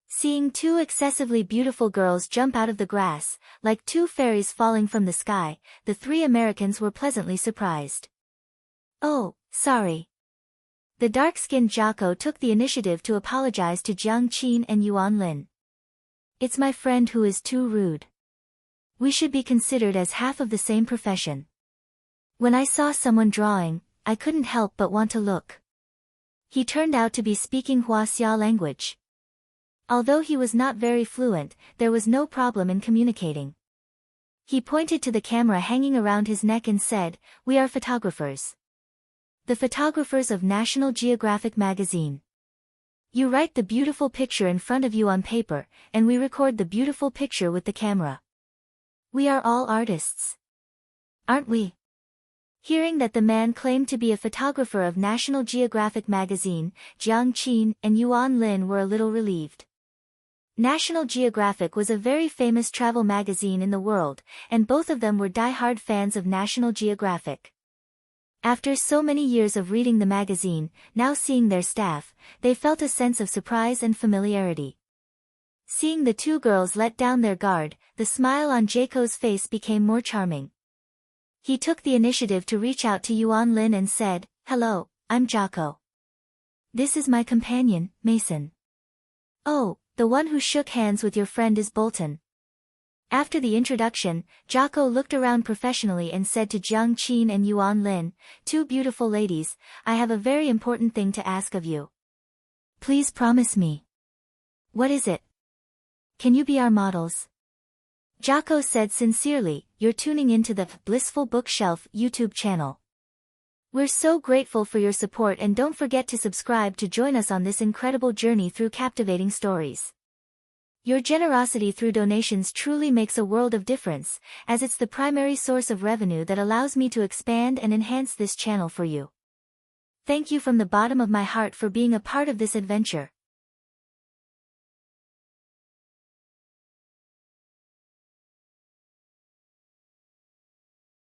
Seeing 2 excessively beautiful girls jump out of the grass, like 2 fairies falling from the sky, the 3 Americans were pleasantly surprised. "Oh, sorry." The dark-skinned Jocko took the initiative to apologize to Jiang Qin and Yuan Lin. "It's my friend who is too rude. We should be considered as half of the same profession. When I saw someone drawing, I couldn't help but want to look." He turned out to be speaking Hua language. Although he was not very fluent, there was no problem in communicating. He pointed to the camera hanging around his neck and said, "We are photographers. The photographers of National Geographic magazine. You write the beautiful picture in front of you on paper, and we record the beautiful picture with the camera. We are all artists. Aren't we?" Hearing that the man claimed to be a photographer of National Geographic magazine, Jiang Qin and Yuan Lin were a little relieved. National Geographic was a very famous travel magazine in the world, and both of them were die-hard fans of National Geographic. After so many years of reading the magazine, now seeing their staff, they felt a sense of surprise and familiarity. Seeing the 2 girls let down their guard, the smile on Jocko's face became more charming. He took the initiative to reach out to Yuan Lin and said, "Hello, I'm Jocko. This is my companion, Mason. Oh, the one who shook hands with your friend is Bolton." After the introduction, Jocko looked around professionally and said to Jiang Qin and Yuan Lin, "2 beautiful ladies, I have a very important thing to ask of you. Please promise me." "What is it?" "Can you be our models?" Jocko said sincerely, "You're tuning into the Blissful Bookshelf YouTube channel. We're so grateful for your support, and don't forget to subscribe to join us on this incredible journey through captivating stories. Your generosity through donations truly makes a world of difference, as it's the primary source of revenue that allows me to expand and enhance this channel for you. Thank you from the bottom of my heart for being a part of this adventure."